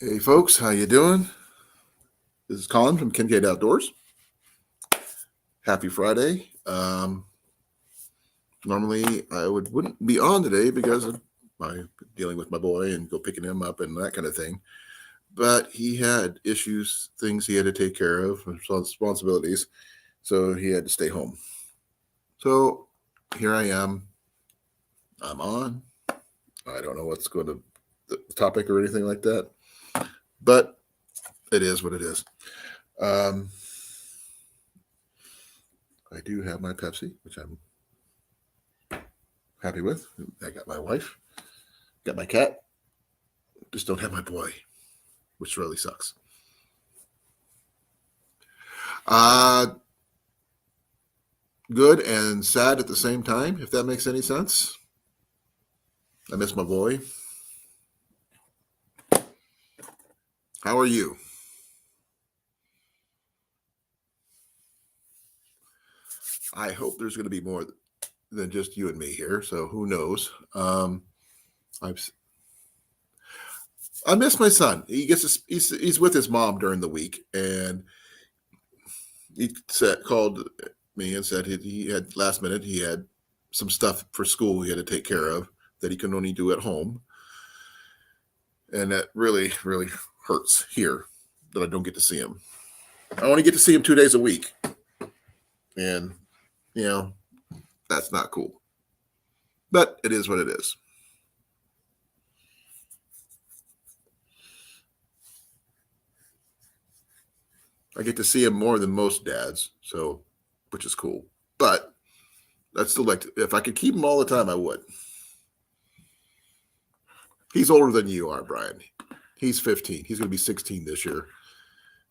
Hey folks, how you doing? This is Colin from Kincaid Outdoors. Happy Friday. Normally I wouldn't be on today because of my dealing with my boy and go picking him up and that kind of thing. But he had issues, things he had to take care of, responsibilities, so he had to stay home. So here I am. I'm on. I don't know what's going to the topic or anything like that, but it is what it is. I do have my Pepsi, which I'm happy with. I got my wife, got my cat, just don't have my boy, which really sucks. Good and sad at the same time, if that makes any sense. I miss my boy. How are you? I hope there's going to be more than just you and me here, so who knows? I miss my son. He's with his mom during the week, and he called me and said he had last minute he had some stuff for school he had to take care of that he can only do at home, and that really hurts here that I don't get to see him. I only get to see him 2 days a week, and that's not cool, but it is what it is. I get to see him more than most dads, so which is cool. But I'd still like to, if I could keep him all the time, I would. He's older than you are, Brian. He's 15. He's going to be 16 this year.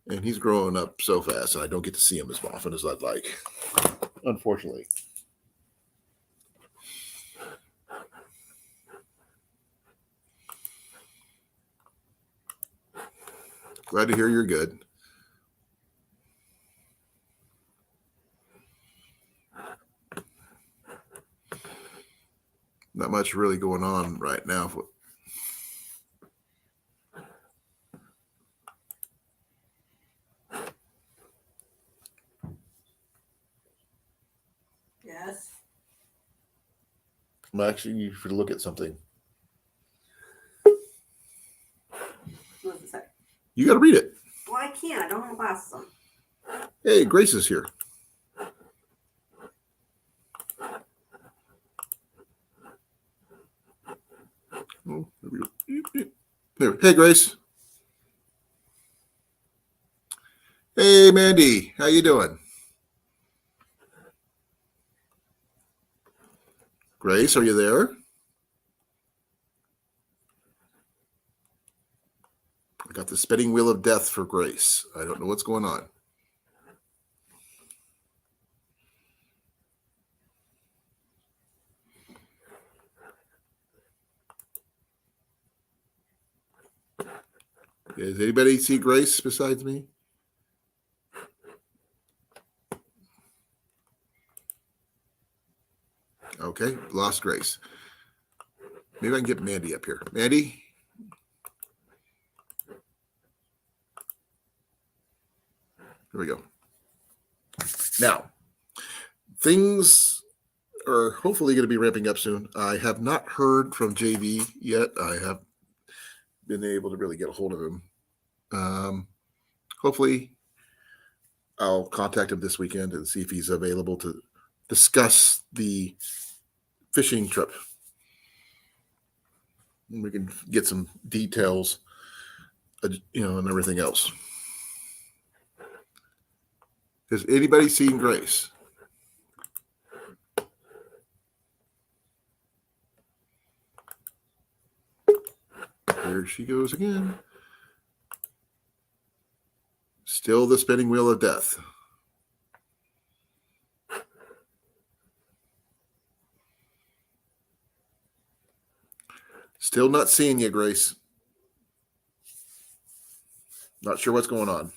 And he's growing up so fast, and I don't get to see him as often as I'd like, unfortunately. Glad to hear you're good. Not much really going on right now. Yes. I'm actually you should look at something. What does it say? You got to read it. Well, I can't. I don't have glasses on. Hey, Grace is here. Oh, there. Hey, Grace. Hey, Mandy. How you doing? Grace, are you there? I got the spinning wheel of death for Grace. I don't know what's going on. Does anybody see Grace besides me? Okay, lost Grace. Maybe I can get Mandy up here. Mandy? Here we go. Now, things are hopefully going to be ramping up soon. I have not heard from JV yet. I have been able to really get a hold of him. Hopefully, I'll contact him this weekend and see if he's available to discuss the fishing trip. We can get some details, and everything else. Has anybody seen Grace? There she goes again. Still the spinning wheel of death. Still not seeing you, Grace. Not sure what's going on.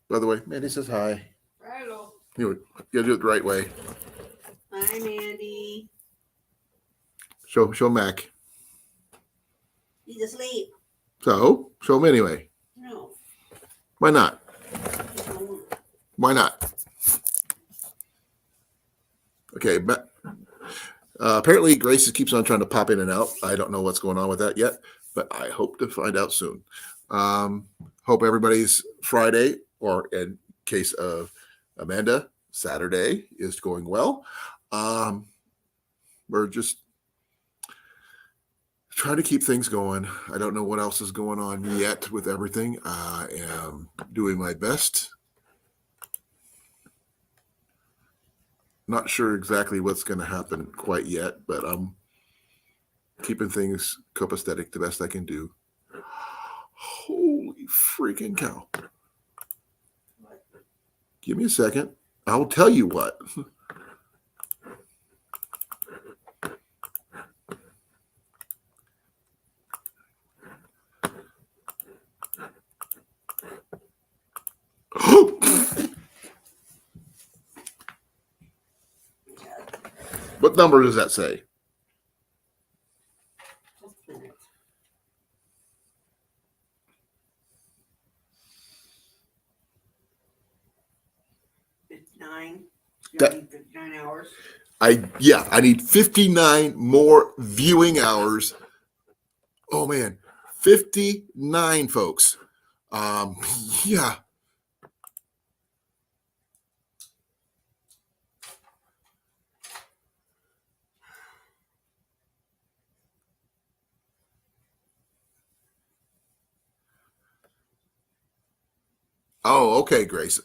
By the way, Mandy says hi. Hello. You gotta do it the right way. Hi, Mandy. Show Mac. He's asleep. So show him anyway. No. Why not? No. Why not? Okay, but apparently Grace keeps on trying to pop in and out. I don't know what's going on with that yet, but I hope to find out soon. Hope everybody's Friday, or in case of Amanda, Saturday is going well. We're just trying to keep things going. I don't know what else is going on yet with everything. I am doing my best. Not sure exactly what's going to happen quite yet, but I'm keeping things copacetic the best I can do. Holy freaking cow. Give me a second. I'll tell you what. What number does that say? Just a minute. 59. You That- need 59 hours. I need 59 more viewing hours. Oh man, 59 folks. Yeah. Oh, okay, Grace.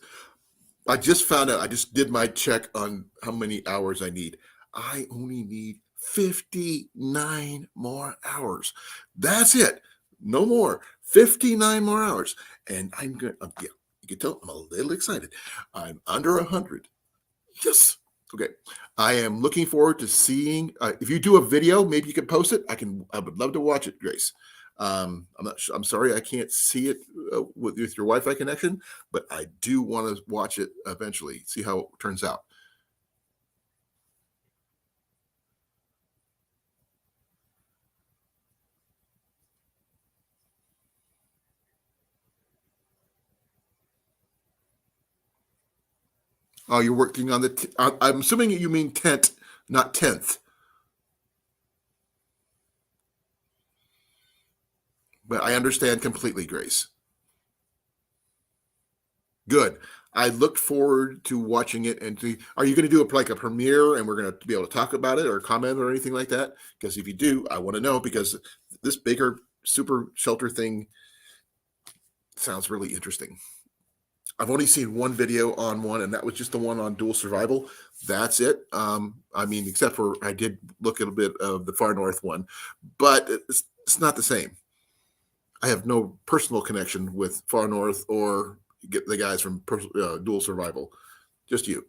I just found out. I just did my check on how many hours I need. I only need 59 more hours. That's it. No more. 59 more hours. And I'm going to, yeah, you can tell I'm a little excited. I'm under 100. Yes. Okay. I am looking forward to seeing, if you do a video, maybe you can post it. I would love to watch it, Grace. I'm not sure. I'm sorry I can't see it with your Wi-Fi connection, but I do want to watch it eventually, see how it turns out. Oh, you're working on I'm assuming you mean 10th, not 10th. But I understand completely, Grace. Good. I look forward to watching it. And are you going to do like a premiere and we're going to be able to talk about it or comment or anything like that? Because if you do, I want to know, because this bigger super shelter thing sounds really interesting. I've only seen one video on one, and that was just the one on dual survival. That's it. I mean, except for I did look at a bit of the Far North one, but it's not the same. I have no personal connection with Far North or get the guys from dual survival, just you.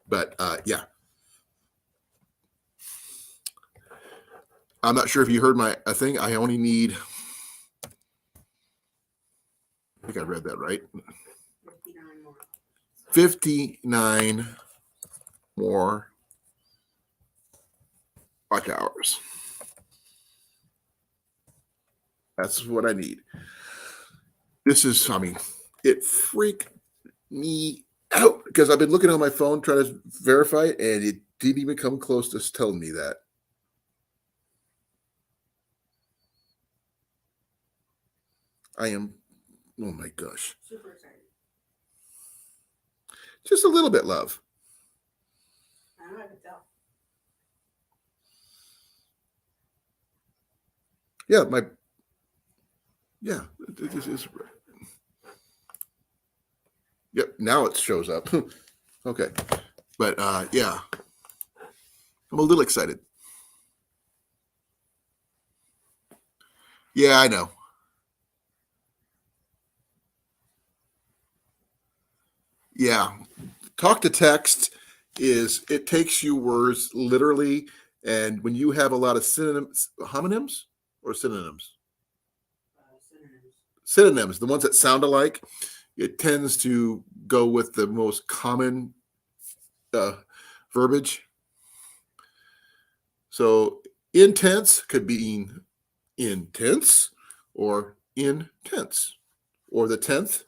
But yeah, I'm not sure if you heard my thing. I only need, I think I read that right. 59 more. 59 more watch hours. That's what I need. This is, I mean, it freaked me out because I've been looking on my phone trying to verify it, and it didn't even come close to telling me that. I am, oh my gosh. Super excited. Just a little bit, love. I know I can tell. Yeah, this is, yep, now it shows up. Okay. But yeah, I'm a little excited. Yeah, I know. Yeah. Talk to text it takes you words literally. And when you have a lot of homonyms or synonyms? Synonyms, the ones that sound alike, it tends to go with the most common verbiage. So intense could be intense or intense or the 10th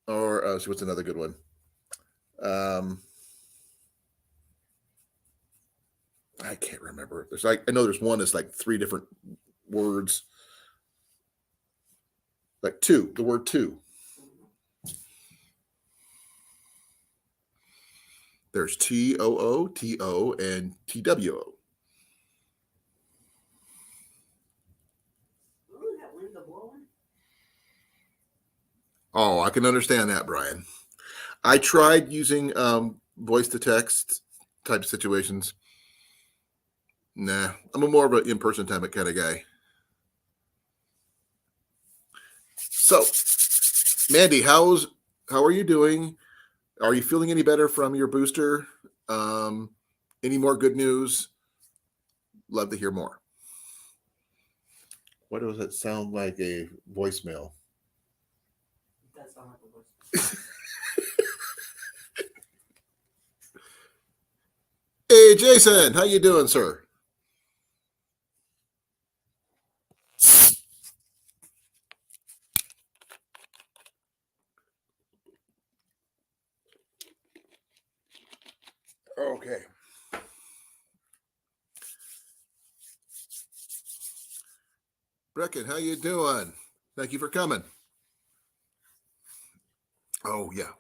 or so what's another good one? I can't remember. There's I know there's one that's like 3 different words. Like two, the word two. There's TOO, TO, and TWO. Ooh, that wind's a blowing. Oh, I can understand that, Brian. I tried using voice to text type situations. Nah, I'm more of an in-person kind of guy. So, Mandy, how are you doing? Are you feeling any better from your booster? Any more good news? Love to hear more. What does it sound like a voicemail? It does sound like a voice. Hey, Jason, how you doing, sir? Okay. Brecken, how you doing? Thank you for coming. Oh, yeah.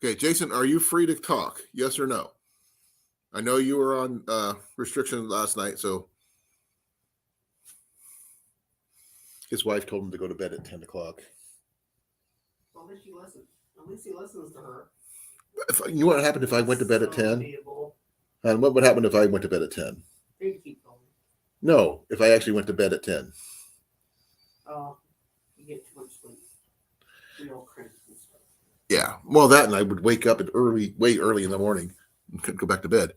Okay, Jason, are you free to talk? Yes or no? I know you were on restriction last night, so his wife told him to go to bed at 10 o'clock. Well, at least she listens. At least he listens to her. You know what happened if I went to bed at 10? Unbeatable. And what would happen if I went to bed at 10? They'd keep going. No, if I actually went to bed at 10. Oh, you get too much sleep. Real cramps and stuff. Yeah, well, that and I would wake up at way early in the morning and couldn't go back to bed.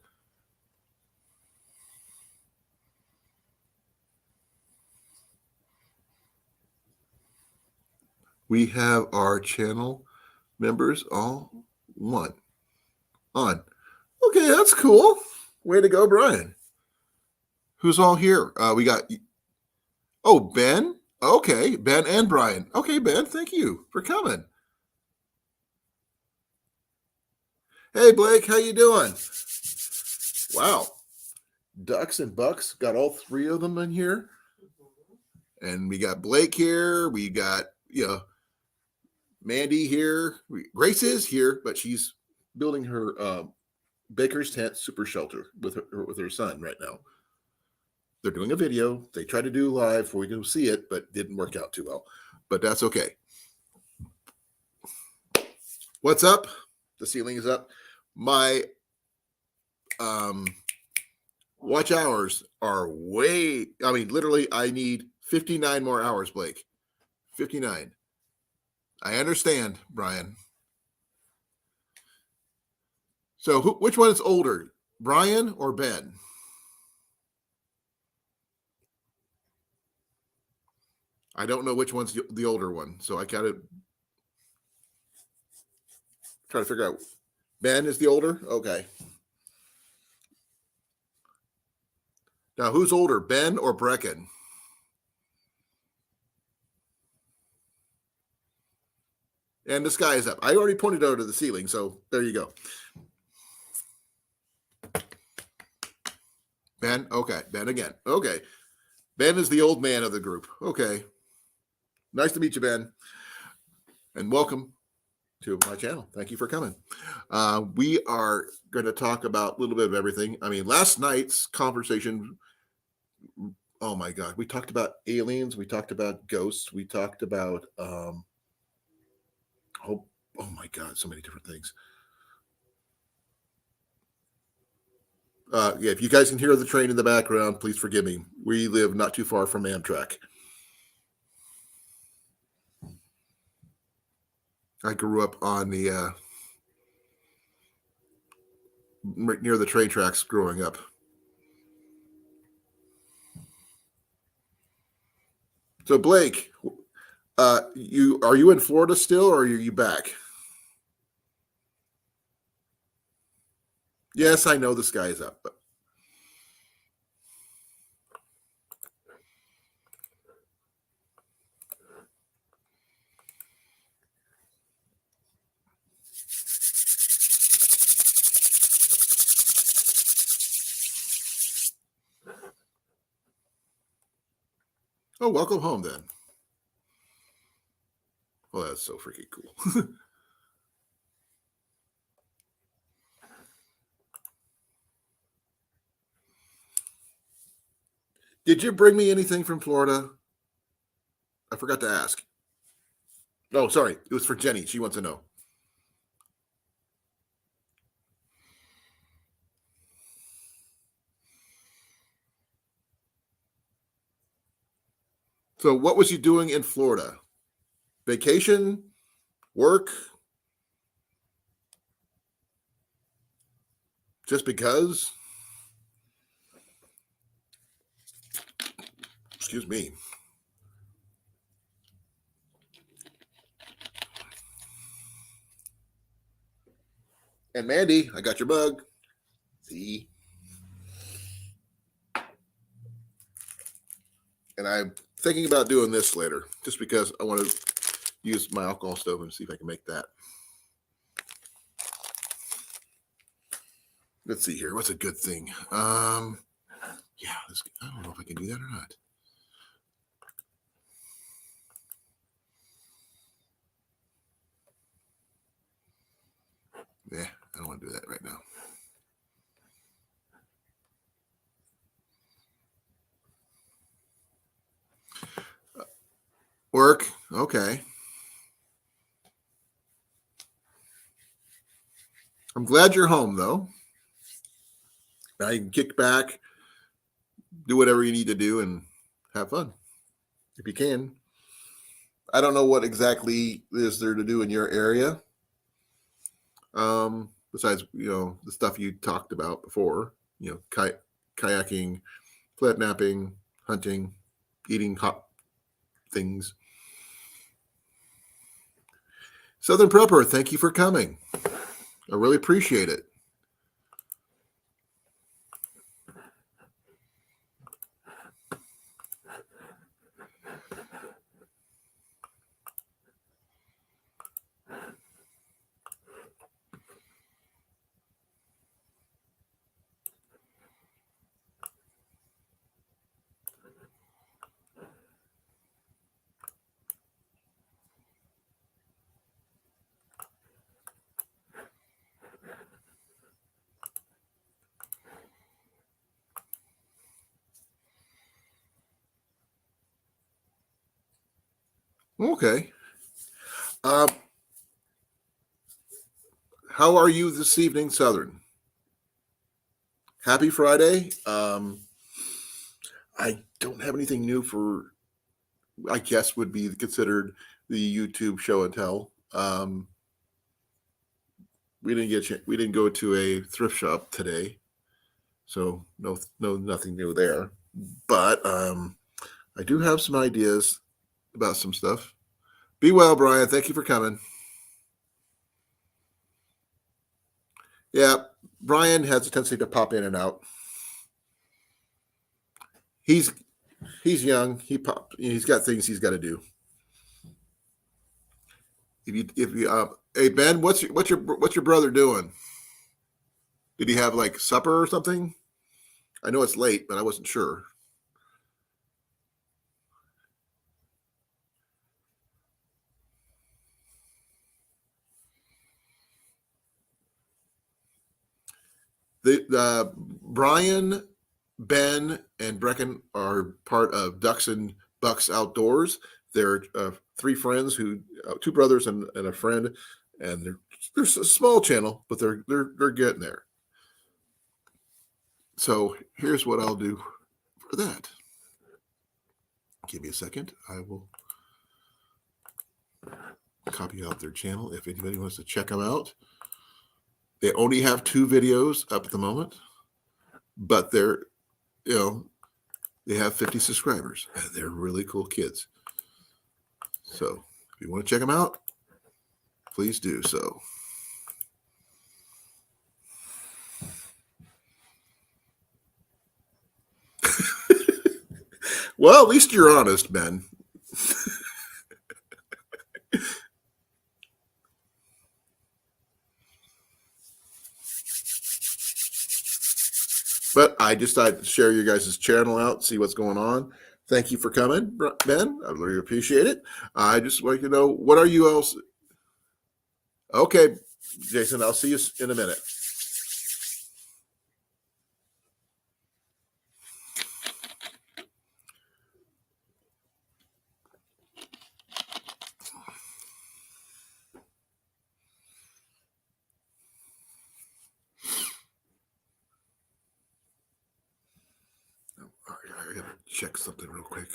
We have our channel members all on. Okay, that's cool. Way to go, Brian. Who's all here? We got, Ben. Okay, Ben and Brian. Okay, Ben, thank you for coming. Hey, Blake, how you doing? Wow. Ducks and Bucks, got all 3 of them in here. And we got Blake here. We got, Mandy here. Grace is here, but she's building her Baker's Tent super shelter with her son right now. They're doing a video. They tried to do live before we can see it, but didn't work out too well. But that's okay. What's up? The ceiling is up. My watch hours are literally I need 59 more hours, Blake. 59. I understand, Brian. So which one is older, Brian or Ben? I don't know which one's the older one, so I gotta try to figure out. Ben is the older? Okay. Now, who's older, Ben or Brecken? And the sky is up. I already pointed out to the ceiling, so there you go. Ben? Okay. Ben again. Okay. Ben is the old man of the group. Okay. Nice to meet you, Ben. And welcome to my channel. Thank you for coming. We are going to talk about a little bit of everything. I mean, last night's conversation, oh my God, we talked about aliens. We talked about ghosts. We talked about, oh my God, so many different things. If you guys can hear the train in the background, please forgive me. We live not too far from Amtrak. I grew up on the near the train tracks growing up. So Blake, are you in Florida still, or are you back? Yes, I know the sky is up, but oh, welcome home then. Oh, that's so freaking cool. Did you bring me anything from Florida? I forgot to ask. Oh, sorry. It was for Jenny. She wants to know. So, what was you doing in Florida? Vacation? Work? Just because? Excuse me. And Mandy, I got your mug. See? And I'm thinking about doing this later just because I want to use my alcohol stove and see if I can make that. Let's see here. What's a good thing? Yeah, I don't know if I can do that or not. Yeah, I don't want to do that right now. Work. Okay. I'm glad you're home, though. Now you can kick back, do whatever you need to do, and have fun if you can. I don't know what exactly is there to do in your area. Besides, the stuff you talked about before, kayaking, flat napping, hunting, eating hot things. Southern Prepper, thank you for coming. I really appreciate it. Okay. How are you this evening, Southern? Happy Friday. I don't have anything new for, I guess, would be considered the YouTube show and tell. We didn't go to a thrift shop today, so nothing new there. But I do have some ideas about some stuff. Be well, Brian. Thank you for coming. Yeah, Brian has a tendency to pop in and out. He's young. He's got things he's got to do. Hey Ben, what's your brother doing? Did he have like supper or something? I know it's late, but I wasn't sure. Brian, Ben, and Brecken are part of Ducks and Bucks Outdoors. They're three friends two brothers and a friend, and they're a small channel, but they're getting there. So here's what I'll do for that. Give me a second. I will copy out their channel if anybody wants to check them out. They only have 2 videos up at the moment, but they have 50 subscribers and they're really cool kids. So if you want to check them out, please do so. Well, at least you're honest, Ben. But I just decided to share your guys' channel out, see what's going on. Thank you for coming, Ben. I really appreciate it. I just want to know, what are you else? Okay, Jason, I'll see you in a minute. I gotta check something real quick.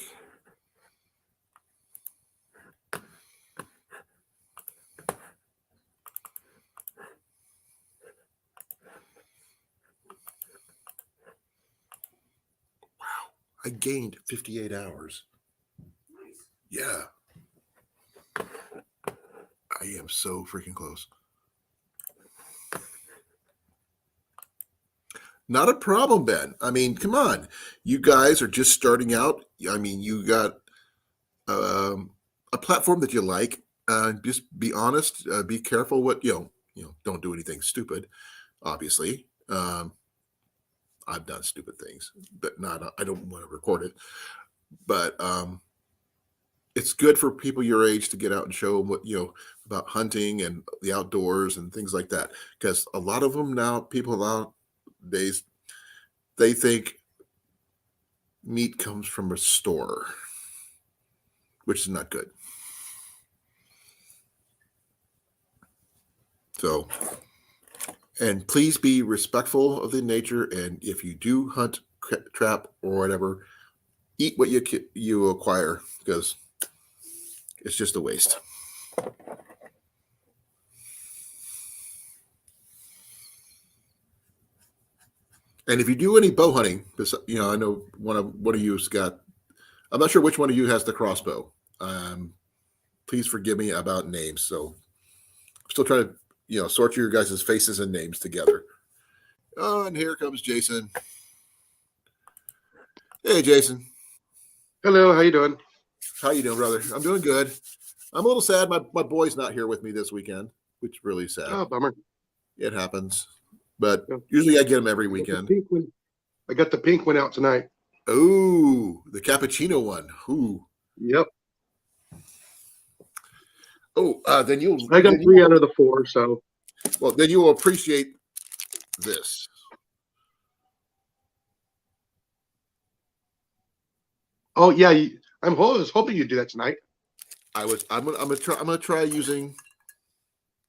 Wow, I gained 58 hours. Yeah. I am so freaking close. Not a problem, Ben. I mean, come on. You guys are just starting out. I mean, you got a platform that you like. Just be honest. Be careful what don't do anything stupid. Obviously, I've done stupid things, but I don't want to record it. But it's good for people your age to get out and show them what about hunting and the outdoors and things like that. Because a lot of them now, people nowadays, they think meat comes from a store, which is not good. So, and please be respectful of the nature. And if you do hunt, trap, or whatever, eat what you acquire, because it's just a waste. And if you do any bow hunting, I know one of you's got. I'm not sure which one of you has the crossbow. Please forgive me about names. So I'm still trying to, sort your guys' faces and names together. Oh, and here comes Jason. Hey, Jason. Hello, how you doing? How you doing, brother? I'm doing good. I'm a little sad. My boy's not here with me this weekend, which is really sad. Oh, bummer. It happens. But usually I get him every weekend. I got the pink one out tonight. Oh, the cappuccino one. Ooh. Yep. Oh, then I got 3 out of the 4, so. Well, then you will appreciate this. Oh yeah, I was hoping you'd do that tonight. I'm gonna try using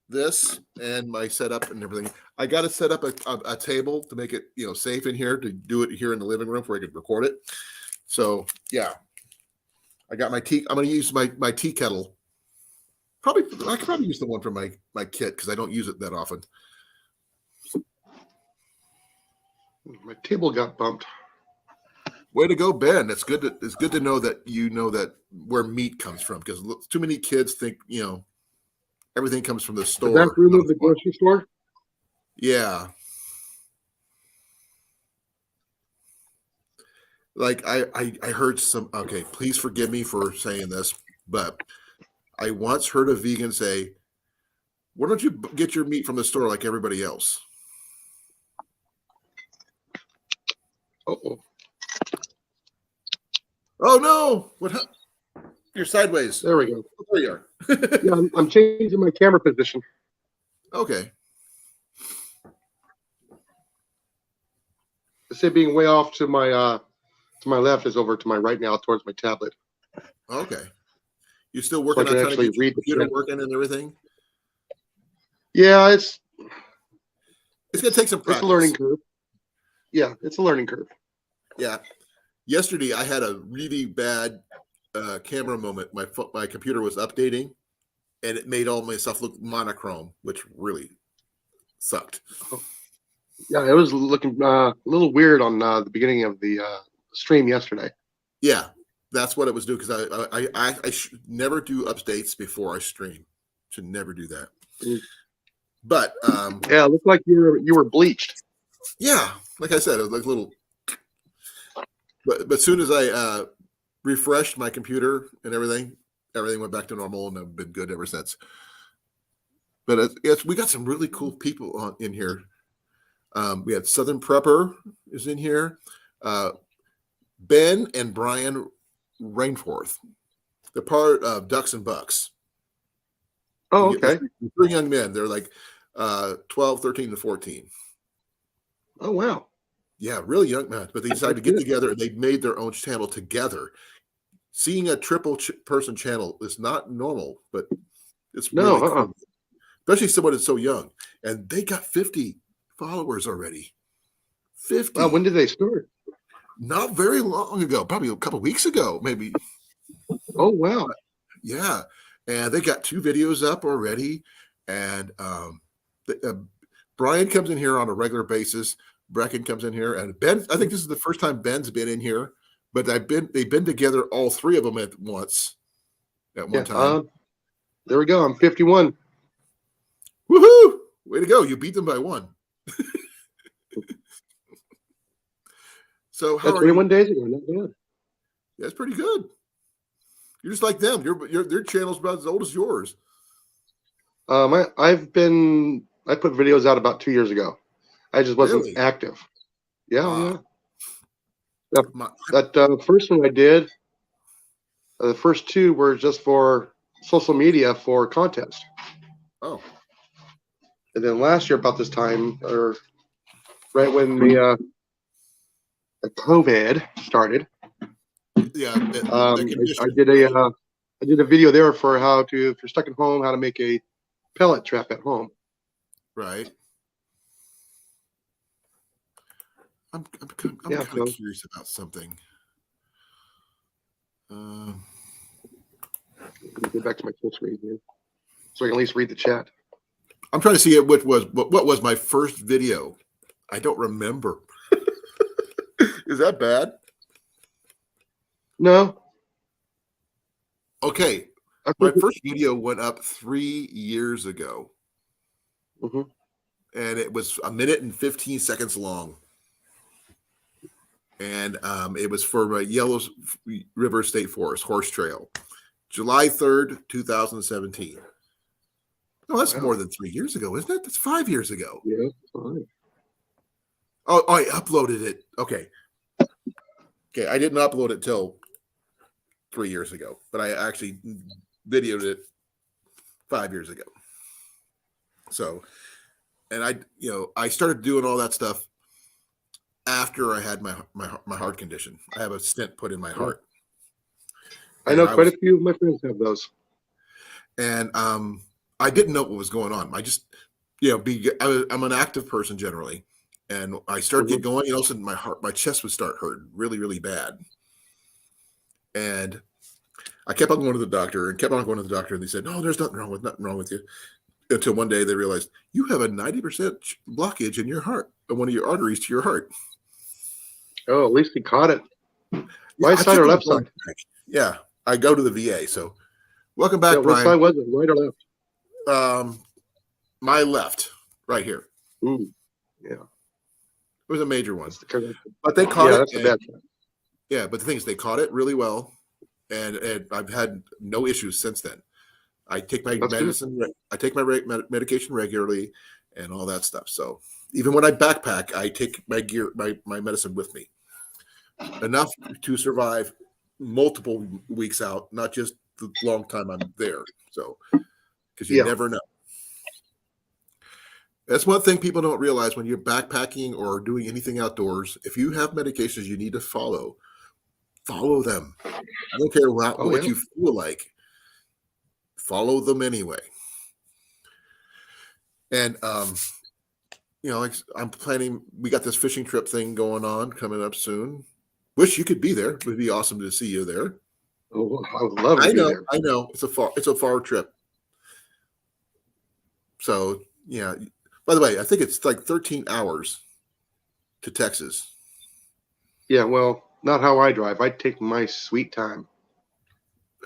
this and my setup and everything. I got to set up a table to make it safe in here, to do it here in the living room where I could record it. So yeah, I got my tea. I'm gonna use my tea kettle. I could probably use the one from my kit, because I don't use it that often. My table got bumped. Way to go, Ben. It's good to know that that where meat comes from, because too many kids think everything comes from the store. The back room of the grocery store? Yeah. Like I heard some. Okay, please forgive me for saying this, but I once heard a vegan say, "Why don't you get your meat from the store like everybody else?" Uh-oh. Oh no! What? You're sideways. There we go. There you are. Yeah, I'm changing my camera position. Okay. Instead of being way off to my left, is over to my right now towards my tablet. Okay. You're still working on trying to get your computer working and everything? Yeah, it's gonna take some practice. It's a learning curve. Yeah, it's a learning curve. Yeah. Yesterday I had a really bad camera moment. My computer was updating, and it made all my stuff look monochrome, which really sucked. Yeah, it was looking a little weird on the beginning of the stream yesterday. Yeah, that's what it was doing, because I should never do updates before I stream. Should never do that. But yeah, it looked like you were bleached. Yeah, like I said, it was like a little. But as soon as I refreshed my computer and everything. Everything went back to normal, and I've been good ever since. But we got some really cool people in here. We had Southern Prepper is in here. Ben and Brian Rainforth. They're part of Ducks and Bucks. Oh, okay. Three young men. They're like 12, 13, and 14. Oh, wow. Yeah, really young men. But they decided to get together, and they made their own channel together. Seeing a triple person channel is not normal, but it's really cool. Especially someone that's so young. And they got 50 followers already. 50. When did they start? Not very long ago, probably a couple weeks ago, maybe. Oh, wow. Yeah. And they got 2 videos up already. And Brian comes in here on a regular basis. Brecken comes in here. And Ben, I think this is the first time Ben's been in here. But they've been together, all 3 of them at one time. There we go. I'm 51. Woohoo! Way to go. You beat them by 1. So how That's are 21 days ago. Not bad. That's pretty good. You're just like them. Their channel's about as old as yours. I put videos out about 2 years ago. I just wasn't active. Yeah. That first one I did, the first 2 were just for social media for contest. Oh. And then last year about this time, or right when the COVID started, yeah, I did a video there for if you're stuck at home, how to make a pellet trap at home. Right. I'm kind of curious about something. Let me get back to my full screen here, so I can at least read the chat. I'm trying to see what was my first video. I don't remember. Is that bad? No. Okay. My first video went up 3 years ago. Mm-hmm. And it was 1 minute and 15 seconds long. And it was for Yellow River State Forest Horse Trail, July 3rd, 2017. No, that's more than 3 years ago, isn't it? That's 5 years ago. Yeah, fine. Oh, I uploaded it. Okay. I didn't upload it till 3 years ago, but I actually videoed it 5 years ago. So, and I started doing all that stuff after I had my heart condition. I have a stent put in my heart. I know quite a few of my friends have those. And I didn't know what was going on. I just, I'm an active person generally. And I started getting going, and all of a sudden my chest would start hurting really, really bad. And I kept on going to the doctor and they said, no, there's nothing wrong with you. Until one day they realized you have a 90% blockage in your heart, one of your arteries to your heart. Oh, at least he caught it. Right side or left side? Yeah, I go to the VA. So welcome back, Brian. What side was it, right or left? My left, right here. Ooh, yeah. It was a major one. But they caught it. That's a bad one. Yeah, but the thing is, they caught it really well, and I've had no issues since then. I take my medicine. I take my medication regularly, and all that stuff. So even when I backpack, I take my gear, my medicine with me, enough to survive multiple weeks out, not just the long time I'm there. So because you never know. That's one thing people don't realize when you're backpacking or doing anything outdoors. If you have medications you need to follow them. I don't care what you feel like. Follow them anyway. And like I'm planning. We got this fishing trip thing going on coming up soon. Wish you could be there. It would be awesome to see you there. Oh, I would love to be there. I know. It's a far trip. So yeah. By the way, I think it's like 13 hours to Texas. Yeah, well, not how I drive. I take my sweet time.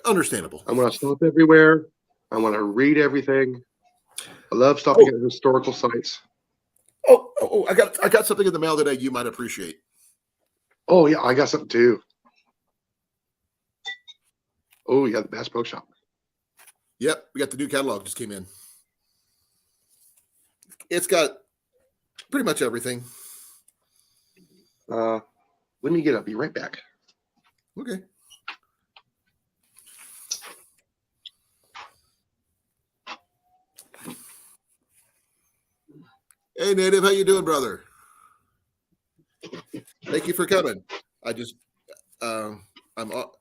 Understandable. I want to stop everywhere. I want to read everything. I love stopping at historical sites. Oh! I got something in the mail today you might appreciate. Oh yeah, I got something too. Oh, yeah, the Bass Pro Shop. Yep, we got the new catalog just came in. It's got pretty much everything. Let me get up. Be right back. Okay. Hey, Native, how you doing, brother? Thank you for coming. I just, I'm, well,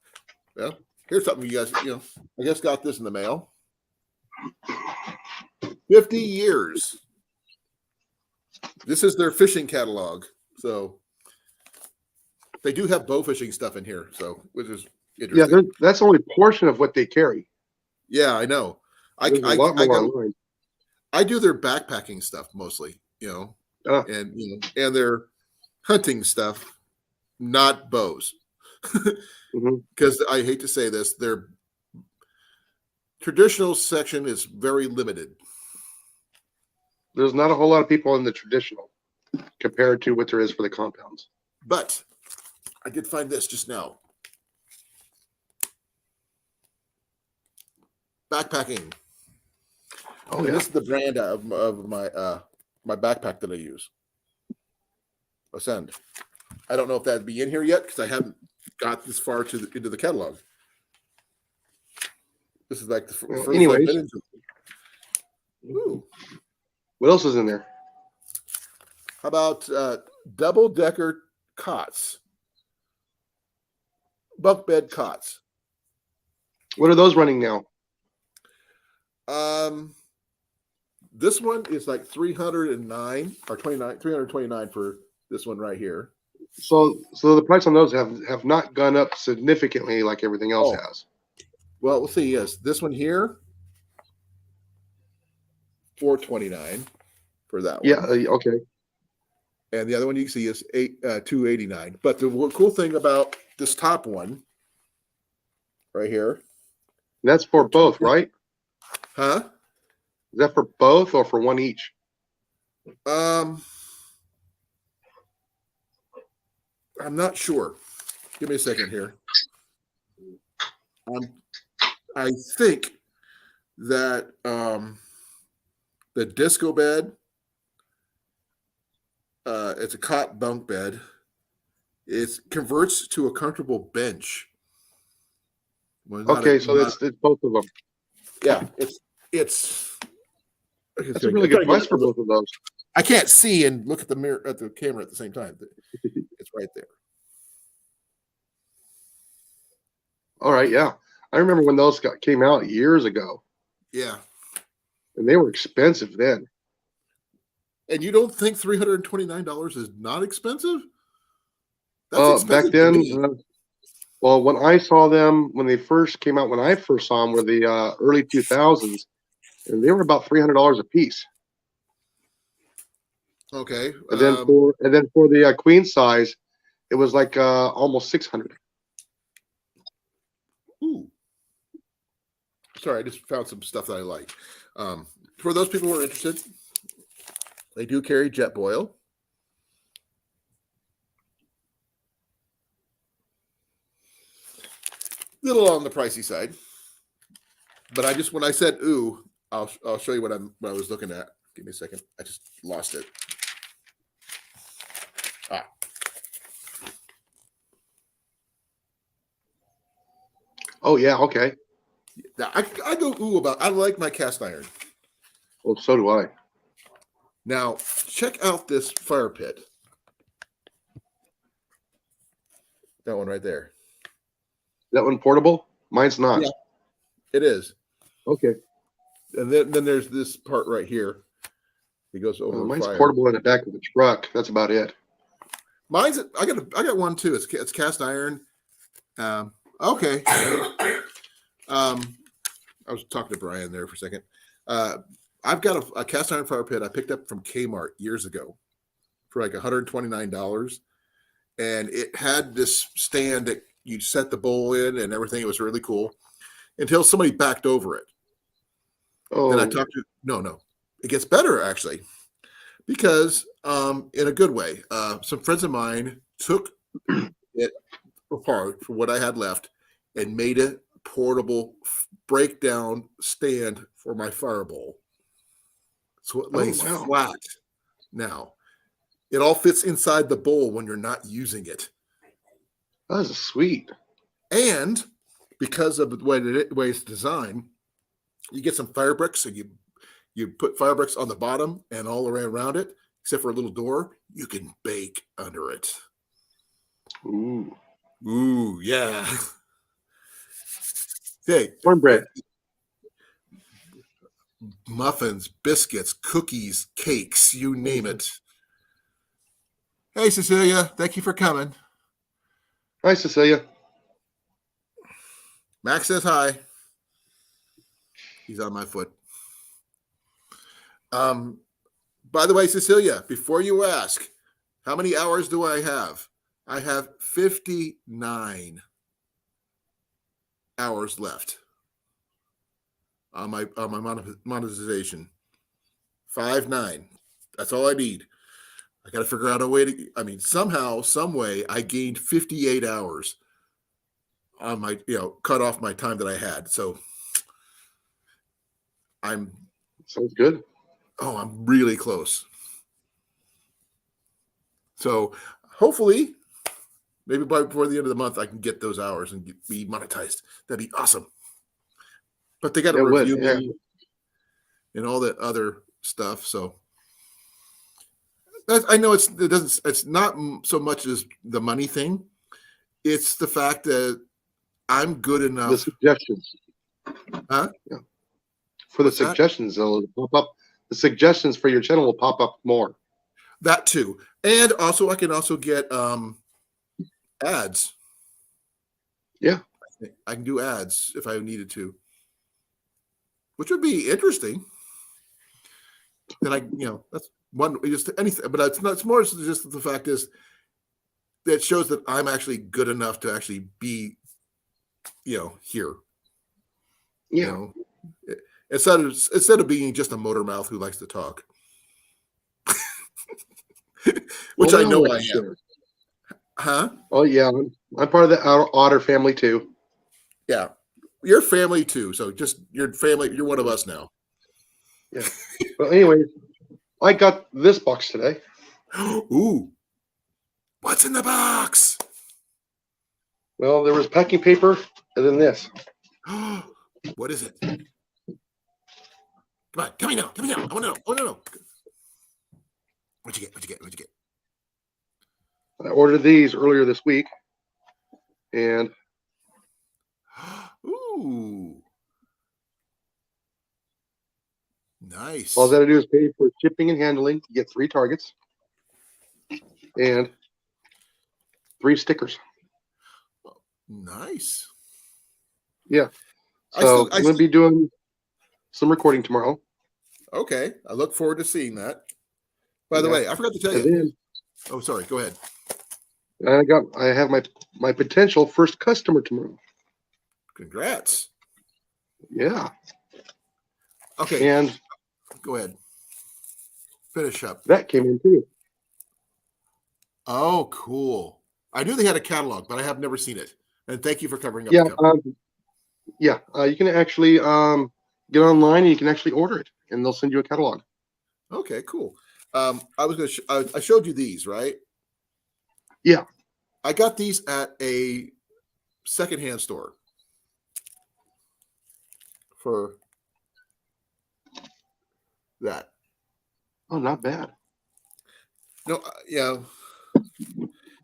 here's something you guys, I just got this in the mail. 50 years. This is their fishing catalog. So they do have bow fishing stuff in here. So, which is interesting. Yeah, that's only a portion of what they carry. Yeah, I know. There's a lot more online. I do their backpacking stuff mostly, and and their hunting stuff, not bows. Because I hate to say this, their traditional section is very limited. There's not a whole lot of people in the traditional compared to what there is for the compounds. But I did find this just now. Backpacking. Oh, yeah. This is the brand of my my backpack that I use. Ascend. I don't know if that'd be in here yet because I haven't got this far into the catalog. This is like the first anyways. I've been into. Ooh. What else is in there? How about double-decker cots? Bunk bed cots. What are those running now? This one is like 309 or 329 for this one right here. So the price on those have not gone up significantly like everything else has. Well, we'll see. Yes, this one here, $429 for that one. Yeah. Okay. And the other one you can see is $289. But the cool thing about this top one, right here, that's for both, right? huh? Is that for both or for one each? I'm not sure. Give me a second here. I think that the disco bed, it's a cot bunk bed. It converts to a comfortable bench. Well, Okay, so it's both of them. Yeah, it's that's a really good price for both of those. I can't see and look at the mirror at the camera at the same time. It's right there. All right, yeah. I remember when those came out years ago. Yeah. And they were expensive then. And you don't think $329 is not expensive? That's back expensive then, well, when I saw them, when they first came out, when I first saw them were the early 2000s, and they were about $300 a piece. Okay. And then for the queen size, it was like almost $600. Ooh. Sorry, I just found some stuff that I like. For those people who are interested, they do carry jet boil. Little on the pricey side, but when I said ooh, I'll show you what I was looking at. Give me a second. I just lost it. Oh yeah, okay. I go ooh about. I like my cast iron. Well, so do I. Now check out this fire pit. That one right there. That one portable? Mine's not. Yeah, it is. Okay. And then there's this part right here. It goes over. Mine's fire. portable in the back of the truck. That's about it. Mine's. I got one too. It's cast iron. Okay. I was talking to Brian there for a second. I've got a cast iron fire pit I picked up from Kmart years ago for like $129, and it had this stand that you set the bowl in and everything. It was really cool until somebody backed over it. Oh. Then I talked to no. It gets better actually, because in a good way. Some friends of mine took it apart for what I had left and made a portable breakdown stand for my fire bowl. So it lays wow. flat now. It all fits inside the bowl when you're not using it. That is sweet. And because of the way it's designed, you get some fire bricks. So you put fire bricks on the bottom and all the way around it, except for a little door. You can bake under it. Ooh. Ooh, yeah. Hey, Cornbread. muffins, biscuits, cookies, cakes, you name it. Hey, Cecilia, thank you for coming. Hi, Cecilia. Max says hi. He's on my foot. By the way, Cecilia, before you ask, how many hours do I have? I have 59 hours left on my monetization. 59. That's all I need. I got to figure out a way to. Somehow, some way, I gained 58 hours on my, cut off my time that I had. So Sounds good. I'm really close. So hopefully, maybe before the end of the month, I can get those hours and be monetized. That'd be awesome. But they got to review me and all that other stuff. So I know it's not so much as the money thing. It's the fact that I'm good enough. The suggestions. Huh? Yeah. For the suggestions, they'll pop up. The suggestions for your channel will pop up more. That too. And also I can also get ads. Yeah. I can do ads if I needed to. Which would be interesting. Then that's one, just anything, but it's not. It's more just the fact is that shows that I'm actually good enough to actually be, here. Yeah. Instead of being just a motor mouth who likes to talk, which I know I am. Huh? Oh yeah, I'm part of the Otter family too. Yeah, you're family too. So just your family. You're one of us now. Yeah. Well, anyway, I got this box today. Ooh, what's in the box? Well, there was packing paper and then this. What is it? Come on, tell me now. I want to know. What'd you get? I ordered these earlier this week, and ooh, nice. all I got to do is pay for shipping and handling. You get 3 targets and 3 stickers. Nice. Yeah. So I'm going to be doing some recording tomorrow. Okay. I look forward to seeing that. By the way, I forgot to tell you. Then, oh, sorry. Go ahead. I have my potential first customer tomorrow. Congrats. Yeah. Okay. And go ahead. Finish up. That came in too. Oh, cool. I knew they had a catalog, but I have never seen it. And thank you for covering up. Yeah. You can actually get online and you can actually order it, and they'll send you a catalog. Okay, cool. I showed you these, right? Yeah. I got these at a secondhand store for that. Oh, not bad. No,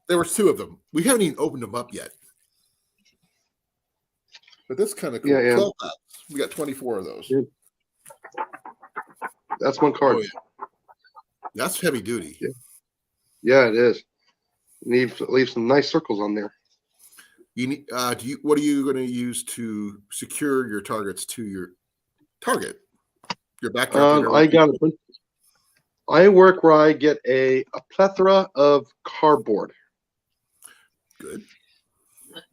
there was 2 of them. We haven't even opened them up yet. But that's kind of cool. Yeah. 12 packs. We got 24 of those. Yeah. That's one card. Oh, yeah. That's heavy duty. Yeah, it is. Leave some nice circles on there. You need. What are you going to use to secure your targets to your target? Your backpack. I work where I get a plethora of cardboard. Good.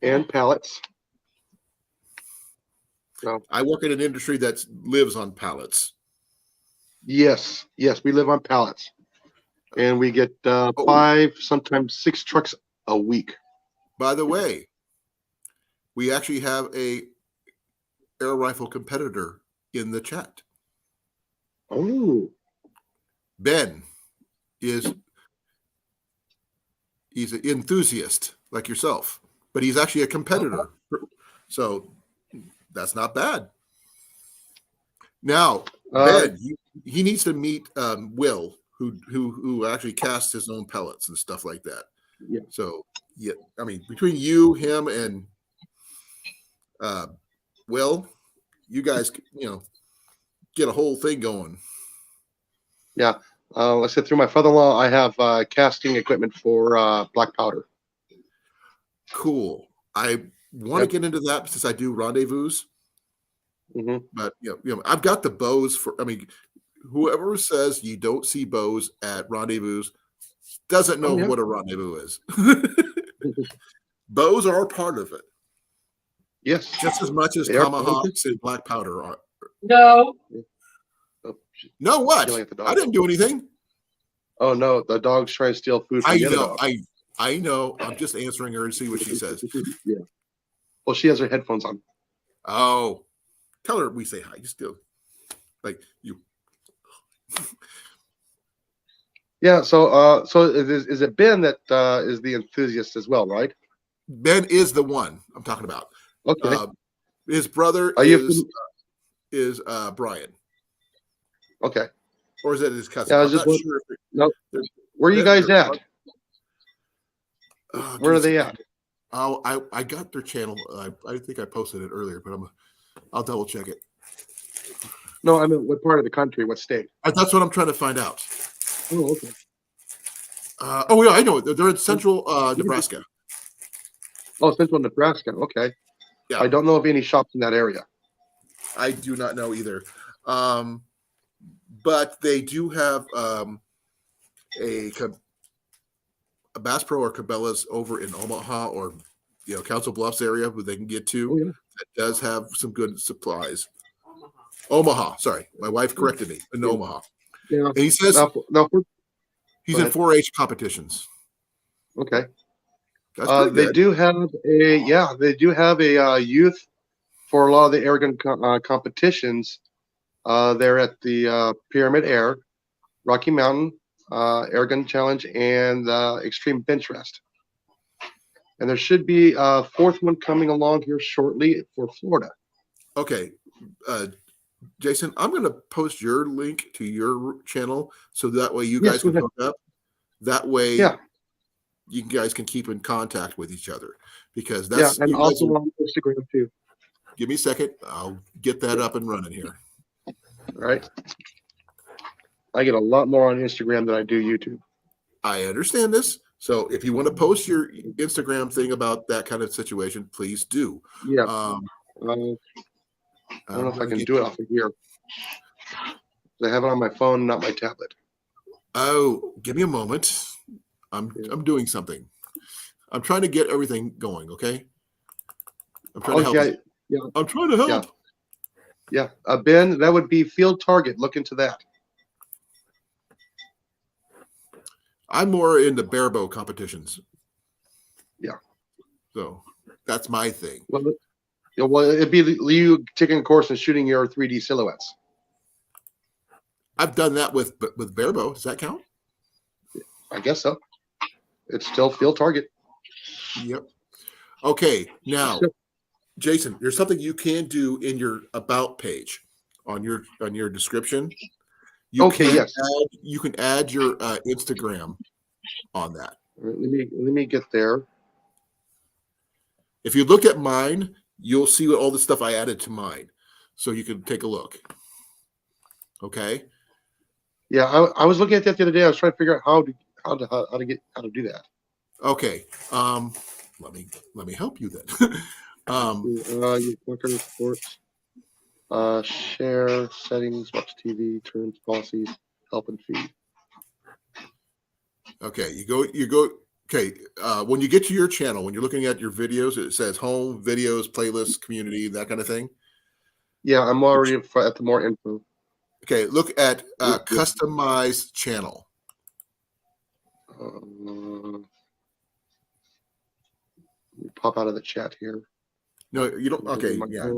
And pallets. So I work in an industry that lives on pallets. Yes, we live on pallets, and we get 5, sometimes 6 trucks a week. By the way, we actually have a air rifle competitor in the chat. Oh, Ben he's an enthusiast like yourself, but he's actually a competitor. So that's not bad. Now, Ben, he needs to meet Will, who actually casts his own pellets and stuff like that. Yeah. So yeah, I mean, between you, him, and Will, you guys, get a whole thing going. yeah. I said through my father-in-law, I have casting equipment for black powder. Cool. I want to get into that since I do rendezvous. Mm-hmm. But I've got the bows for. I mean, whoever says you don't see bows at rendezvous doesn't know what a rendezvous is. Bows are part of it. Yes. Just as much as tomahawks and black powder are. No. No, what? I didn't do anything. Oh no, the dog's trying to steal food from the other dog. I know. I'm just answering her and see what she says. Yeah. Well, she has her headphones on. Oh, tell her we say hi. Just do like you. Yeah. So is it Ben that is the enthusiast as well, right? Ben is the one I'm talking about. Okay. His brother is Brian. Okay. Or is it his cousin? Yeah, I'm not sure. No. Where are you guys at? Where are they at? Oh, I got their channel. I think I posted it earlier, but I'll double check it. No, I mean, what part of the country? What state? That's what I'm trying to find out. Oh, okay. Oh yeah, I know. They're in central Nebraska. Oh, central Nebraska. Okay. Yeah. I don't know of any shops in that area. I do not know either. But they do have a Bass Pro or Cabela's over in Omaha or Council Bluffs area where they can get to. Oh, yeah. That does have some good supplies. Omaha, sorry, my wife corrected me. In Omaha. Yeah. And he says he's in 4-H competitions. Okay. That's pretty good. They do have a youth for a lot of the air gun competitions. They're at the Pyramid Air, Rocky Mountain Air Gun Challenge, and Extreme Bench Rest. And there should be a fourth one coming along here shortly for Florida. Okay. Jason, I'm going to post your link to your channel so that way you guys can hook up. That way you guys can keep in contact with each other because that's and also on Instagram too. Give me a second. I'll get that up and running here. All right. I get a lot more on Instagram than I do YouTube. I understand this. So if you want to post your Instagram thing about that kind of situation, please do. Yeah. I don't know if I can do it off of here. I have it on my phone, not my tablet. Oh, give me a moment. I'm doing something. I'm trying to get everything going. Okay. I'm trying to help. Yeah. I'm trying to help. Yeah. Ben, that would be Field Target. Look into that. I'm more into barebow competitions. Yeah. So that's my thing. Well, it'd be you taking a course and shooting your 3D silhouettes. I've done that with barebow. Does that count? I guess so. It's still Field Target. Yep. Okay. Now, Jason, there's something you can do in your about page on your description. You can add your Instagram on that. Let me get there. If you look at mine, you'll see all the stuff I added to mine, so you can take a look. Okay. Yeah, I was looking at that the other day. I was trying to figure out how to do that. Okay. Let me help you then. You click on reports, share settings, watch TV, terms, policies, help and feed. Okay, you go. Okay, when you get to your channel, when you're looking at your videos, it says home, videos, playlists, community, that kind of thing. Yeah, I'm already at the more info. Okay, look at customize channel. Pop out of the chat here. No, you don't. Okay, yeah.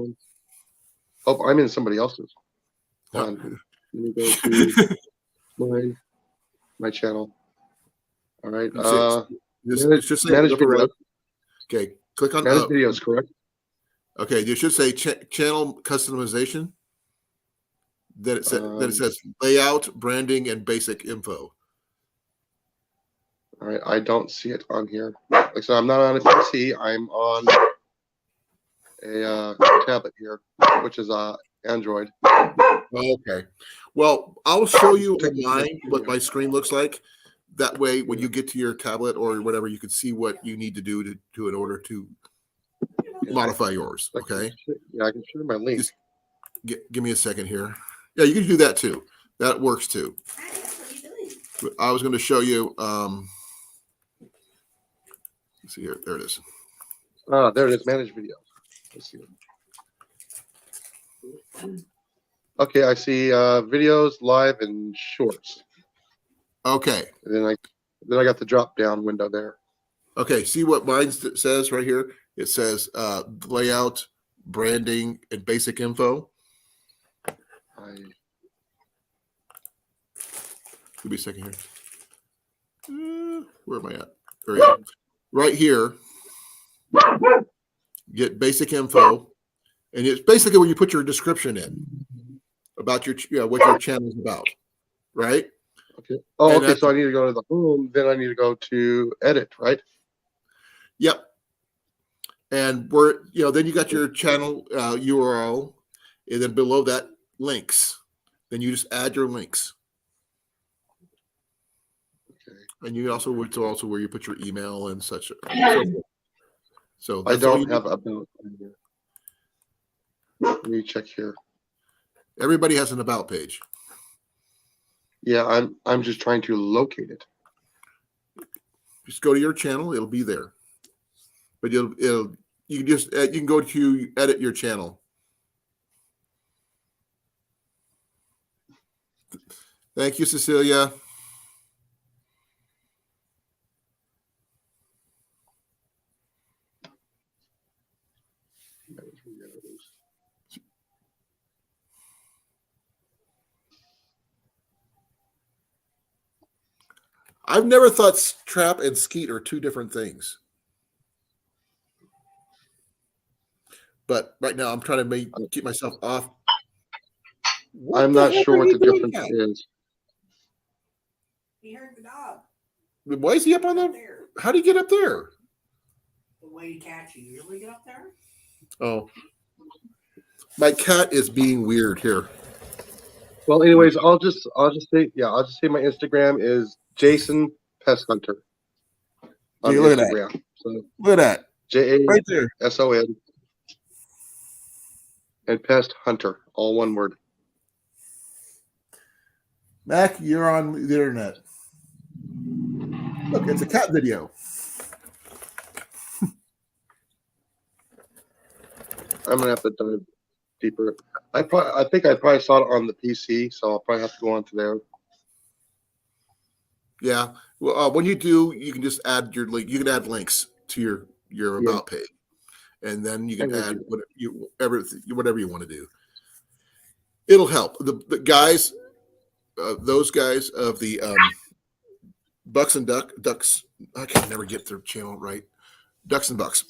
Oh, I'm in somebody else's. Hold on. Let me go to my channel. All right. It should say Manage upper right. videos. Okay, click on Manage videos, correct? Okay, you should say channel customization. Then it says layout, branding, and basic info. All right, I don't see it on here. Like I said, I'm not on a PC. I'm on a tablet here, which is Android. Okay. Well, I'll show you on mine what my screen looks like. That way, when you get to your tablet or whatever, you can see what you need to do to in order to modify yours. Okay. Yeah, I can share my link. Just give me a second here. Yeah, you can do that too. That works too. I was going to show you. Let's see here. There it is. There it is. Manage videos. Let's see. Okay, I see videos, live, and shorts. Okay. And then I got the drop down window there. Okay. See what mine says right here? It says layout, branding, and basic info. Give me a second here. Where am I at? There we go. Right here, get basic info, and it's basically where you put your description in about your what your channel is about, right? Okay. Oh, And okay. So I need to go to the home. Then I need to go to edit, right? Yep. And then you got your channel URL, and then below that links. Then you just add your links. Okay. And you also where you put your email and such. So I don't have about. Let me check here. Everybody has an about page. Yeah, I'm just trying to locate it. Just go to your channel; it'll be there. But you can go to edit your channel. Thank you, Cecilia. I've never thought trap and skeet are two different things. But right now I'm trying to keep myself off. I'm not sure what the difference is. He heard the dog. Why is he up on the? How do you get up there? The way you catch you usually get up there. Oh, my cat is being weird here. Well, anyways, I'll just say my Instagram is Jason Pest Hunter. On look Instagram. at that. So Look at that. Right there. JASON and Pest Hunter, all one word. Mac, you're on the internet. Look, it's a cat video. I'm gonna have to dive deeper. I think I probably saw it on the PC, so I'll probably have to go on to there. Yeah. Well, when you do, you can just add your link. You can add links to your about page, and then you can add whatever you want to do. It'll help. The guys, those guys of the Bucks and Ducks. I can never get their channel right. Ducks and Bucks.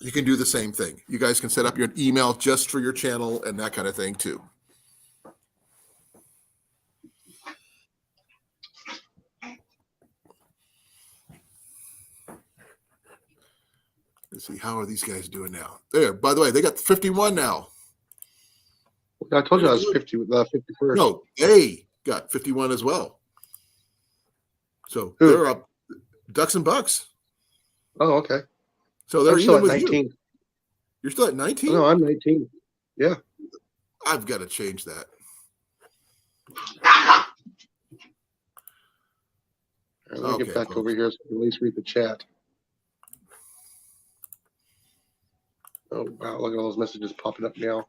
You can do the same thing. You guys can set up your email just for your channel and that kind of thing too. Let's see, how are these guys doing now? There, by the way, they got 51 now. I told you I was 51st. No, they got 51 as well. So they're up. Ducks and Bucks. Oh, okay. So they're still even at with 19. you. You're still at 19? No, I'm 19. Yeah. I've got to change that. Let me get back over here so I can at least read the chat. Oh, wow. Look at all those messages popping up now.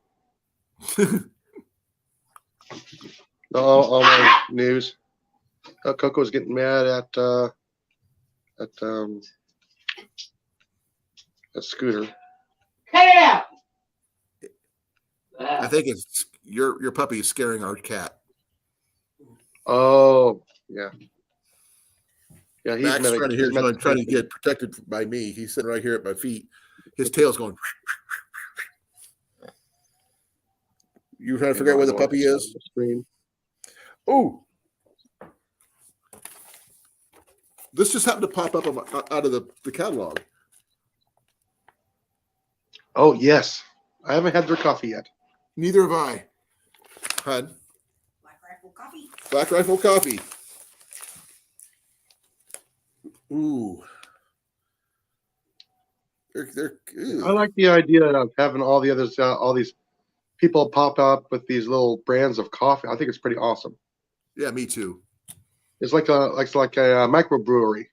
All my news. Coco's getting mad at Scooter. Cut it out. I think it's your puppy is scaring our cat. Oh, yeah. Yeah, he's Max trying to hear, he's trying to get protected by me. He's sitting right here at my feet. His tail's going. You trying to figure out where the puppy is? Oh, this just happened to pop up out of the catalog. Oh, yes. I haven't had their coffee yet. Neither have I. Hun. Black Rifle Coffee. Black Rifle Coffee. Ooh. I like the idea of having all the others, all these people pop up with these little brands of coffee. I think it's pretty awesome. Yeah, me too. It's like a microbrewery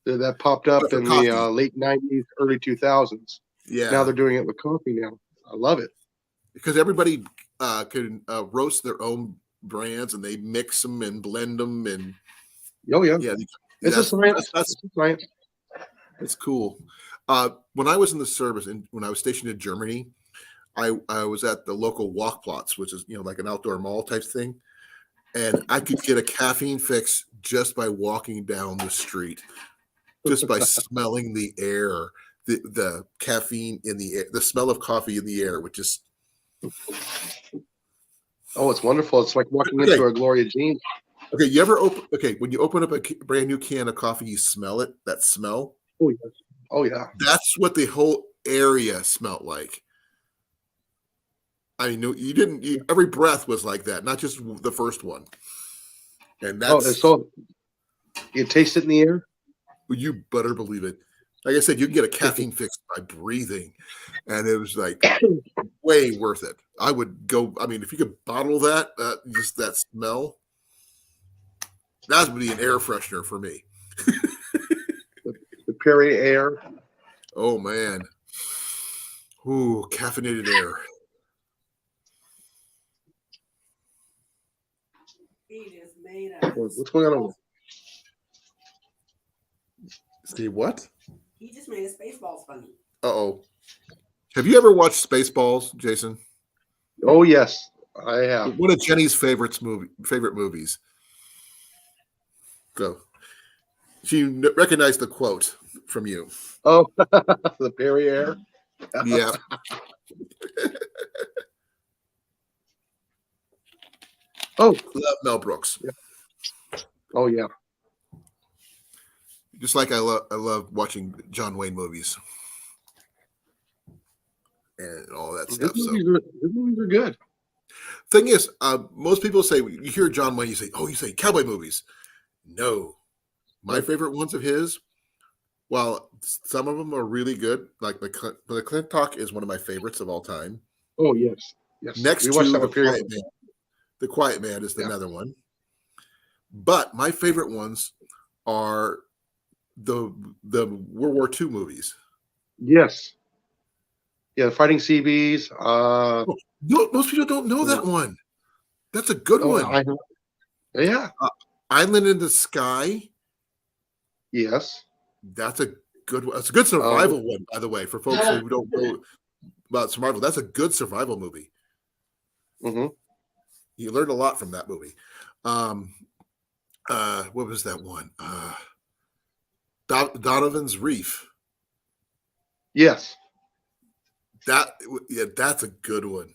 that popped up in coffee. the late 90s, early 2000s. Yeah. Now they're doing it with coffee now. I love it. Because everybody can roast their own brands and they mix them and blend them and Oh yeah, yeah, it's a science. That's It's a science. It's cool. When I was in the service and when I was stationed in Germany, I was at the local walk plots, which is like an outdoor mall type thing, and I could get a caffeine fix just by walking down the street, just by smelling the air, the caffeine in the air, the smell of coffee in the air, which is it's wonderful. It's like walking into a Gloria Jean. Okay, when you open up a brand new can of coffee, you smell it. That smell. Oh yes. Oh yeah. That's what the whole area smelled like. I mean, you didn't. Every breath was like that, not just the first one. And that's so you taste it in the air. You better believe it. Like I said, you can get a caffeine fix by breathing, and it was like way worth it. I would go. I mean, if you could bottle that, just that smell, that would be an air freshener for me. The Perrier Air. Oh man, ooh, caffeinated air. He just made a. What's going on? See what? He just made a Spaceballs funny. Uh-oh. Have you ever watched Spaceballs, Jason? Oh yes, I have. One of Jenny's favorite movies. Go. She recognized the quote from you. Oh, the Perrier. Yeah. Oh, love Mel Brooks. Yeah. Oh yeah. Just like I love watching John Wayne movies and all that stuff. His movies are good. Thing is, most people say you hear John Wayne, you say cowboy movies. No, my favorite ones of his. While some of them are really good, like the McClintock is one of my favorites of all time. Oh yes, yes. Next to the Quiet Man is another one. But my favorite ones are the World War II movies. Yes. Yeah, Fighting CBs. Most people don't know that one. That's a good one. Yeah. Island in the Sky. Yes. That's a good one. It's a good survival one, by the way, for folks who don't know about survival. That's a good survival movie. Mm-hmm. You learned a lot from that movie. What was that one? Donovan's Reef. Yes. That's a good one.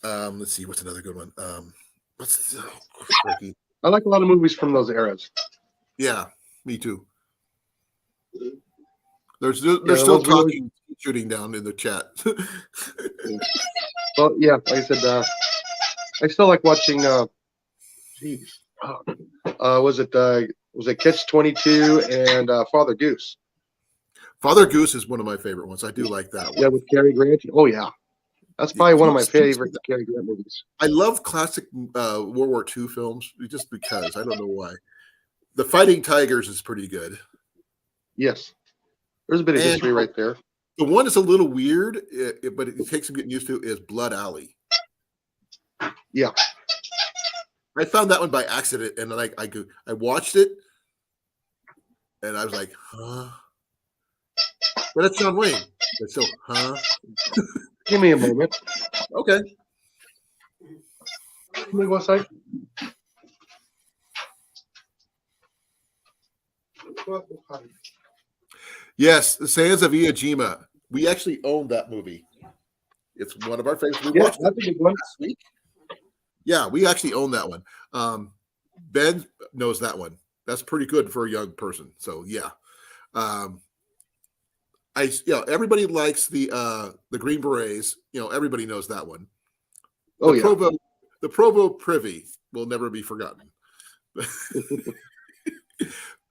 Let's see, what's another good one? I like a lot of movies from those eras. Yeah, me too. They're still talking, shooting down in the chat. Well, yeah, like I said, I still like watching. Was it Catch-22 and Father Goose? Father Goose is one of my favorite ones. I do like that one. Yeah, with Cary Grant. Oh yeah, that's probably one of my favorite Cary Grant movies. I love classic World War II films just because I don't know why. The Fighting Tigers is pretty good. Yes, there's a bit of history right there. The one that's a little weird, but it takes some getting used to, is Blood Alley. Yeah, I found that one by accident, and then I watched it, and I was like, huh? But it's John Wayne. But still, huh? Give me a moment. Okay. Give me one sec. Yes, The Sands of Iwo. We actually own that movie. It's one of our favorites. We Yeah, watched it that's a good one. last week. Yeah, we actually own that one. Ben knows that one. That's pretty good for a young person. So yeah. Everybody likes the Green Berets. Everybody knows that one. Oh, the yeah. Provo Privy will never be forgotten.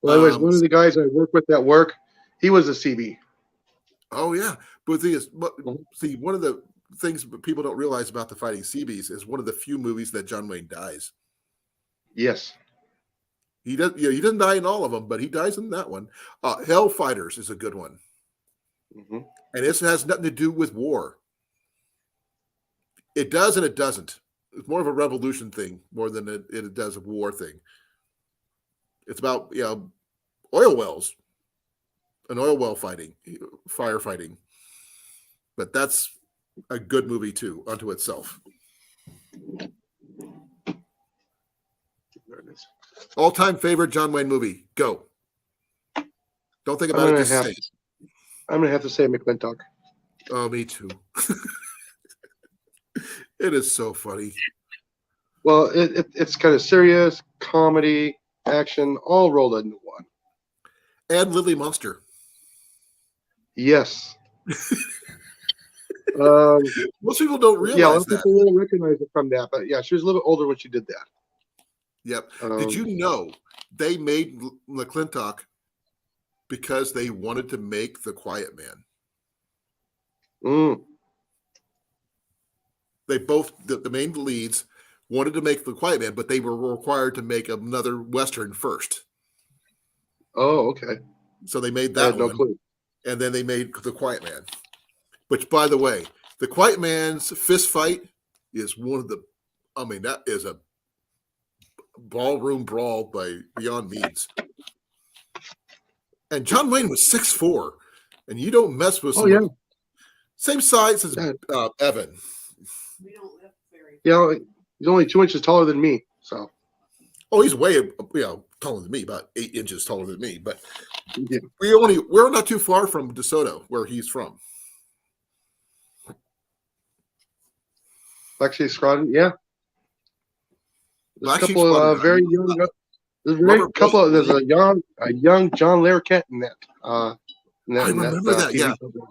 Well, anyways, one of the guys I work with at work, he was a CB. Oh yeah, but the thing is, Mhm. see, one of the things people don't realize about the Fighting Seabees is one of the few movies that John Wayne dies. Yes. He does. He doesn't die in all of them, but he dies in that one. Hell Fighters is a good one, Mm-hmm. and this has nothing to do with war. It does and it doesn't. It's more of a revolution thing more than it does a war thing. It's about oil wells, an oil well firefighting. But that's a good movie too, unto itself. There it is. All-time favorite John Wayne movie. Go. Don't think about it. Just say it. I'm going to have to say McClintock. Oh, me too. It is so funny. Well, it's kind of serious, comedy, action, all rolled into one. And Lily Munster. Yes. Most people don't Yeah, a lot realize of that. people won't recognize it from that, but yeah, she was a little bit older when she did that. Yep. Did you know they made McClintock because they wanted to make The Quiet Man? They both, the main leads, wanted to make The Quiet Man, but they were required to make another Western first. Oh, okay. So they made I that had no one, clue. and then they made The Quiet Man. Which, by the way, The Quiet Man's fist fight is one of the, that is a ballroom brawl by beyond means. And John Wayne was 6'4", and you don't mess with someone same size as Evan. We don't live very. Yeah, he's only 2 inches taller than me, so. Oh, he's way taller than me, about 8 inches taller than me. But Yeah. we're not too far from DeSoto, where he's from. Black Sheep Squadron, yeah. There's Black a Sheep couple Squadron. of very young. There's a young John Larroquette in that. I remember that. TV Yeah, Squadron.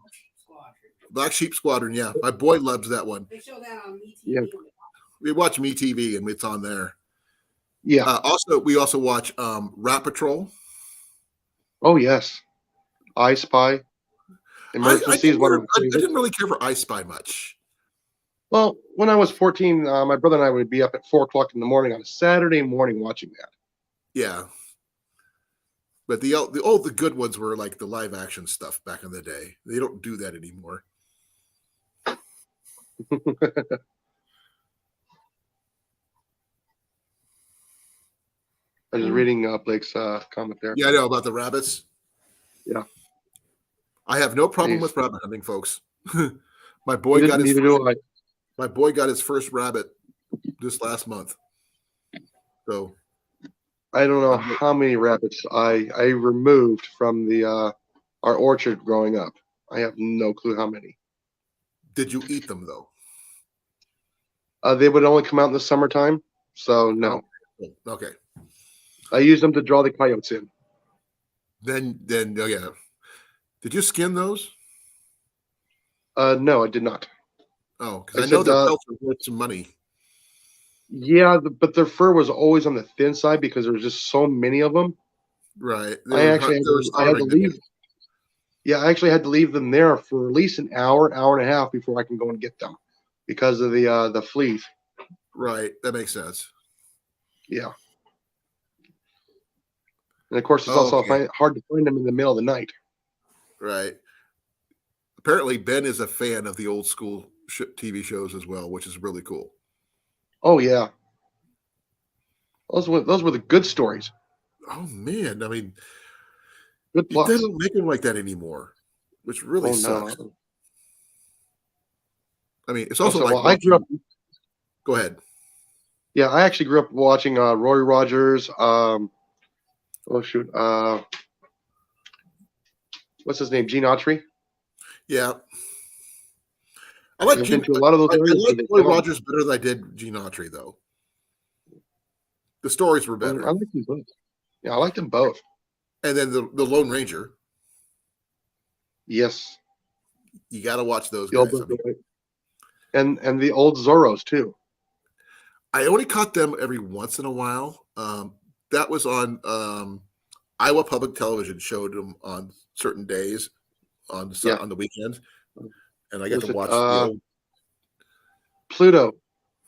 Black Sheep Squadron. Yeah, my boy loves that one. They show that on MeTV. Yeah. We watch MeTV and it's on there. Yeah. We also watch Rat Patrol. Oh yes, I Spy. Emergency is one of my I favorites. didn't really care for I Spy much. Well, when I was 14, my brother and I would be up at 4 o'clock in the morning on a Saturday morning watching that. Yeah, but the good ones were like the live action stuff back in the day. They don't do that anymore. I was reading Blake's comment there. Yeah, I know about the rabbits. Yeah. I have no problem with rabbit hunting, folks. My boy got his first rabbit this last month. So I don't know how many rabbits I removed from our orchard growing up. I have no clue how many. Did you eat them though? They would only come out in the summertime, so no. Oh, okay. I used them to draw the coyotes in. Then yeah. Did you skin those? No, I did not. Oh, because I know their pelts are worth some money. Yeah, but their fur was always on the thin side because there was just so many of them. Right. I had to leave. Yeah, I actually had to leave them there for at least an hour and a half before I can go and get them because of the fleas. Right. That makes sense. Yeah. And of course, it's also hard to find them in the middle of the night. Right. Apparently, Ben is a fan of the old school TV shows as well, which is really cool. Oh yeah, those were the good stories. Oh man, I mean, good plots. They don't make them like that anymore, which really sucks. No. I mean, it's also Also, like well, I grew up. Go ahead. Yeah, I actually grew up watching Roy Rogers. Oh shoot, what's his name? Gene Autry. Yeah, I like I've Gene. been to a lot of those I areas. like Roy Rogers better than I did Gene Autry, though. The stories were better. I like them both. Yeah, I like them both. And then the Lone Ranger. Yes, You got to watch those the old, guys. I mean, and the old Zorros too. I only caught them every once in a while. That was on Iowa Public Television. Showed them on certain days on the weekend, and I got to watch the old Pluto.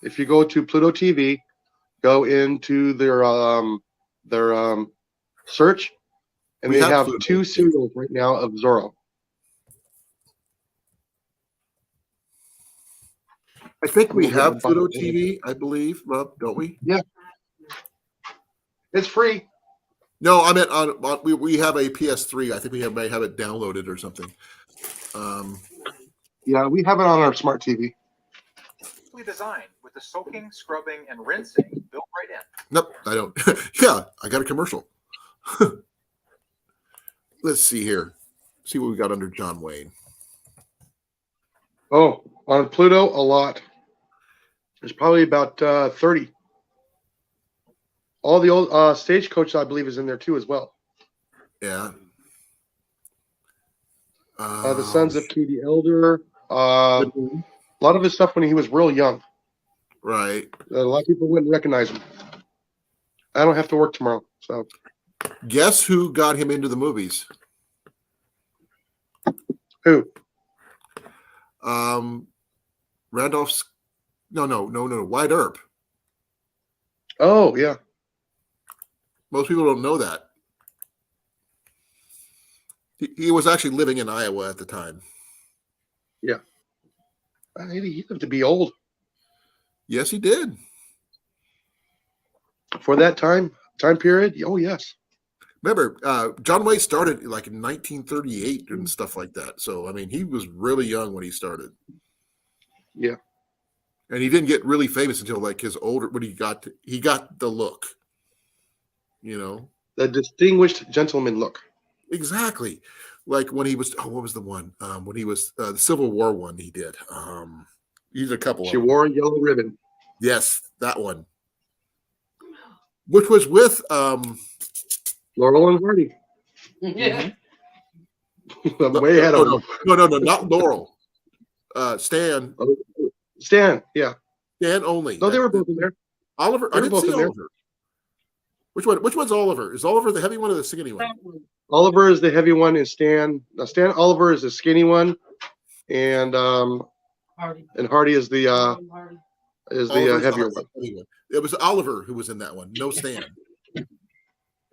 If you go to Pluto TV, go into their search, and they have Pluto. 2 serials right now of Zorro. I think we have Pluto TV, I believe, Rob, don't we? Yeah, it's free. No, I meant on we have a PS3. I think we may have it downloaded or something. Yeah, we have it on our smart TV. Designed with the soaking, scrubbing, and rinsing built right in. Nope, I don't. Yeah, I got a commercial. Let's see here. See what we got under John Wayne. Oh, on Pluto, a lot. There's probably about 30. All the old Stagecoach, I believe, is in there too as well. Yeah. The Sons of Katie Elder. A lot of his stuff when he was real young. Right. A lot of people wouldn't recognize him. I don't have to work tomorrow, so. Guess who got him into the movies? Who? Randolph's. No. Wyatt Earp. Oh, yeah. Most people don't know that. He was actually living in Iowa at the time. Yeah. He lived to be old. Yes, he did. For that time period, oh, yes. Remember, John Wayne started like in 1938 and stuff like that. So, I mean, he was really young when he started. Yeah. And he didn't get really famous until like his older, when he got the look, you know. The distinguished gentleman look. Exactly. Like when he was, what was the one? When he was, the Civil War one he did. He's a couple She of them. wore a yellow ribbon. Yes, that one. Which was with Laurel and Hardy. Yeah. I'm way ahead of him. No, not Laurel. Stan. Stan, yeah. Stan only. No, they were both in there. Oliver. They I were didn't both see in there. Oliver. Which one's Oliver? Is Oliver the heavy one or the skinny one? Oliver is the heavy one, and Stan Oliver is the skinny one, and Hardy is the Hardy. heavier one. It was Oliver who was in that one. No Stan.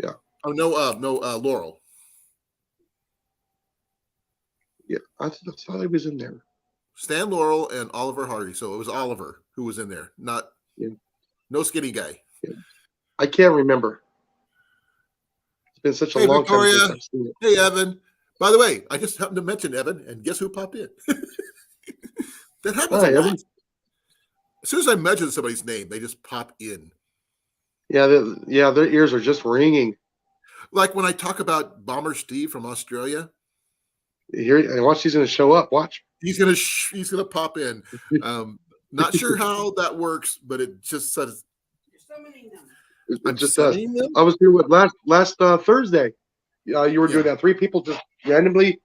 Yeah. Oh no, Laurel. Yeah, I thought he was in there. Stan Laurel and Oliver Hardy. So it was Oliver who was in there, not no skinny guy. Yeah. I can't remember. It's been such a long Victoria. time since I've seen it. Hey, Evan. By the way, I just happened to mention Evan, and guess who popped in? That happens Hi, a lot. Evan. As soon as I mention somebody's name, they just pop in. Yeah, their ears are just ringing. Like when I talk about Bomber Steve from Australia, Here, watch. He's going to show up. Watch. he's gonna pop in. Not sure how that works, but it just says It just does. I was here last Thursday. You were doing that. 3 people just randomly.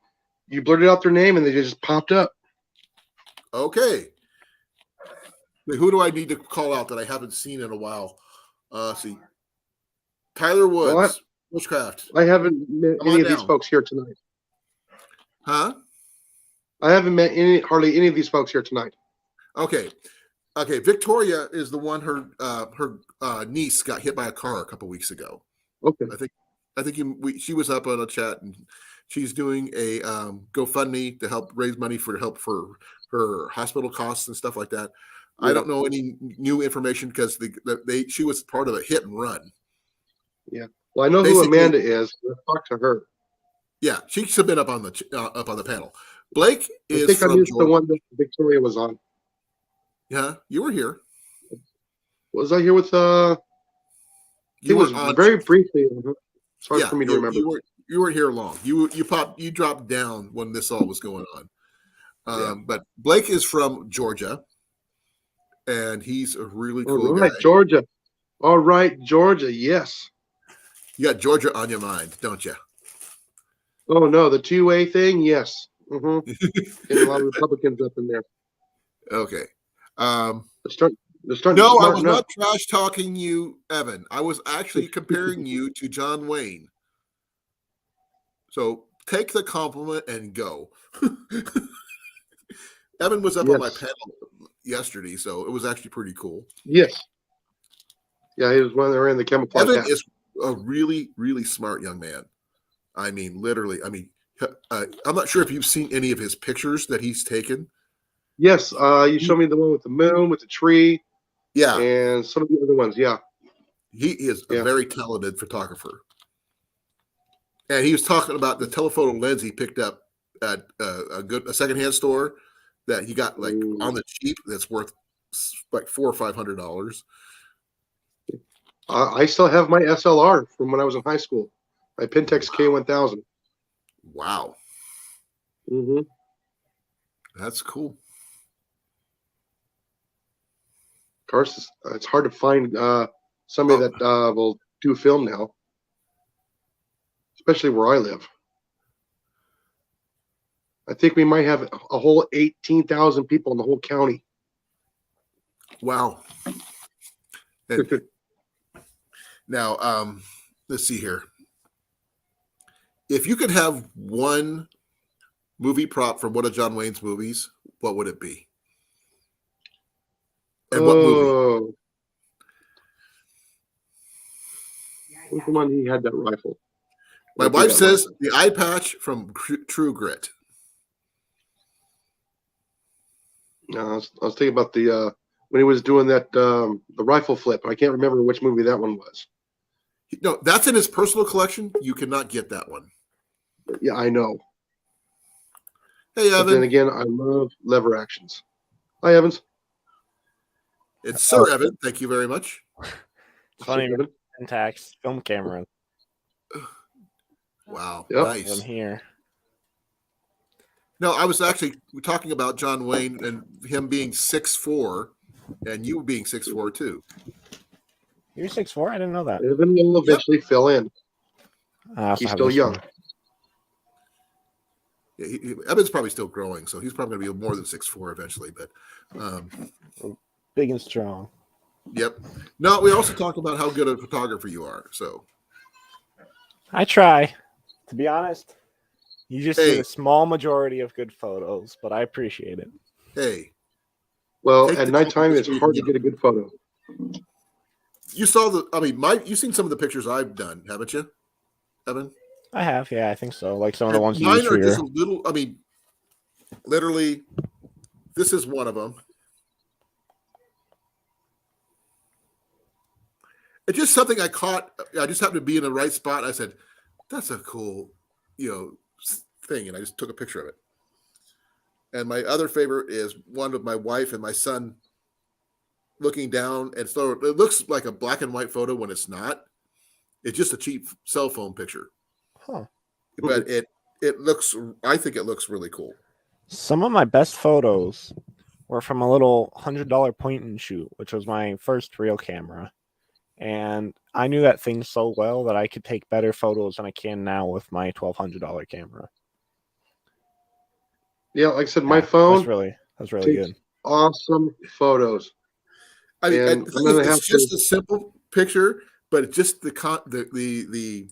You blurted out their name and they just popped up. Okay. Who do I need to call out that I haven't seen in a while? See, Tyler Woods, Bushcraft. I haven't met Come any on of these down. folks here tonight. Huh? I haven't met hardly any of these folks here tonight. Okay. Victoria is the one. Her niece got hit by a car a couple weeks ago. Okay. I think she was up on a chat, and she's doing a GoFundMe to help raise money for her hospital costs and stuff like that. Yeah. I don't know any new information because she was part of a hit and run. Yeah. Well, I know who Amanda is. Let's talk to her. Yeah, she's been up on the panel. Blake I is think I from missed the Georgia. one that Victoria was on. Yeah, you were here. Was I here with You it was were on. very briefly. It's hard Yeah, for me to remember. You weren't here long. You dropped down when this all was going on. Yeah. But Blake is from Georgia, and he's a really All cool right, guy. Georgia. All right, Georgia. Yes. You got Georgia on your mind, don't you? Oh no, the two-way thing. Yes. Mm-hmm. Getting a lot of Republicans up in there. Okay. They're starting to No, I smarten was up. not trash talking you, Evan. I was actually comparing you to John Wayne. So take the compliment and go. Evan was up on my Yes. panel yesterday, so it was actually pretty cool. Yes. Yeah, he was when they were in the camouflage Evan hat. is a really, really smart young man. I mean, literally. I mean, I'm not sure if you've seen any of his pictures that he's taken. Yes. You showed me the one with the moon, with the tree, Yeah, and some of the other ones. Yeah. he is a Yeah. very talented photographer. And he was talking about the telephoto lens he picked up at a secondhand store that he got like Ooh. on the cheap. That's worth like $400 or $500. I still have my SLR from when I was in high school. My Pentax K1000. Wow, Mm-hmm. that's cool. Of course, it's hard to find somebody that will do film now, especially where I live. I think we might have a whole 18,000 people in the whole county. Wow. And now, let's see here. If you could have one movie prop from one of John Wayne's movies, what would it be? And what movie? Who's the one he had that rifle? My What'd be wife that says rifle? the eye patch from True Grit. I was thinking about the when he was doing that the rifle flip. I can't remember which movie that one was. No, that's in his personal collection. You cannot get that one. Yeah, I know. Hey, But then Evan. again, I love lever actions. Hi, Evans. It's Sir Evan. Thank you very much. It's funny, Evan. Pentax film camera. Wow, Yep. I'm nice. here. No, I was actually talking about John Wayne and him being 6'4", and you being 6'4" too. You're 6'4"? I didn't know that. Evan will eventually fill in. I also He's have still this young. one. Yeah, Evan's probably still growing, so he's probably going to be more than 6'4" eventually. But Big and strong. yep. No, we also talked about how good a photographer you are. So I try. To be honest, you just Hey. see a small majority of good photos, but I appreciate it. hey, Well, Take at the nighttime, it's compliments hard to you get a good photo. you saw the. I mean, you've seen some of the pictures I've done, haven't you, Evan? I have, yeah, I think so. Like some of the And ones you mine use for are your... just a little. I mean, literally, this is one of them. It's just something I caught. I just happened to be in the right spot. I said, "That's a cool, thing," and I just took a picture of it. And my other favorite is one of my wife and my son looking down, and so it looks like a black and white photo when it's not. It's just a cheap cell phone picture, Huh. but it looks. I think it looks really cool. Some of my best photos were from a little $100 point and shoot, which was my first real camera. And I knew that thing so well that I could take better photos than I can now with my $1,200 camera. Yeah, like I said, my Yeah, phone that's really takes good. awesome photos. I mean, And and the I'm thing gonna is, have it's just to- a simple picture, but it's just the.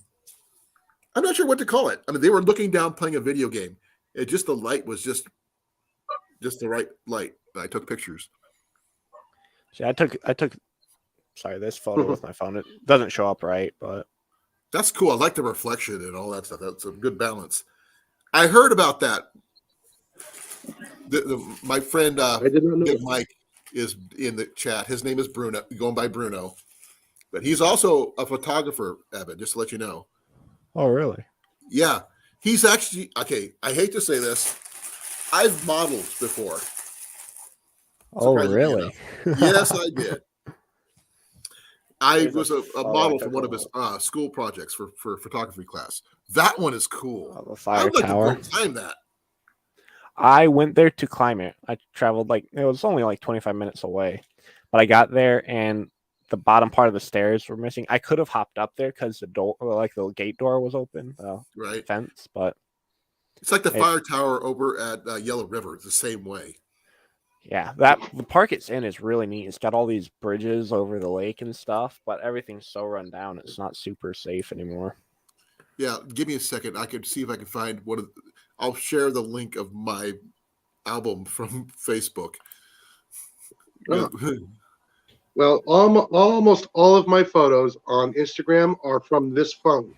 I'm not sure what to call it. I mean, they were looking down playing a video game. It just the light was just the right light. I took pictures. See, I took this photo with my phone. It doesn't show up right, but That's cool. I like the reflection and all that stuff. That's a good balance. I heard about that. My friend I did not know. Big Mike is in the chat. His name is Bruno, going by Bruno, but he's also a photographer, Evan, just to let you know. oh really? Yeah, he's actually okay. I hate to say this, I've modeled before. Oh, surprisingly really? enough. Yes, I did. I Here's a was a photo I model for took one of of his school projects for photography class. That one is cool. the fire I'd like tower. to go climb that. I went there to climb it. I traveled like it was only like 25 minutes away, but I got there and the bottom part of the stairs were missing. I could have hopped up there because the door, like the gate door, was open, Right. fence. But It's like the it, fire tower over at Yellow River. It's the same way. yeah, that the park it's in is really neat. It's got all these bridges over the lake and stuff, but everything's so run down. It's not super safe anymore. Yeah, give me a second. I could see if I can find one of. I'll share the link of my album from Facebook. Oh. Well, almost all of my photos on Instagram are from this phone.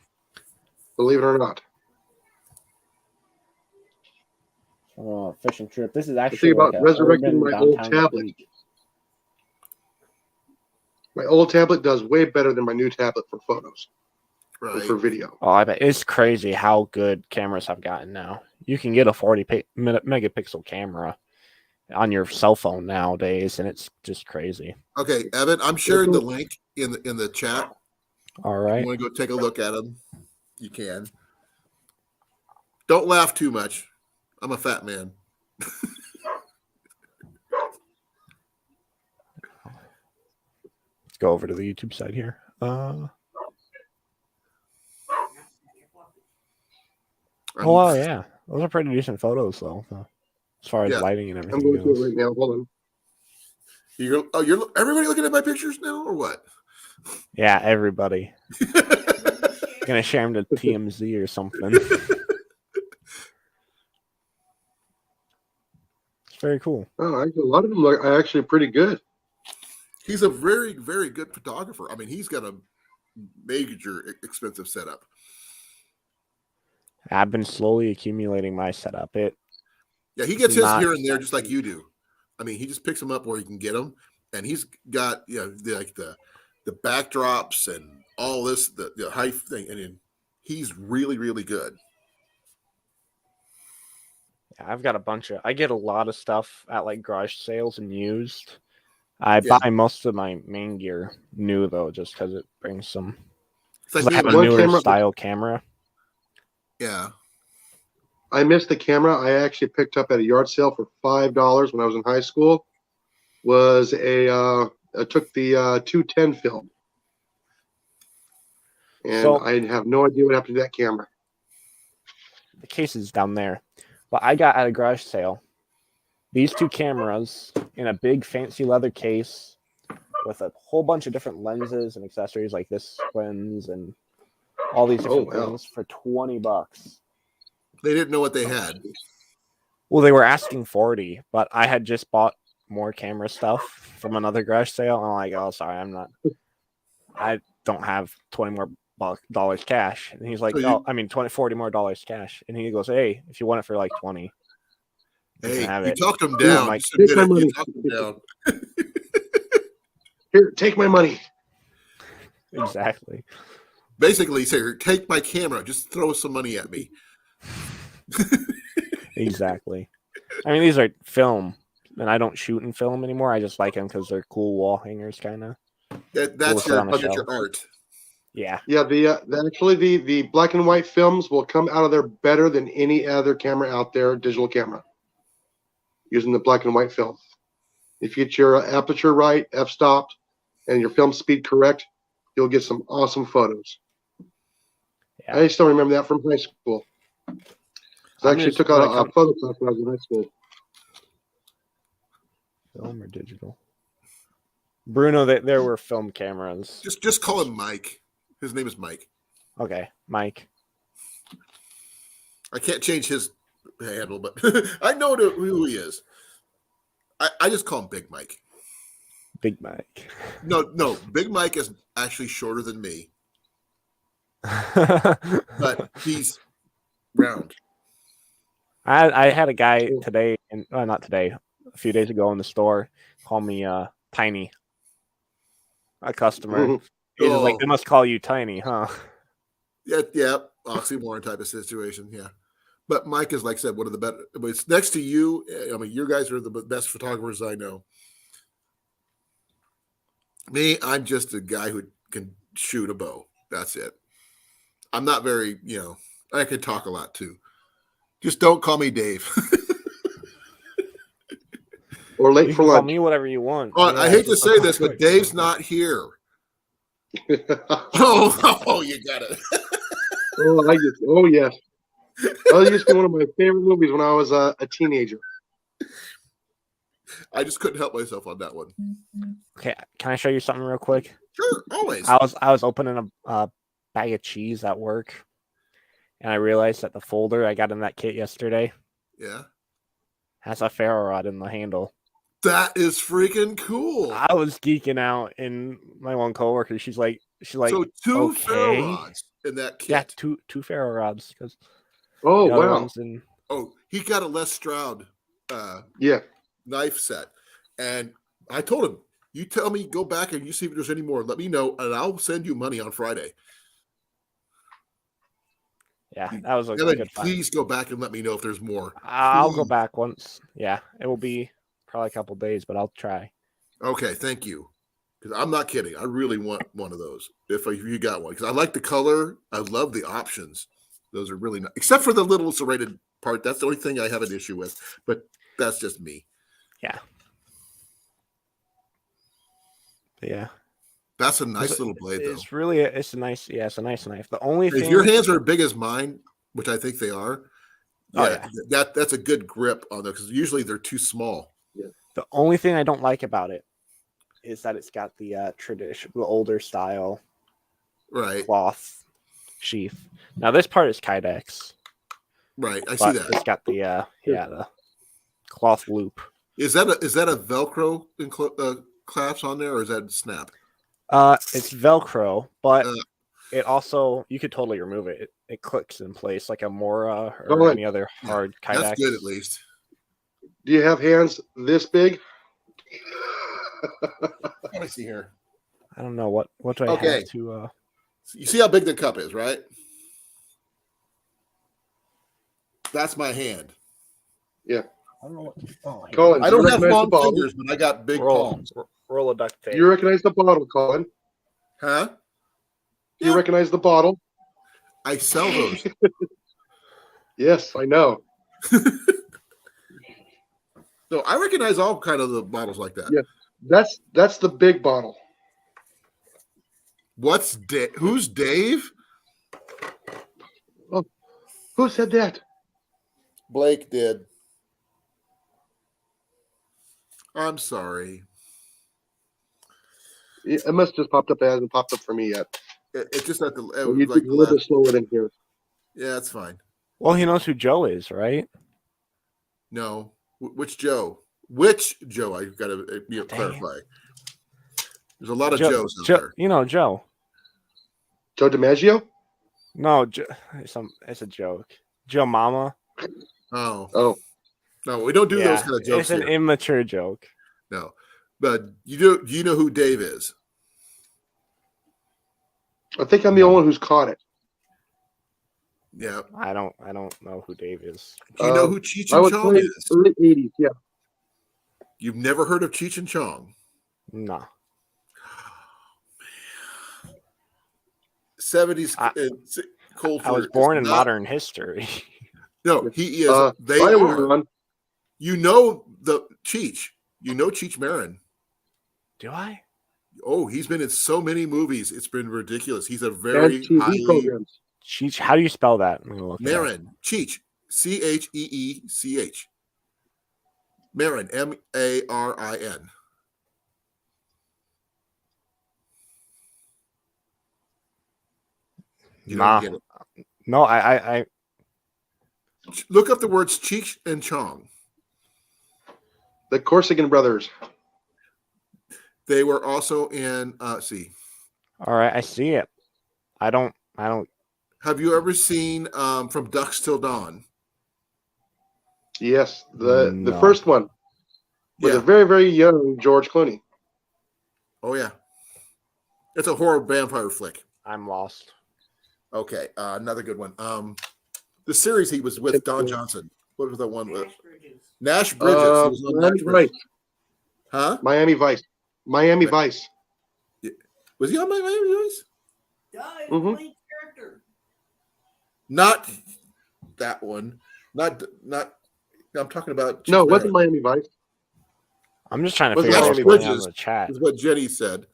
Believe it or not. Fishing trip. This is I actually think about like a resurrecting urban my old downtown tablet. beach. My old tablet does way better than my new tablet for photos and Right. for video. Oh, I bet it's crazy how good cameras have gotten now. You can get a 40 megapixel camera on your cell phone nowadays, and it's just crazy. Okay, Evan, I'm sharing the link in the chat. All If right. you want to go take a look at them, you can. Don't laugh too much. I'm a fat man. Let's go over to the YouTube side here. Oh, wow, yeah. Those are pretty decent photos, though, as far as Yeah. lighting and I'm everything going to it goes. right now. Hold on. You're everybody looking at my pictures now, or what? Yeah, everybody. Gonna share them to TMZ or something. It's very cool. Oh, actually, a lot of them are actually pretty good. He's a very, very good photographer. I mean, he's got a major expensive setup. I've been slowly accumulating my setup. Yeah, he gets his Not here and there just like cheap. you do. I mean, he just picks them up where he can get them, and he's got the backdrops and all this the height thing, and he's really, really good. Yeah, I've got a bunch of. I get a lot of stuff at like garage sales and used. I Yeah. buy most of my main gear new though, just because it brings some. It's like Because I have a One newer camera- style camera. Yeah. I missed the camera I actually picked up at a yard sale for $5 when I was in high school. Was I took the 210 film, and So- I have no idea what happened to that camera. The case is down there, but I got at a garage sale these two cameras in a big fancy leather case with a whole bunch of different lenses and accessories like this lens and all these different wow. things for $20. They didn't know what they had. Well, they were asking 40, but I had just bought more camera stuff from another garage sale. And I'm like, oh, sorry, I don't have 20 more dollars cash. And he's like, So 40 more dollars cash. And he goes, hey, if you want it for like 20, you Hey, can have you it. talked him Yeah, down. Mike, Just admit take my it. You money. talked him down. Here, take my money. Exactly. Basically, say, take my camera. Just throw some money at me. Exactly. I mean, these are film, and I don't shoot in film anymore. I just like them because they're cool wall hangers, kind of. That's sit on the your shelf. art. Yeah. Yeah, the black and white films will come out of there better than any other camera out there, digital camera, using the black and white film. If you get your aperture right, f-stopped, and your film speed correct, you'll get some awesome photos. Yeah. I still remember that from high school. I actually took out a photo class when I was in high school. Film or digital? Bruno, there were film cameras. Just call him Mike. His name is Mike. Okay, Mike. I can't change his handle, but I know who he is. I just call him Big Mike. Big Mike. No, Big Mike is actually shorter than me, but he's round. I had a guy today, and not today, a few days ago in the store, call me Tiny. A customer. He's just like, they must call you Tiny, huh? Yeah, oxymoron type of situation. Yeah, But Mike is, like I said, one of the better. But it's next to you. I mean, you guys are the best photographers I know. Me, I'm just a guy who can shoot a bow. That's it. I'm not very, I can talk a lot too. Just don't call me Dave. Or late You for can call lunch. me whatever you want. Oh, I hate to just say like this, quick. but Dave's not here. Oh, you got it. Oh yes. That used to be one of my favorite movies when I was a teenager. I just couldn't help myself on that one. Okay, can I show you something real quick? Sure, always. I was opening a bag of cheese at work, and I realized that the folder I got in that kit yesterday Yeah. has a ferro rod in the handle. That is freaking cool. I was geeking out, and my one coworker, she's like, So two ferro okay. rods in that kit. Yeah, two ferro rods because Oh the other wow. ones in. Oh, he got a Les Stroud Yeah. knife set. And I told him, you tell me, go back and you see if there's any more. Let me know, and I'll send you money on Friday. Yeah, that was a And then good find. please go back and let me know if there's more. I'll go Please. back once. Yeah, it will be probably a couple days, but I'll try. Okay, thank you. Because I'm not kidding. I really want one of those. If you got one, because I like the color. I love the options. Those are really nice. Except for the little serrated part. That's the only thing I have an issue with. But that's just me. Yeah. Yeah. That's a nice little blade, though. It's really it's a nice knife. The only If thing your hands are as big as mine, which I think they are, Oh, that's a good grip on them because usually they're too small. the only thing I don't like about it is that it's got the traditional older style Right, cloth sheath. Now this part is Kydex, right. I see but that. it's got the the cloth loop. Is that a Velcro clasp on there, or is that snap? It's Velcro, but Uh, it also you could totally remove it. It clicks in place like a Mora Go or ahead. any other hard Kydex. That's good, at least. Do you have hands this big? Let me see here. I don't know what do I Okay. have to. You see how big the cup is, right? That's my hand. I don't know what. Oh, here. Colin, I do you don't have recognize the long bottle? fingers, but I got big roll, palms. roll of duct tape. Do you recognize the bottle, Colin? Huh? Do you Yeah. recognize the bottle? I sell those. Yes, I know. So I recognize all kind of the bottles like that. Yeah. That's the big bottle. What's Dave? Who's Dave? Who said that? Blake did. I'm sorry. It must have just popped up. It hasn't popped up for me yet. It's just not the You like a little bit slower than here. yeah, it's fine. Well, he knows who Joe is, right? No, which Joe? Which Joe? I got to Dang it. clarify. There's a lot of Joe, Joes out Joe, there. you know Joe. Joe DiMaggio? No, it's a joke. Joe Mama. Oh, No, we don't do those kind of jokes It's an here. immature joke. No, but do you know who Dave is? I think I'm the only one who's caught it. Yeah. I don't know who Dave is. Do you know who Cheech I and would Chong say is? early 80s. Yeah. You've never heard of Cheech and Chong? No. 70s cold. I was born in modern history. No, he is. They I was are. wrong. You know the Cheech. You know Cheech Marin. Do I? Oh, he's been in so many movies. It's been ridiculous. He's a very And TV highly programs. Cheech, how do you spell that? I'm gonna look it up. Marin. Cheech. Cheech. Marin. Marin. You Nah. don't get it. No, I Look up the words Cheech and Chong. The Corsican brothers. They were also in. See, all right, I see it. I don't have you ever seen From Dusk Till Dawn? Yes, the No. first one with Yeah. a very, very young George Clooney. Oh yeah. It's a horror vampire flick. I'm lost. Okay, another good one. The series he was with It's Don cool. Johnson. What was that one with? Nash Bridges. Nash Bridges. He was on Miami Nash Bridges. Vice. Huh? Miami Vice. Miami Vice. Was he on Miami Vice? Yeah, he's Mhm. the main character. Not that one. Not. I'm talking about. No, it Chief wasn't Barrett. Miami Vice. I'm just trying to Was it figure out Nash what's Miami going on in Bridges the chat. is what Jenny said,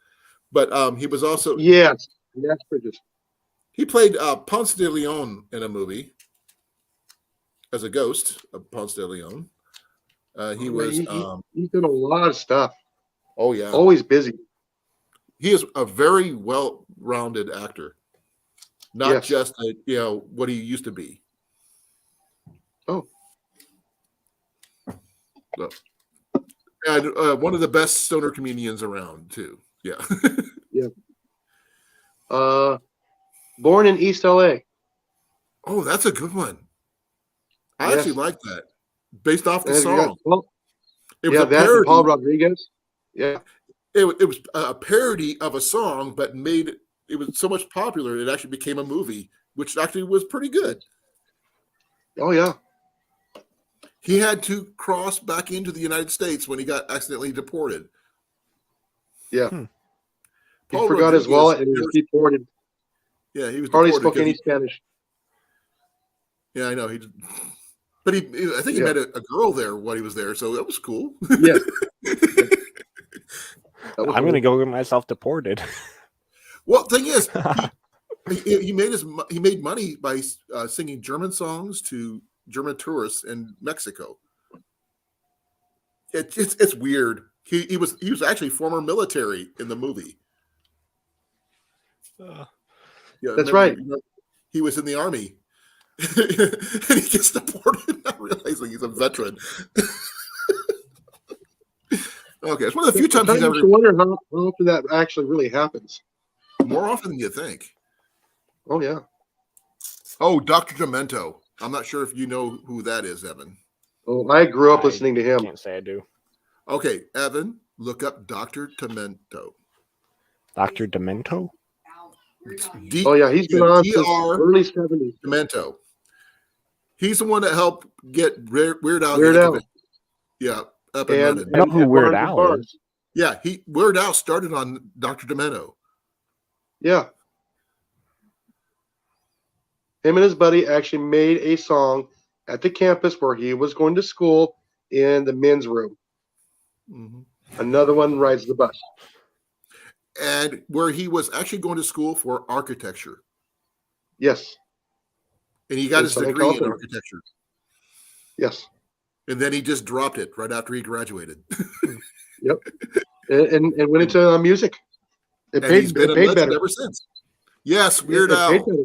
but he was also Yes. Nash Bridges. he played Ponce de Leon in a movie as a ghost of Ponce de Leon. He was. He's done a lot of stuff. Oh yeah. Always busy. He is a very well-rounded actor, not Yes. just what he used to be. Oh. So, and one of the best stoner comedians around too. Yeah. Born in East LA. Oh, that's a good one. I Yes. actually like that. Based off the And you got song. Paul- It was yeah, a that and parody. Paul Rodriguez. Yeah. It was a parody of a song, but it was so much popular it actually became a movie, which actually was pretty good. Oh yeah. He had to cross back into the United States when he got accidentally deported. Yeah. Hmm. He Paul forgot his Rodriguez wallet and he was deported. Yeah, he was Hardly deported spoke 'cause any he- Spanish. Yeah, I know. But I think he Yeah. met a girl there while he was there, so that was cool. Yeah. That was I'm going to cool. go get myself deported. Well, thing is, he made money by singing German songs to German tourists in Mexico. It's weird. He was actually former military in the movie. Yeah, That's right. He was in the army, and he gets deported, not realizing he's a veteran. Okay, it's one of the few times he's Sometimes ever you wonder how often that actually really happens. more often than you think. Oh yeah. Oh, Dr. Demento. I'm not sure if you know who that is, Evan. Oh, I grew up I listening to him. Can't say I do. Okay, Evan, look up Dr. Demento. Dr. Demento? Al, Weird Al D- Oh yeah, he's been on since DR early 70s. Demento. He's the one that helped get Weird Al. Weird Al. Yeah, up and And, running. I know who Weird Barnes and Al Barnes. is. Yeah, Weird Al started on Dr. Demento. Yeah. Him and his buddy actually made a song at the campus where he was going to school in the men's room. Mm-hmm. Another one rides the bus. And where he was actually going to school for architecture. Yes. And he got In his Southern degree in California. architecture. Yes. And then he just dropped it right after he graduated. Yep. And went into music. It And he's been a paid legend better. ever since. Yes, Weird It paid Al. better.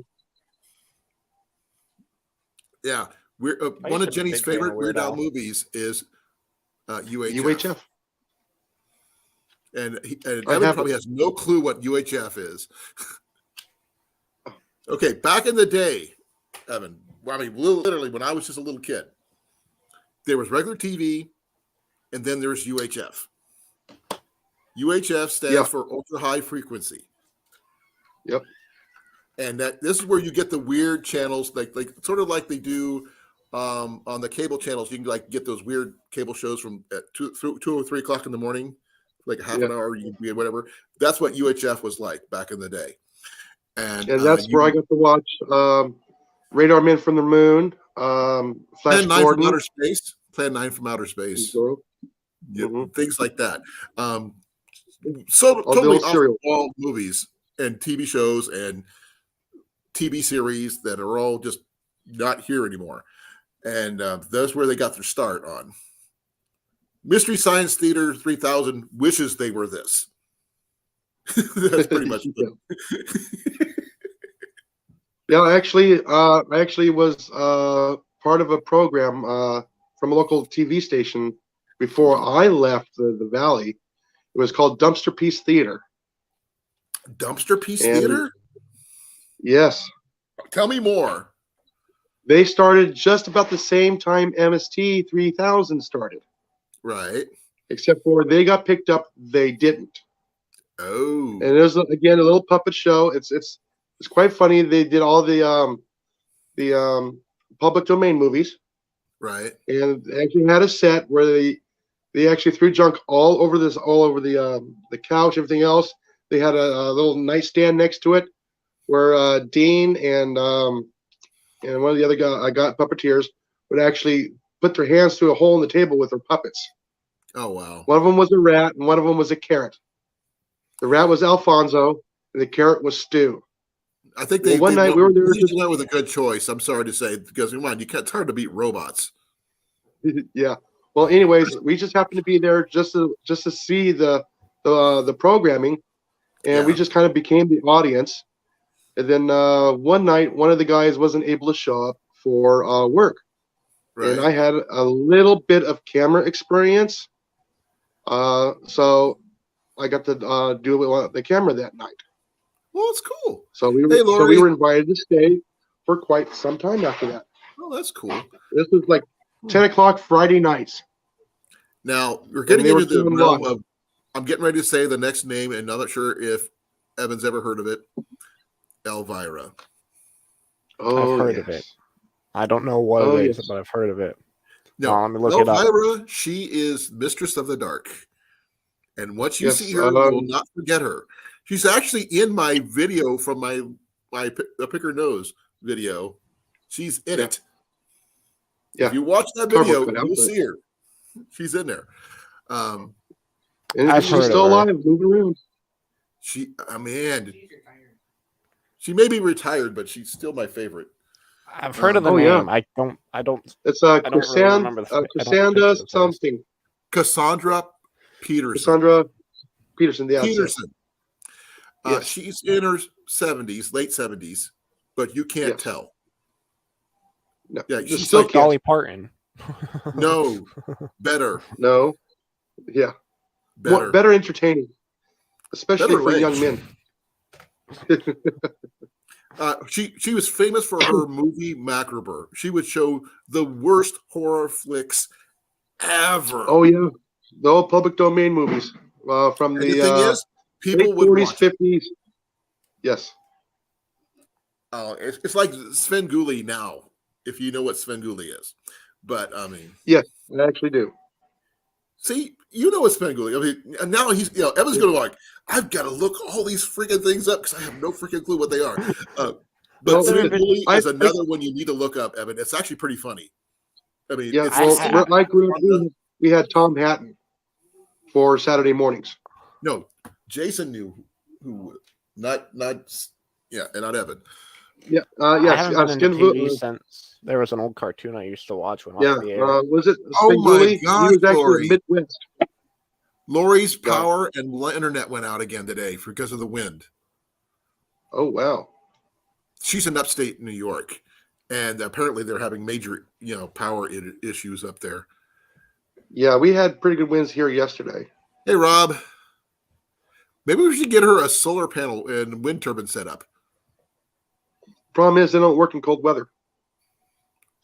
Yeah. I One used of to be a Jenny's big fan of favorite Weird Weird Al Al. movies is UHF. UHF. And I Evan have probably has no clue what UHF is. Okay, back in the day, Evan, I mean, literally when I was just a little kid, there was regular TV, and then there's UHF. UHF stands Yeah. for ultra high frequency. Yep. And this is where you get the weird channels, like sort of like they do on the cable channels. You can get those weird cable shows from at 2 or 3 o'clock in the morning, like a half an hour, you can be whatever. That's what UHF was like back in the day. And that's where I got to watch Radar Men from the Moon, Flash Plan 9 from Gordon. Outer Space, Plan 9 from Outer Space, yeah, Mhm. things like that. So All totally those off serial. the wall movies and TV shows and TV series that are all just not here anymore. And that's where they got their start on. Mystery Science Theater 3000 wishes they were this. That's pretty much it. Yeah, I actually was part of a program from a local TV station before I left the Valley. It was called Dumpster Piece Theater. Dumpster Piece And- Theater? Yes. Tell me more. They started just about the same time MST 3000 started, Right. except for they got picked up, they didn't. Oh. And it was again a little puppet show. It's quite funny. They did all the public domain movies, Right. and they actually had a set where they actually threw junk all over the couch, everything else. They had a little nightstand next to it where Dean and one of the other got puppeteers would actually put their hands through a hole in the table with their puppets. Oh wow. One of them was a rat, and one of them was a carrot. The rat was Alfonso, and the carrot was Stu. I think Well, one night we were there They went with a good choice. I'm sorry to say, because come on, it's hard to beat robots. Yeah. Well, anyways, we just happened to be there just to see the programming, and we Yeah. just kind of became the audience. And then one night, one of the guys wasn't able to show up for work, Right. and I had a little bit of camera experience, so I got to do the camera that night. Well, it's cool. So we Hey, Lori. were invited to stay for quite some time after that. Oh, that's cool. This was like 10 o'clock Friday nights. Now we're getting they were into the doing realm what? of. I'm getting ready to say the next name, and I'm not sure if Evan's ever heard of it. Elvira. Oh, I've heard of it. I don't know what Oh, it is, yes. but I've heard of it. No, Let me look it up. Elvira. She is Mistress of the Dark, and once you Yes, see her, you will not forget her. She's actually in my video from my Pick Her Nose video. She's in Yeah. it. Yeah. If you watch that Cover video, cut out, you'll but- see her. She's in there. And I've she's heard of still her. alive, moving around. Man, she may be retired, but she's still my favorite. I've heard of the Oh, yeah. name. I don't. It's don't really remember I don't Cassandra picture the face. something. Cassandra Peterson. Cassandra Peterson. Yeah, Peterson. Yes. She's in her 70s, late 70s, but you can't Yes. tell. No, Yeah, you she's still like, can't. Dolly Parton. no, better, No. Yeah. better. Better entertaining, especially Better for young legs. men. She was famous for her movie Macabre. She would show the worst horror flicks ever. Oh yeah, the old public domain movies from and the the thing is, people late would 40s, watch it. 50s. Yes. It's like Sven Gulli now, if you know what Sven Gulli is. But I mean, Yes, I actually do. see, you know what Sven Gulli. I mean, and now he's, Evan's going to like, I've got to look all these freaking things up because I have no freaking clue what they are. But Well, Sven Gulli is I- another one you need to look up, Evan. It's actually pretty funny. I mean, Yeah, it's well, the same- where I grew up, we had Tom Hatton for Saturday mornings. no, Jason knew who, not yeah, and not Evan. Yeah, I yes, haven't been into TV Skin. since there was an old cartoon I used to watch when Yeah, off the air. was it Oh Sven my Gulli? gosh, He was actually Lori. Midwest. Lori's Yeah. power and internet went out again today because of the wind. Oh wow. She's in upstate New York, and apparently they're having major, power issues up there. Yeah, we had pretty good winds here yesterday. Hey, Rob, maybe we should get her a solar panel and wind turbine set up. Problem is, they don't work in cold weather.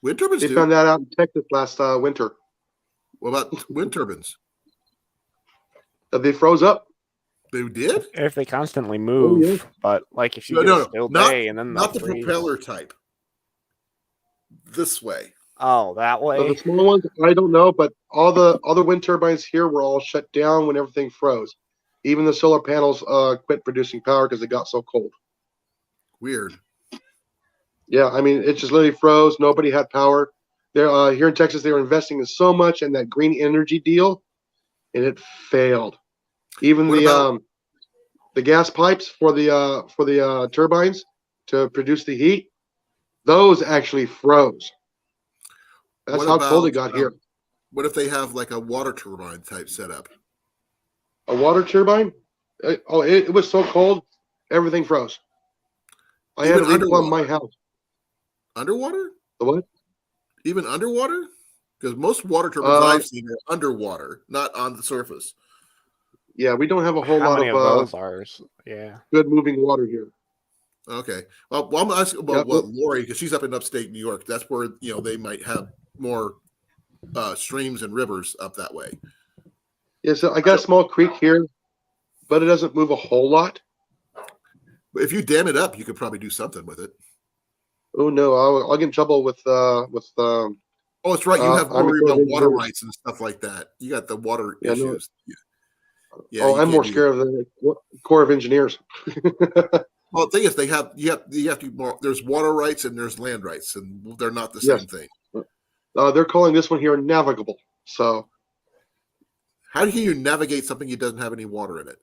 Wind turbines They do. found that out in Texas last winter. What about wind turbines? They froze up. They did? If they constantly move, yeah. but like if you No, get no, a still not- day and then Not the they'll freeze. propeller type. This way. Oh, that So way. the small ones, I don't know, but all the other wind turbines here were all shut down when everything froze. Even the solar panels quit producing power because it got so cold. Weird. Yeah, I mean, it just literally froze. Nobody had power. There, here in Texas, they were investing in so much in that green energy deal, and it failed. Even What about- the gas pipes for the turbines to produce the heat, those actually froze. That's What how cold it about, got here. What if they have like a water turbine type setup? A water turbine? It was so cold, everything froze. I had Even to replumb my underwater? house. Underwater? The what? Even underwater? Because most water turbines I've seen are underwater, not on the surface. Yeah, we don't have a whole How lot many of of those are? Yeah. good moving water here. Okay. Well, I'm asking about Yeah, what Lori, because she's up in upstate New York. That's where they might have more streams and rivers up that way. Yeah, so I got a small creek here, but it doesn't move a whole lot. But if you dam it up, you could probably do something with it. Oh no, I'll get in trouble with Oh, that's right. You have I'm a worry Corps of about water Engineers. rights and stuff like that. You got the water Yeah, no. issues. Yeah, Oh, you I'm can't more do that. scared of the Corps of Engineers. Well, the thing is, you have to there's water rights and there's land rights, and they're not the Yes. same thing. They're calling this one here navigable. So How can you navigate something that doesn't have any water in it?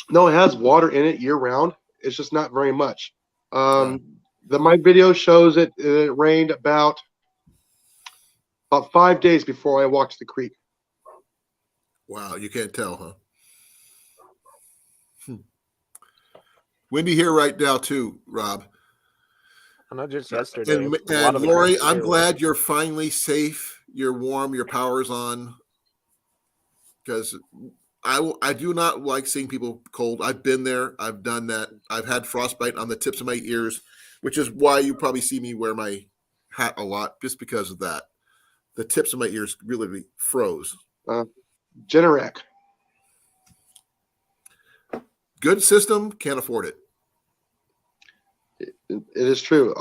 no, it has water in it year round. It's just not very much. Yeah. My video shows it rained about 5 days before I walked the creek. Wow, you can't tell, huh? Windy here right now too, Rob. I know just yesterday. And a lot of the Lori, creeks I'm here glad you're finally safe. You're warm. Your power's on. Because I do not like seeing people cold. I've been there. I've done that. I've had frostbite on the tips of my ears, which is why you probably see me wear my hat a lot, just because of that. The tips of my ears really froze. Generac. Good system, can't afford it. It is true.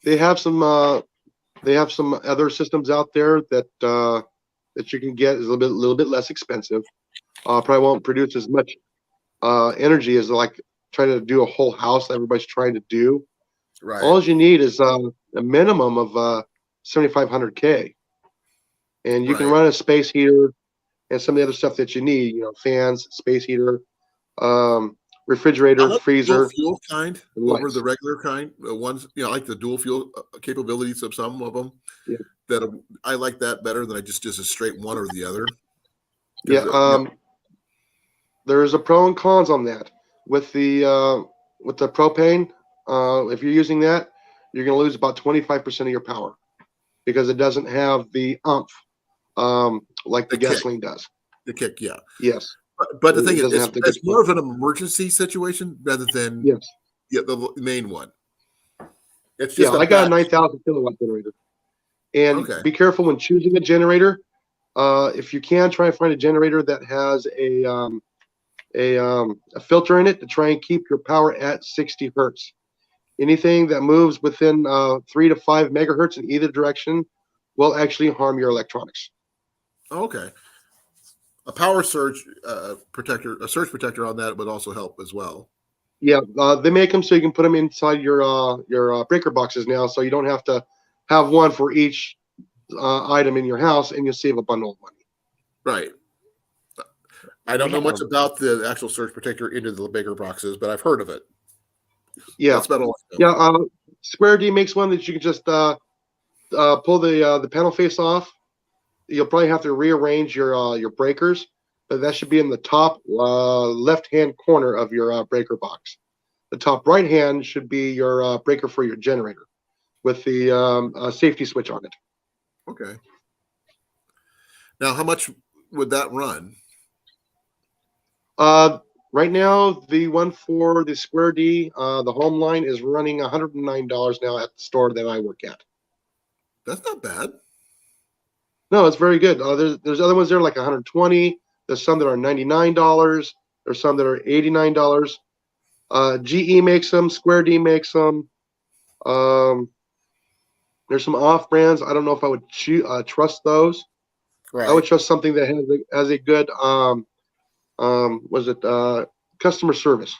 They have some other systems out there that you can get is a little bit less expensive. Probably won't produce as much energy as like trying to do a whole house that everybody's trying to do. Right. All you need is a minimum of 7,500 K, and you can Right. run a space heater and some of the other stuff that you need. Fans, space heater, refrigerator, I like the freezer, dual fuel kind and over lights. the regular kind. Ones, I like the dual fuel capabilities of some of them. Yeah. I like that better than I just a straight one or the other. Yeah. There's a pro and cons on that. With the propane, if you're using that, you're going to lose about 25% of your power because it doesn't have the umph like the The kick. gasoline does. The kick, yeah. Yes. But the thing It is, doesn't have the it's good more of an emergency situation rather than Yes. the main one. It's Yeah, just I got a 9,000 kilowatt generator. And Okay. be careful when choosing a generator. If you can, try and find a generator that has a filter in it to try and keep your power at 60 hertz. Anything that moves within 3 to 5 megahertz in either direction will actually harm your electronics. Okay. A power surge protector, a surge protector on that would also help as well. Yeah, they make them so you can put them inside your breaker boxes now, so you don't have to have one for each item in your house, and you'll save a bundle of money. Right. I don't know much about the actual surge protector into the bigger boxes, but I've heard of it. Yeah, That's about all I know. yeah. Square D makes one that you can just pull the panel face off. You'll probably have to rearrange your breakers, but that should be in the top left-hand corner of your breaker box. The top right-hand should be your breaker for your generator with the safety switch on it. Okay. Now, how much would that run? Right now, the one for the Square D, the home line, is running $109 now at the store that I work at. That's not bad. No, it's very good. There's other ones there like 120. There's some that are $99. There's some that are $89. GE makes them. Square D makes them. There's some off brands. I don't know if I would trust those. Right. I would trust something that has a good customer service.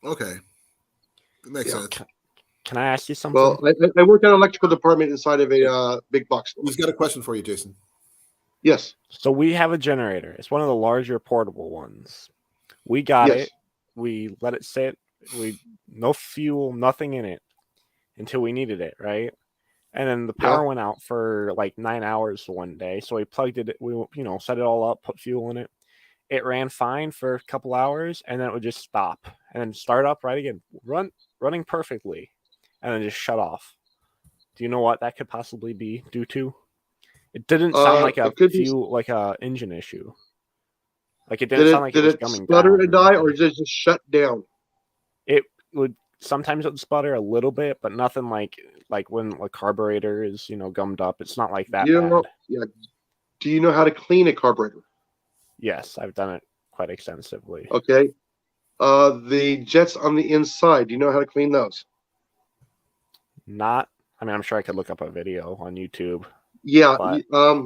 Okay. That makes sense. Can I ask you something? Well, I work at an electrical department inside of a big box store. He's got a question for you, Jason. Yes. So we have a generator. It's one of the larger portable ones. We got Yes. it. We let it sit. No fuel, nothing in it until we needed it, right? And then the power went out for like 9 hours one day. So we plugged it. We set it all up, put fuel in it. It ran fine for a couple hours, and then it would just stop and then start up right again, running perfectly, and then just shut off. Do you know what that could possibly be due to? It didn't sound like a fuel, like a engine issue. Like it didn't sound like it was coming down. Did it stutter and die, or did it just shut down? It would sometimes it would sputter a little bit, but nothing like when a carburetor is gummed up. It's not like that bad. Yeah. Do you know how to clean a carburetor? Yes, I've done it quite extensively. Okay. The jets on the inside. Do you know how to clean those? not. I mean, I'm sure I could look up a video on YouTube. Yeah, But-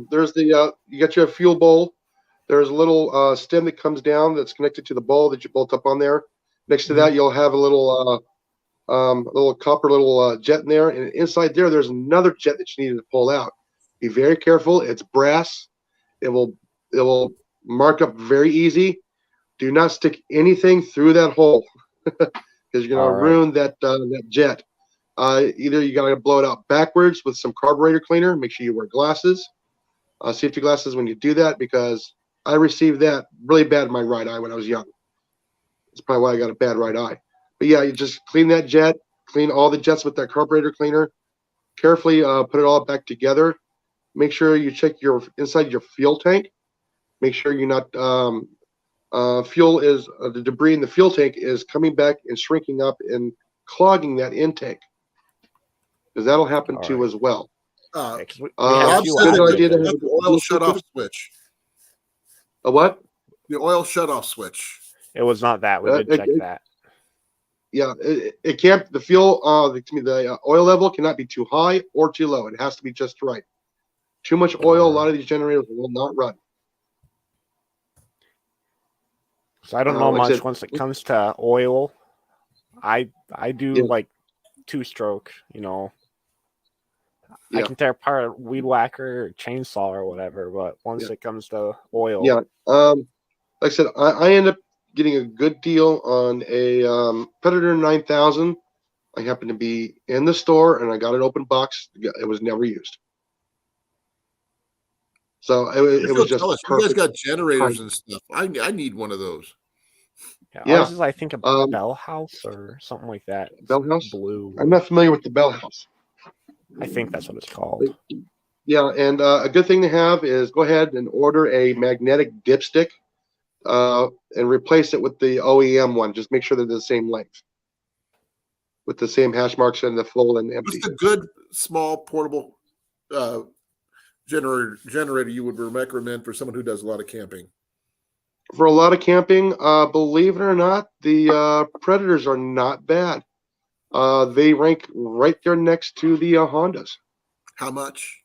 there's the you got your fuel bowl. There's a little stem that comes down that's connected to the bowl that you bolt up on there. Next to that, you'll have a little copper little jet in there, and inside there, there's another jet that you need to pull out. Be very careful. It's brass. It will mark up very easy. Do not stick anything through that hole because you're gonna All right. ruin that jet. Either you gotta blow it out backwards with some carburetor cleaner. Make sure you wear glasses, safety glasses when you do that, because I received that really bad in my right eye when I was young. That's probably why I got a bad right eye. But yeah, you just clean that jet, clean all the jets with that carburetor cleaner. Carefully put it all back together. Make sure you check your inside your fuel tank. Make sure you're not fuel is the debris in the fuel tank is coming back and shrinking up and clogging that intake, because that'll happen All too right. as well. Uh, Yeah, 'cause we Uh, had a Rob few said good ideas idea to there. have the oil shut-off switch. A what? The oil shut-off switch. It was not that. We did check that. Yeah, it can't. The fuel, the oil level cannot be too high or too low. It has to be just right. Too much oil, a lot of these generators will not run. So I don't know like I much said- once it comes to oil. I do Yeah. like 2-stroke, you know. I Yeah. can tear apart a weed whacker or chainsaw or whatever, but once Yeah. it comes to oil, Yeah. Like I said, I end up getting a good deal on a Predator 9000. I happened to be in the store and I got an open box. It was never used. So it was just Tell us, you perfect. guys got generators and stuff. I need one of those. Yeah. ours is I think a Um, Bell House or something like that. It's Bell House? blue. I'm not familiar with the Bell House. I think that's what it's called. Yeah, and a good thing to have is go ahead and order a magnetic dipstick and replace it with the OEM one. Just make sure they're the same length with the same hash marks and the full and empty. What's the good small portable generator you would recommend for someone who does a lot of camping? For a lot of camping, believe it or not, the Predators are not bad. They rank right there next to the Hondas. How much?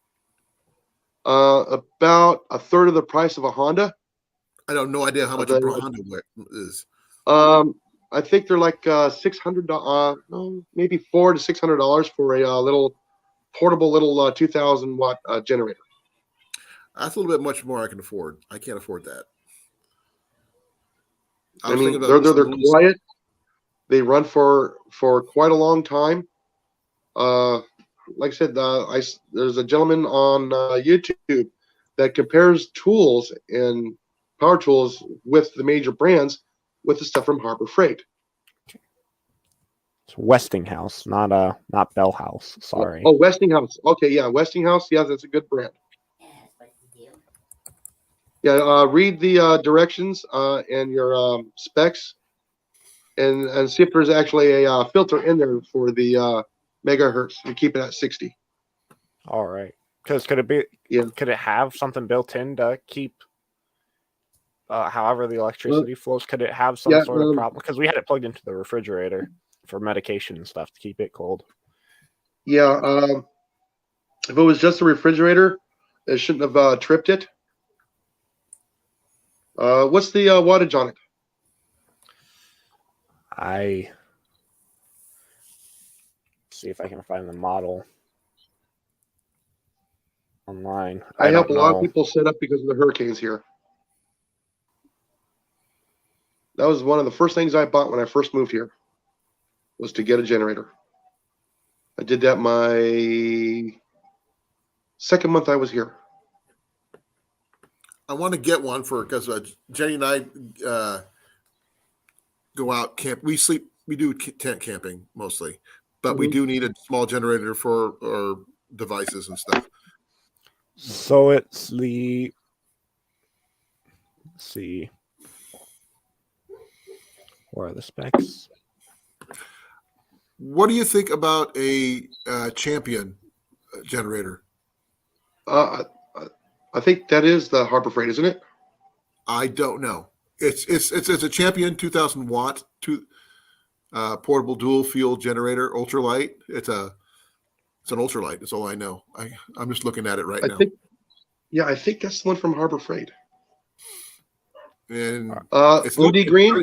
About a third of the price of a Honda. I don't no idea how much a Honda is. I think they're like $600, maybe $400 to $600 for a little portable little 2,000 watt generator. That's a little bit much more I can afford. I can't afford that. I mean, they're quiet. They run for quite a long time. Like I said, there's a gentleman on YouTube that compares tools and power tools with the major brands with the stuff from Harbor Freight. It's Westinghouse, not Bell House. Sorry. Oh, Westinghouse. Okay, yeah, Westinghouse. Yeah, that's a good brand. Yeah, read the directions and your specs, and see if there's actually a filter in there for the megahertz. You keep it at 60. All right. Because could it be? Yeah. Could it have something built in to keep? However, the electricity flows. Could it have some sort of problem? Because we had it plugged into the refrigerator for medication and stuff to keep it cold. Yeah. If it was just a refrigerator, it shouldn't have tripped it. What's the wattage on it? I see if I can find the model online. I help a don't lot know. of people set up because of the hurricanes here. That was one of the first things I bought when I first moved here, was to get a generator. I did that my second month I was here. I want to get one because Jenny and I go out camp. We do tent camping mostly, but we do need a small generator for our devices and stuff. So it's the. Let's see. Where are the specs? What do you think about a Champion generator? I think that is the Harbor Freight, isn't it? I don't know. It's a Champion 2,000 watt portable dual fuel generator, ultralight. It's a It's an ultralight. That's all I know. I'm just looking at it right I now. think that's the one from Harbor Freight. And it's OD Green?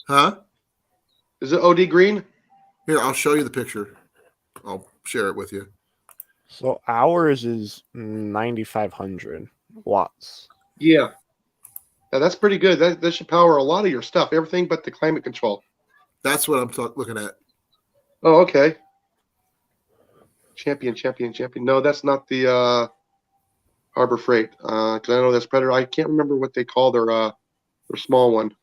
Huh? Is it OD Green? Here, I'll show you the picture. I'll share it with you. So ours is 9,500 watts. Yeah. Yeah, that's pretty good. That should power a lot of your stuff, everything but the climate control. That's what I'm looking at. Oh, okay. Champion. No, that's not the Harbor Freight. Because I know that's Predator. I can't remember what they call their small one.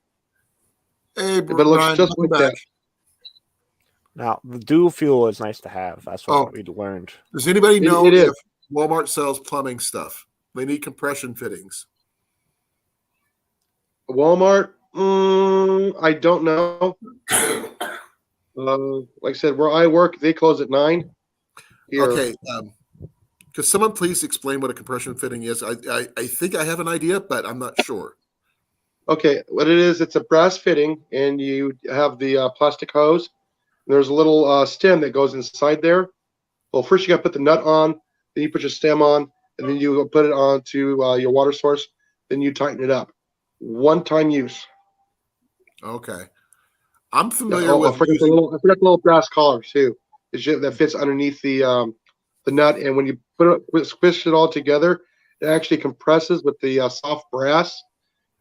Hey, But it looks Brian, just welcome like back. that. Now, the dual fuel is nice to have. That's what Oh. we learned. Does anybody know it is. if Walmart sells plumbing stuff? They need compression fittings. Walmart, I don't know. Like I said, where I work, they close at 9. Here. Okay. Could someone please explain what a compression fitting is? I think I have an idea, but I'm not sure. Okay, what it is, it's a brass fitting, and you have the plastic hose. There's a little stem that goes inside there. Well, first you got to put the nut on, then you put your stem on, and then you put it onto your water source. Then you tighten it up. One-time use. Okay. I'm Yeah, familiar with I forgot the little brass collar too. That fits underneath the nut, and when you squish it all together, it actually compresses with the soft brass,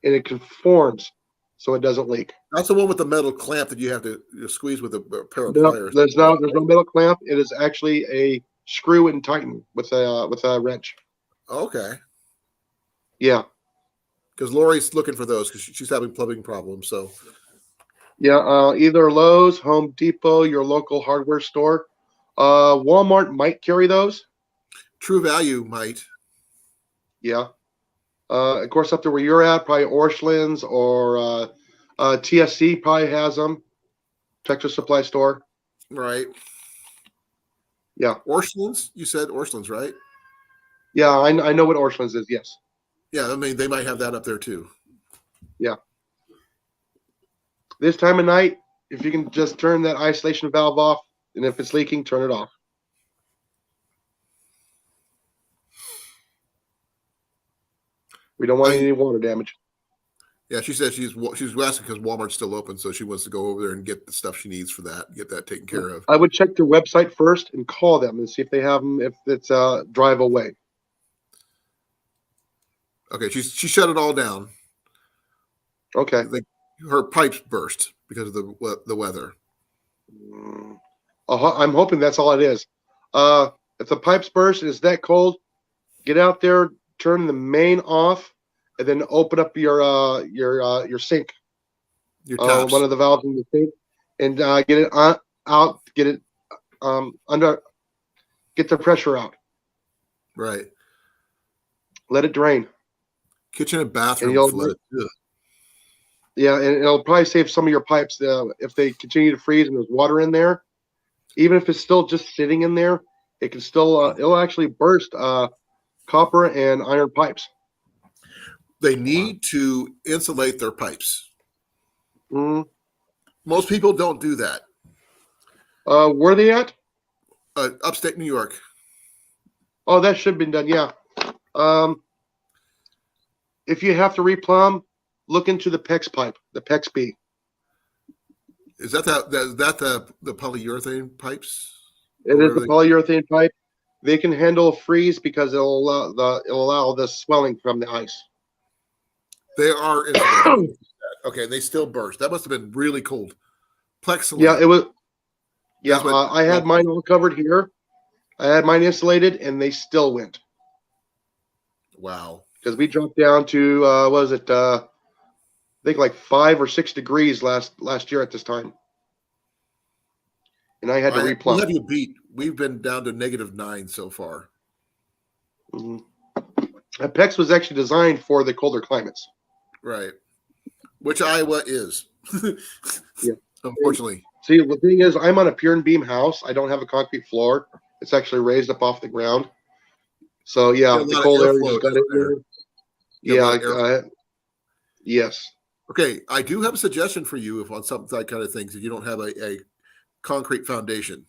and it conforms so it doesn't leak. That's the one with the metal clamp that you have to squeeze with a pair of No, pliers. there's no metal clamp. It is actually a screw and tighten with a wrench. Okay. Yeah, Because Lori's looking for those because she's having plumbing problems. So yeah. Either Lowe's, Home Depot, your local hardware store. Walmart might carry those. True Value might. Yeah. Of course, up there where you're at, probably Orscheln's or TSC probably has them. Tractor Supply Store. Right. Yeah. Orscheln's? You said Orscheln's, right? Yeah, I know what Orscheln's is. Yes. Yeah, I mean, they might have that up there too. Yeah. This time of night, if you can just turn that isolation valve off, and if it's leaking, turn it off. We don't want any water damage. Yeah, she said she's asking because Walmart's still open, so she wants to go over there and get the stuff she needs for that, get that taken care of. I would check their website first and call them and see if they have them, if it's drive away. Okay, she shut it all down. Okay. Her pipes burst because of the weather. I'm hoping that's all it is. If the pipes burst and it's that cold, get out there, turn the main off, and then open up your sink. Your taps. One of the valves in the sink, and get it out. Get it under. Get the pressure out. Right. Let it drain. Kitchen and bathroom you'll- flooded. Ugh. Yeah, and it'll probably save some of your pipes if they continue to freeze and there's water in there. Even if it's still just sitting in there, it can still it'll actually burst copper and iron pipes. They need to insulate their pipes. Mm. Most people don't do that. Where are they at? Upstate New York. Oh, that should have been done. Yeah. If you have to replumb, look into the PEX pipe, the PEX B. Is that the polyurethane pipes? It is the polyurethane pipe. They can handle a freeze because it'll allow the swelling from the ice. They are insulated. Okay, they still burst. That must have been really cold. Plexiglass. Yeah, it was. Yeah, That's what- I had mine all covered here. I had mine insulated, and they still went Wow. because we dropped down to what was it? I think like 5 or 6 degrees last year at this time, and I had to We'll replumb. have you beat. We've been down to -9 so far. Mm-hmm. PEX was actually designed for the colder climates. Right. Which Iowa is. Yeah. Unfortunately. See, the thing is, I'm on a pier and beam house. I don't have a concrete floor. It's actually raised up off the ground. So yeah, Got a the lot of cold air airflow just got down in there. there. Got a lot Yeah, of yes. Okay, I do have a suggestion for you if on something that kind of things if you don't have a concrete foundation.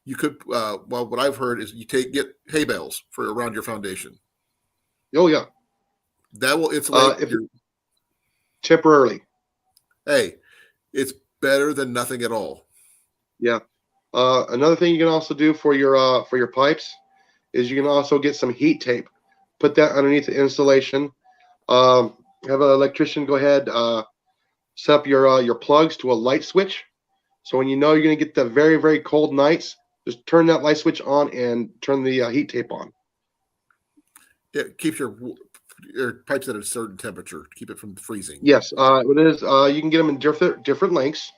you could. Well, what I've heard is you get hay bales for around your foundation. Oh yeah, That will insulate if your. temporarily. Hey, it's better than nothing at all. Yeah. Another thing you can also do for your pipes is you can also get some heat tape. Put that underneath the insulation. Have an electrician go ahead, set up your plugs to a light switch. So when you know you're going to get the very, very cold nights, just turn that light switch on and turn the heat tape on. It keeps your pipes at a certain temperature to keep it from freezing. Yes, it is. You can get them in different lengths.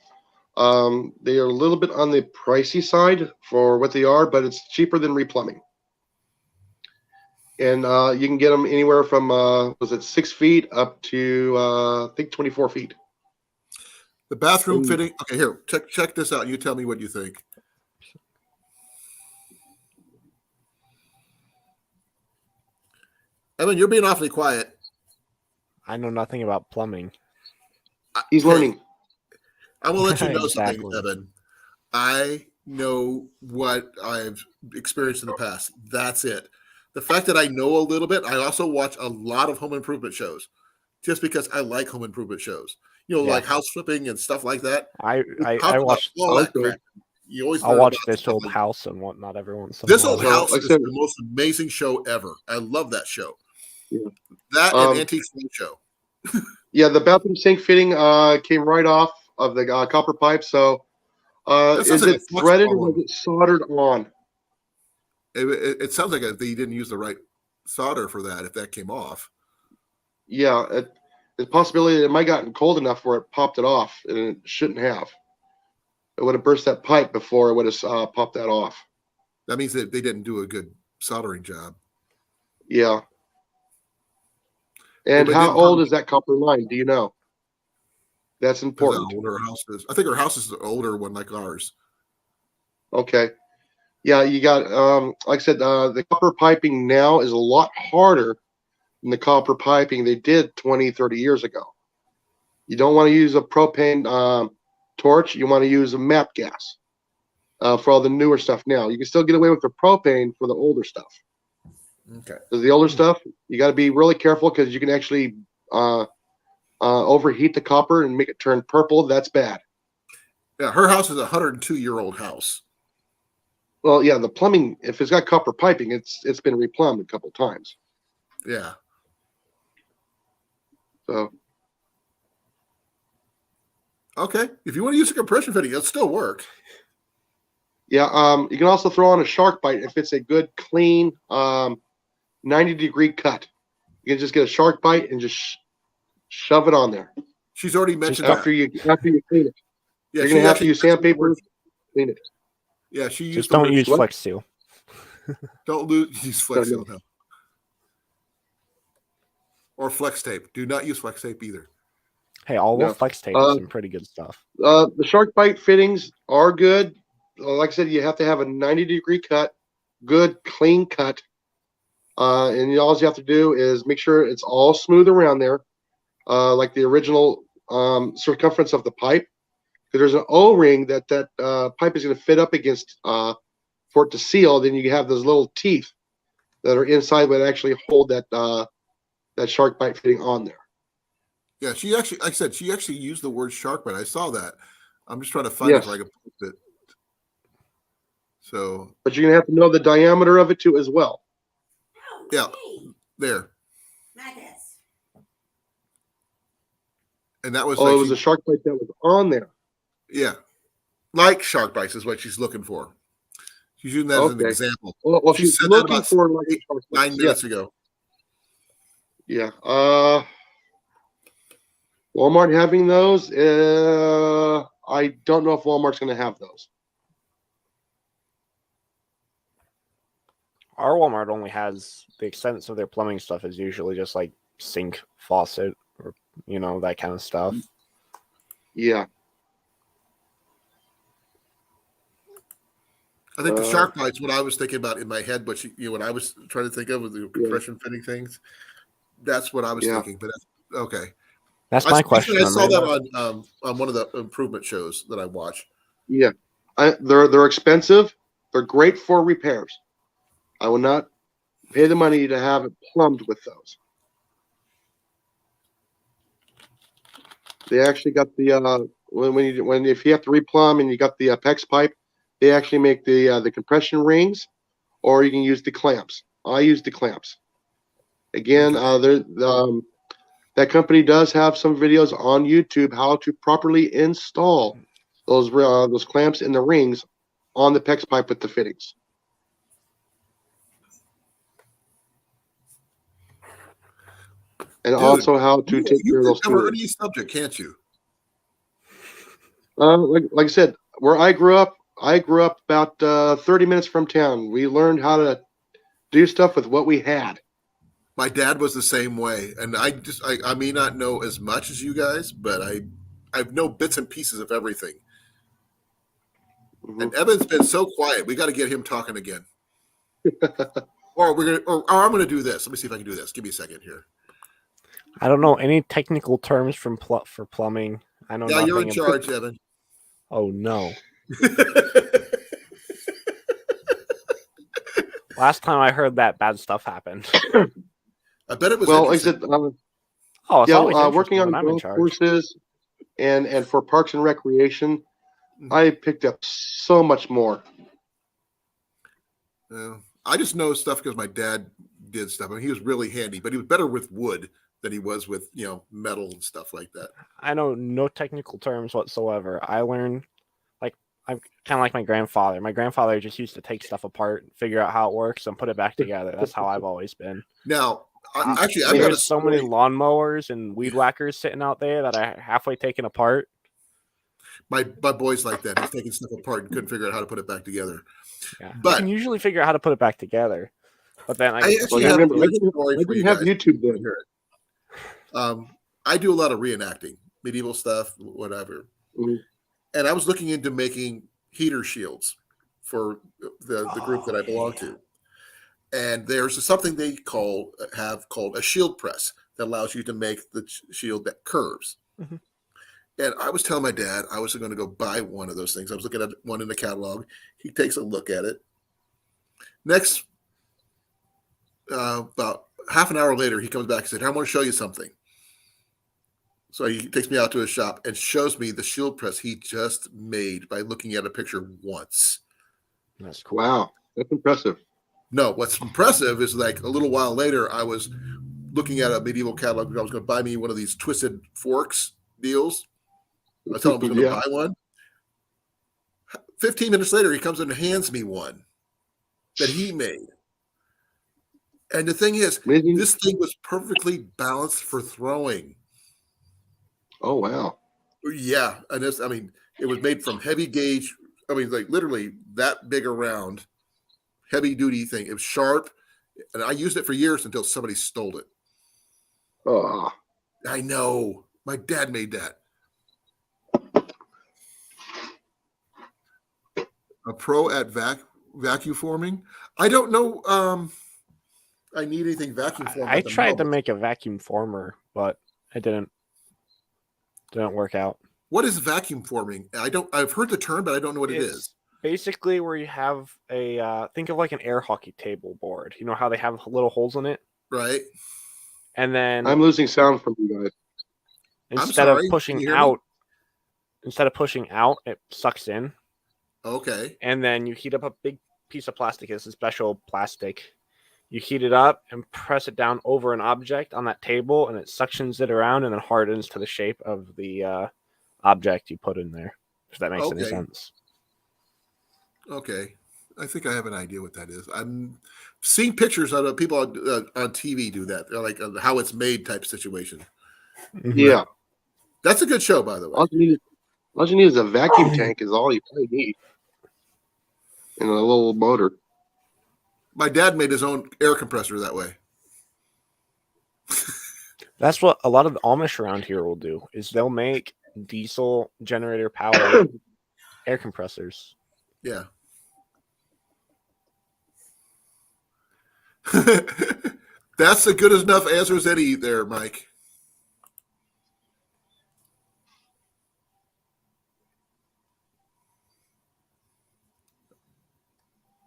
They are a little bit on the pricey side for what they are, but it's cheaper than replumbing. And you can get them anywhere from was it 6 feet up to I think 24 feet. The bathroom fitting. Okay, here, check this out. You tell me what you think. Evan, you're being awfully quiet. I know nothing about plumbing. He's learning. I will let you know Exactly. something, Evan. I know what I've experienced in the past. That's it. The fact that I know a little bit, I also watch a lot of home improvement shows just because I like home improvement shows. You know, Yeah. like house flipping and stuff like that. I Talk about watched. all that Okay. crap. You always I'll learn watch about This stuff Old like- House and whatnot every once in a This while. Old So, House like I is said- the most amazing show ever. I love that show. Yeah. That and Antique Show. Yeah, the bathroom sink fitting came right off of the copper pipe. So That sounds is like it a flux threaded or problem. is it soldered on? It sounds like they didn't use the right solder for that if that came off. Yeah, the possibility that it might have gotten cold enough where it popped it off, and it shouldn't have. It would have burst that pipe before it would have popped that off. That means that they didn't do a good soldering job. Yeah. And but how didn't old probably- is that copper line? Do you know? That's Because important. how old our house is. I think our house is an older one like ours. Okay. Yeah, you got like I said, the copper piping now is a lot harder than the copper piping they did 20, 30 years ago. You don't want to use a propane torch. You want to use a MAP gas for all the newer stuff now. You can still get away with the propane for the older stuff. Okay. Because the older stuff, you got to be really careful because you can actually overheat the copper and make it turn purple. That's bad. Yeah, her house is a 102-year-old house. Well, yeah, the plumbing, if it's got copper piping, it's been replumbed a couple times. Yeah. So Okay. If you want to use a compression fitting, it'll still work. yeah, you can also throw on a shark bite if it's a good, clean 90-degree cut. You can just get a shark bite and just shove it on there She's already mentioned after that. you clean it. Yeah, You're she gonna have to actually use mentioned the sandpaper, word- clean it. Yeah, she used Just the don't word- use what? Flex Seal. Don't use Flex No, no. Seal now. Or Flex Tape. Do not use Flex Tape either. Hey, all No. the Flex Tape is some pretty good stuff. The shark bite fittings are good. Like I said, you have to have a 90-degree cut, good, clean cut. And all you have to do is make sure it's all smooth around there, like the original circumference of the pipe. Because there's an O-ring that pipe is going to fit up against for it to seal. Then you have those little teeth that are inside that actually hold that shark bite fitting on there. Yeah, she actually, like I said, she actually used the word shark bite. I saw that. I'm just trying to find it Yes. if I can post it. So, But you're going to have to know the diameter of it too as well. yeah, there. Maggots. And that was Oh, like, it was a shark bite that was on there. yeah, like shark bites is what she's looking for. She's using that as an Okay. example. Well, She she's said that looking about for like shark 9 bites. minutes ago. Yeah. Walmart having those? I don't know if Walmart's going to have those. Our Walmart only has the extent of their plumbing stuff is usually just like sink, faucet, or that kind of stuff. Yeah. I think the shark bite's what I was thinking about in my head, but what I was trying to think of with the compression fitting things. That's what I was Yeah. thinking. But that's okay. That's my question. I saw Amanda. that on one of the improvement shows that I watch. Yeah. They're expensive, They're great for repairs. I will not pay the money to have it plumbed with those. They actually got the if you have to replumb and you got the PEX pipe, they actually make the compression rings, or you can use the clamps. I use the clamps. Again, that company does have some videos on YouTube how to properly install those clamps in the rings on the PEX pipe with the fittings. And Dude, also how to take you care of can those cover tools. any subject, can't you? Like I said, where I grew up about 30 minutes from town. We learned how to do stuff with what we had. My dad was the same way, and I may not know as much as you guys, but I know bits and pieces of everything. Mhm. And Evan's been so quiet. We got to get him talking again. or I'm gonna do this. Let me see if I can do this. Give me a second here. I don't know any technical terms for plumbing. I know Yeah, you're in nothing. charge, Evan. Oh no! Last time I heard that, bad stuff happened. I bet it was Well, like I interesting. said, Oh, it's always working interesting on when I'm in golf charge. courses and for parks and recreation, Mhm. I picked up so much more. I just know stuff because my dad did stuff. I mean, he was really handy, but he was better with wood than he was with metal and stuff like that. I know no technical terms whatsoever. I learned, like, I'm kind of like my grandfather. My grandfather just used to take stuff apart, figure out how it works, and put it back together. That's how I've always been. Now, actually, I've got a There's so many story. lawnmowers and weed whackers sitting out there that I halfway taken apart. My boy's like that. He's taking stuff apart and couldn't figure out how to put it back together. Yeah, But I can usually figure out how to put it back together. But then I Well, actually you have a remember, I good story for you didn't have guys. YouTube to then. hear it. I do a lot of reenacting, medieval stuff, whatever. Mhm. And I was looking into making heater shields for the group that I belong to. And there's something they have called a shield press that allows you to make the shield that curves. Mhm. And I was telling my dad I was going to go buy one of those things. I was looking at one in the catalog. He takes a look at it. Next, about half an hour later, he comes back and said, I want to show you something. So he takes me out to his shop and shows me the shield press he just made by looking at a picture once. That's cool. Wow, that's impressive. No, what's impressive is like a little while later, I was looking at a medieval catalog. I was going to buy me one of these twisted forks deals. I told him I was going to buy one. 15 minutes later, he comes and hands me one that he made. And the thing is, Amazing. this thing was perfectly balanced for throwing. Oh, wow. Yeah. And it was made from heavy gauge. I mean, like literally that big around, heavy duty thing. It was sharp. And I used it for years until somebody stole it. Oh, I know. My dad made that. A pro at vacuum forming. I don't know. I need anything vacuum formed. I at the tried to moment. make a vacuum former, but it didn't work out. What is vacuum forming? I've heard the term, but I don't know what it is. Basically where you have a think of like an air hockey table board. You know how they have little holes in it? Right. And then I'm losing sound from you guys. instead of sorry, can pushing you hear me? out, it sucks in. Okay. And then you heat up a big piece of plastic. It's a special plastic. You heat it up and press it down over an object on that table, and it suctions it around and then hardens to the shape of the object you put in there. If that makes any Okay. sense. Okay. I think I have an idea what that is. I'm seeing pictures of people on TV do that. They're like how it's made type situation. Yeah. That's a good show, by the way. All you need is a vacuum tank is all you probably need. And a little motor. My dad made his own air compressor that way. That's what a lot of the Amish around here will do, is they'll make diesel generator powered air compressors. Yeah. That's a good enough answer as any there, Mike.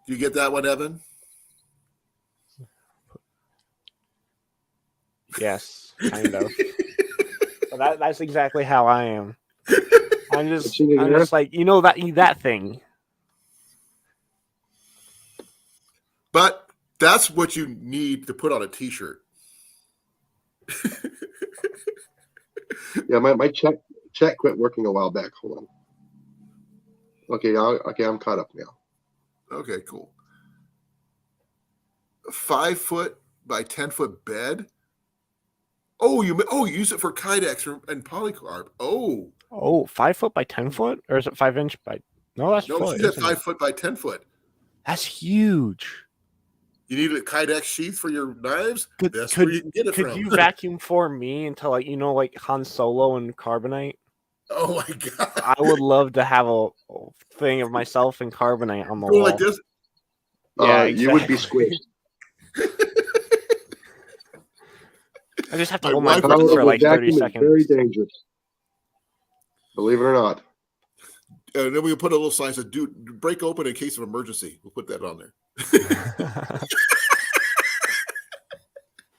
Do you get that one, Evan? Yes, kind of. But that's exactly how I am. I'm just like, that thing. But that's what you need to put on a T-shirt. Yeah, my chat quit working a while back. Hold on. Okay, I'm caught up now. Okay, cool. 5 foot by 10 foot bed. Oh, you use it for Kydex and polycarb. Oh, 5 foot by 10 foot, or is it 5 inch by? No, that's no, foot. she said Isn't 5 it? foot by 10 foot. That's huge. You need a Kydex sheath for your knives. That's Could where you can get it could from. you vacuum for me until like Han Solo and Carbonite? Oh my god! I would love to have a thing of myself and Carbonite on the Go wall. like this. Yeah, You would be exactly. squished. I just have to My hold my wife breath would for Power like of a 30 vacuum is seconds. very dangerous. Believe it or not. And then we'll put a little sign that says, "Dude, break open in case of emergency." We'll put that on there.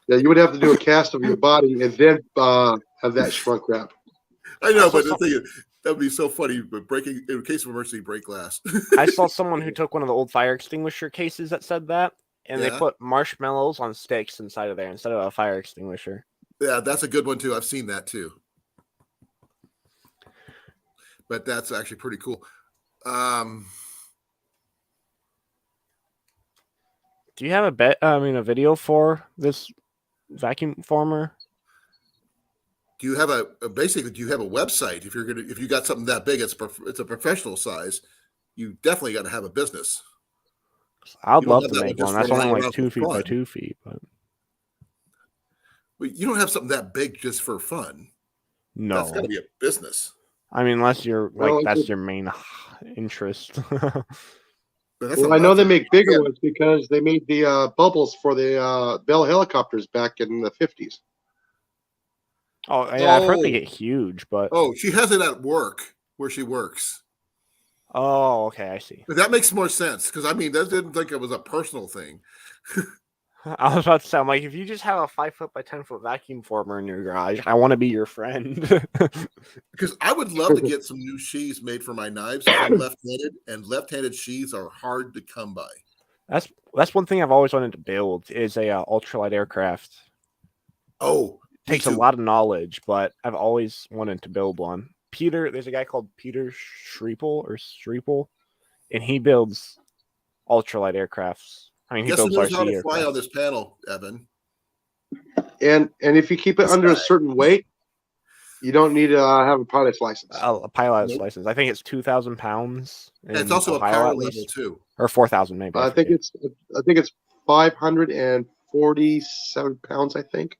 Yeah, you would have to do a cast of your body and then have that shrunk wrap. I know, I saw but the thing is, that would be so funny. But breaking in case of emergency, break glass. I saw someone who took one of the old fire extinguisher cases that said that, and they Yeah. put marshmallows on sticks inside of there instead of a fire extinguisher. Yeah, that's a good one too. I've seen that too. But that's actually pretty cool. Do you have a video for this vacuum former? Do you have basically? Do you have a website? If you got something that big, it's a professional size. You definitely got to have a business. I'd You don't love have to that make one just one. That's for only lying like around 2 for feet by fun. 2 feet, But you don't have something that big just for fun. no. That's got to be a business. I mean, unless you're Well, that's your main interest. But that's Well, I know they make bigger ones because they made the bubbles for the Bell helicopters back in the 50s. Oh yeah, I've heard they Oh. get huge, but Oh, she has it at work where she works. oh, okay, I see. But that makes more sense because I mean, that didn't think it was a personal thing. I was about to say, I'm like, if you just have a 5 foot by 10 foot vacuum former in your garage, I want to be your friend. Because I would love to get some new sheaths made for my knives. I'm left-handed, and left-handed sheaths are hard to come by. That's one thing I've always wanted to build is a ultralight aircraft. Oh, It takes a lot of knowledge, but I've always wanted to build one. There's a guy called Peter Schreepel, and he builds ultralight aircrafts. I mean, he Guess who builds knows how RC to fly on aircrafts. this panel, Evan? And if you keep it under a certain weight, you don't need to have a pilot's license. A pilot's Nope. license. I think it's 2,000 pounds. And it's also a Ohio, power at level least. too. Or 4,000 maybe. I think it's 547 pounds. I think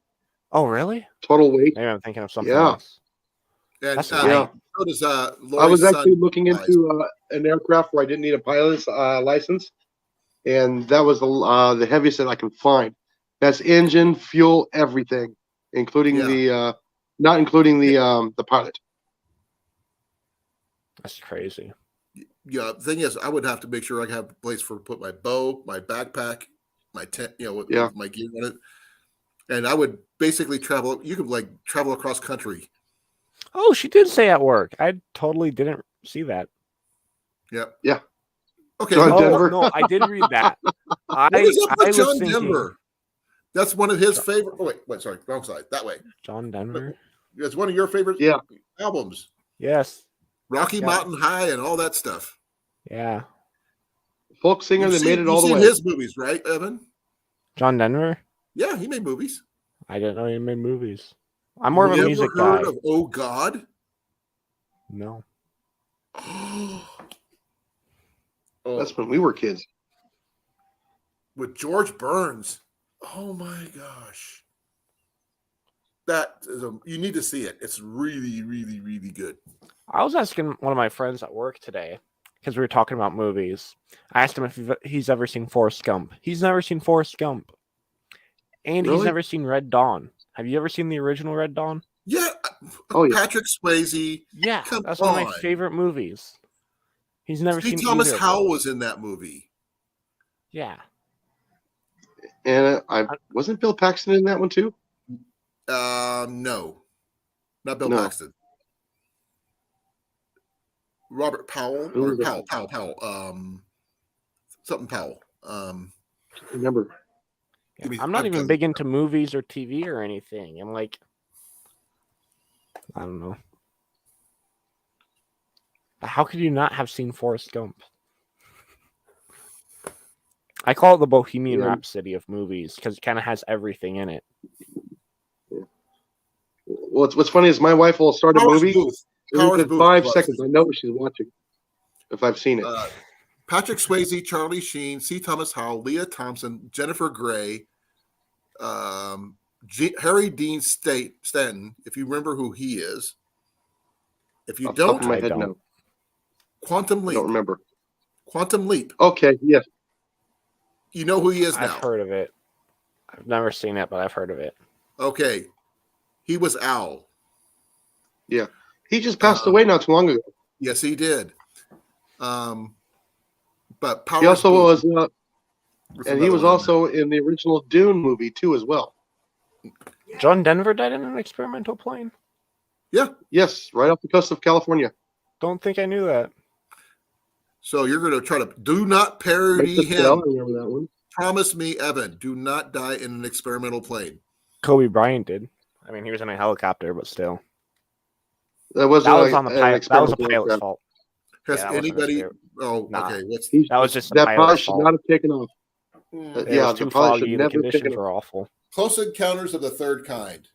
Oh, really? total weight. Maybe I'm thinking of something Yeah. else. And That's Yeah. so does Lori's I was actually son. looking into an aircraft where I didn't need a pilot's license, and that was the heaviest that I can find. That's engine, fuel, everything, including not including the pilot. That's crazy. Yeah, the thing is, I would have to make sure I have a place for put my bow, my backpack, my tent, with my gear on it. And I would basically travel. You could travel across country. Oh, she did say at work. I totally didn't see that. Yep. Yeah. Okay. John Oh, Denver. no, I did read that. What is up with was John thinking- Denver? That's one of his favorite. Oh, wait, sorry, wrong side. That way. John Denver? It's one of your favorite albums. Yes. Rocky Yeah. Mountain High and all that stuff. Yeah. Folk singer that made it all the way. You've seen his movies, right, Evan? John Denver? Yeah, he made movies. I didn't know he made movies. I'm more of a Never music heard guy. of Oh God? No. That's when we were kids. With George Burns. Oh my gosh. That is you need to see it. It's really, really, really good. I was asking one of my friends at work today because we were talking about movies. I asked him if he's ever seen Forrest Gump. He's never seen Forrest Gump. And he's Really? never seen Red Dawn. Have you ever seen the original Red Dawn? Yeah. Oh, yeah. Patrick Swayze. Yeah, Come that's one of my on. favorite movies. He's never Steve seen Thomas either of Howell those. was in that movie. Yeah. And wasn't Bill Paxton in that one too? No, not Bill No. Paxton. Robert Powell Who or was that? Powell. Something Powell. Remember? Yeah. me- I'm not I've even got- big into movies or TV or anything. I'm like, I don't know. How could you not have seen Forrest Gump? I call it the Bohemian Yeah. Rhapsody of movies because it kind of has everything in it. Well, what's funny is my wife will start a Powers movie. Booth. and Powers within Booth 5 loves seconds, it. I know what she's watching if I've seen it. Patrick Swayze, Charlie Sheen, C. Thomas Howell, Leah Thompson, Jennifer Grey, Harry Dean Stanton, if you remember who he is. If you Off the top don't, of my I head, don't. no, Quantum I Leap. don't remember. Quantum Leap. Okay, yes, You know who he is I've now. heard of it. I've never seen it, but I've heard of it. Okay. He was Owl. he just passed away not too long ago. Yes, he did. But Powers He also Booth was, and he another was one. also in the original Dune movie too, as well. John Denver died in an experimental plane? Yes, right off the coast of California. Don't think I knew that. So you're going to try to do not parody Make the bell, him. I remember that one. Promise me, Evan, do not die in an experimental plane. Kobe Bryant did. I mean, he was in a helicopter, but still. That was, That was on the an pilot. That was a experimental pilot's aircraft. fault. Has Yeah, that wasn't his anybody? fault. Oh, Nah. okay. What's That was just the That probably pilot's should fault. not have taken off. It Yeah, was the too pilot should foggy. The never have taken conditions off. were awful. Close Encounters of the Third Kind?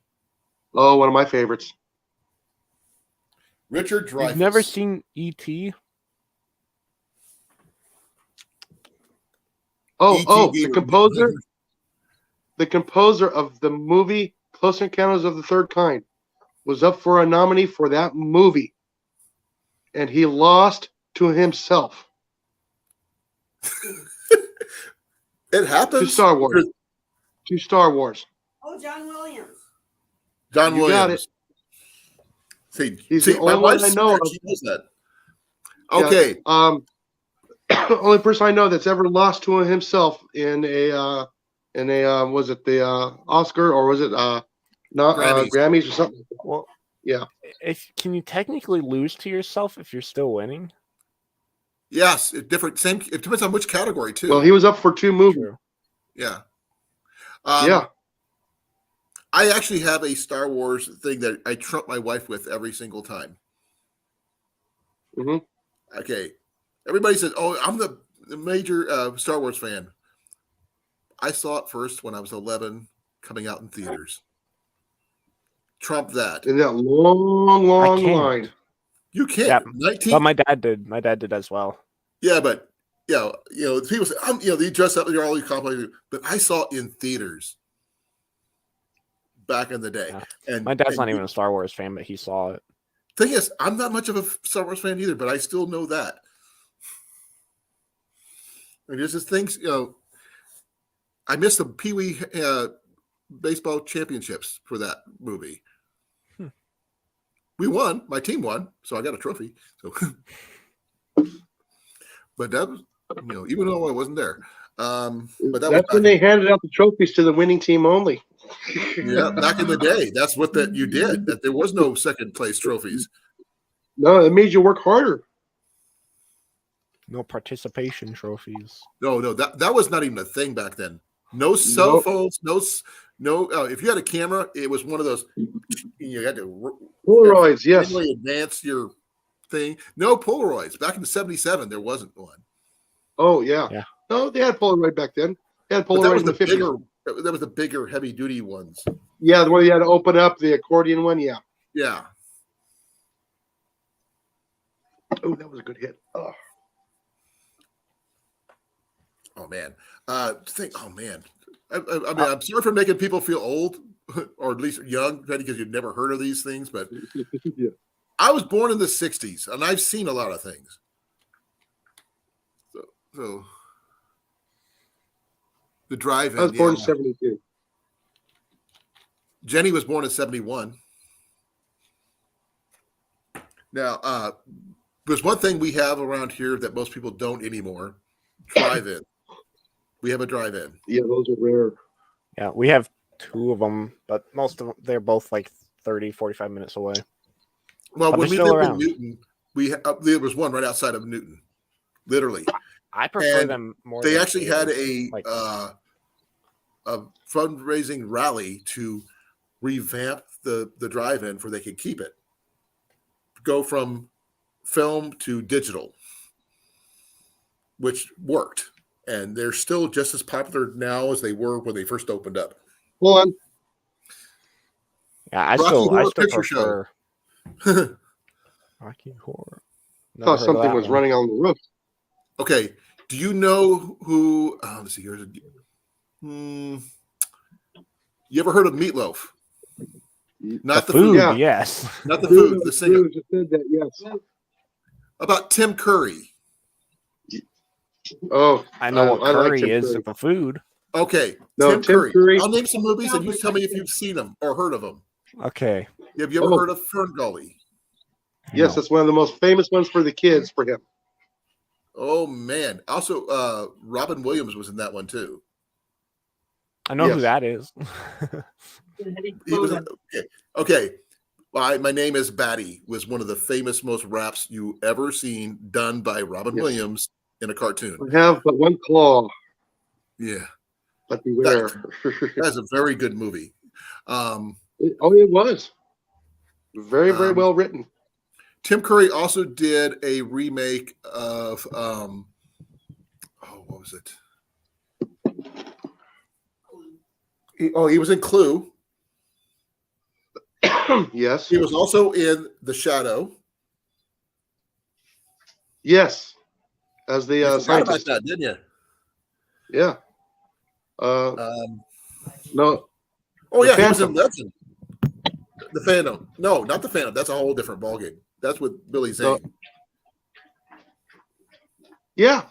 Oh, one of my favorites. Richard Dreyfuss. You've never seen E.T.? Oh, ETV. the composer of the movie Close Encounters of the Third Kind was up for a nominee for that movie, and he lost to himself. It happens. To Star Wars. To Star Wars. Oh, John Williams. John You Williams. got See, He's the my only one wife's I know smart. of. She knows that. Yeah, Okay. only person I know that's ever lost to himself in a was it the Oscar or was it not Grammys or something? Well, Yeah. Can you technically lose to yourself if you're still winning? Yes, it depends on which category too. Well, he was up for 2 movies. True. Yeah. Yeah. I actually have a Star Wars thing that I trump my wife with every single time. hmm Okay. Everybody says, "Oh, I'm the major Star Wars fan." I saw it first when I was 11, coming out in theaters. Trump that. In that long can't. line. You can't. Yeah, 19. But my dad did. My dad did as well. Yeah, but people say, they dress up, they're all these complexes, but I saw it in theaters back in the day. Yeah. And My dad's and not even a Star Wars fan, but he saw it. Thing is, I'm not much of a Star Wars fan either, but I still know that. And there's just things, I missed the Pee Wee baseball championships for that movie. We won. My team won, so I got a trophy. So, but that was, even though I wasn't there. But That's when they handed out the trophies to the winning team only. Yeah, back in the day, that's what you did. That there was no second place trophies. No, it made you work harder. No participation trophies. No, that was not even a thing back then. No cell Nope. phones. No. If you had a camera, it was one of those. You had to Polaroids, yes. really advance your thing. No Polaroids. Back in the '77, there wasn't one. Oh yeah. Yeah. No, they had Polaroid back then. They had But that Polaroid was in the the 50s. bigger. That was the bigger, heavy duty ones. Yeah, the one you had to open up, the accordion one. Yeah. Yeah. Oh, that was a good hit. Oh. Oh man. Oh man. I mean, I'm sorry for making people feel old, or at least young, because you've never heard of these things. But Yeah. I was born in the '60s, and I've seen a lot of things. So the drive-in. I was born in yeah. '72. Jenny was born in '71. Now, there's one thing we have around here that most people don't anymore: drive-in. We have a drive-in. Yeah, those are rare. Yeah, we have 2 of them, but most of them, they're both like 30, 45 minutes away. Well, But when they're we still lived around. in Newton, there was one right outside of Newton, literally. I prefer And them more. They than actually had theaters. a fundraising rally to revamp the drive-in where they could keep it, go from film to digital, which worked, and they're still just as popular now as they were when they first opened up. Hold on. Yeah, I Rocky still Horror Picture prefer Show. Rocky Horror. I thought something was running on the roof. Okay, do you know who? Let's see. Here's a. You ever heard of Meatloaf? Not the food. Yeah. Yes. Not the food. The singer. Just said that, yes. About Tim Curry. Oh, I know what I like curry Tim is. Curry. The food. Okay, No, Tim Tim Curry. Curry. I'll name some movies, and you tell me if you've seen them or heard of them. Okay. Have you ever Oh. heard of Fern Gully? Yes, No. that's one of the most famous ones for the kids for him. Oh man! Also, Robin Williams was in that one too. I know who Yes. that is. He was okay. My Name is Batty was one of the famous, most raps you ever seen done by Robin Yes. Williams in a cartoon. I have but one claw, Yeah, but beware. that's a very good movie. Oh, it was. Very, very Um, well written. Tim Curry also did a remake of what was it? He was in Clue. Yes. He was also in The Shadow. Yes. As the You forgot about scientist. that, didn't you? Yeah. No. Oh The yeah, he was in Phantom. Legend. The Phantom. No, not the Phantom. That's a whole different ballgame. That's with Billy Zane. No. Yeah.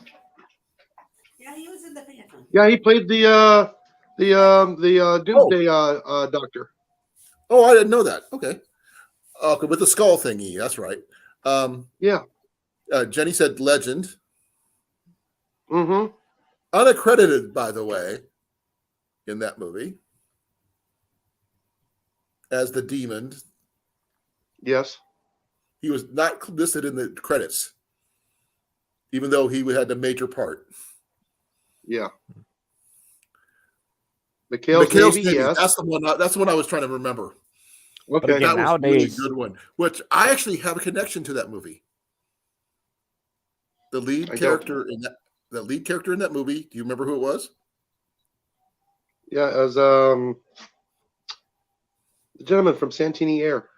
Yeah, he was in the Phantom. Yeah, he played the Doomsday Doctor. Oh, I didn't know that. Okay. Okay, with the skull thingy. That's right. Yeah. Jenny said Legend. Mm-hmm. Unaccredited, by the way, in that movie as the demon. Yes. He was not listed in the credits, even though he had a major part. Yeah. McHale's Navy, yes. That's the one. That's the one I was trying to remember. Okay. again, That was a really nowadays- good one. Which I actually have a connection to that movie. The lead I character in that movie. Do you remember who it was? Yeah, as the gentleman from Santini Air.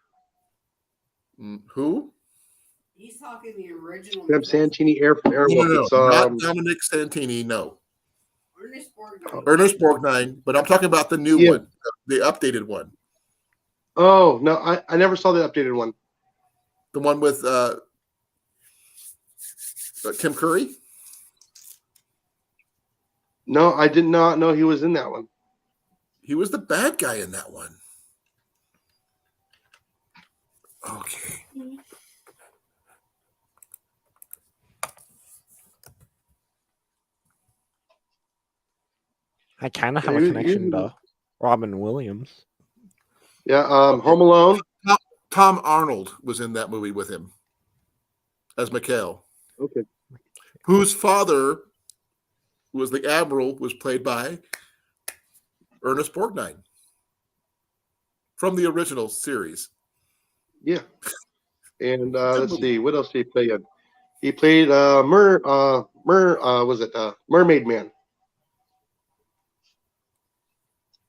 Who? He's talking the original. From Santini Air from Airwolf. No, It's, not Dominic Santini. No, Ernest Borgnine. Ernest Borgnine. But I'm talking about the new Yeah. one, the updated one, oh, no, I never saw the updated one. the one with Tim Curry. No, I did not know he was in that one. He was the bad guy in that one. Okay. I kind of have a You- connection you- to Robin Williams. Yeah, Home Alone. Tom Arnold was in that movie with him as McHale, Okay. whose father, who was the admiral, was played by Ernest Borgnine from the original series. Yeah. And Good let's movie. see, what else did he play in? He played Mermaid Man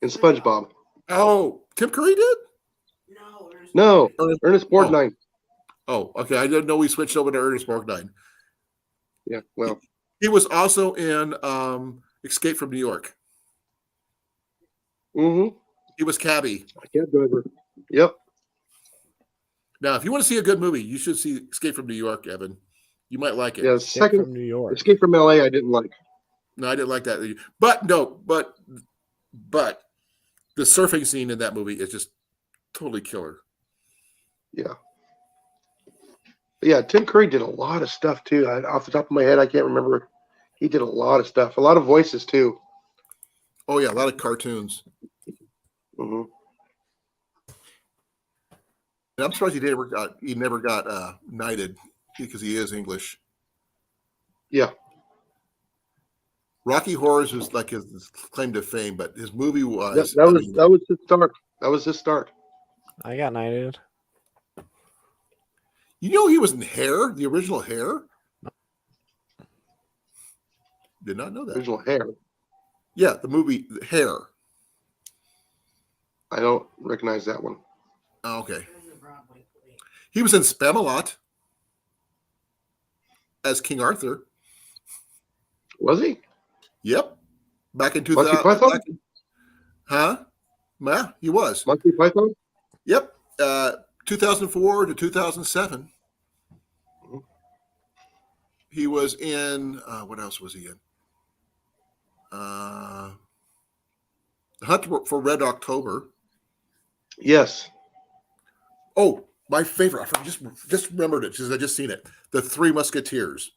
in SpongeBob. Oh, Tim Curry did? No, Ernest. No, Ernest- Ernest Borgnine. Oh, okay. I didn't know we switched over to Ernest Borgnine. Yeah, well, He was also in Escape from New York. mm-hmm. He was Cabby. Cab driver. Yep. Now, if you want to see a good movie, you should see Escape from New York, Evan. You might like it. Yeah, Escape second from New York. Escape from LA I didn't like. No, I didn't like that. But the surfing scene in that movie is just totally killer. Yeah. But yeah, Tim Curry did a lot of stuff too. Off the top of my head, I can't remember. He did a lot of stuff, a lot of voices too. Oh yeah, a lot of cartoons. Hmm. And I'm surprised he never got knighted because he is English. Yeah. Rocky Horrors was like his claim to fame, but his movie was That was his start. That was his start. I got knighted. You know he was in Hair, the original Hair? Did not know that. Original Hair. Yeah, the movie Hair. I don't recognize that one. Oh, okay. There's a Broadway play. He was in Spamalot as King Arthur. Was he? Yep. Back in Monkey 2000. Python? Huh? Yeah, he was. Monkey Python? Yep. 2004 to 2007. He was in, what else was he in? The Hunt for Red October. Yes. Oh, my favorite. I just remembered it because I just seen it. The Three Musketeers.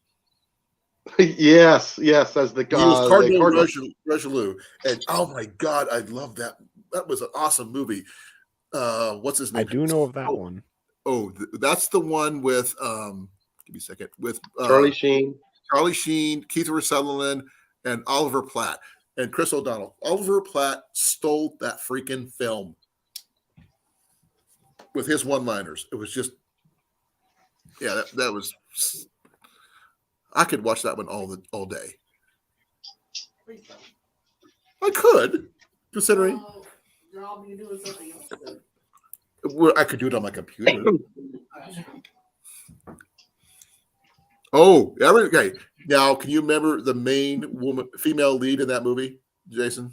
yes. As the He was the Cardinal Cardinal. Richelieu. And oh my God, I love that. That was an awesome movie. What's his name? I do know of that one. Oh, that's the one with, give me a second, with Charlie Sheen. Charlie Sheen, Keith Sutherland, and Oliver Platt, and Chris O'Donnell. Oliver Platt stole that freaking film with his one-liners. It was just, yeah, that was. I could watch that one all day. Please don't. I could, considering I'll be doing something else. Then. I could do it on my computer. Oh, okay. Now, can you remember the main female lead in that movie, Jason?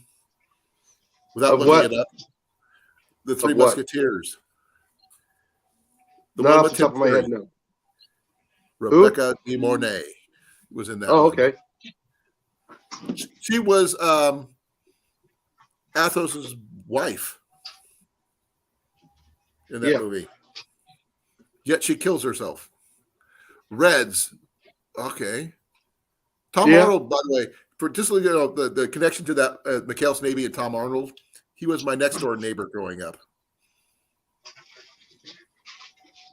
Without Of looking what? it up, the Three Of what? Musketeers. The Not one off with the top Tim of my head, Curry. no. Rebecca De Mornay was in that. Oh, one. okay. She was Athos's wife in that movie. Yet she kills herself. Reds. Okay. Tom Arnold, by the way, for just the connection to that McHale's Navy and Tom Arnold, he was my next door neighbor growing up.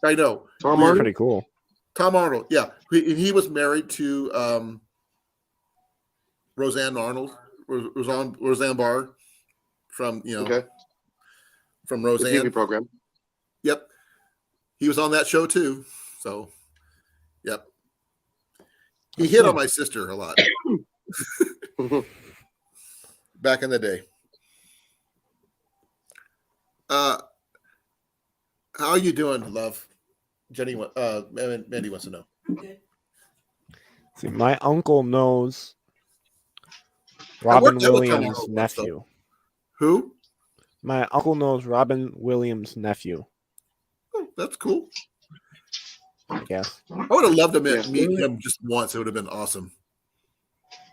I know. Tom That's Arnold? pretty cool. Tom Arnold, yeah. He was married to Roseanne Arnold, Roseanne Barr from, Okay. from The Roseanne. TV program. Yep. He was on that show too. So, yep. He hit on my sister a lot back in the day. How are you doing, love? Jenny, Mandy wants to know. Okay. See, my uncle knows I Robin worked out with Tom Williams' Arnold once, though. nephew. Who? My uncle knows Robin Williams' nephew, Oh, that's cool. I guess. I would have loved to Yeah. meet him just once. It would have been awesome.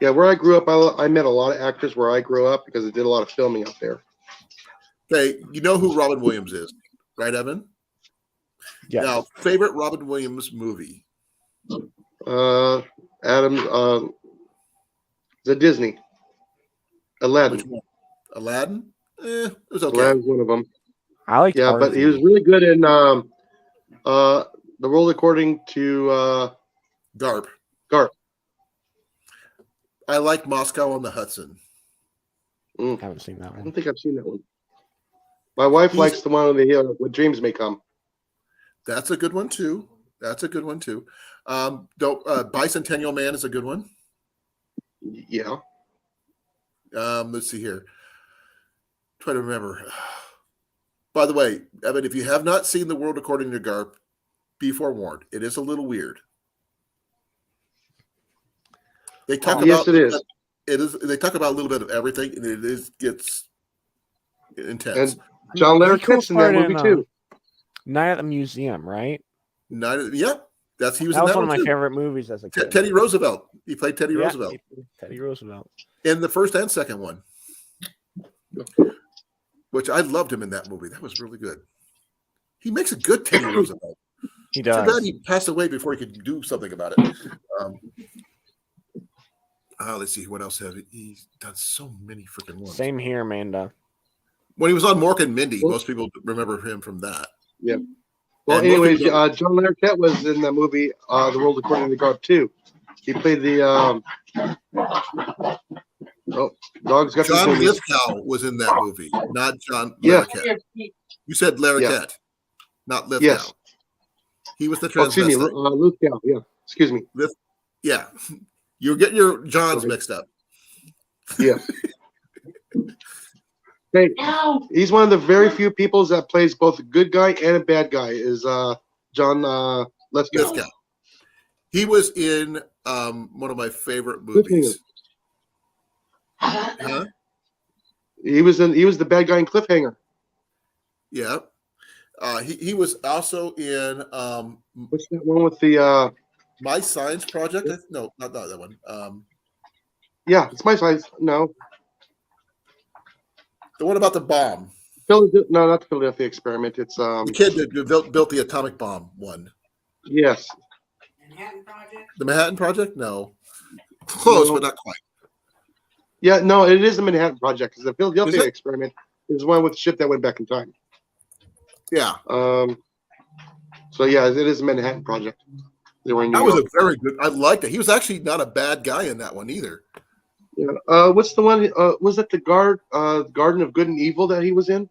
Yeah, where I grew up, I met a lot of actors where I grew up because I did a lot of filming up there. Okay, you know who Robin Williams is, right, Evan? Yeah. Now, favorite Robin Williams movie? Adam, the Disney. Aladdin. Which one? Aladdin? It was okay. Aladdin's one of them. I like Yeah, but he was really good in The World According to Garp. Garp. I like Moscow on the Hudson. I haven't seen that I don't one. think I've seen that one. My wife He's- likes the one on the hill where dreams may come. That's a good one too. Bicentennial Man is a good one. Yeah. Let's see here. Try to remember. By the way, Evan, if you have not seen The World According to Garp, be forewarned. It is a little weird. They talk about yes, it is. It is. They talk about a little bit of everything, and it gets intense. And John He Larroquette's in that co-starred movie in, too. Night at the Museum, right? He was That in was that one of my too. favorite movies as a kid. Teddy Roosevelt. He played Teddy Yeah, Roosevelt Teddy Roosevelt. in the first and second one, which I loved him in that movie. That was really good. He makes a good Teddy Roosevelt. He Too bad does. he passed away before he could do something about it. Let's see what else he's done so many freaking ones. Same here, Amanda. When he was on Mork and Mindy, Well- most people remember him from that. Yeah. Well, And most anyways, people don't- John Larroquette was in the movie The World According to Garp too. He played the dog's got John the zoomies. Lithgow was in that movie, not John Yeah. Larroquette. You said Larroquette, not Lithgow. Yes. He was the Oh, excuse me, transvestite. Lithgow. Yeah. Excuse me. Yeah, you're getting your Johns Okay. mixed up. Yeah. Hey, he's one of the very few people that plays both a good guy and a bad guy. Is John Lithgow. Lithgow. He was in one of my favorite movies. Huh? He was the bad guy in Cliffhanger. Yeah. He was also in What's that one with the My Science Project. No, not that one. yeah, it's my size. No. The one about the bomb. No, not the Philadelphia experiment. It's The kid that built the atomic bomb one. yes. Manhattan Project. The Manhattan Project? No. Close, No. but not quite. Yeah, no, it is the Manhattan Project because the Philadelphia Is it? experiment is one with the ship that went back in time. Yeah. So yeah, it is the Manhattan Project. They were in New That was York. a very good. I liked it. He was actually not a bad guy in that one either. Yeah. What's the one? Was that the Garden of Good and Evil that he was in?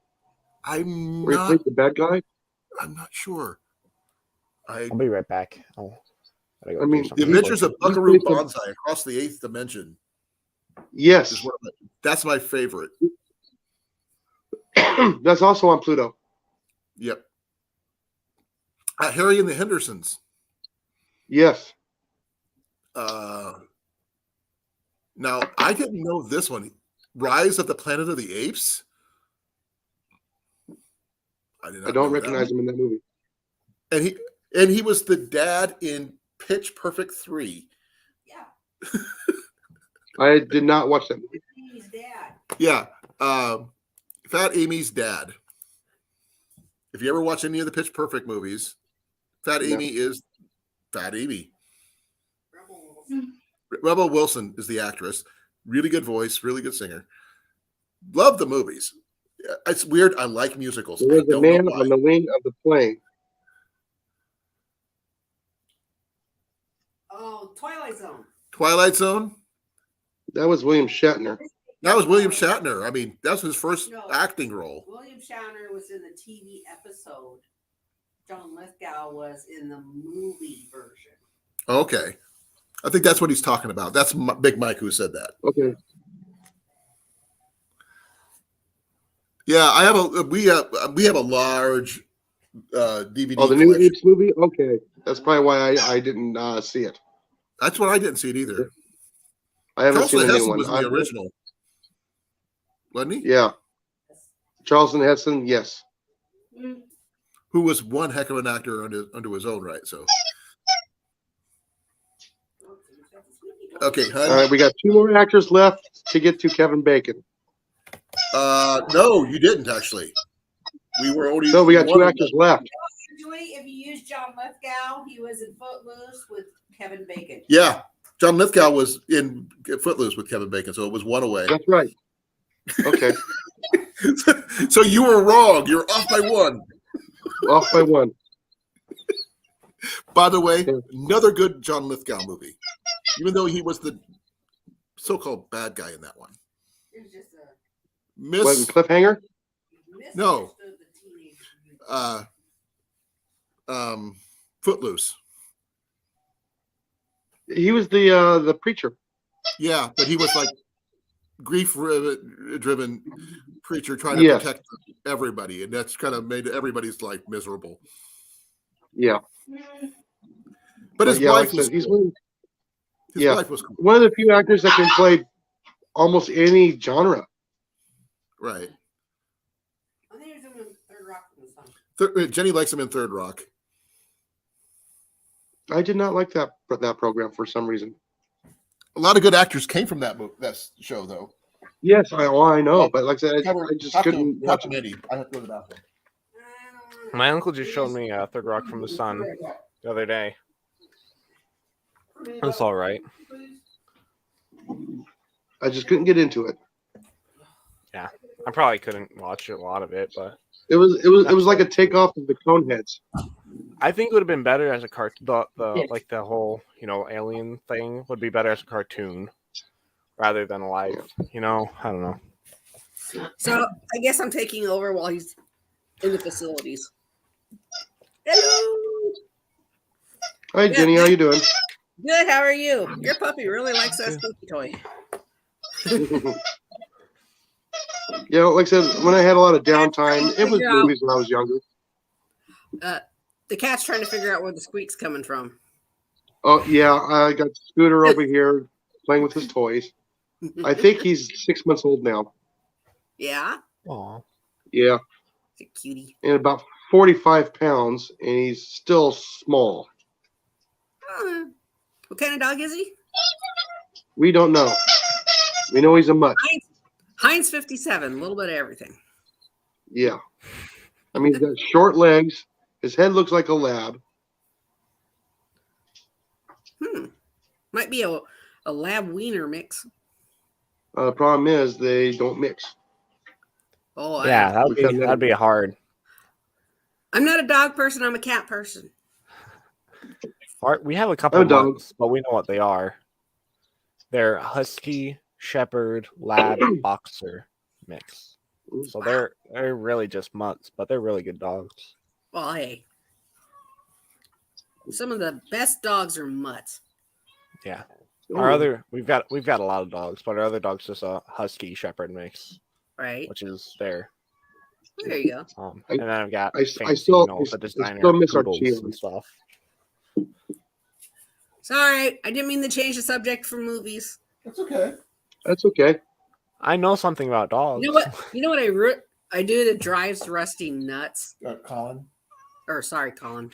I'm Where he not. played the bad guy? I'm not sure. I'll be right back. Gotta go I do mean, The something Adventures quick. of Buckaroo played the- Banzai Across the Eighth Dimension Yes. is one of that's my favorite. That's also on Pluto. Yep. Harry and the Hendersons. Yes. Now I didn't know this one. Rise of the Planet of the Apes. I did not I don't know that recognize him in that movie. And he was the dad in Pitch Perfect 3. Yeah. I did not watch that movie. He's dad. Yeah. Fat Amy's dad. If you ever watch any of the Pitch Perfect movies, Fat No. Amy is Fat Amy. Rebel Wilson. Rebel Wilson is the actress. Really good voice, really good singer. Love the movies. It's weird. I like musicals. There I was a don't know man why. on the wing of the plane. Oh, Twilight Zone. Twilight Zone. That was William Shatner. That was William Shatner. I mean, that's his first No. acting role. William Shatner was in the TV episode. John Lithgow was in the movie version. Okay. I think that's what he's talking about. That's Big Mike who said that. Okay. Yeah, I have we have a large DVD Oh, the new collection. Apes movie? Okay. That's probably why I didn't see it. That's what I didn't see it either. I haven't Charleston seen the new Heston one. was in the original, wasn't he? Yeah. Charleston Heston, yes. Who was one heck of an actor under his own right. So okay, All hun. right, we got two more actors left to get to Kevin Bacon. No, you didn't actually. We were only. So we got two one of actors them. left. Usually, if you use John Lithgow, he was in Footloose with Kevin Bacon. Yeah, John Lithgow was in Footloose with Kevin Bacon, so it was one away. That's right. Okay. So you were wrong. You're off by one. Off by one. By the way, Yeah. another good John Lithgow movie, even though he was the so-called bad guy in that one. It was just a What, in Miss Cliffhanger? No. misunderstood the teenage Footloose. He was the preacher. Yeah, but he was like grief-driven preacher trying to Yes. protect everybody, and that's kind of made everybody's life miserable. Yeah. But his yeah, wife like I was said, he's cool. one, His yeah. wife was cool. one of the few actors that can play almost any genre. Right. I think he was doing Third Rock from the Sun. Jenny likes him in Third Rock. I did not like that program for some reason. A lot of good actors came from that show, though. Yes, I know, Well, but like I said, I just couldn't watch to it. Minnie. I have to go to the bathroom. My uncle just showed me Third Rock from the Sun the other day. It's all right. I just couldn't get into it. I probably couldn't watch a lot of it, but It was like a takeoff of the Coneheads. I think it would have been better as a cartoon. Like the whole alien thing would be better as a cartoon rather than live. I don't know. So I guess I'm taking over while he's in the facilities. Hello. Hi, Jenny. How you doing? Good. How are you? Your puppy really likes that stinky toy. Yeah, like I said, when I had a lot of downtime, it was Figure out- movies when I was younger. The cat's trying to figure out where the squeak's coming from. Oh yeah, I got Scooter over here playing with his toys. I think he's 6 months old now. Yeah. Aw. Yeah, It's a cutie. and about 45 pounds, and he's still small. What kind of dog is he? We don't know. We know he's a mutt. Heinz 57. A little bit of everything. Yeah. I mean, he's got short legs. His head looks like a lab. Might be a lab wiener mix. The problem is they don't mix. Oh, Yeah, that'd be hard. I'm not a dog person. I'm a cat person. We have a couple Oh, of dog. months, but we know what they are. They're husky, shepherd, lab, boxer mix. So they're really just mutts, but they're really good dogs. Well, hey. Some of the best dogs are mutts. Yeah. Ooh. We've got a lot of dogs, but our other dog's just a husky shepherd mix, Right? which is there. There you go. And then I've got I fancy, still the designer still miss our poodles Cheetos. and stuff. Sorry, I didn't mean to change the subject from movies. That's okay. That's okay. I know something about dogs. You know what? You know what I do that drives Rusty nuts? Colin. Or sorry, Colin.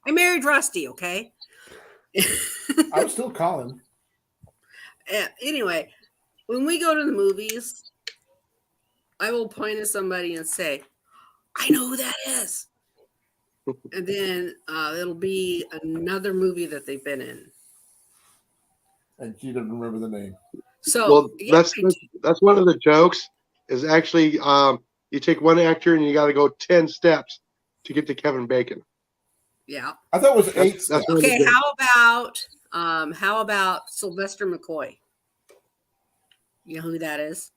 I married Rusty. Okay. I'm still Colin. Anyway, when we go to the movies, I will point at somebody and say, "I know who that is," and then it'll be another movie that they've been in. And she doesn't remember the name. So Well, yeah, that's one of the jokes. Is actually you take one actor and you got to go 10 steps to get to Kevin Bacon. yeah. I thought it was eight. That's one of the Okay, jokes. how about Sylvester McCoy? You know who that is?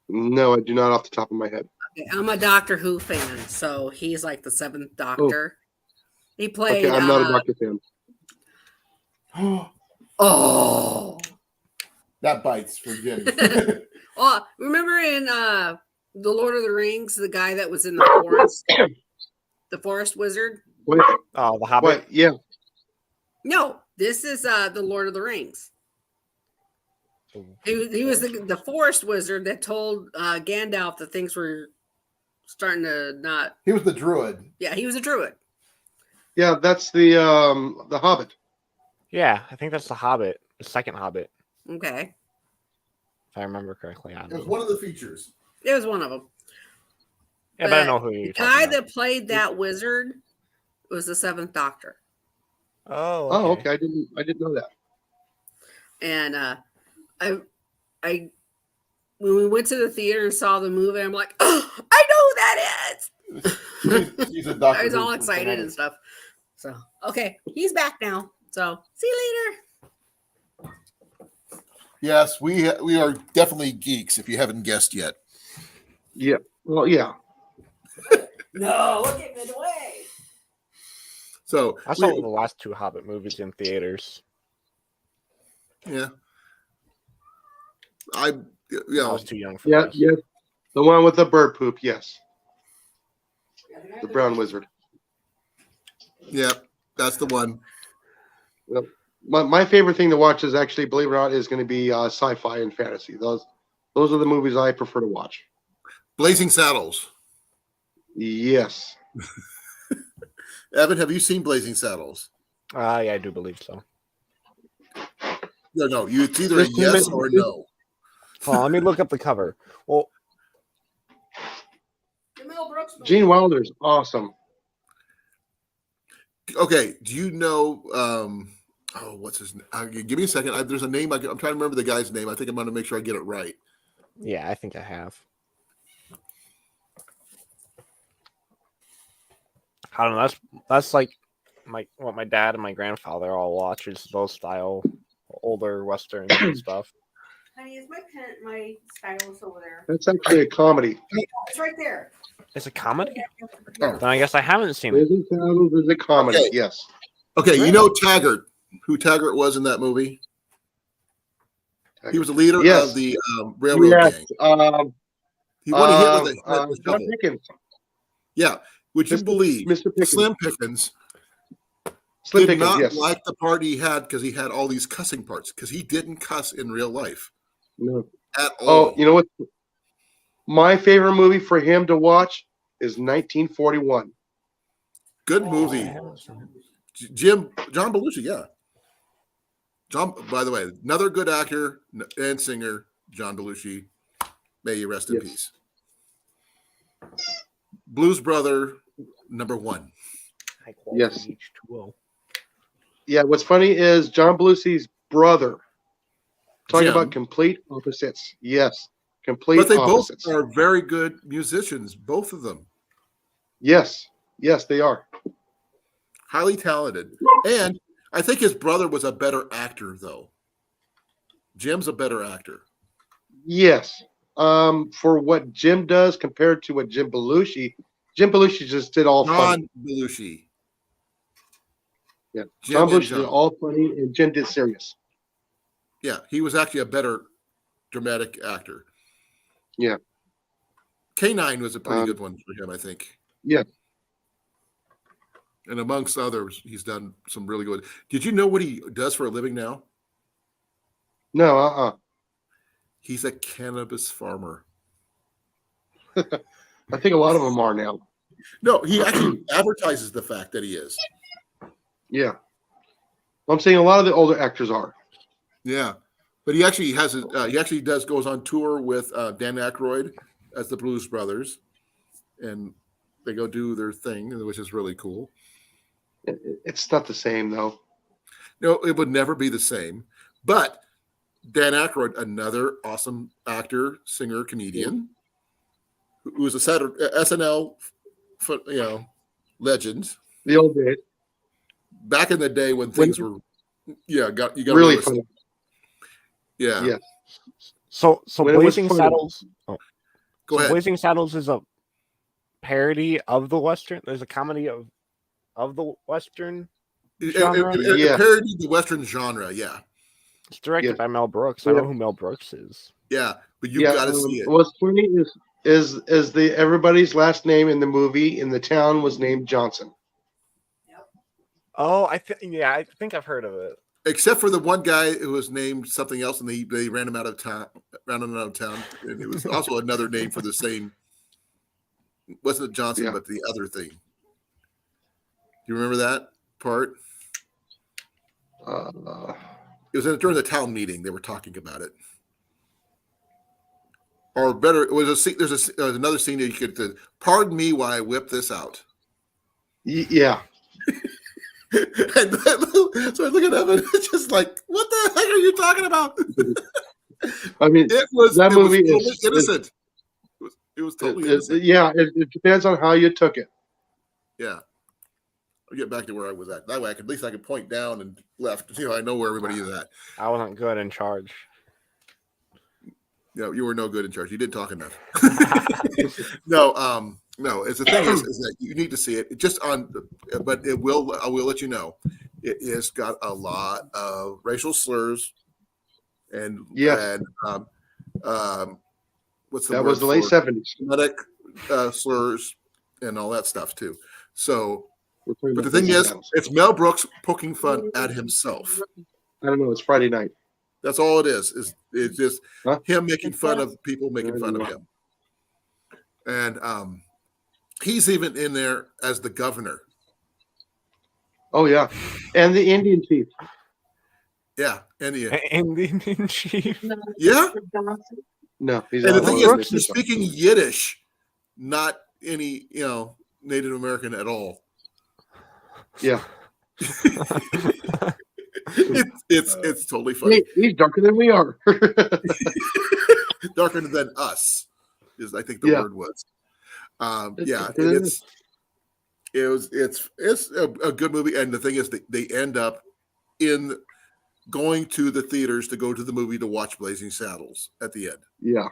No, I do not off the top of my head. Okay, I'm a Doctor Who fan, so he's like the seventh Doctor. He played. Okay, I'm not a Doctor fan. Oh, That bites for Jenny. well, remember in The Lord of the Rings, the guy that was in the forest, the forest wizard? Wait, Oh, the Hobbit. yeah. No, this is The Lord of the Rings. He was the forest wizard that told Gandalf that things were starting to not. He was the druid. Yeah, he was a druid. Yeah, that's the Hobbit. Yeah, I think that's the Hobbit, the second Hobbit, Okay, if I remember correctly. I It don't was know. one of the features. it was one of them. Yeah, but I know who The you're guy talking about. that played that wizard was the seventh Doctor, Oh, Oh, okay. I didn't know that. and I when we went to the theater and saw the movie, I'm like, oh, I know who that is. She's a doctor. I was all excited and stuff. So okay, he's back now. So see you later. Yes, we are definitely geeks. If you haven't guessed yet. Yeah. Well, yeah. No, we're getting it away. So I saw the last two Hobbit movies in theaters. yeah, I was too young for Yeah, those. yeah. The one with the bird poop, yes. The brown wizard. Yeah, that's the one. My favorite thing to watch is actually, believe it or not, is going to be sci-fi and fantasy. Those are the movies I prefer to watch. Blazing Saddles. Yes. Evan, have you seen Blazing Saddles? Yeah, I do believe so. No. It's either a yes or a no. Hold on, let me look up the cover. Well, Gene Wilder's awesome. Okay. Do you know Oh, what's his name? Give me a second. There's a name. I'm trying to remember the guy's name. I think I'm going to make sure I get it right. Yeah, I think I have. I don't know. That's like what my dad and my grandfather all watch is those style older westerns and stuff. Honey, is my stylus over there? That's actually a comedy. It's right there. It's a comedy. Oh. Then I guess I haven't seen it. Blazing Saddles is a comedy. Okay. Yes. Okay, you know Taggart, who Taggart was in that movie? He was the leader Yes. of the railroad Yes. gang. He won a hit with a John shovel. Pickens. Yeah, would you believe Mr. Pickens. Slim Pickens Slim did Pickens, not yes. like the part he had because he had all these cussing parts because he didn't cuss in real life No. at all. Oh, you know what? My favorite movie for him to watch is 1941. Good movie. John Belushi, yeah. John, by the way, another good actor and singer, John Belushi. May you rest in Yes. peace. Blues Brother, #1. High quality Yes. H2O. Yeah, what's funny is John Belushi's brother. Talking Jim. about complete opposites. Yes, complete But they opposites. both are very good musicians, both of them. Yes, yes, they are. Highly talented. And I think his brother was a better actor, though. Jim's a better actor. Yes. For what Jim does compared to what Jim Belushi just did all funny. John Belushi. Yeah, Jim John and Belushi John. did all funny, and Jim did serious. Yeah, he was actually a better dramatic actor. Yeah. K9 was a pretty good one for him, I think. Yeah. And amongst others, he's done some really good. Did you know what he does for a living now? No, He's a cannabis farmer. I think a lot of them are now. No, he actually advertises the fact that he is. Yeah. I'm saying a lot of the older actors are. Yeah, but he actually has. He actually goes on tour with Dan Aykroyd as the Blues Brothers, and they go do their thing, which is really cool. It's not the same, though. No, it would never be the same. But Dan Aykroyd, another awesome actor, singer, comedian, who was a SNL, legend The old days. back in the day when things were, you got Really funny. Yeah. Yeah. So When it was Blazing funny. Saddles. Go ahead. Blazing Saddles is a parody of the Western. There's a comedy of the Western genre. It parodied the Western genre. Yeah. It's directed Yes. by Mel Brooks. I Yeah. know who Mel Brooks is. Yeah. But you got to see it. What's funny is the everybody's last name in the movie in the town was named Johnson. Oh, I think I've heard of it. Except for the one guy who was named something else, and they ran him out of town. And it was also another name for the same. Wasn't Johnson, Yeah. but the other thing. Do you remember that part? It was during the town meeting. They were talking about it. Or better, it was a scene. There's another scene that you could. Pardon me while I whip this out. Yeah. And so I look at him and it's just like, what the heck are you talking about? I mean, It was that movie was totally is innocent. It was totally innocent. it depends on how you took it. Yeah. I'll get back to where I was at. That way, at least I could point down and left. I know where everybody is at. I wasn't good in charge. No, you were no good in charge. You didn't talk enough. No. It's the thing is that you need to see it. But it will. I will let you know. It has got a lot of racial slurs and Yes. what's the That word was the late for '70s. Semitic slurs and all that stuff too. So, We're talking but the about thing Blazing is, Saddles. it's Mel Brooks poking fun at himself. I don't know. It's Friday night. That's all it is. It's just Huh? him making fun of people making fun of him. And he's even in there as the governor. Oh yeah, and the Indian chief. Yeah. And And the Indian chief. yeah. No, he's And the not thing one of is, the he's speaking Yiddish, not any, Native American at all. Yeah. It's totally funny. He's darker than we are. Darker than us is I think the Yeah. word was. It's Yeah, darker than us. it's a good movie, and the thing is they end up in going to the theaters to go to the movie to watch Blazing Saddles at the end. Yeah.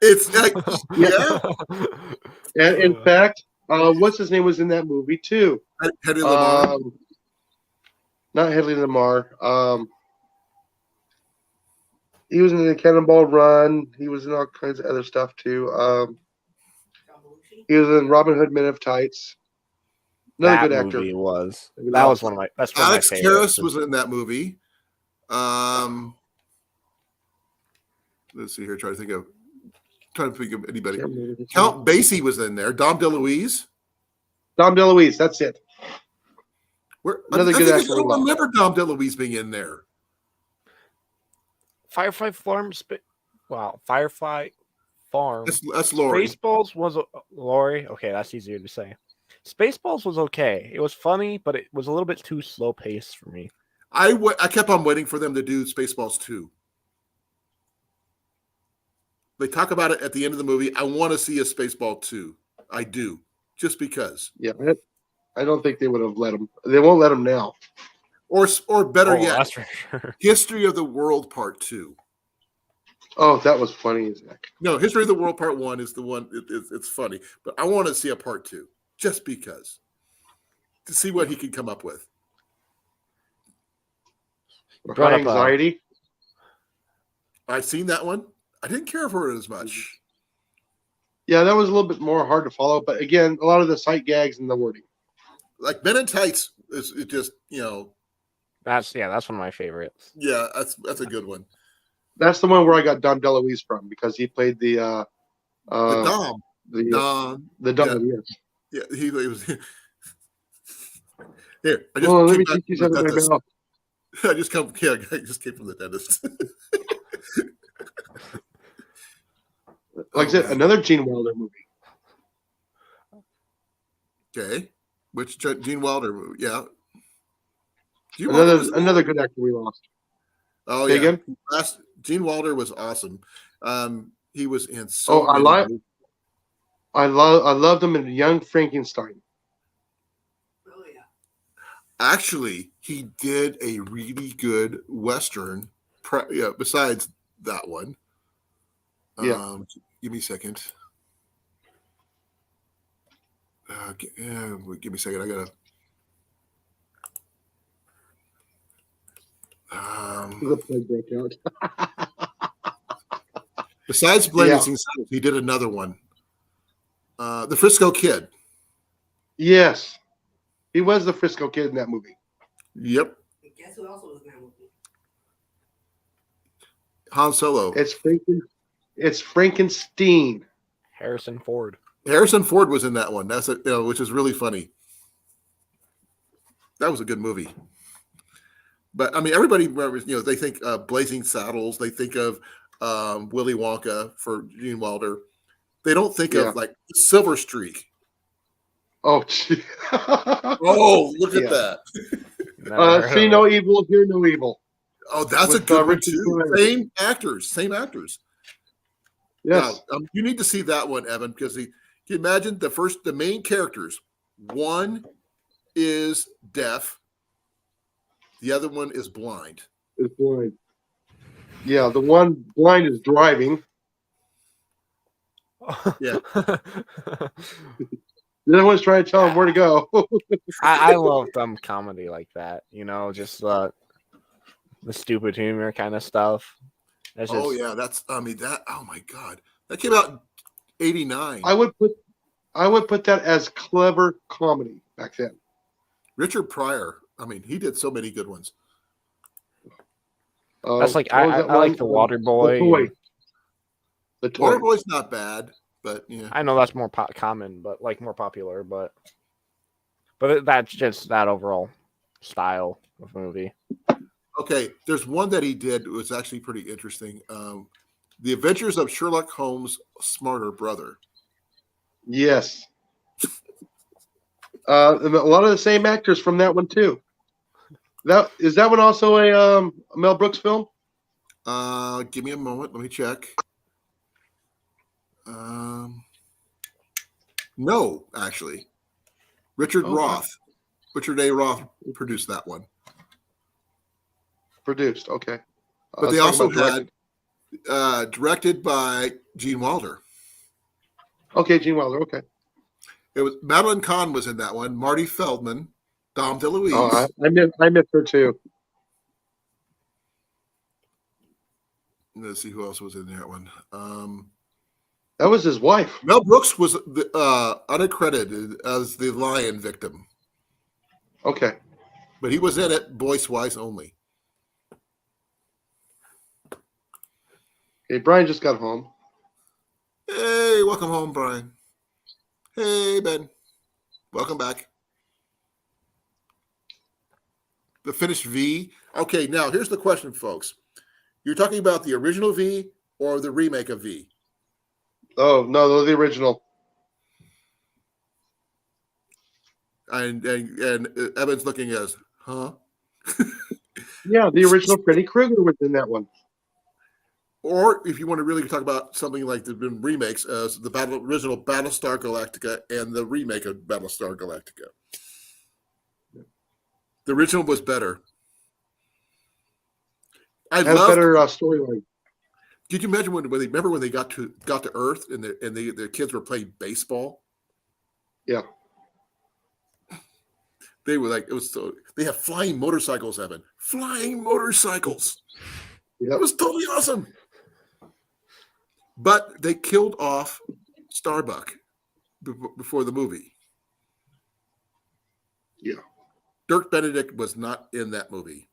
It's like, yeah, And in fact, what's his name was in that movie too? Hedy Lamarr. Not Hedy Lamarr. He was in the Cannonball Run. He was in all kinds of other stuff too. He was in Robin Hood Men of Tights. Another that good actor. movie was one of my Alex favorites. Karras was in that movie. Let's see here. Trying to think of anybody. Count Basie was in there. Dom DeLuise. Dom DeLuise. That's it. Another good I actor. don't remember Dom DeLuise being in there. Firefly Farm. Firefly Farm. That's Lori. Spaceballs was Lori. Okay, that's easier to say. Spaceballs was okay. It was funny, but it was a little bit too slow paced for me. I kept on waiting for them to do Spaceballs 2. They talk about it at the end of the movie. I want to see a Spaceball 2. I do, just because. Yeah, I don't think they would have let him. They won't let him now. Or better yet, that's for sure. History of the World Part 2. Oh, that was funny as heck. No, History of the World Part 1 is the one. It's funny, but I want to see a Part 2 just because to see what he can come up with. High Anxiety. I've seen that one. I didn't care for it as much. Yeah, that was a little bit more hard to follow, but again, a lot of the sight gags and the wording. Like Men in Tights is just That's one of my favorites. Yeah, that's a good one. That's the one where I got Dom DeLuise from because he played the Dom. The Dom. Yeah. Yes. Yeah, he was here. I Let me teach you something about. I just came from the dentist. Like I said, another Gene Wilder movie. Okay, which Gene Wilder movie? Yeah, Another good actor we lost. Oh Say yeah, again? Gene Wilder was awesome. He was in I loved him in Young Frankenstein. Oh yeah. Actually, he did a really good Western. Besides that one. Yeah. Give me a second. Give me a second. I gotta. The plague broke out. Besides Blazing Saddles, he did another one. The Frisco Kid. Yes. He was the Frisco Kid in that movie. Yep. Guess who else was in that movie? Han Solo. It's Frankenstein. Harrison Ford. Harrison Ford was in that one. That's which is really funny. That was a good movie. But I mean, everybody remembers. They think Blazing Saddles. They think of Willy Wonka for Gene Wilder. They don't think of like Silver Streak. Oh, gee. Oh, look at that. See no evil, hear no evil. Oh, that's a good one too. Same actors. Yes. Now, you need to see that one, Evan, because can you imagine the main characters? One is deaf. The other one is blind. It's blind. Yeah, the one blind is driving. Yeah. The other one's trying to tell him where to go. I love dumb comedy like that. Just the stupid humor kind of stuff. Oh yeah, oh my God, that came out in '89. I would put that as clever comedy back then. Richard Pryor. I mean, he did so many good ones. That's like I like the Water Boy. The toy. Water Boy's not bad, but yeah. I know that's more common, but like more popular, but that's just that overall style of movie. Okay, there's one that he did that was actually pretty interesting. The Adventures of Sherlock Holmes' Smarter Brother. Yes. A lot of the same actors from that one too. that one also a Mel Brooks film? Give me a moment. Let me check. No, actually. Richard Okay. A. Roth produced that one. Produced. Okay. I But was they talking also about had directed by Gene Wilder. Okay, Gene Wilder. Okay. It was Madeline Kahn was in that one. Marty Feldman, Dom DeLuise. Oh, I missed her too. Let's see who else was in that one. That was his wife. Mel Brooks was unaccredited as the lion victim, Okay. but he was in it voice-wise only. Okay, Brian just got home. Hey, welcome home, Brian. Hey, Ben. Welcome back. The finished V. Okay, now here's the question, folks. You're talking about the original V or the remake of V? Oh no, those are the original. And Evan's looking as, huh? Yeah, the original Freddy Krueger was in that one. Or if you want to really talk about something like the remakes, as the original Battlestar Galactica and the remake of Battlestar Galactica. The original was better. I Had a love. better storyline. Did you imagine when they got to Earth and the kids were playing baseball? Yeah. They were like, it was so. They have flying motorcycles, Evan. Flying motorcycles. Yep. It was totally awesome. But they killed off Starbuck before the movie. Yeah. Dirk Benedict was not in that movie.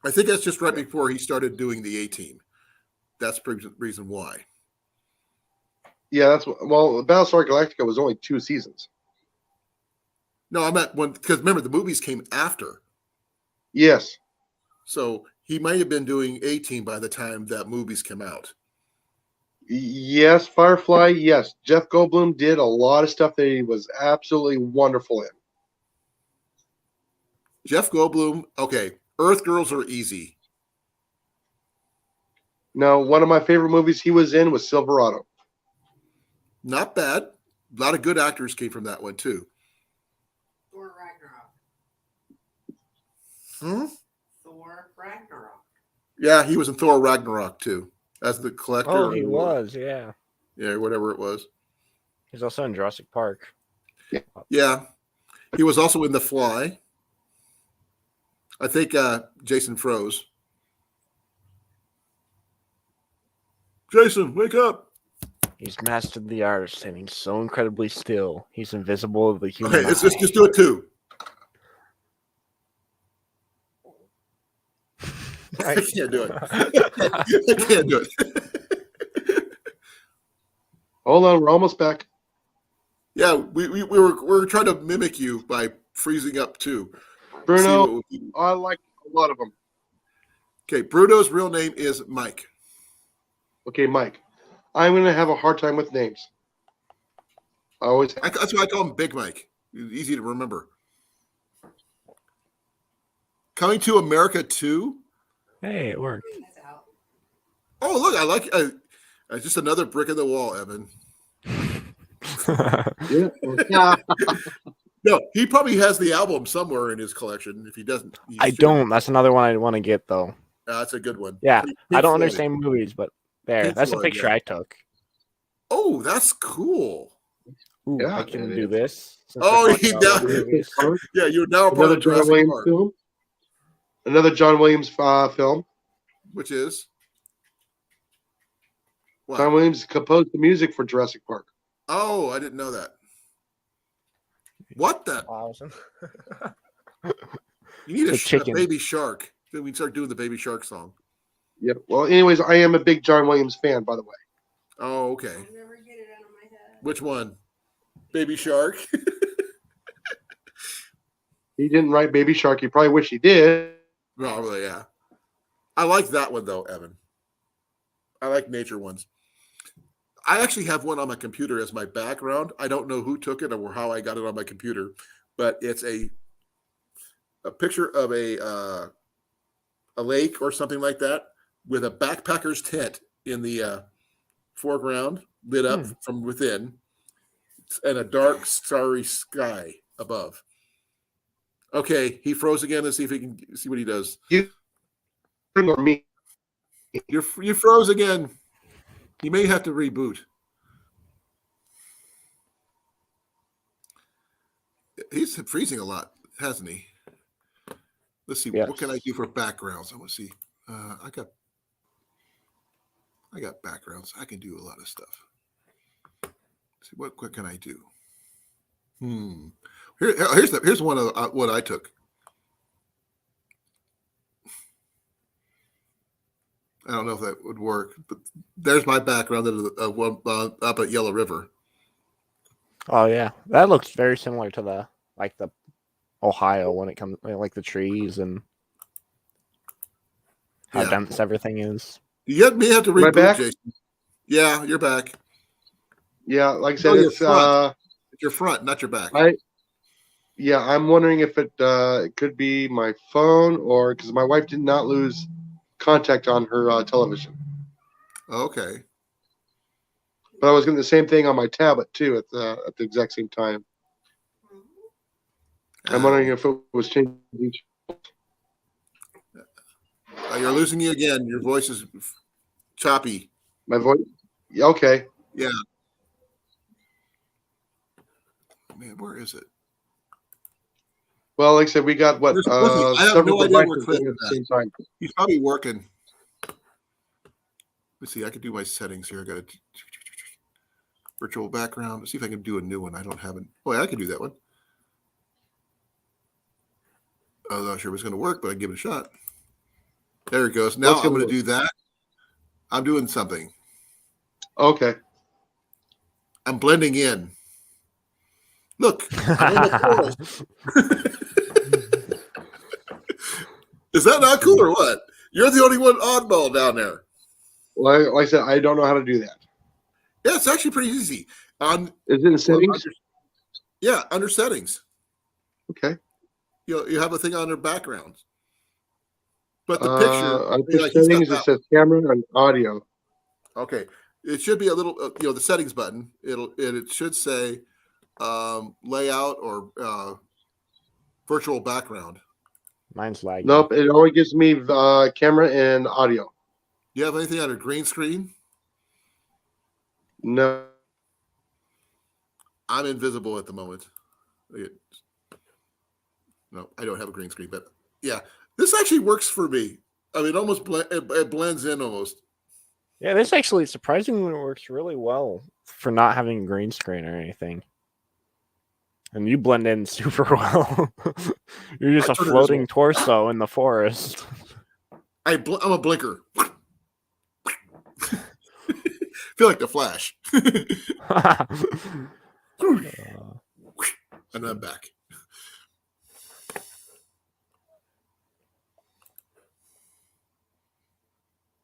I think that's just right before he started doing the A-Team. That's the reason why. Yeah, Battlestar Galactica was only 2 seasons. No, I meant because remember the movies came after. Yes. So he might have been doing A-Team by the time that movies came out. Yes, Firefly. Yes, Jeff Goldblum did a lot of stuff that he was absolutely wonderful in. Jeff Goldblum. Okay, Earth Girls are easy. Now, one of my favorite movies he was in was Silverado. Not bad. A lot of good actors came from that one too. Thor Ragnarok. Thor Ragnarok. Yeah, he was in Thor Ragnarok too, as the collector. Oh, he was, yeah. Yeah, whatever it was. He's also in Jurassic Park. Yeah, he was also in The Fly. I think Jason froze. Jason, wake up! He's mastered the art of standing so incredibly still. He's invisible to the human Okay, let's eye. just do it too. I can't do it. I can't do it. Hold on, we're almost back. Yeah, we were trying to mimic you by freezing up too. Bruno, I like a lot of them. Okay, Bruno's real name is Mike. Okay, Mike. I'm going to have a hard time with names. That's why I call him Big Mike. Easy to remember. Coming to America 2. Hey, it worked. Oh, look, I like just another brick in the wall, Evan. Yeah. No, he probably has the album somewhere in his collection. If he doesn't, I don't. That's another one I want to get, though. That's a good one. Yeah, Pink I don't Floyd. understand movies, but there. Pink That's Floyd, a picture yeah. I took. Oh, that's cool. Ooh, Yeah, I can it do is. this. since Oh, we're talking he about does. movies. Yeah, you're now a part Another of John Jurassic Williams Park, film. Another John Williams film. which is what? John Williams composed the music for Jurassic Park. Oh, I didn't know that. What the? 1,000. You need It's a a chicken. baby shark. Then we start doing the baby shark song. Yeah. Well, anyways, I am a big John Williams fan, by the way. Oh, okay. I'll never get it out of my head. Which one? Baby Shark? He didn't write Baby Shark. He probably wish he did. Probably, yeah. I like that one though, Evan. I like nature ones. I actually have one on my computer as my background. I don't know who took it or how I got it on my computer, but it's a a picture of a lake or something like that with a backpacker's tent in the foreground, lit up from within, and a dark, starry sky above. Okay, he froze again. Let's see if he can see what he does. You or me? You froze again. He may have to reboot. He's freezing a lot, hasn't he? Let's see. Yes. What can I do for backgrounds? I want to see. I got backgrounds. I can do a lot of stuff. Let's see what can I do? Here's one of what I took. I don't know if that would work, but there's my background up at Yellow River. Oh yeah, that looks very similar to the Ohio when it comes like the trees and how dense everything is. You may have to Am I reboot, back? Jason. Yeah, you're back. Yeah, like I said, No, it's your front, not your back. I'm wondering if it could be my phone or because my wife did not lose contact on her television. Okay. But I was doing the same thing on my tablet too at the exact same time. I'm wondering if it was changing. You're losing you again. Your voice is choppy. My voice? Yeah, okay. Yeah. Man, where is it? Well, like I said, we got what I have several no idea where devices Cliff going at is the at. same time. He's probably working. Let's see. I can do my settings here. I got a virtual background. Let's see if I can do a new one. I don't have it. Oh, yeah, I can do that one. I was not sure it was going to work, but I give it a shot. There it goes. Now I'm going to do that. I'm doing something. Okay. I'm blending in. Look, I'm in the forest. Is that not cool or what? You're the only one oddball down there. Well, like I said, I don't know how to do that. Yeah, it's actually pretty easy. Is it in settings? Under settings. Okay. You have a thing under backgrounds. But the Under picture, settings, it says camera and audio. Okay, it should be a little, the settings button. It should say layout or virtual background. Mine's lagging. Nope, it only gives me camera and audio. Do you have anything under green screen? No. I'm invisible at the moment. No, I don't have a green screen, but yeah, this actually works for me. I mean, it blends in almost. Yeah, this actually surprisingly works really well for not having a green screen or anything. And you blend in super well. You're just a floating torso in the forest. I'm a blinker. Feel like the Flash. And I'm back.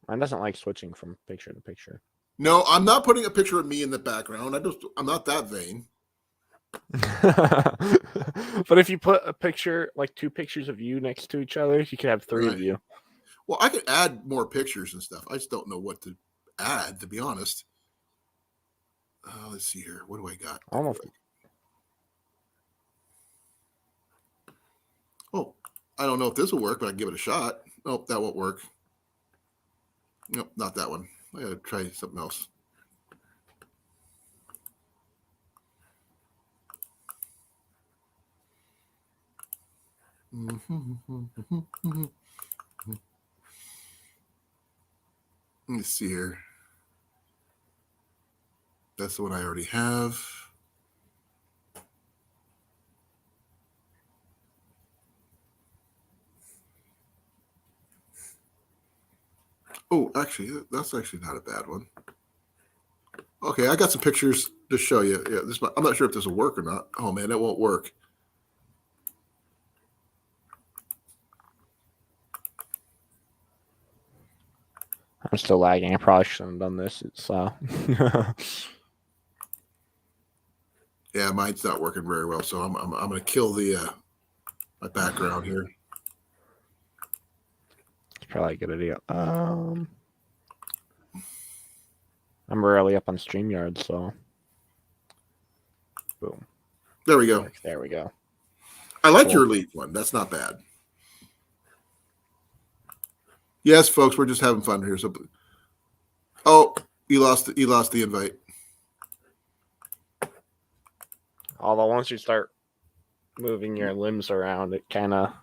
Mine doesn't like switching from picture to picture. No, I'm not putting a picture of me in the background. I'm not that vain. But if you put a picture, like two pictures of you next to each other, you could have three of you. Well, I could add more pictures and stuff. I just don't know what to add, to be honest. Let's see here. What do I got? Almost. Oh, I don't know if this will work, but I can give it a shot. Nope, that won't work. Nope, not that one. I gotta try something else. Let me see here. That's the one I already have. Oh, actually, that's actually not a bad one. Okay, I got some pictures to show you. Yeah, I'm not sure if this will work or not. Oh man, it won't work. I'm still lagging. I probably shouldn't have done this. It's Yeah, mine's not working very well, so I'm going to kill the my background here. It's probably a good idea. I'm rarely up on StreamYard, so boom. There we go. There we go. I like Cool. your elite one. That's not bad. Yes, folks, we're just having fun here. So, oh, you lost the invite. Although once you start moving your limbs around, it kind of.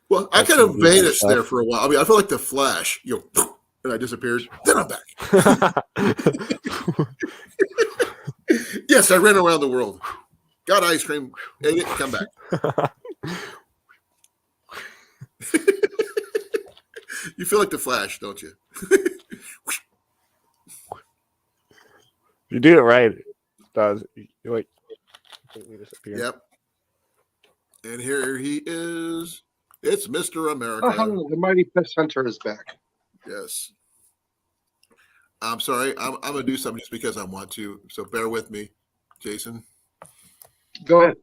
Well, I That's kind of some weird vanished stuff. there for a while. I mean, I feel like the Flash, and I disappeared. Then I'm back. Yes, I ran around the world. Got ice cream, ate it, come back. You feel like the Flash, don't you? You do it right. It does. You like completely disappear. Yep. And here he is. It's Mr. America. Oh, the mighty pest hunter is back. Yes. I'm sorry. I'm going to do something just because I want to. So bear with me, Jason. Go ahead.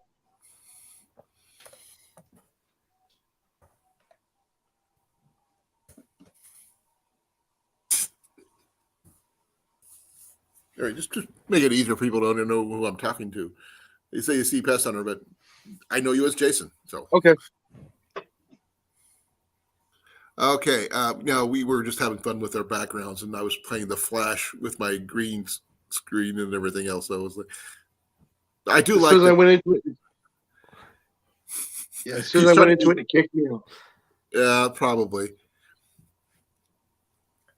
All right, just make it easier for people to know who I'm talking to. They say you see Pest Hunter, but I know you as Jason. So Okay. okay. We were just having fun with our backgrounds, and I was playing the Flash with my green screen and everything else. So I was like, I do As like. soon as I the- went into it, yeah. As soon as I went into it, it kicked me out. Yeah, probably.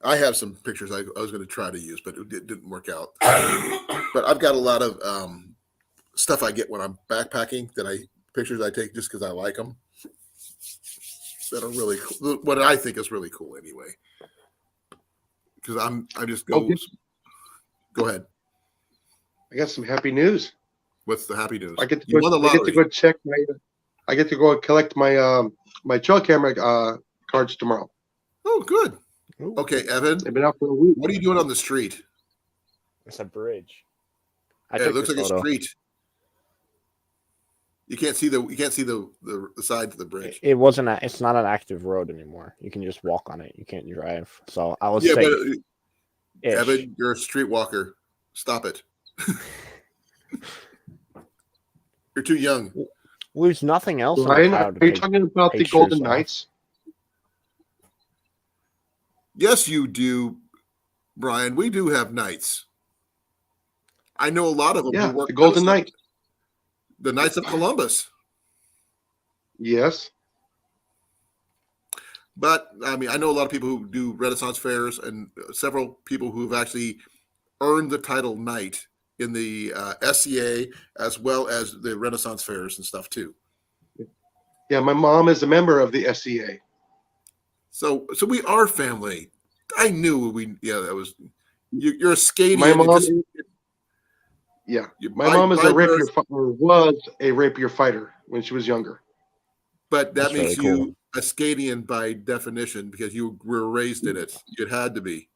I have some pictures I was going to try to use, but it didn't work out. But I've got a lot of stuff I get when I'm backpacking pictures I take just because I like them. That are really cool. What I think is really cool anyway. Because I just go. Okay. Go ahead. I got some happy news. What's the happy news? I get to You won the go, I get to lottery. go check my. I get to go collect my my trail camera cards tomorrow. Oh, good. Ooh, Okay, Evan, They've been out for a week. what are you doing on the street? it's a bridge. I Yeah, took it looks this like a photo. street. You can't see the sides of the bridge. It wasn't. It's not an active road anymore. You can just walk on it. You can't drive. So I was Yeah, safe. but Evan, you're a streetwalker. Stop it. You're too young. Well, there's nothing else in Ryan, the are crowd to you take talking about the pictures Golden of. Knights? Yes, you do, Brian. We do have knights. I know a lot of them. Yeah, who work the Golden medicine. Knight. The Knights of Columbus. Yes. But I mean, I know a lot of people who do Renaissance fairs, and several people who've actually earned the title knight in the SCA as well as the Renaissance fairs and stuff too. Yeah, my mom is a member of the SCA. So we are family. I knew that was you're a skating. My mom is, my mom is a rapier was a rapier fighter when she was younger. But that That's makes really you a Scadian by definition because you were raised in it. You had to be.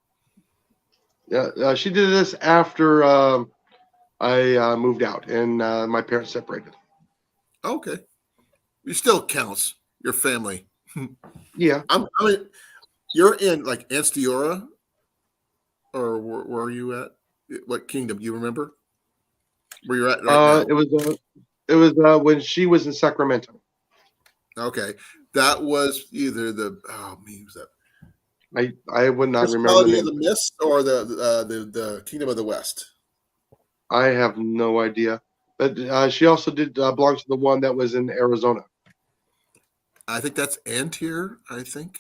Yeah, she did this after I moved out and my parents separated. Okay, it still counts. Your family. Yeah. You're in like Anstiora, or where are you at? What kingdom? You remember where you're at right now? It was when she was in Sacramento. Okay, that was either who's that? I would not remember the Principality of name. the Mist or the Kingdom of the West. I have no idea. But she also did belong to the one that was in Arizona. I think that's Antier. I think.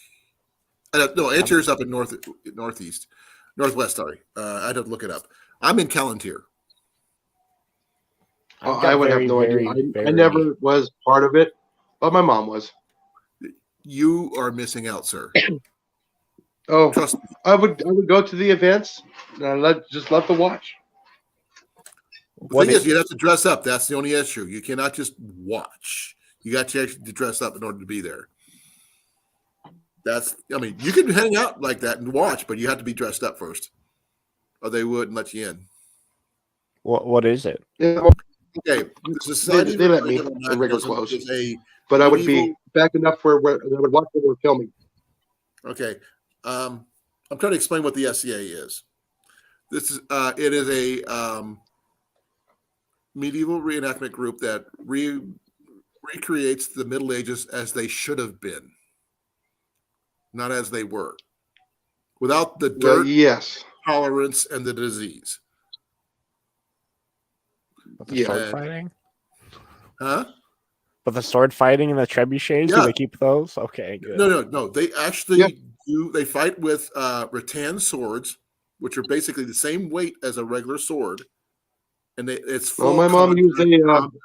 No, Antier's up in northwest. Sorry, I'd have to look it up. I'm in Callantyr. I would have no idea. I never was part of it, but my mom was. You are missing out, sir. Oh, Trust me. I would go to the events and I'd just love to watch. The thing is, you have to dress up. That's the only issue. You cannot just watch. You got to actually dress up in order to be there. You can hang out like that and watch, but you have to be dressed up first, or they wouldn't let you in. What is it? Yeah, Okay, the Society they of let me Regular in regular Anachronism clothes, is a but I would medieval. be back enough where I would watch what we're filming. Okay, I'm trying to explain what the SCA is. This is it is a medieval reenactment group that recreates the Middle Ages as they should have been, not as they were, without the dirt, Yes, tolerance, and the disease. But the Yeah. sword And- fighting? Huh? But the sword fighting and the trebuchets, do Yeah. they keep those? Okay, good. No. They actually Yeah. do. They fight with rattan swords, which are basically the same weight as a regular sword, and it's full. well, my mom used a combat.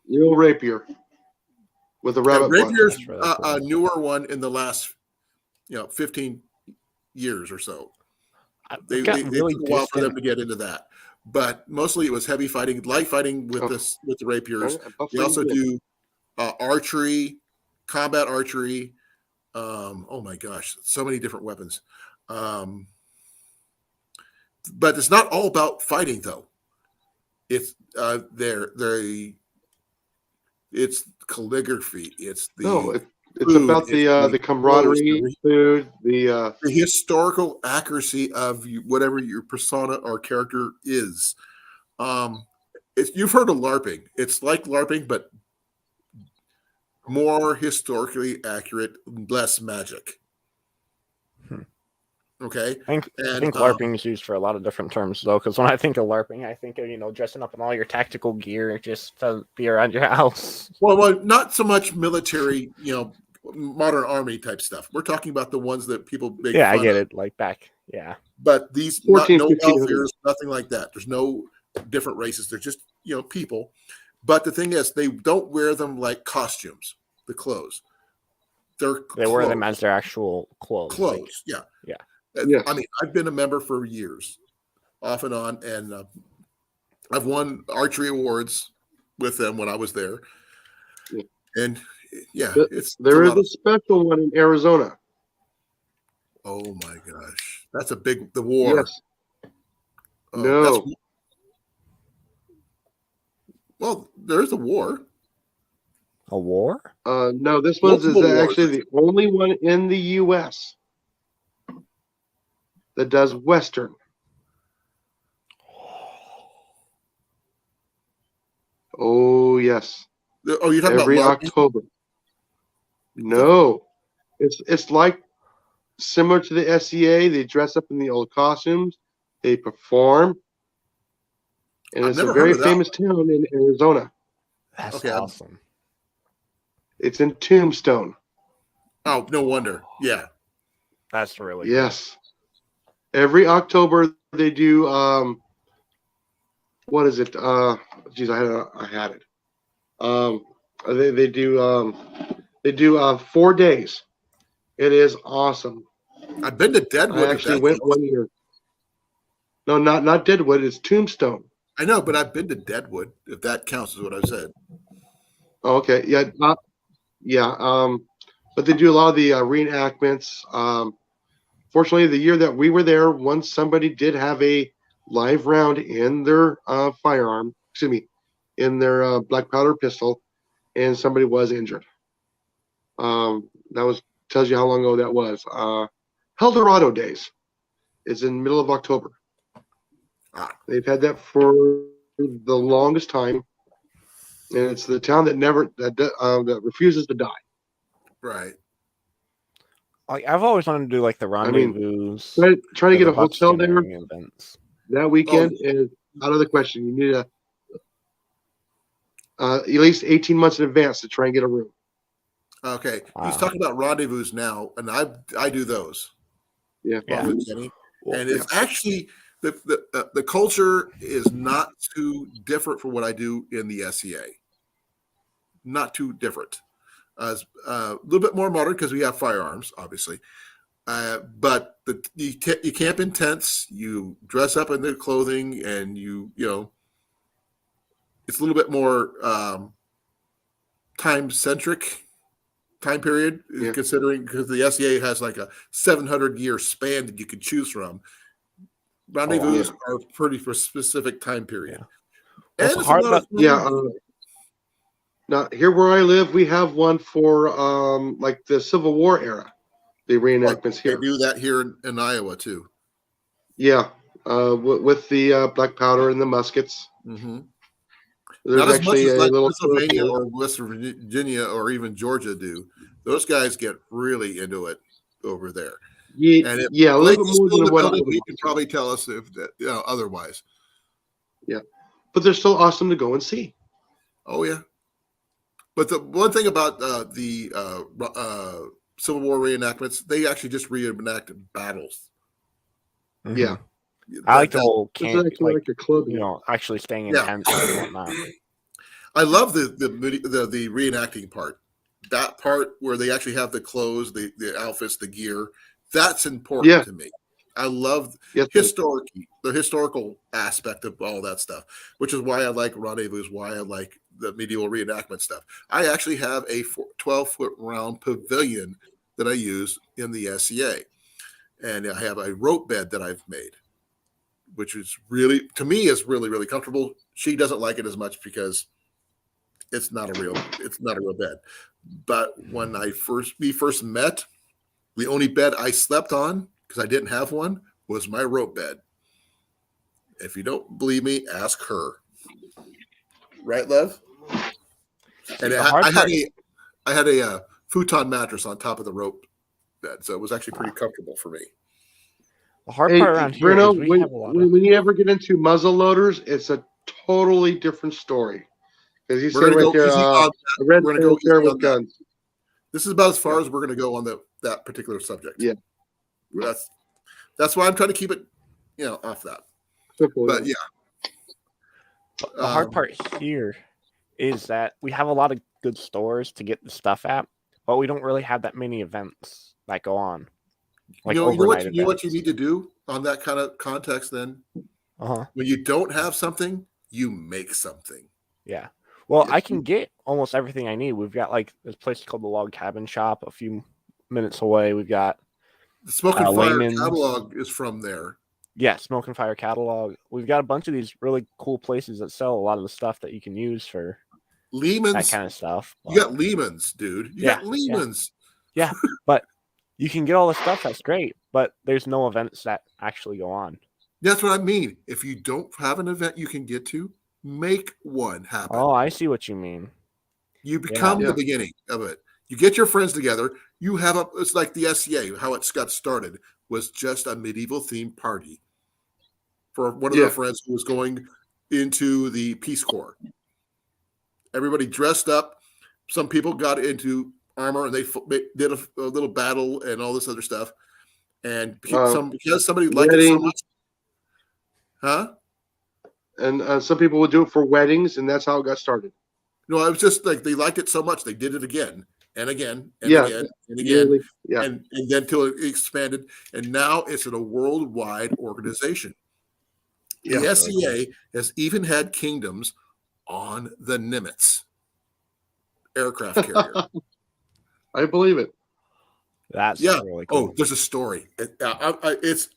the old rapier with a rabbit butt. Rapier's That's really cool. a newer one in the last 15 years or so. I've They gotten really took a while for them distant. to get into that, but mostly it was heavy fighting, light fighting with Oh. with the rapiers. Right, I'll They find also it. do archery, combat archery. Oh my gosh, so many different weapons. But it's not all about fighting, though. It's it's calligraphy. It's the No, it's food, about it's the the camaraderie, clothes, food, the the historical accuracy of whatever your persona or character is. You've heard of LARPing. It's like LARPing, but more historically accurate, less magic. Hmm. Okay. I think LARPing is used for a lot of different terms, though, because when I think of LARPing, I think of, dressing up in all your tactical gear just to be around your house. Well, not so much military, modern army type stuff. We're talking about the ones that people make Yeah, I fun get of. it. Like back, yeah. But these, 14, no 1500s. Elviras, nothing like that. There's no different races. They're just, people. But the thing is, they don't wear them like costumes, the clothes. They wear them as their actual clothes. clothes. Yeah. Yeah. Yes. I mean, I've been a member for years, off and on, and I've won archery awards with them when I was there. Yeah. And yeah, there is lot a special one in Arizona. Oh my gosh, that's the war. Yes. Oh, No. Well, there's a war. A war? No, this one is Multiple wars. actually the only one in the U.S. that does Western. Oh, yes. Oh, you're talking Every about LARPing? October. No. It's like similar to the SCA. They dress up in the old costumes. They perform. And I've it's a never very heard of that famous town in Arizona. That's Okay, awesome. It's in Tombstone. Oh, no wonder. Yeah. That's really Yes. Every October they do what is it? Geez, I had it. They do 4 days. It is awesome. I've been to Deadwood. I actually went one year. No, not Deadwood, it's Tombstone. I know, but I've been to Deadwood, if that counts as what I've said. Okay, yeah. But they do a lot of the reenactments. Fortunately, the year that we were there, once somebody did have a live round in their firearm, in their black powder pistol, and somebody was injured. That tells you how long ago that was. Eldorado Days. It's in the middle of October. They've had that for the longest time, and it's the town that refuses to die. Right. Like I've always wanted to do like the rendezvous. Trying to get the a hotel there buckskinning events. that weekend is out of the question. You need at least 18 months in advance to try and get a room. Okay. Wow. He's talking about rendezvous now, and I do those. Yeah. Often, Kenny. And it's actually the culture is not too different from what I do in the SCA. Not too different. A little bit more modern because we have firearms, obviously. But you camp in tents, you dress up in their clothing, and you it's a little bit more time period, considering because the SCA has like a 700-year span that you can choose from. Rendezvous are pretty for specific time period. And It's it's hard a lot of fun. Yeah. Now here where I live, we have one for like the Civil War era. The reenactments They here. do that here in Iowa too. Yeah. With the black powder and the muskets. Mm-hmm. There's Not as much actually as a like little Pennsylvania or West Virginia or even Georgia do. Those guys get really into it over there. And if yeah, a Blake little bit is more still in than the what I building, would he like can to. probably tell us if that, otherwise. Yeah, but they're still awesome to go and see. Oh yeah. But the one thing about the Civil War reenactments, they actually just reenact battles. Yeah, I like the That- whole this is camp, actually like a club. actually staying in Yeah. tents and whatnot. I love the reenacting part. That part where they actually have the clothes, the outfits, the gear. That's important Yeah. to me. I love Yes, the historical aspect of all that stuff, which is why I like Rendezvous, why I like the medieval reenactment stuff. I actually have a 12-foot round pavilion that I use in the SCA. And I have a rope bed that I've made, which is really, to me, is really, really comfortable. She doesn't like it as much because it's not a real bed. But when we first met, the only bed I slept on, because I didn't have one, was my rope bed. If you don't believe me, ask her. Right, Lev? And I had a futon mattress on top of the rope bed, so it was actually pretty comfortable for me. The hard Hey, part around here Bruno, is we have a lot of. when you ever get into muzzle loaders, it's a totally different story. Because you We're say gonna right go there, easy on a red We're gonna go Panther easy on with that. guns. This is about as far as we're going to go on that particular subject. Yeah. That's why I'm trying to keep it, off that. Simple, But yeah, The hard part here is that we have a lot of good stores to get the stuff at, but we don't really have that many events that go on. Like you know overnight what you events. need to do on that kind of context. Then, Uh-huh. when you don't have something, you make something. Yeah. Well, Yeah. I can get almost everything I need. We've got like this place called the Log Cabin Shop a few minutes away. We've got The Smoke and Fire Layman's. catalog is from there. Smoke and Fire catalog. We've got a bunch of these really cool places that sell a lot of the stuff that you can use for Lehman's. that kind of stuff. You got Lehman's, dude. You got Lehman's. Yeah, but you can get all the stuff. That's great, but there's no events that actually go on. That's what I mean. If you don't have an event you can get to, make one happen. Oh, I see what you mean. You become the beginning of it. You get your friends together. You have it's like the SCA, how it got started was just a medieval themed party for one of their friends who was going into the Peace Corps. Everybody dressed up. Some people got into armor and they did a little battle and all this other stuff. And because somebody liked it so much. Huh? And some people would do it for weddings, and that's how it got started. No, it was just like they liked it so much they did it again and again and again and again, really, and then till it expanded, and now it's in a worldwide organization. The SCA has even had kingdoms on the Nimitz aircraft carrier. I believe it. That's really cool. Oh, there's a story. It's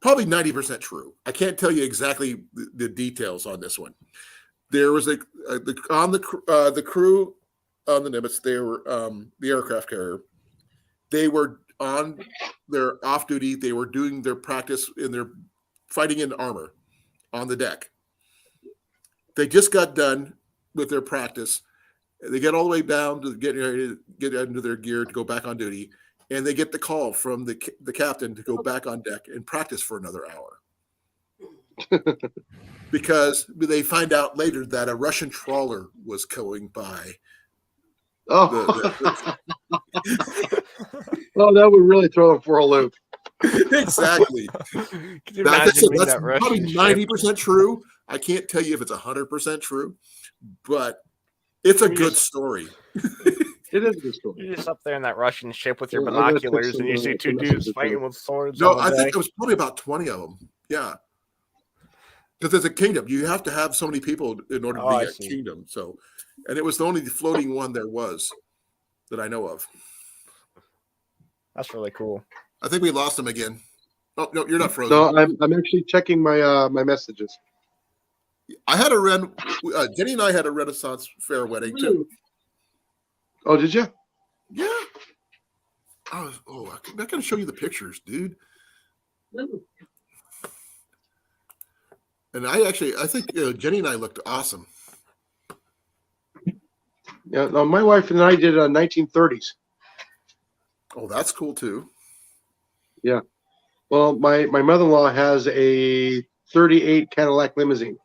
probably 90% true. I can't tell you exactly the details on this one. There was the crew on the Nimitz. They were the aircraft carrier. They were on their off duty. They were doing their practice in their fighting in armor on the deck. They just got done with their practice. They get all the way down to getting ready to get into their gear to go back on duty, and they get the call from the captain to go back on deck and practice for another hour. Because they find out later that a Russian trawler was going by. Oh, that would really throw them for a loop. Exactly. That's probably 90% true. I can't tell you if it's 100% true, but it's a good story. It is a good story. You're just up there in that Russian ship with your binoculars, and you see two dudes fighting with swords. No, I think it was probably about 20 of them. Yeah. Because there's a kingdom. You have to have so many people in order to be a kingdom. So, and it was the only floating one there was that I know of. That's really cool. I think we lost him again. Oh, no, you're not frozen. No, I'm actually checking my my messages. I had Jenny and I had a Renaissance fair wedding too. Oh, did you? Yeah. I gotta show you the pictures, dude. And I think Jenny and I looked awesome. Yeah. No, my wife and I did 1930s. Oh, that's cool too. Yeah. Well, my mother-in-law has a 38 Cadillac limousine.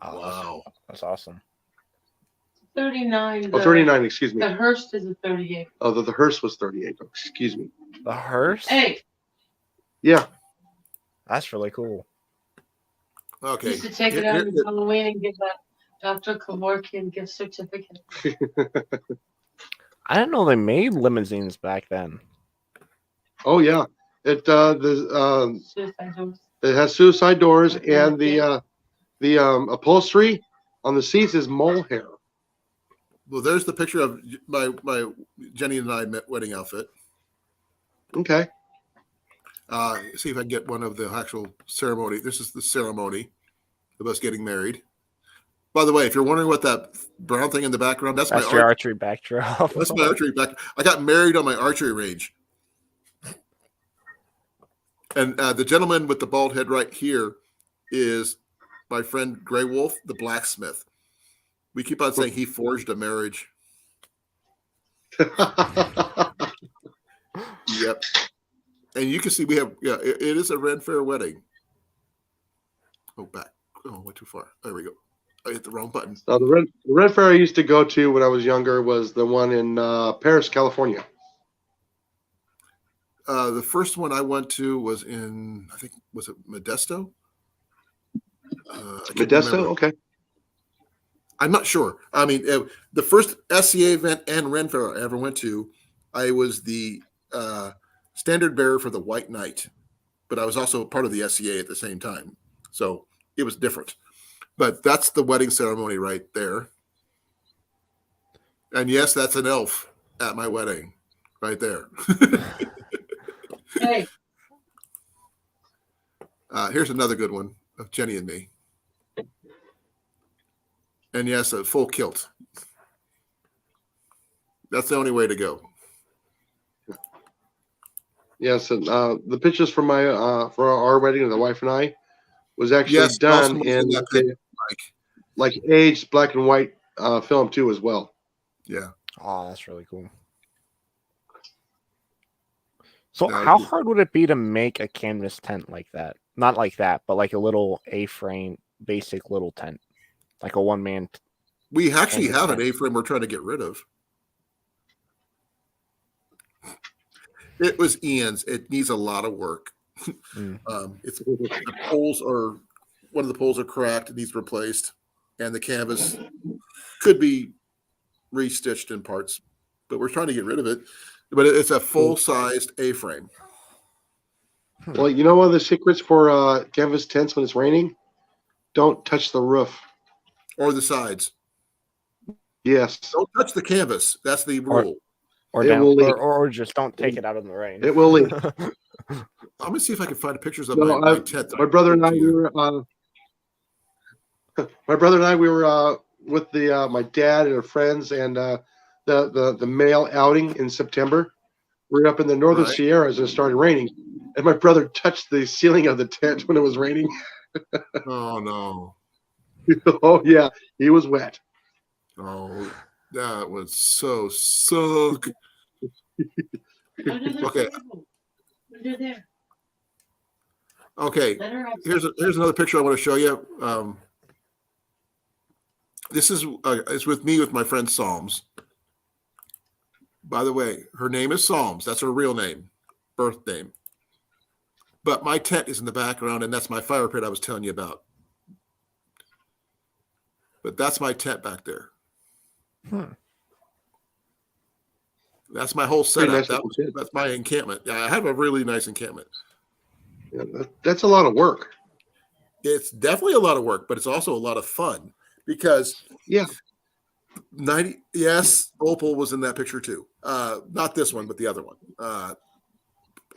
Oh, Wow. that's awesome. 39. Oh, 39, excuse me. The Hearst is a 38. Oh, the hearse was 38. Oh, excuse me. The hearse? Hey, Yeah. That's really cool. Okay. used to take it out on Halloween and give that Dr. Kevorkian gift certificate. I didn't know they made limousines back then. Oh, yeah. It Suicide doors. it has suicide doors, and the upholstery on the seats is mole hair. Well, there's the picture of my Jenny and I wedding outfit. Okay. See if I can get one of the actual ceremony. This is the ceremony of us getting married. By the way, if you're wondering what that brown thing in the background, that's your archery backdrop. That's my archery back. I got married on my archery range. And the gentleman with the bald head right here is my friend Gray Wolf, the blacksmith. We keep on saying he forged a marriage. Yep. And you can see we have, it is a Ren Fair wedding. Oh, back. Oh, went too far. There we go. I hit the wrong button. The Red Fair I used to go to when I was younger was the one in Paris, California. The first one I went to was in, I think, was it Modesto? Modesto? Okay. I'm not sure. I mean, the first SCA event and Ren Fair I ever went to, I was the standard bearer for the White Knight, but I was also part of the SCA at the same time. So it was different. But that's the wedding ceremony right there. And yes, that's an elf at my wedding right there. Hey, Here's another good one of Jenny and me. And yes, a full kilt. That's the only way to go. Yes, and the pictures for for our wedding, the wife and I, was actually done in like aged black and white film too as well. Yeah. Oh, that's really cool. So how hard would it be to make a canvas tent like that? Not like that, but like a little A-frame, basic little tent, like a one-man. We actually have an A-frame we're trying to get rid of. It was Ian's. It needs a lot of work. It's the poles are one of the poles are cracked. It needs replaced, and the canvas could be restitched in parts. But we're trying to get rid of it. But it's a full-sized A-frame. Well, you know one of the secrets for canvas tents when it's raining? Don't touch the roof or the sides. Yes. Don't touch the canvas. That's the rule. Or just don't take it out in the rain. It will leak. I'm gonna see if I can find pictures of my tent. My brother and I were. My brother and I were with my dad and our friends and the male outing in September. We were up in the northern Sierras and it started raining, and my brother touched the ceiling of the tent when it was raining. Oh no! Oh yeah, he was wet. Oh, that was so suck. Okay. Under there. Okay. Here's another picture I want to show you. This is it's with me with my friend Psalms. By the way, her name is Psalms. That's her real name, birth name. But my tent is in the background, and that's my fire pit I was telling you about. But that's my tent back there. That's my whole setup. That's my encampment. Yeah, I have a really nice encampment. Yeah, that's a lot of work. It's definitely a lot of work, but it's also a lot of fun because Opal was in that picture too. Not this one, but the other one.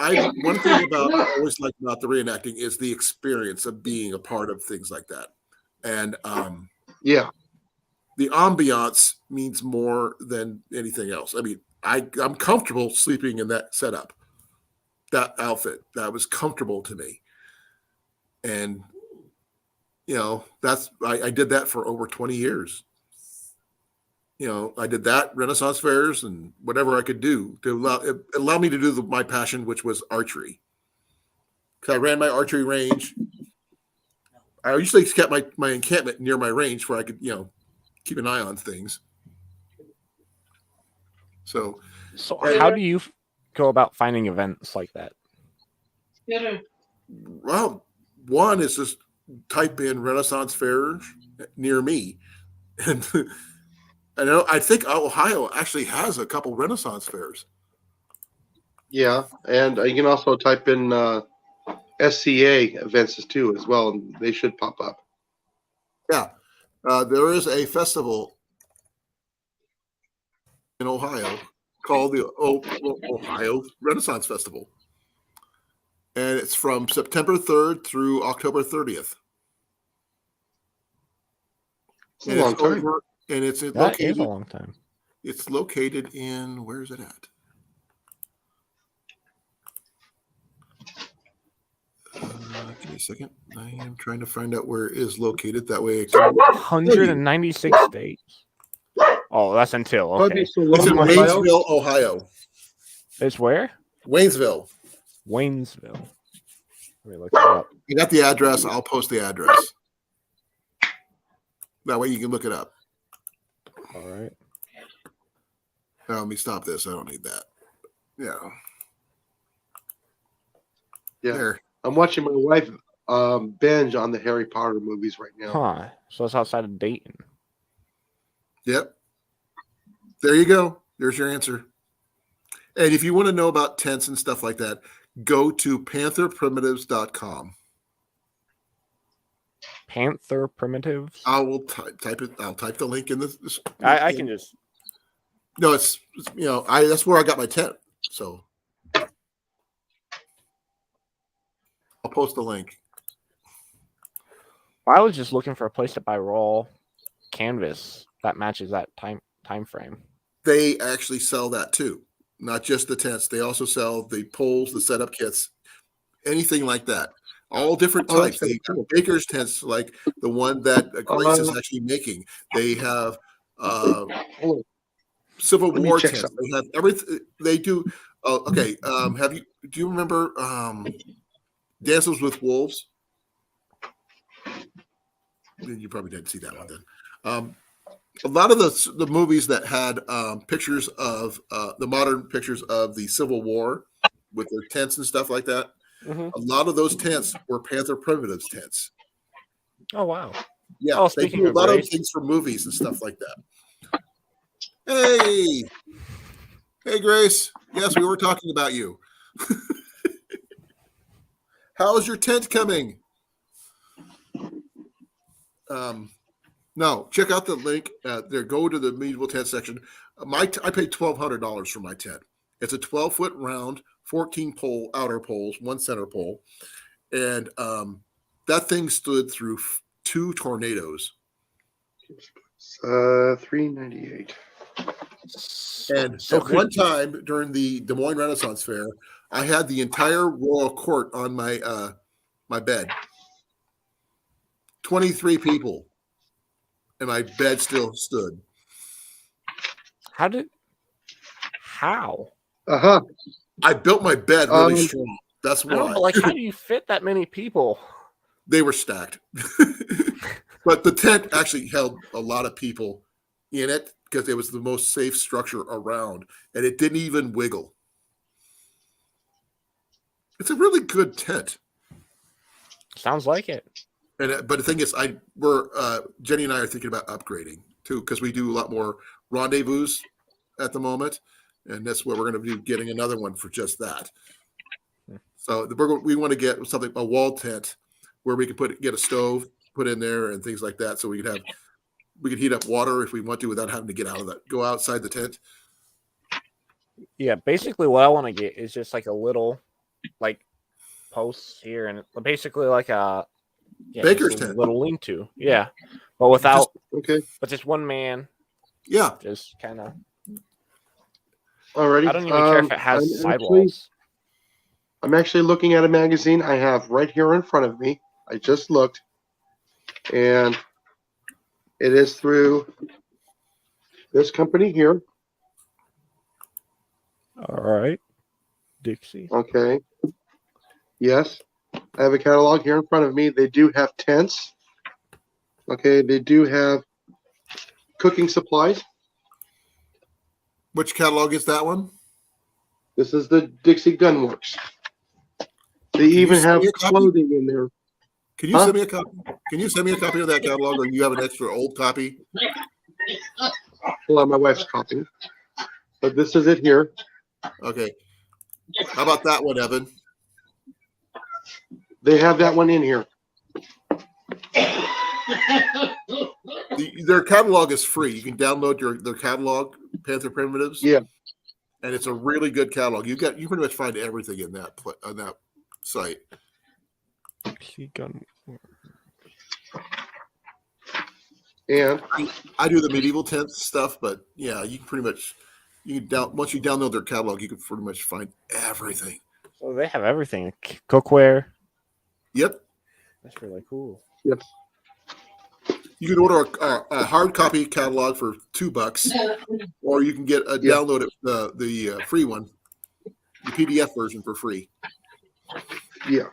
one thing about I always like about the reenacting is the experience of being a part of things like that, and Yeah. the ambiance means more than anything else. I mean, I'm comfortable sleeping in that setup, that outfit. That was comfortable to me, and I did that for over 20 years. I did that, Renaissance fairs, and whatever I could do to allow me to do my passion, which was archery. Because I ran my archery range. I usually kept my encampment near my range where I could, keep an eye on things. So how do you go about finding events like that? Well, one is just type in Renaissance fairs near me, and I think Ohio actually has a couple Renaissance fairs. Yeah, and you can also type in SCA events too as well, and they should pop up. Yeah, there is a festival in Ohio called the Ohio Renaissance Festival, and it's from September 3rd through October 30th. It's a long time. And it's That located. is a long time. It's located in, where is it at? Give me a second. I am trying to find out where it is located. That way I can. 196 states. Oh, that's until. Okay. It's in Waynesville, Ohio. It's where? Waynesville. Waynesville. Let me look it up. You got the address. I'll post the address. That way you can look it up. All right. Now, let me stop this. I don't need that. Yeah. Yeah. There. I'm watching my wife binge on the Harry Potter movies right now. Huh. So it's outside of Dayton. Yep. There you go. There's your answer. And if you want to know about tents and stuff like that, go to pantherprimitives.com. Panther Primitives? I will type it. I'll type the link in this. I can just. No, it's that's where I got my tent. So I'll post the link. I was just looking for a place to buy raw canvas that matches that time frame. They actually sell that too, not just the tents. They also sell the poles, the setup kits, anything like that. All different types. They have baker's tents, like the one that Grace is actually making. They have Civil War tents. They have everything. They do. Okay. Do you remember Dances with Wolves? You probably didn't see that one then. A lot of the movies that had pictures of the modern pictures of the Civil War with their tents and stuff like that. Mm-hmm. A lot of those tents were Panther Primitives tents. Oh, wow. Yeah, Oh, they do a lot of things for movies and stuff like that. Hey, Grace. Yes, we were talking about you. How is your tent coming? No, check out the link there. Go to the medieval tent section. I paid $1,200 for my tent. It's a 12-foot round, 14 pole outer poles, one center pole, and that thing stood through 2 tornadoes. $398. And at one time during the Des Moines Renaissance Fair, I had the entire royal court on my my bed. 23 people, and my bed still stood. How? I built my bed really strong. That's why. How do you fit that many people? They were stacked. But the tent actually held a lot of people in it because it was the most safe structure around, and it didn't even wiggle. It's a really good tent. Sounds like it. But the thing is, Jenny and I are thinking about upgrading too, because we do a lot more rendezvous at the moment, and that's what we're going to be getting another one for just that. So we want to get a wall tent where we can get a stove put in there and things like that, so we can heat up water if we want to without having to go outside the tent. Yeah, basically what I want to get is just like a little like posts here, and it's basically like a Baker's just a tent. little lean-to. Yeah, but without, Okay. but just one man, Yeah. just kind of. Alrighty. I don't even care if it has sidewalls. I'm actually looking at a magazine I have right here in front of me. I just looked, and it is through this company here. All right, Dixie. Okay. Yes. I have a catalog here in front of me. They do have tents. Okay. They do have cooking supplies. Which catalog is that one? This is the Dixie Gunworks. They you even send have me a copy? clothing in there. Can you send me a copy? Can you send me a copy of that catalog, or you have an extra old copy? Hold on, my wife's copying. But this is it here. Okay. How about that one, Evan? They have that one in here. Their catalog is free. You can download their catalog, Panther Primitives. Yeah. And it's a really good catalog. You pretty much find everything in that on that site. Dixie gun. And I do the medieval tent stuff, but yeah, you can pretty much once you download their catalog, you can pretty much find everything. So they have everything. Cookware. Yep. That's really cool. yes. You can order a hard copy catalog for $2, or you can get a download it, the free one, the PDF version for free. Yeah.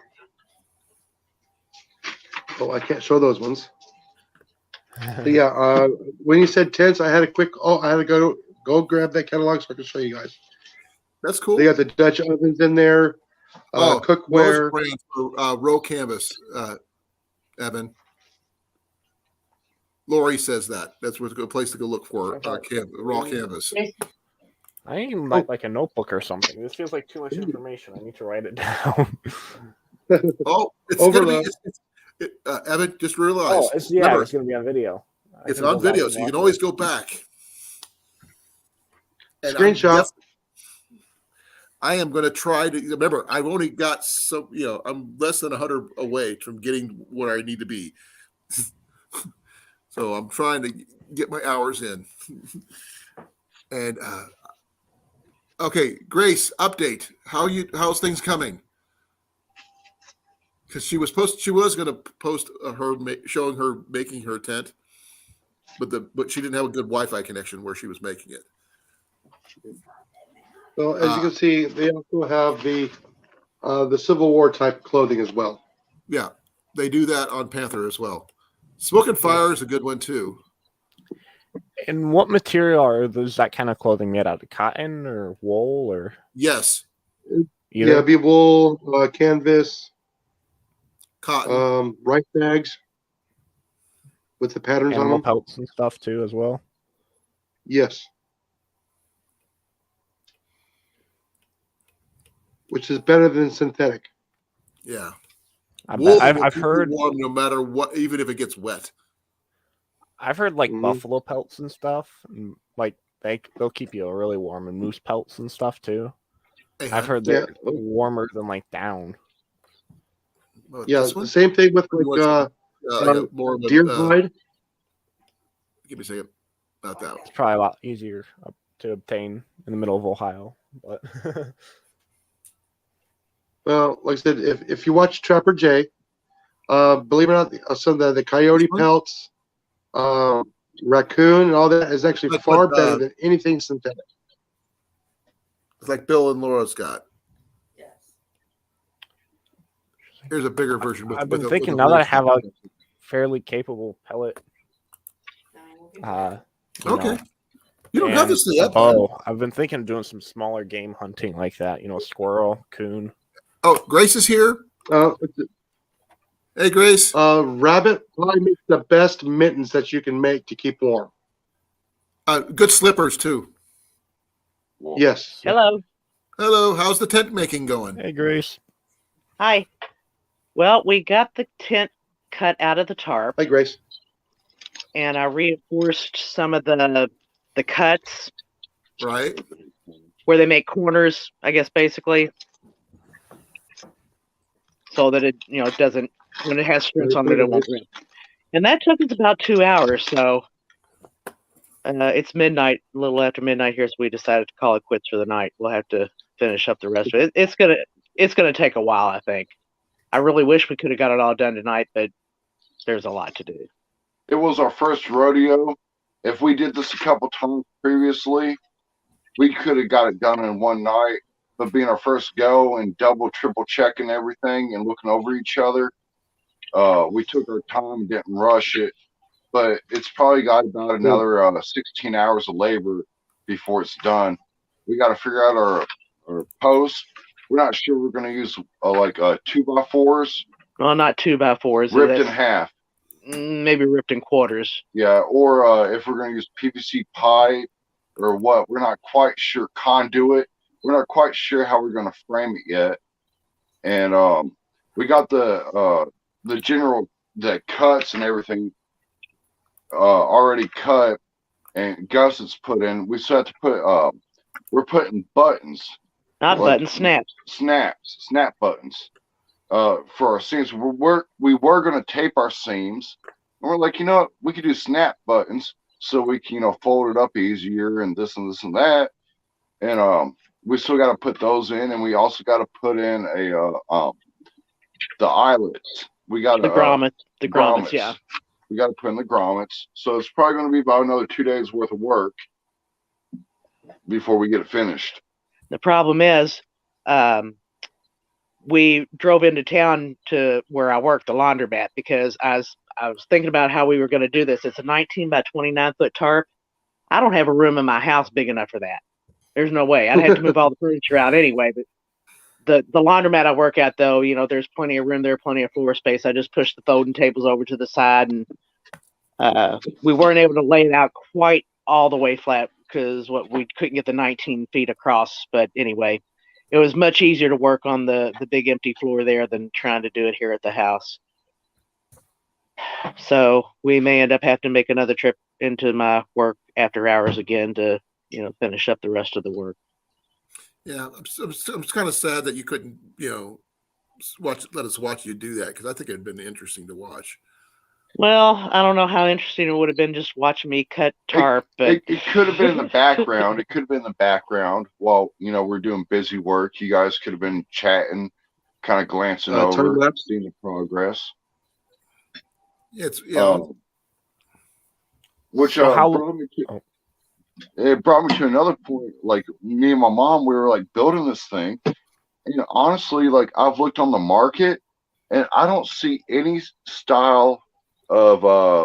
Oh, I can't show those ones. But yeah, when you said tents, I had to go grab that catalog so I can show you guys. That's cool. They got the Dutch ovens in there, cookware. Brand for row canvas, Evan. Lori says that's a good place to go look for raw canvas. I need like a notebook or something. This feels like too much information. I need to write it down. Oh, it's Overload. gonna be. Evan, just realize. Oh, it's going to be on video. It's on video, so you can always go back. And Screenshot. I am going to try to remember. I've only got I'm less than 100 away from getting where I need to be. So I'm trying to get my hours in. And okay, Grace, update. How's things coming? Because she was going to post her showing her making her tent, but she didn't have a good Wi-Fi connection where she was making it. So as you can see, they also have the Civil War type clothing as well. Yeah, they do that on Panther as well. Smoke and Fire is a good one too. And what material is that kind of clothing made out of? Cotton or wool or? Yes. Either? Yeah, it'd be wool, canvas, cotton, rice bags with the patterns on animal them. pelts and stuff too as well. Yes. Which is better than synthetic. Yeah. I've heard warm no matter what, even if it gets wet. I've heard like buffalo pelts and stuff, and like they'll keep you really warm, and moose pelts and stuff too. I've heard they're warmer than like down. Yeah, the same thing with like more of deer hide. Give me a second. Not that one. It's probably a lot easier to obtain in the middle of Ohio, but. Well, like I said, if you watch Trapper Jay, believe it or not, some of the coyote pelts, raccoon, and all that is actually far better than anything synthetic. It's like Bill and Laura's got. Yes. Here's a bigger version. I've been thinking now that I have a fairly capable pellet. Okay. You don't have to stay up. Oh, I've been thinking of doing some smaller game hunting like that. Squirrel, coon. Oh, Grace is here. Hey, Grace. Rabbit probably makes the best mittens that you can make to keep warm. Good slippers too. Yes. Hello. Hello. How's the tent making going? Hey, Grace. Hi. Well, we got the tent cut out of the tarp. Hi, Grace. And I reinforced some of the cuts. Right. Where they make corners, I guess, basically. so that it doesn't, when it has strips on it, it won't rip. And that took us about 2 hours. So it's midnight, a little after midnight here, so we decided to call it quits for the night. We'll have to finish up the rest of it. It's gonna take a while, I think. I really wish we could have got it all done tonight, but there's a lot to do. It was our first rodeo. If we did this a couple times previously, we could have got it done in one night. But being our first go and double, triple checking everything and looking over each other, we took our time and didn't rush it. But it's probably got about another 16 hours of labor before it's done. We got to figure out our posts. We're not sure we're going to use like 2x4s. Well, not 2x4s. Ripped in half. Maybe ripped in quarters. Yeah, or if we're going to use PVC pipe or what, we're not quite sure. Conduit. We're not quite sure how we're going to frame it yet. And we got the general, the cuts and everything already cut, and Gus has put in. We still have to put, we're putting buttons. Not like buttons, snaps. Snap buttons for our seams. We were going to tape our seams. And we're like, you know what? We could do snap buttons so we can, fold it up easier and this and this and that. And we still got to put those in, and we also got to put in the eyelets. We got the grommets. The grommets, yeah. We got to put in the grommets. So it's probably going to be about another 2 days worth of work before we get it finished. The problem is, we drove into town to where I work, the laundromat, because I was thinking about how we were going to do this. It's a 19 by 29 foot tarp. I don't have a room in my house big enough for that. There's no way. I'd have to move all the furniture out anyway. But the laundromat I work at, though, there's plenty of room there, plenty of floor space. I just pushed the folding tables over to the side, and we weren't able to lay it out quite all the way flat because we couldn't get the 19 feet across. But anyway, it was much easier to work on the big empty floor there than trying to do it here at the house. So we may end up having to make another trip into my work after hours again to finish up the rest of the work. Yeah, I'm kind of sad that you couldn't, let us watch you do that, because I think it'd been interesting to watch. Well, I don't know how interesting it would have been just watching me cut tarp, but it could have been in the background. It could have been in the background while we're doing busy work. You guys could have been chatting, kind of glancing over, seeing the progress. It's which it brought me to another point. Like me and my mom, we were like building this thing. And honestly, like I've looked on the market, and I don't see any style of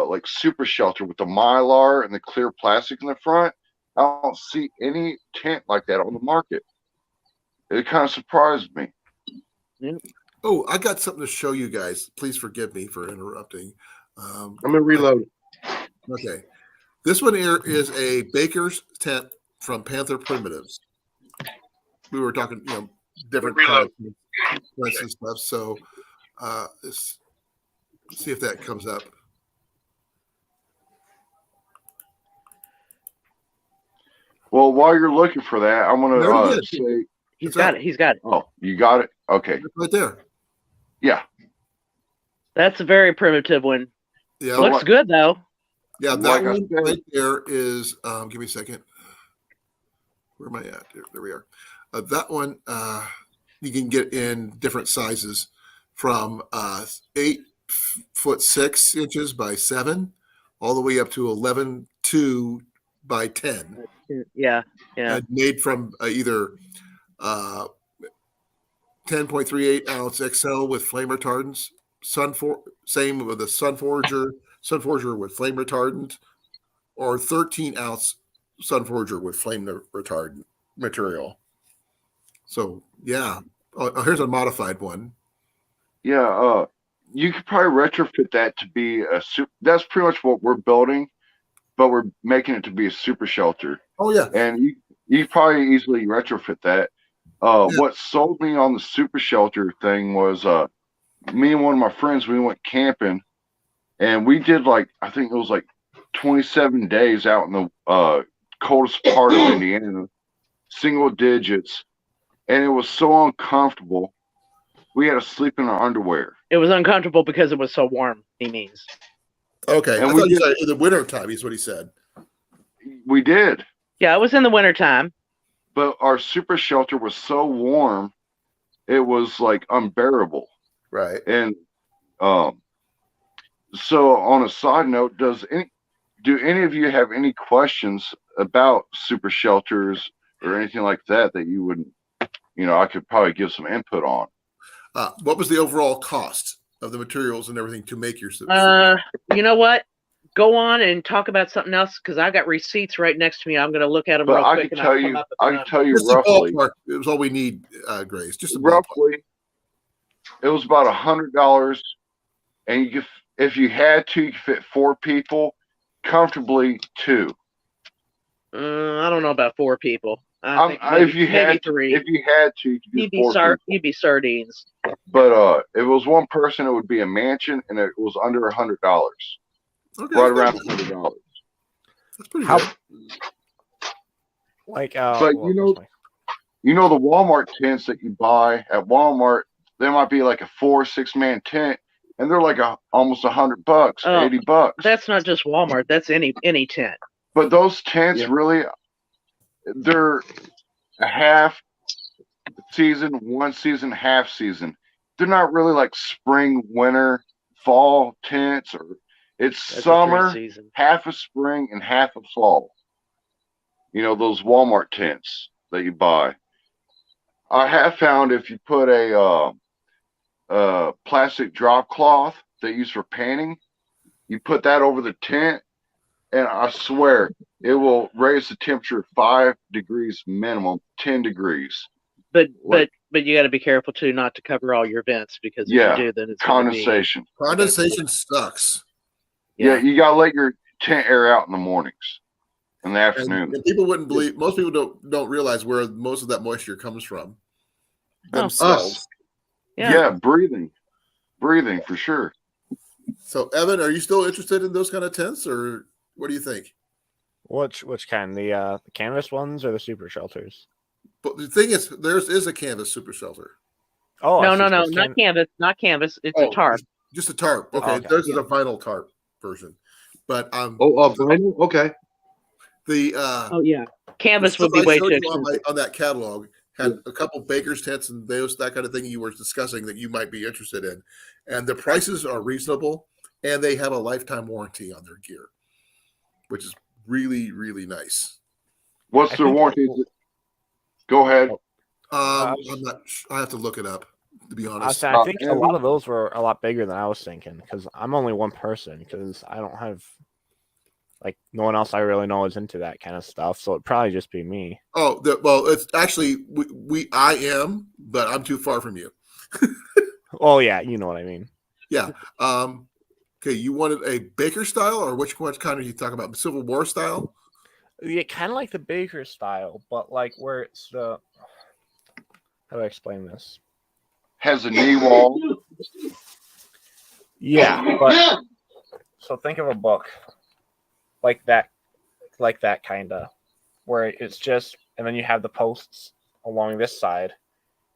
like super shelter with the mylar and the clear plastic in the front. I don't see any tent like that on the market. It kind of surprised me. Yeah. Oh, I got something to show you guys. Please forgive me for interrupting. I'm gonna reload. Okay. This one here is a baker's tent from Panther Primitives. We were talking, different kinds and stuff. So let's see if that comes up. Well, while you're looking for that, I'm gonna say he's got it. He's got it. Oh, you got it? Okay. Right there. Yeah. That's a very primitive one. Yeah. Looks good though. Yeah, that one right there is. Give me a second. Where am I at? There we are. That one you can get in different sizes, from 8'6" by 7, all the way up to 11.2 by 10. Yeah. Made from either 10.38 ounce XL with flame retardants. Same with the Sunforger with flame retardant, or 13 ounce Sunforger with flame retardant material. So yeah, here's a modified one. Yeah, you could probably retrofit that to be a super. That's pretty much what we're building, but we're making it to be a super shelter. Oh yeah, and you probably easily retrofit that. What sold me on the super shelter thing was me and one of my friends, we went camping, and we did I think it was 27 days out in the coldest part of Indiana, single digits, and it was so uncomfortable. We had to sleep in our underwear. It was uncomfortable because it was so warm. He means. Okay, And I we thought you did- said in the winter time. Is what he said. We did, Yeah, it was in the wintertime. but our super shelter was so warm, it was like unbearable. Right. And so, on a side note, do any of you have any questions about super shelters or anything like that you would, I could probably give some input on? What was the overall cost of the materials and everything to make your super? You know what? Go on and talk about something else because I got receipts right next to me. I'm going to look at them But real I quick. can And tell I'll come you, up with the number. Just a roughly. ballpark. It was all we need, Grace. Just a ballpark. Roughly, it was about $100, and you could, if you had to, you could fit 4 people comfortably. 2. I don't know about 4 people. If you maybe had 3. if you had to, you could do 4 people. You'd be sardines. But if it was one person, it would be a mansion, and it was under $100, Okay, right around $100. That's pretty How- good. Like, But well, you know the Walmart tents that you buy at Walmart, there might be like a 4-6 man tent, and they're like almost $100, Oh, $80. That's not just Walmart. That's any tent. But those tents really, they're a half season, 1 season, half season. They're not really like spring, winter, fall tents, or it's That's summer, a 3 season. half of spring, and half of fall. Those Walmart tents that you buy. I have found if you put a plastic drop cloth they use for painting, you put that over the tent, and I swear it will raise the temperature 5 degrees minimum, 10 degrees. But you got to be careful too not to cover all your vents because if you do, then it's gonna be- Condensation. Condensation sucks. Yeah, you gotta let your tent air out in the mornings, in the afternoon. And people wouldn't believe. Most people don't realize where most of that moisture comes from. Oh. Themselves. Yeah, breathing for sure. So, Evan, are you still interested in those kind of tents, or what do you think? which kind? The canvas ones or the super shelters? But the thing is, theirs is a canvas super shelter. Oh, I No, see. no, So no, it's not canvas, not canvas. It's a tarp. Just a tarp. Okay, okay, theirs is a vinyl tarp version. But vinyl? Okay. the Oh yeah, canvas the would be stuff I way showed too you expensive. on that catalog had a couple baker's tents and that kind of thing you were discussing that you might be interested in, and the prices are reasonable, and they have a lifetime warranty on their gear, which is really, really nice. What's their warranty? Go ahead. I'm not. I have to look it up, to be honest. I think a lot of those were a lot bigger than I was thinking because I'm only one person because I don't have no one else I really know is into that kind of stuff, so it'd probably just be me. Oh, well, it's actually I am, but I'm too far from you. Oh yeah, you know what I mean. Yeah. Okay, you wanted a Baker style, or which kind are you talking about? Civil War style? Yeah, kind of like the Baker style, but like where it's the how do I explain this? Has a knee wall. Yeah, but so think of a book like that kind of where it's just, and then you have the posts along this side,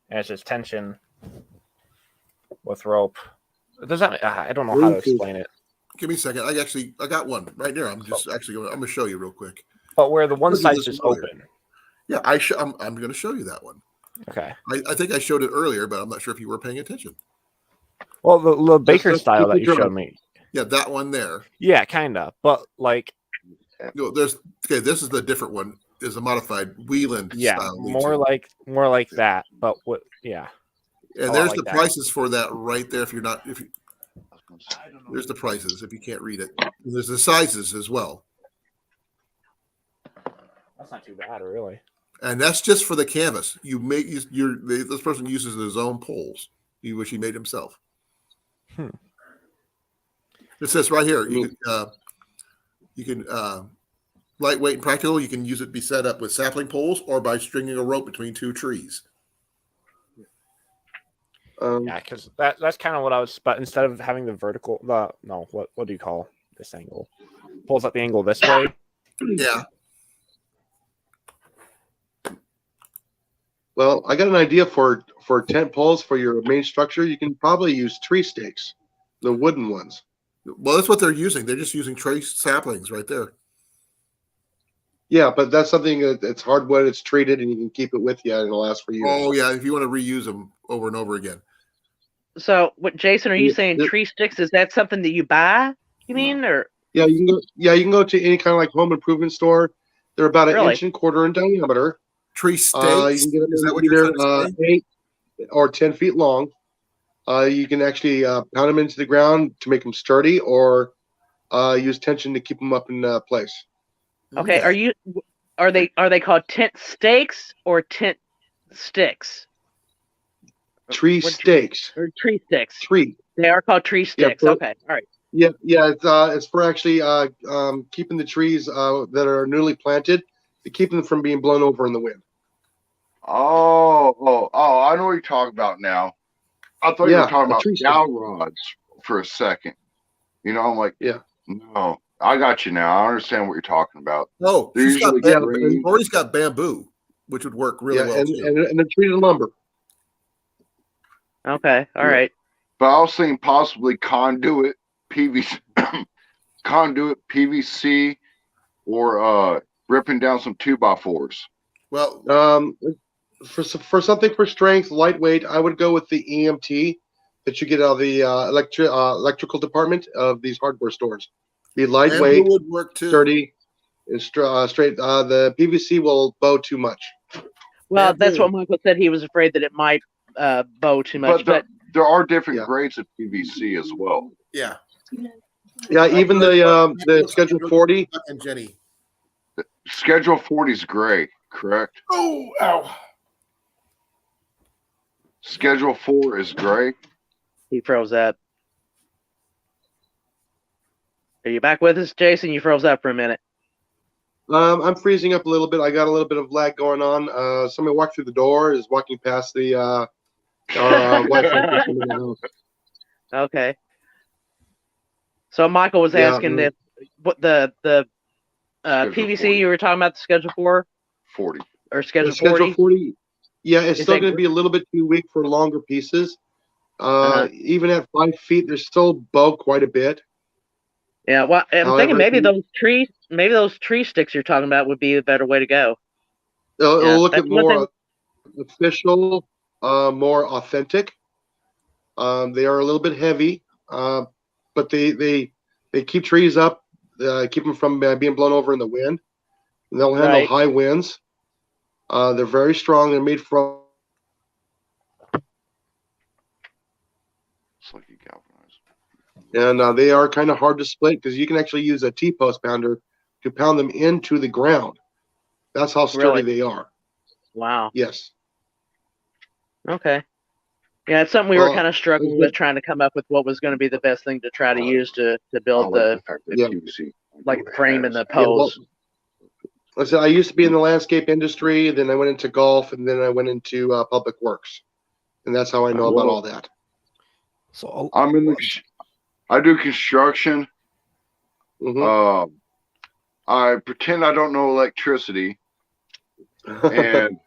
and it's just tension with rope. Does that? I don't know how to explain it. Give me a second. I got one right there. I'm gonna show you real quick. But where the one Look at side's this just earlier. open. Yeah, I'm going to show you that one. Okay. I think I showed it earlier, but I'm not sure if you were paying attention. Well, the Baker that's style that the you drum. showed me. Yeah, that one there. Yeah, kind of. But like, This is the different one. Is a modified Wheeland yeah, style. more like that. But what? Yeah. And Oh, I there's like the that. prices for that right there. There's the prices if you can't read it. And there's the sizes as well. That's not too bad, really. And that's just for the canvas. This person uses his own poles, which he made himself. Hmm. It says right here, you can lightweight and practical. You can use it be set up with sapling poles or by stringing a rope between 2 trees. Yeah, because that's kind of what I was. But instead of having the vertical, what do you call this angle? Pulls at the angle this way. Yeah. Well, I got an idea for tent poles for your main structure. You can probably use tree stakes, the wooden ones. Well, that's what they're using. They're just using tree saplings right there. Yeah, but that's something that's hardwood. It's treated, and you can keep it with you, and it'll last for years. Oh yeah, if you want to reuse them over and over again. So, what, Jason? Are you Yeah, saying yeah. tree sticks? Is that something that you buy? You mean, or Yeah, you can go. Yeah, you can go to any kind of like home improvement store. They're about an Really? inch and quarter in diameter. Tree You stakes. can get them Is that what you're either trying to say? 8 or 10 feet long. You can actually pound them into the ground to make them sturdy, or use tension to keep them up in place. okay? Are they called tent stakes or tent sticks? Tree What- stakes. Or tree sticks? Tree. They are called tree Yeah, sticks. Okay, all right. Yeah. It's for actually keeping the trees that are newly planted, to keep them from being blown over in the wind. Oh, I know what you're talking about now. I thought you Yeah, were talking a about tree stick. dowel rods for a second. You know, I'm like, Yeah. no, I got you now. I understand what you're talking about. Oh, They're she's got usually yeah, green. Lori's got bamboo, which would work really Yeah, well and, too. and they're treated lumber. Okay, all Yeah. right. But I was thinking possibly conduit PVC, conduit PVC, or ripping down some 2x4s. Well, For something for strength, lightweight, I would go with the EMT that you get out of the electrical department of these hardware stores. Be bamboo lightweight, would work too. sturdy, and straight. The PVC will bow too much. Well, that's Bamboo. what Michael said. He was afraid that it might bow too much. But there are different Yeah. grades of PVC as well. Yeah. Yeah, even the Schedule 40. And Jenny. Schedule 40 is gray, correct? Oh, ow. Schedule 4 is gray. he froze up. Are you back with us, Jason? You froze up for a minute. I'm freezing up a little bit. I got a little bit of lag going on. Somebody walked through the door, is walking past the our Wi-Fi system in the house. Okay. So Michael was Yeah, asking if what the Schedule PVC 40. you were talking about, the Schedule 4 40. or The Schedule Schedule 40? 40. Yeah, it's Is still that going to be a little bit too weak for longer pieces. Uh-huh. Even at 5 feet, there's still bow quite a bit. Yeah. Well, I'm However, thinking maybe if those tree sticks you're talking about would be a better way to go. It'll Yeah, look that's at one more official, more authentic. They are a little bit heavy, but they keep trees up, keep them from being blown over in the wind. And they'll handle Right. high winds. They're very strong. They're made from. It's like you galvanized. And they are kind of hard to split because you can actually use a T-post pounder to pound them into the ground. That's how sturdy Really? they are. Wow. Yes. Okay. Yeah, it's something we were Well, kind of struggling it's with, trying to come up with what was going to be the best thing to try to use to I build like the the fact that Yeah. PVC. like the frame and the Yeah, well, poles. like I said, I used to be in the landscape industry, then I went into golf, and then I went into public works, and that's how I know about Well, all that. So I'm in I do construction. Mhm. I pretend I don't know electricity, and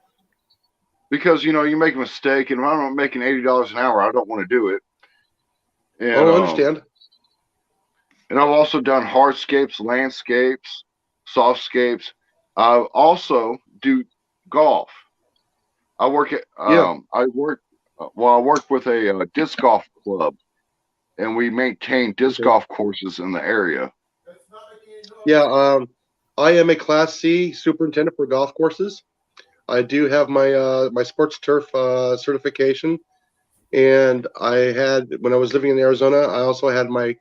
because you make a mistake, and if I'm making $80 an hour, I don't want to do it. And, I understand. And I've also done hardscapes, landscapes, softscapes. I also do golf. I work at Yeah. I work with a disc golf club, and we maintain disc Okay. golf courses in the area. Yeah. I am a Class C superintendent for golf courses. I do have my sports turf certification, and I had when I was living in Arizona. I also had my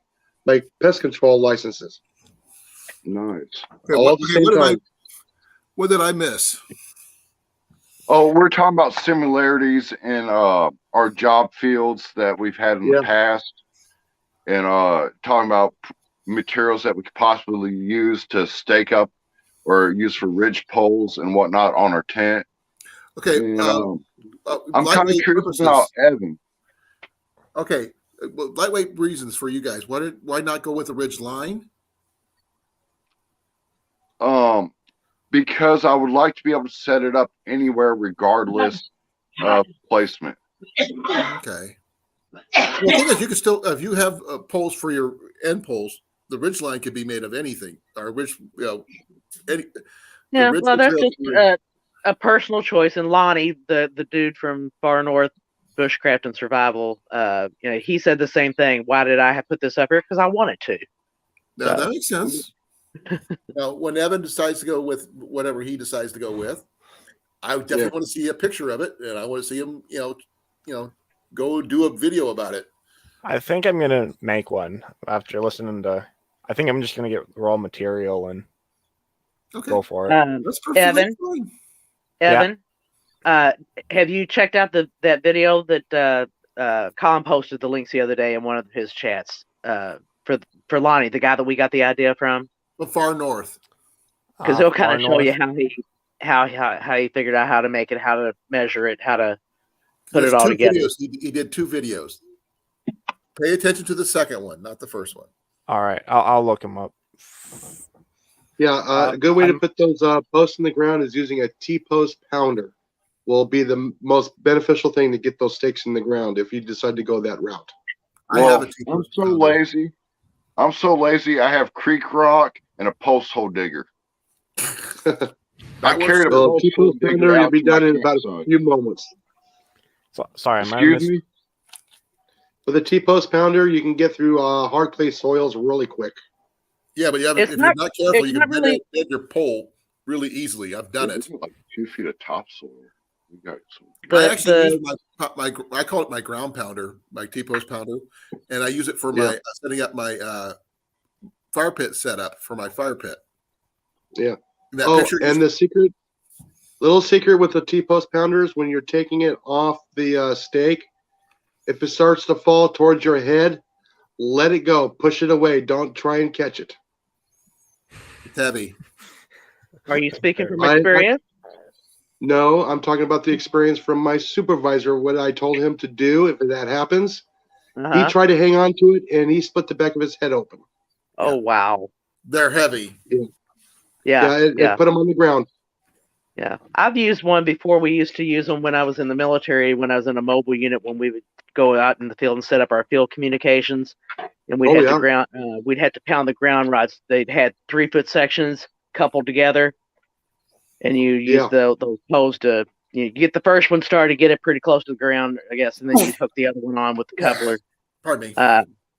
pest control licenses. Nice. Okay, All at the same time. what did I miss? Oh, we're talking about similarities in our job fields that we've had in Yeah. the past, and talking about materials that we could possibly use to stake up or use for ridge poles and whatnot on our tent. Okay, And, I'm kind of lightweight curious purposes. about Evan. Okay, well, lightweight reasons for you guys. Why not go with a ridge line? Because I would like to be able to set it up anywhere, regardless placement. Okay. Well, the thing is, you can still, if you have poles for your end poles, the ridge line could be made of anything. Or ridge, any. Yeah, ridge well, that's material just a personal choice. And Lonnie, the dude from Far North Bushcraft and Survival, he said the same thing. Why did I have put this up here? Because I wanted to. Now, that makes sense. Now, when Evan decides to go with whatever he decides to go with, I definitely want to see a picture of it, and I want to see him, go do a video about it. I think I'm gonna make one after listening to. I think I'm just gonna get raw material and go for it. That's perfectly fine. Evan, have you checked out that video that Colin posted the links the other day in one of his chats for Lonnie, the guy that we got the idea from? The Far North. Because he'll kind of show you how he figured out how to make it, how to measure it, how to put it all together. He did 2 videos. Pay attention to the second one, not the first one. All right, I'll look him up. Yeah, a good way to put those posts in the ground is using a T-post pounder. Will be the most beneficial thing to get those stakes in the ground if you decide to go that route. Well, I'm so lazy. I'm so lazy. I have creek rock and a post hole digger. I carried a post hole digger. You'll be done in about a few moments. Sorry, excuse me. With a T-post pounder, you can get through hard clay soils really quick. Yeah, but if you're not careful, you can bend your pole really easily. I've done it. Like 2 feet of topsoil. We got some. I actually use I call it my ground pounder, my T-post pounder, and I use it for my setting up my fire pit setup for my fire pit. Yeah. And the little secret with the T-post pounders, when you're taking it off the stake, if it starts to fall towards your head, let it go. Push it away. Don't try and catch it. It's heavy. Are you speaking from experience? No, I'm talking about the experience from my supervisor. What I told him to do if that happens, he tried to hang on to it and he split the back of his head open. Oh wow, they're heavy. It put them on the ground. Yeah, I've used one before. We used to use them when I was in the military, when I was in a mobile unit, when we would go out in the field and set up our field communications, and we'd have to pound the ground rods. They'd had 3-foot sections coupled together, and you use those poles to get the first one started, get it pretty close to the ground, I guess, and then you hook the other one on with the coupler. Pardon me.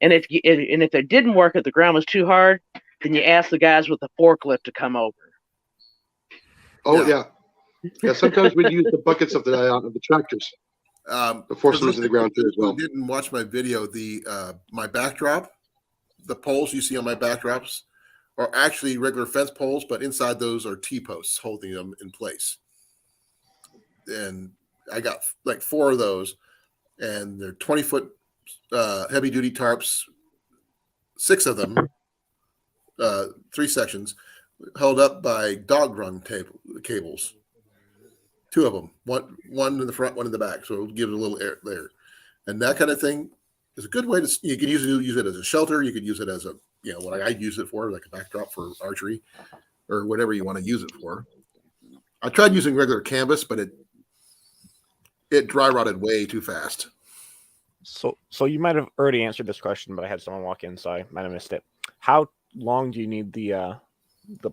And if it didn't work, if the ground was too hard, then you ask the guys with the forklift to come over. Oh yeah. Sometimes we'd use the buckets of the tractors to force them into the ground too as well. Didn't watch my video. My backdrop, the poles you see on my backdrops are actually regular fence poles, but inside those are T-posts holding them in place. And I got like 4 of those, and they're 20-foot heavy duty tarps, 6 of them, 3 sections, held up by dog run cables. 2 of them, one in the front, one in the back, so it'll give it a little air there. And that kind of thing is a good way to. You could use it as a shelter. You could use it as a what I use it for, like a backdrop for archery, or whatever you want to use it for. I tried using regular canvas, but it dry rotted way too fast. So you might have already answered this question, but I had someone walk in, so I might have missed it. How long do you need the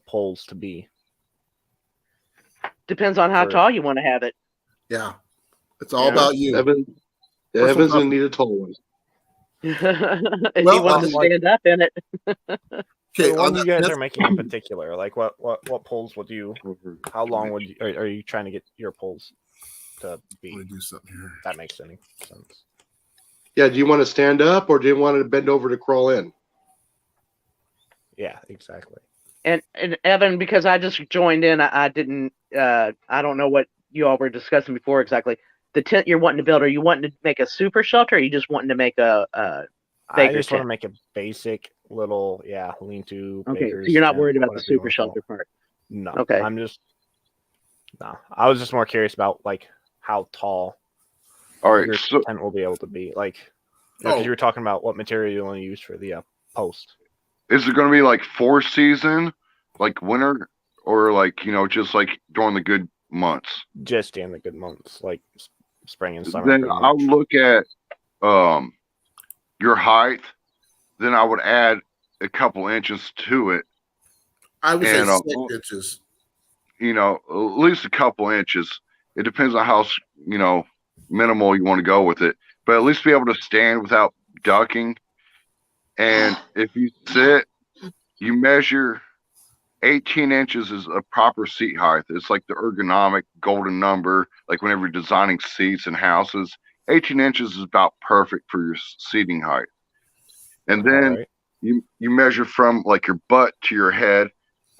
poles to be? Depends on how tall you want to have it. Yeah, it's all about you. Evan's gonna need a tall one. If he wants to stand up in it. Okay, what you guys are making in particular, like what poles would you? How long would you? Are you trying to get your poles to be? Let me do something here. That makes any sense. Yeah, do you want to stand up or do you want to bend over to crawl in? Yeah, exactly. And Evan, because I just joined in, I didn't. I don't know what you all were discussing before exactly. The tent you're wanting to build, are you wanting to make a super shelter, or are you just wanting to make a I just want to make a basic little lean-to. Okay, so you're not worried about the super shelter part. No. Okay. I was just more curious about like how tall. All right, your tent will be able to be. Like, because you were talking about what material you want to use for the post. Is it going to be like 4 season, like winter, or like just like during the good months? Just in the good months, like spring and summer. Then pretty I'll much. look at your height. Then I would add a couple inches to it. I would say And, 6 inches. You know, at least a couple inches. It depends on how, you know, minimal you want to go with it. But at least be able to stand without ducking. And if you sit, you measure 18 inches is a proper seat height. It's like the ergonomic golden number, like whenever you're designing seats and houses. 18 inches is about perfect for your seating height. And then Alright. you measure from like your butt to your head,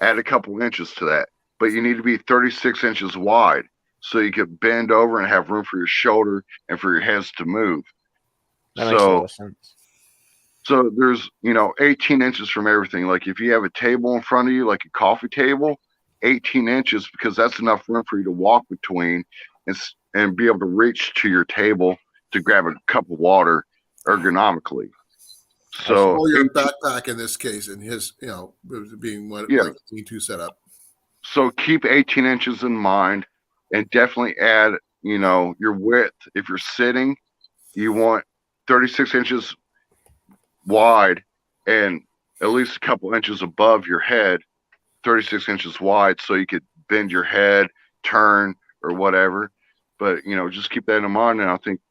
add a couple inches to that. But you need to be 36 inches wide so you could bend over and have room for your shoulder and for your hands to move. That makes a lot So, of sense. so there's, you know, 18 inches from everything. Like if you have a table in front of you, like a coffee table, 18 inches, because that's enough room for you to walk between and be able to reach to your table to grab a cup of water ergonomically. So Or your backpack in this case, and his, you know, being what Yeah. like lean-to setup. So keep 18 inches in mind and definitely add, you know, your width. If you're sitting, you want 36 inches wide and at least a couple inches above your head, 36 inches wide, so you could bend your head, turn, or whatever. But, you know, just keep that in mind, and I think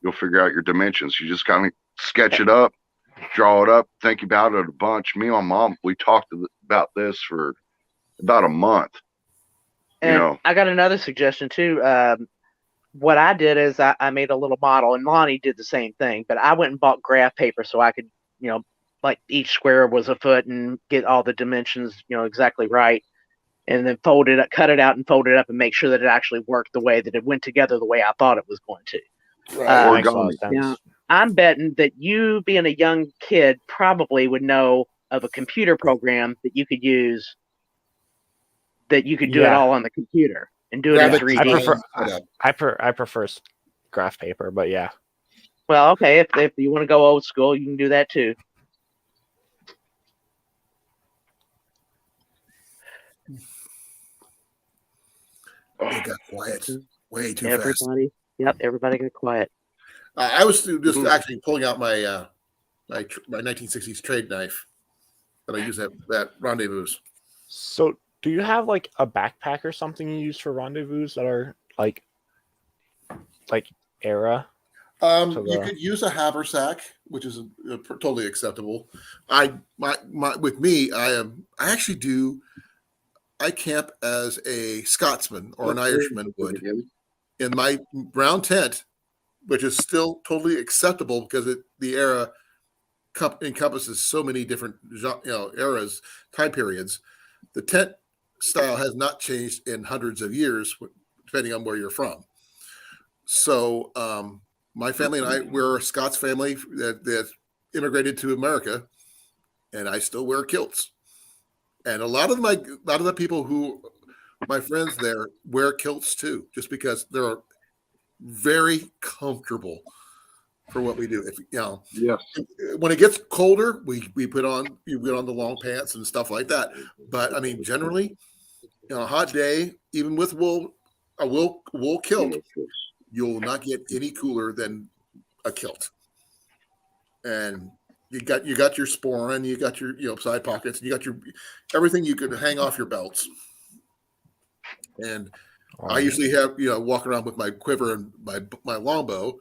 you'll figure out your dimensions. You just kind of sketch it up, draw it up, think about it a bunch. Me and my mom, we talked about this for about a month. And You know. I got another suggestion too. What I did is I made a little model, and Lonnie did the same thing. But I went and bought graph paper so I could, you know, like each square was a foot and get all the dimensions, you know, exactly right. And then cut it out and fold it up and make sure that it actually worked the way that it went together the way I thought it was going to. That makes a lot of Origami. sense. Now, I'm betting that you, being a young kid, probably would know of a computer program that you could use, that you could do it Yeah. all on the computer and do it Grab in it 3D. I prefer graph paper, but yeah. Well, okay, if you want to go old school, you can do that too. It got quiet way too fast. Everybody got quiet. I was just actually pulling out my my 1960s trade knife that I use at rendezvous. So, do you have like a backpack or something you use for rendezvous that are like era? You could use a haversack, which is totally acceptable. With me, I actually do. I camp as a Scotsman or an Irishman would in my brown tent, which is still totally acceptable because the era encompasses so many different eras, time periods. The tent style has not changed in hundreds of years, depending on where you're from. So my family and I, we're a Scots family that immigrated to America, and I still wear kilts. And a lot of the people who my friends there wear kilts too, just because they're very comfortable for what we do. If when it gets colder, we put on the long pants and stuff like that. But I mean, generally, on a hot day, even with wool kilt, you'll not get any cooler than a kilt. And you got your sporran, you got your side pockets, and you got your everything you could hang off your belts. And I usually have walk around with my quiver and my longbow,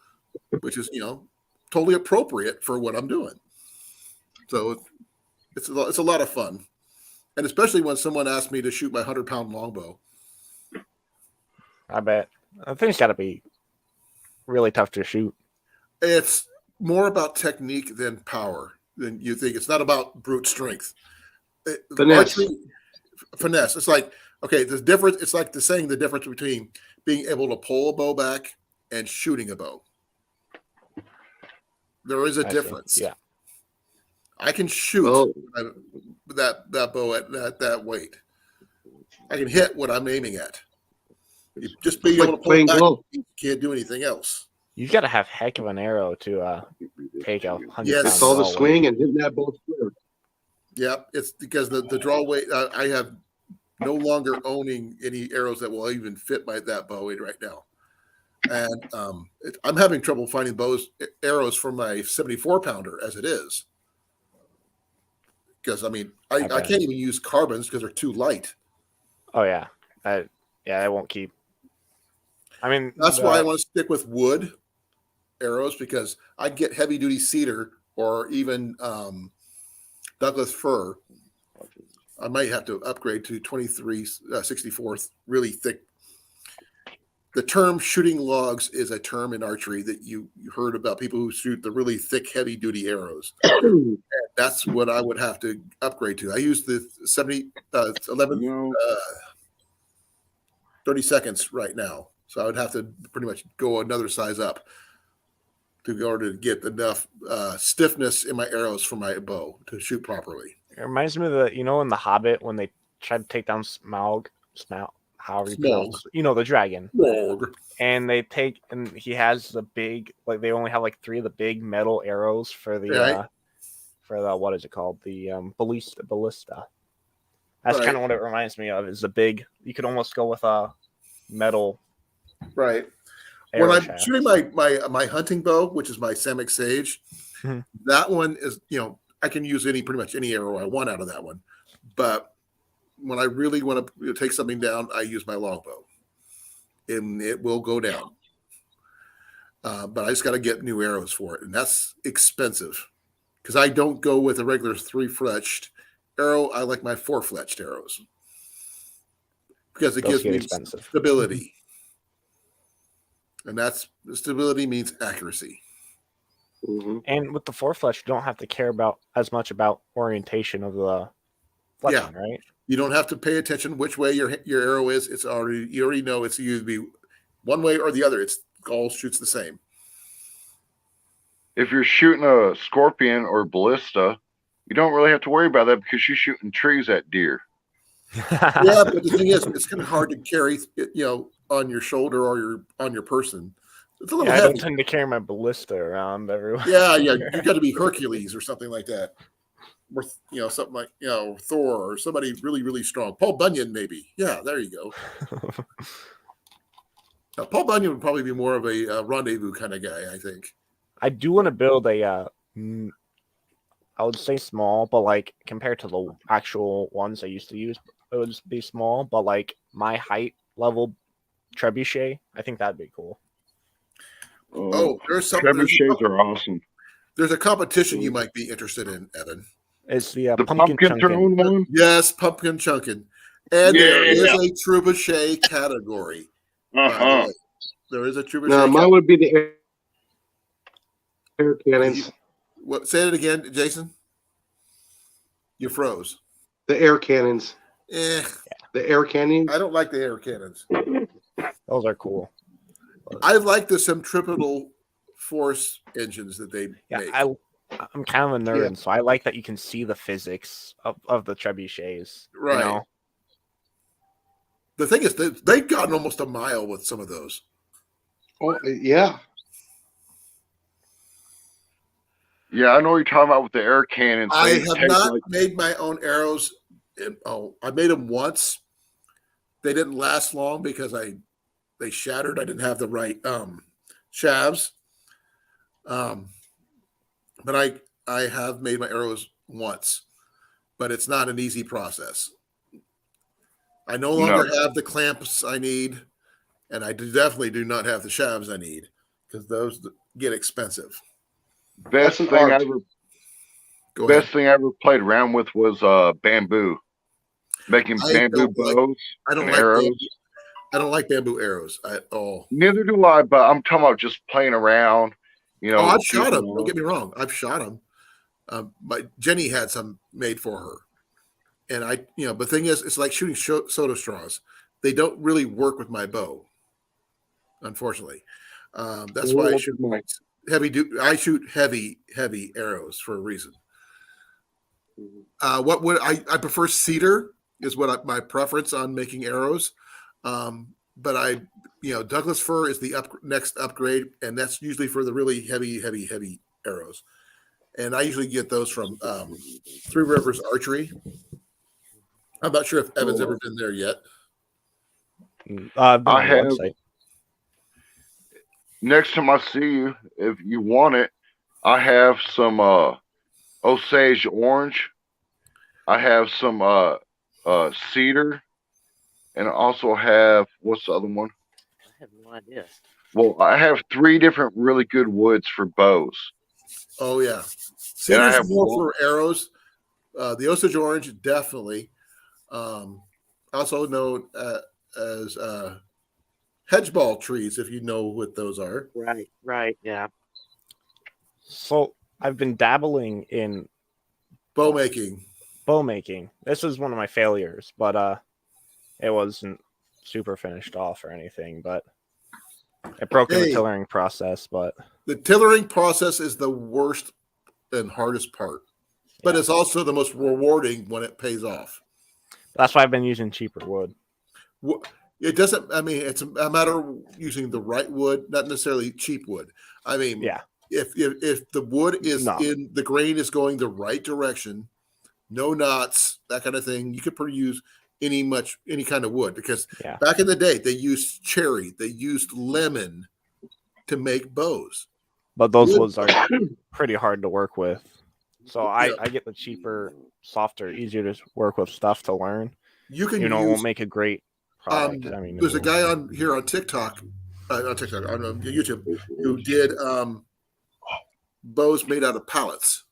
which is totally appropriate for what I'm doing. So it's a lot of fun, and especially when someone asks me to shoot my 100-pound longbow. I bet. I think it's got to be really tough to shoot. It's more about technique than power than you think. It's not about brute strength. Finesse. It's like, okay, the difference. It's like saying the difference between being able to pull a bow back and shooting a bow. There is a difference. Yeah, I can shoot that bow at that weight. I can hit what I'm aiming at. You just being able to pull back, you can't do anything else. You got to have heck of an arrow to take a 100. Yes, it's all the swing and hitting that bow square. Yeah, it's because the draw weight. I have no longer owning any arrows that will even fit that bow weight right now. and I'm having trouble finding arrows for my 74 pounder as it is. Because I mean, I can't even use carbons because they're too light. Oh yeah, I won't keep. I mean, That's why I want to stick with wood arrows, because I get heavy duty cedar or even Douglas fir. I might have to upgrade to 23/64 really thick. The term shooting logs is a term in archery that you heard about, people who shoot the really thick, heavy duty arrows. That's what I would have to upgrade to. I use the 30 seconds right now. So I would have to pretty much go another size up in order to get enough stiffness in my arrows for my bow to shoot properly. It reminds me of in The Hobbit when they tried to take down Smaug, however you pronounce it, the dragon. Smaug. And he has the big, like they only have like 3 of the big metal arrows for the what is it called? The ballista. That's kind of what it reminds me of, is the big, you could almost go with a metal. Right. When I'm shooting my hunting bow, which is my Samick Sage, that one is, I can use pretty much any arrow I want out of that one. But when I really want to take something down, I use my longbow, and it will go down. But I just got to get new arrows for it, and that's expensive because I don't go with a regular 3-fletched arrow. I like my 4-fletched arrows because it gives me stability. And stability means accuracy. Mm-hmm. And with the 4-fletch, you don't have to care as much about orientation of the fletching, right? You don't have to pay attention which way your arrow is. You already know it's either be one way or the other. It's all shoots the same. If you're shooting a scorpion or ballista, you don't really have to worry about that because you're shooting trees at deer. Yeah, but the thing is, it's kind of hard to carry, on your shoulder or on your person. It's a little heavy. I don't tend to carry my ballista around everywhere. Yeah, you got to be Hercules or something like that, or something like Thor or somebody really, really strong. Paul Bunyan, maybe. Yeah, there you go. Now, Paul Bunyan would probably be more of a rendezvous kind of guy, I think. I do want to build I would say small, but like compared to the actual ones I used to use, it would be small, but like my height level trebuchet, I think that'd be cool. There's something. Trebuchets are awesome. There's a competition you might be interested in, Evan. It's the pumpkin throwing one. Yes, pumpkin chunking, and there is a trebuchet category. There is a trebuchet. No, mine would be the air cannons. What? Say it again, Jason. You froze. The air cannons. The air cannons. I don't like the air cannons. Those are cool. I like the centripetal force engines that they make. I'm kind of a nerd, so I like that you can see the physics of the trebuchets. Right. The thing is, they've gotten almost a mile with some of those. Oh, yeah. Yeah, I know what you're talking about with the air cannons. I have not made my own arrows. I made them once. They didn't last long because they shattered. I didn't have the right shafts. But I have made my arrows once, but it's not an easy process. I no longer have the clamps I need, and I definitely do not have the shafts I need because those get expensive. Best thing I ever played around with was bamboo. Making bamboo bows and arrows. I don't like bamboo arrows at all. Neither do I, but I'm talking about just playing around. I've shot them. Don't get me wrong. I've shot them. But Jenny had some made for her. And the thing is, it's like shooting soda straws. They don't really work with my bow, unfortunately. That's why I shoot I shoot heavy arrows for a reason. What would I prefer? Cedar is what my preference on making arrows. But Douglas fir is the next upgrade, and that's usually for the really heavy arrows. And I usually get those from Three Rivers Archery. I'm not sure if Evan's ever been there yet. I have. next time I see you, if you want it, I have some Osage orange. I have some cedar, and I also have what's the other one? I have no idea. Well, I have 3 different really good woods for bows. Oh yeah, And I cedar's have more one- for arrows. The Osage orange definitely, also known as hedgeball trees, if you know what those are. Right, yeah. So I've been dabbling in Bow making. bow making. This was one of my failures, but it wasn't super finished off or anything, but it broke in the Hey. tillering process. But The tillering process is the worst and hardest part, but it's also the most rewarding when it pays off. that's why I've been using cheaper wood. It doesn't. I mean, it's a matter of using the right wood, not necessarily cheap wood. I mean, Yeah, if the wood is No. in the grain is going the right direction, no knots, that kind of thing, you could use any kind of wood, because yeah. back in the day they used cherry, they used lemon to make bows. But those Wood- woods are pretty hard to work with. So I get the cheaper, softer, easier to work with stuff to learn. You can It use. won't make a great product. I mean, There's a guy on here on TikTok, on YouTube, who did bows made out of pallets,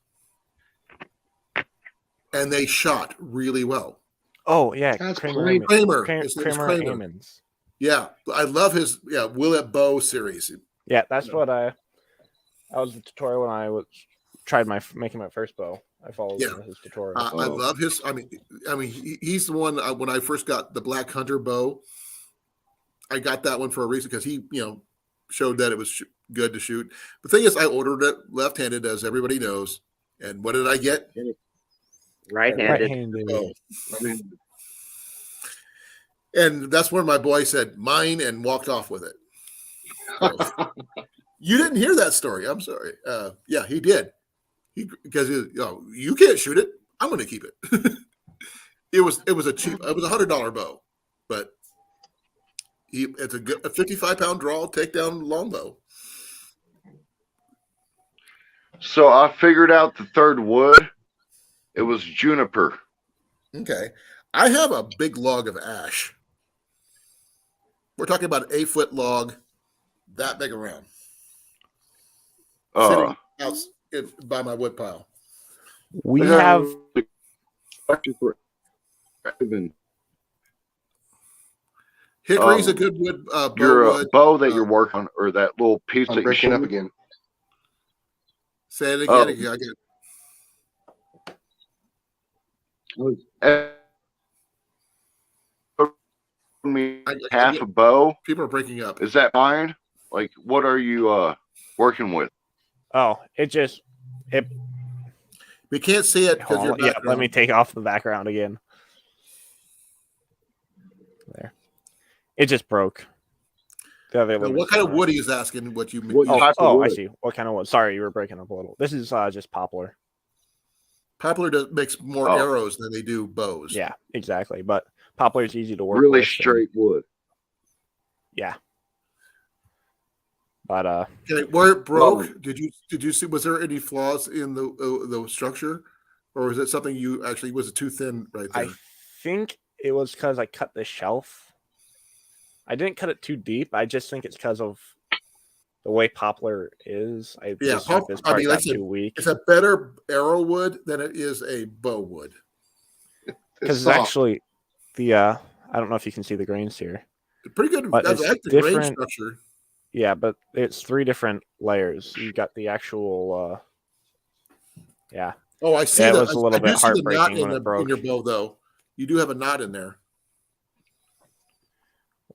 and they shot really well. Oh yeah, That's Kramer. great. Kramer, Kramer, his name is Kramer Kramer. Amons. Yeah, I love his Will It Bow series. Yeah, that's what that was the tutorial when I tried making my first bow. I followed Yeah. one of his tutorials. I love his. I mean, he's the one. When I first got the Black Hunter bow, I got that one for a reason, because he, showed that it was good to shoot. The thing is, I ordered it left-handed, as everybody knows, and what did I get? Right-handed. Right-handed. Oh. And that's when my boy said mine and walked off with it. So, you didn't hear that story. I'm sorry. Yeah, he did. Because you can't shoot it. I'm going to keep it. It was a $100 bow, but it's a 55-pound draw takedown longbow. So I figured out the third wood. It was juniper. Okay, I have a big log of ash. We're talking about an 8-foot log, that big around, sitting out by my wood pile. We have Hickory's a good wood. Bow your wood. bow that you're working on, or that little piece I'm that you're breaking up shooting. again. Say it again. Oh. I get Half a bow. people are breaking up. Is that fine? Like, what are you working with? We can't see it because you're yeah. Let me take off the background again. There, it just broke. What kind of wood he's asking? What you mean? What type of I wood? see. What kind of wood? Sorry, you were breaking up a little. This is just poplar. Poplar makes more arrows than they do bows. Yeah, exactly. But poplar is easy to work Really with. straight wood. Yeah. But Okay, where it broke, did you see? Was there any flaws in the structure, or was it something you actually was it too thin right there? I think it was because I cut the shelf. I didn't cut it too deep. I just think it's because of the way poplar is. I just think this part got too weak. It's a better arrow wood than it is a bow wood. Because it's actually the I don't know if you can see the grains here. Pretty good. But I it's like the grain different. structure. Yeah, but it's 3 different layers. You got the actual yeah. Oh, I see Yeah, it that. was a little I do bit see the knot heartbreaking when it broke. in your bow, though. You do have a knot in there.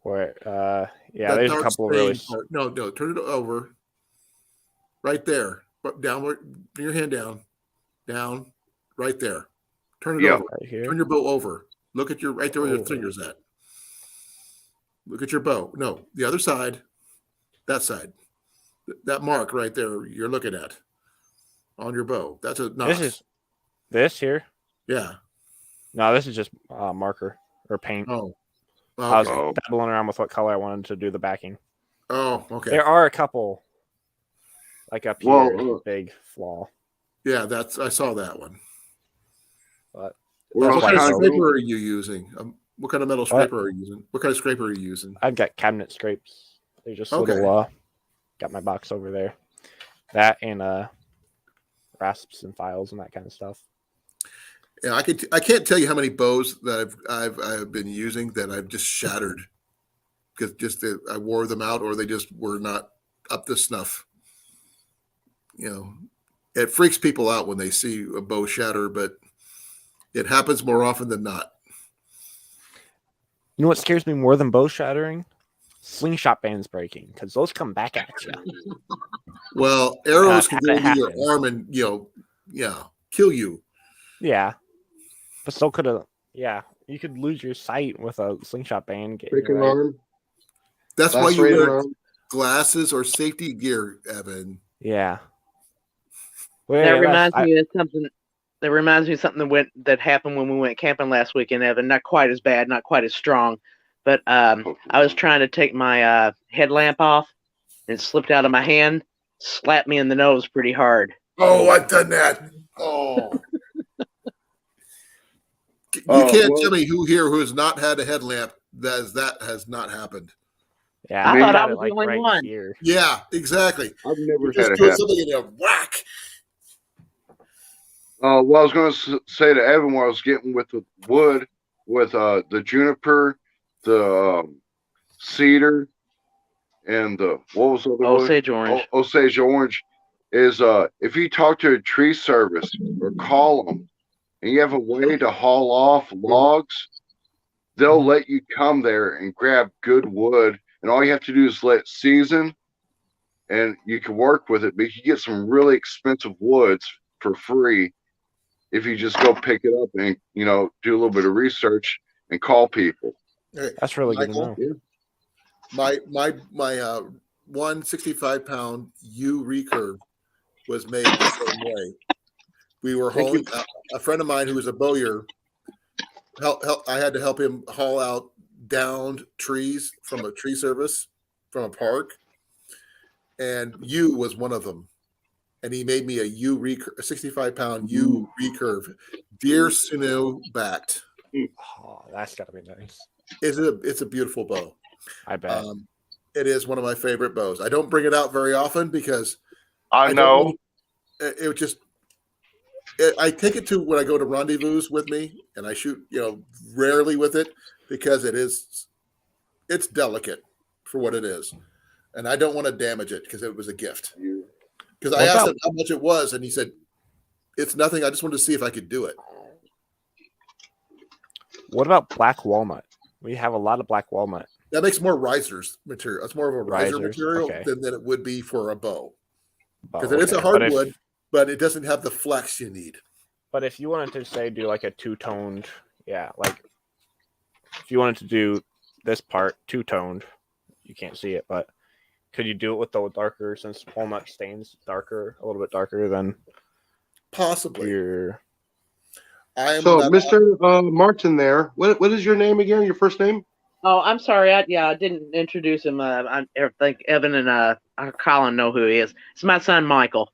Where yeah, That there's a dark couple of really stain part. No, turn it over. Right there. But downward, bring your hand down. Down. Right there. Turn it over. right here. Turn your bow over. Look at right there where your Over. finger's at. Look at your bow. No, the other side. That side. That mark right there you're looking at on your bow. That's a knot. This here. Yeah. No, this is just marker or paint. Oh. I was Okay. dabbling around with what color I wanted to do the backing. Oh, okay. There are a couple, like up here, Well, is a big flaw. Yeah, I saw that one. But We're that's What why kind of it's so- scraper are you using? What kind of metal What? scraper are you using? What kind of scraper are you using? I've got cabinet scrapes. They're just Okay. little. Got my box over there. That and rasps and files and that kind of stuff. Yeah, I can't tell you how many bows that I've been using that I've just shattered because I wore them out or they just were not up to snuff. You know, it freaks people out when they see a bow shatter, but it happens more often than not. You know what scares me more than bow shattering? Slingshot bands breaking, because those come back at you. Well, arrows can go It into your happens. arm and kill you. Yeah, but so could a you could lose your sight with a slingshot band. Getting Break you an right. arm. That's why you Lacerated wear arm. glasses or safety gear, Evan. Yeah. Well, That yeah, reminds me of something. That reminds me of something that happened when we went camping last weekend, Evan. Not quite as bad, not quite as strong, but I was trying to take my headlamp off, and it slipped out of my hand, slapped me in the nose pretty hard. Oh, I've done that. Oh. You Oh, can't well- tell me who has not had a headlamp that has not happened. Yeah, I Me? thought got I it, was the only right one. here. Yeah, exactly. I've never You just had a do hat. something and you whack. What I was going to say to Evan, what I was getting with the wood, with the juniper, the cedar, and the what was the other wood? Osage orange. Osage orange is if you talk to a tree service or call them, and you have a way to haul off logs, they'll let you come there and grab good wood, and all you have to do is let it season, and you can work with it. But you get some really expensive woods for free if you just go pick it up and do a little bit of research and call people. Okay. That's really good to Michael? know. My 165-pound U recurve was made the same way. We were Thank hauling a friend of mine who was a bowyer. I had to help him haul out downed trees from a tree service from a park, and U was one of them. And he made me a 65-pound U recurve, deer sinew backed. Oh, that's gotta be nice. It's a beautiful bow. I bet. It is one of my favorite bows. I don't bring it out very often because I don't know. want I take it to when I go to rendezvous with me, and I shoot, rarely with it because it's delicate for what it is, and I don't want to damage it because it was a gift. Because I What asked about- him how much it was, and he said it's nothing. I just wanted to see if I could do it. What about black walnut? We have a lot of black walnut. That makes more risers material. It's more of a riser Risers, material okay. than it would be for a bow But, because it is a okay, hardwood, but it doesn't have the flex you need. But if you wanted to say do like a two-toned, like if you wanted to do this part two-toned, you can't see it, but could you do it with the darker, since walnut stains darker, a little bit darker than Possibly. your? So, Mr. Martin there, what is your name again? Your first name? Oh, I'm sorry. I didn't introduce him. I think Evan and Colin know who he is. It's my son, Michael.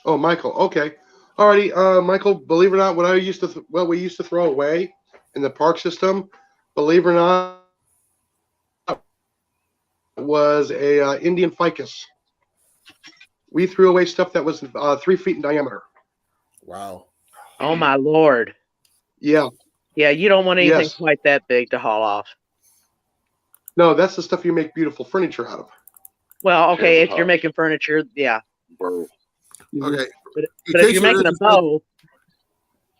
Oh, Michael. Okay. Alrighty, Michael. Believe it or not, what we used to throw away in the park system, believe it or not, was a Indian ficus. We threw away stuff that was 3 feet in diameter. Wow. Oh my Lord. Yeah. Yeah, you don't want anything Yes. quite that big to haul off. No, that's the stuff you make beautiful furniture out of. Well, okay, if Tabletop. you're making furniture, yeah. Okay. But In if case you're making a interested, bow,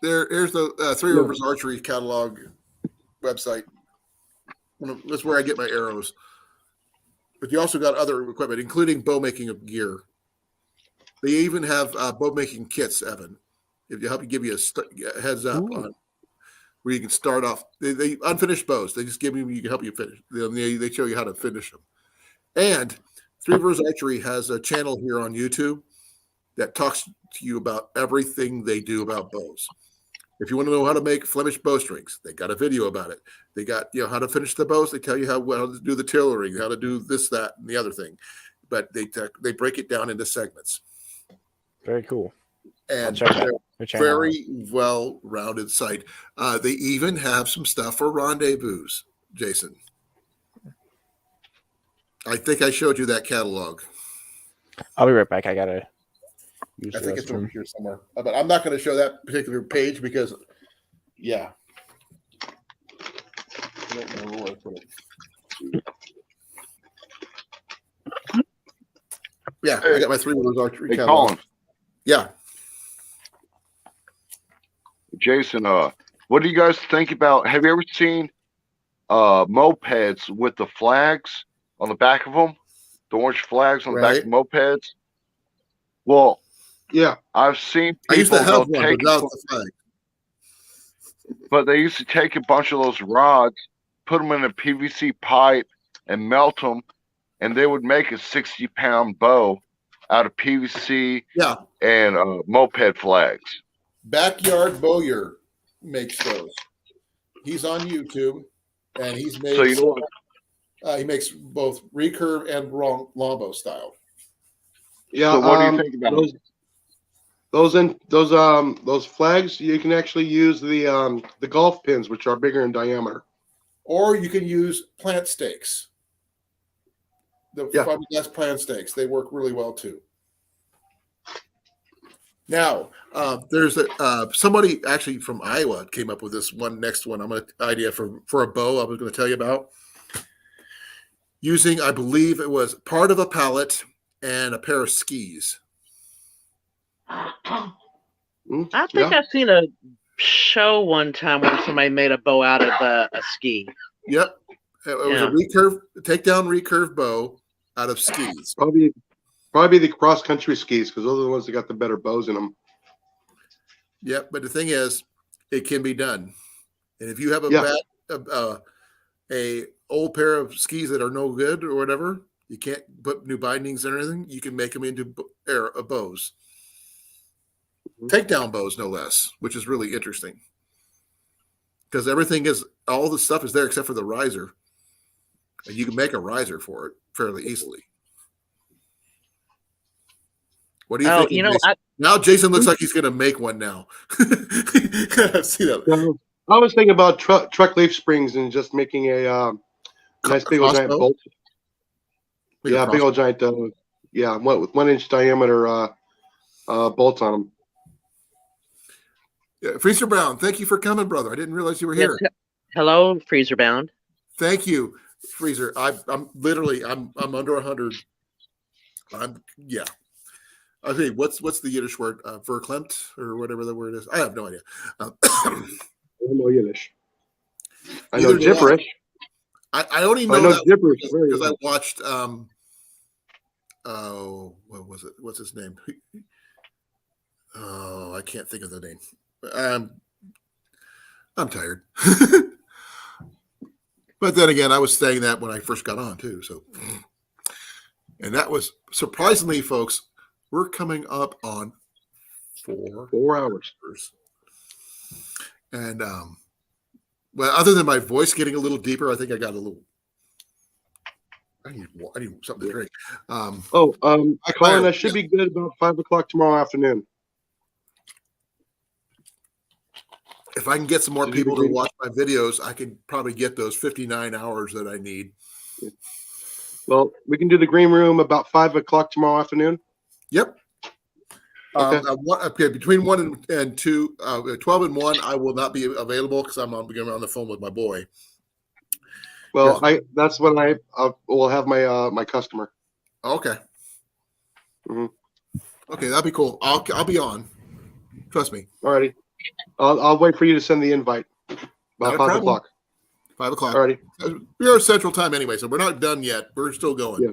here's the Three Rivers Archery catalog website. That's where I get my arrows. But you also got other equipment, including bow making of gear. They even have bow making kits, Evan. If you help you give you a heads up on where you can start off. They unfinished bows. They just give you help you finish. They show you how to finish them. And Three Rivers Archery has a channel here on YouTube that talks to you about everything they do about bows. If you want to know how to make Flemish bowstrings, they got a video about it. They got how to finish the bows. They tell you how to do the tailoring, how to do this, that, and the other thing. But they break it down into segments. Very cool. And check that. very well-rounded site. They even have some stuff for rendezvous, Jason. I think I showed you that catalog. I'll be right back. I gotta use I the think it's over restroom. here somewhere. But I'm not going to show that particular page because, I don't know where I put it. Yeah, I got my 3-wheelers archery Hey, catalog. Colin, Yeah. Jason, what do you guys think about? Have you ever seen mopeds with the flags on the back of them? The orange flags on the back of mopeds? Well, Yeah. I've seen I used people to have they'll one, take, but now it's the flag. but they used to take a bunch of those rods, put them in a PVC pipe, and melt them, and they would make a 60-pound bow out of PVC Yeah. and moped flags. Backyard Bowyer makes those. He's on YouTube, and he's made. So you know what? He makes both recurve and longbow style. Yeah. So what do you think about those flags? You can actually use the golf pins, which are bigger in diameter. Or you can use plant stakes. The fiberglass plant stakes. They work really well too. Now, there's somebody actually from Iowa came up with this next one. I'm an idea for a bow I was going to tell you about. Using, I believe it was part of a pallet and a pair of skis. I think I've seen a show one time where somebody made a bow out of a ski. Yep. It was a takedown recurve bow out of skis. Probably the cross country skis, because those are the ones that got the better bows in them. Yep. But the thing is, it can be done. And if you have a old pair of skis that are no good or whatever, you can't put new bindings or anything, you can make them into bows. Takedown bows, no less, which is really interesting. Because all the stuff is there except for the riser. And you can make a riser for it fairly easily. What do you think? You know, now Jason looks like he's going to make one now. See that? I was thinking about truck leaf springs and just making a nice big old giant bolt. Big old giant, with 1-inch diameter bolts on them. Yeah, Freezer Brown, thank you for coming, brother. I didn't realize you were here. Hello, Freezer Bound. Thank you, Freezer. I'm literally under 100. Okay, what's the Yiddish word? Verklempt or whatever the word is. I have no idea. I don't know Yiddish. I know gibberish. I only know that gibberish because I watched. What was it? What's his name? Oh, I can't think of the name. I'm tired. But then again, I was saying that when I first got on too. So, and that was surprisingly, folks, we're coming up on 4 hours. And well, other than my voice getting a little deeper, I think I got a little. I need something to drink. Colin, I should be good about 5 o'clock tomorrow afternoon. If I can get some more people to watch my videos, I can probably get those 59 hours that I need. Well, we can do the green room about 5 o'clock tomorrow afternoon. Yep. Okay. Between 1 and 2, 12 and 1, I will not be available because I'm on the phone with my boy. Well, that's when I will have my customer. Okay. Mm-hmm. Okay, that'd be cool. I'll be on. Trust me. Alrighty. I'll wait for you to send the invite. About 5 o'clock. 5 o'clock. Alrighty. We're Central Time anyway, so we're not done yet. We're still going. Yeah.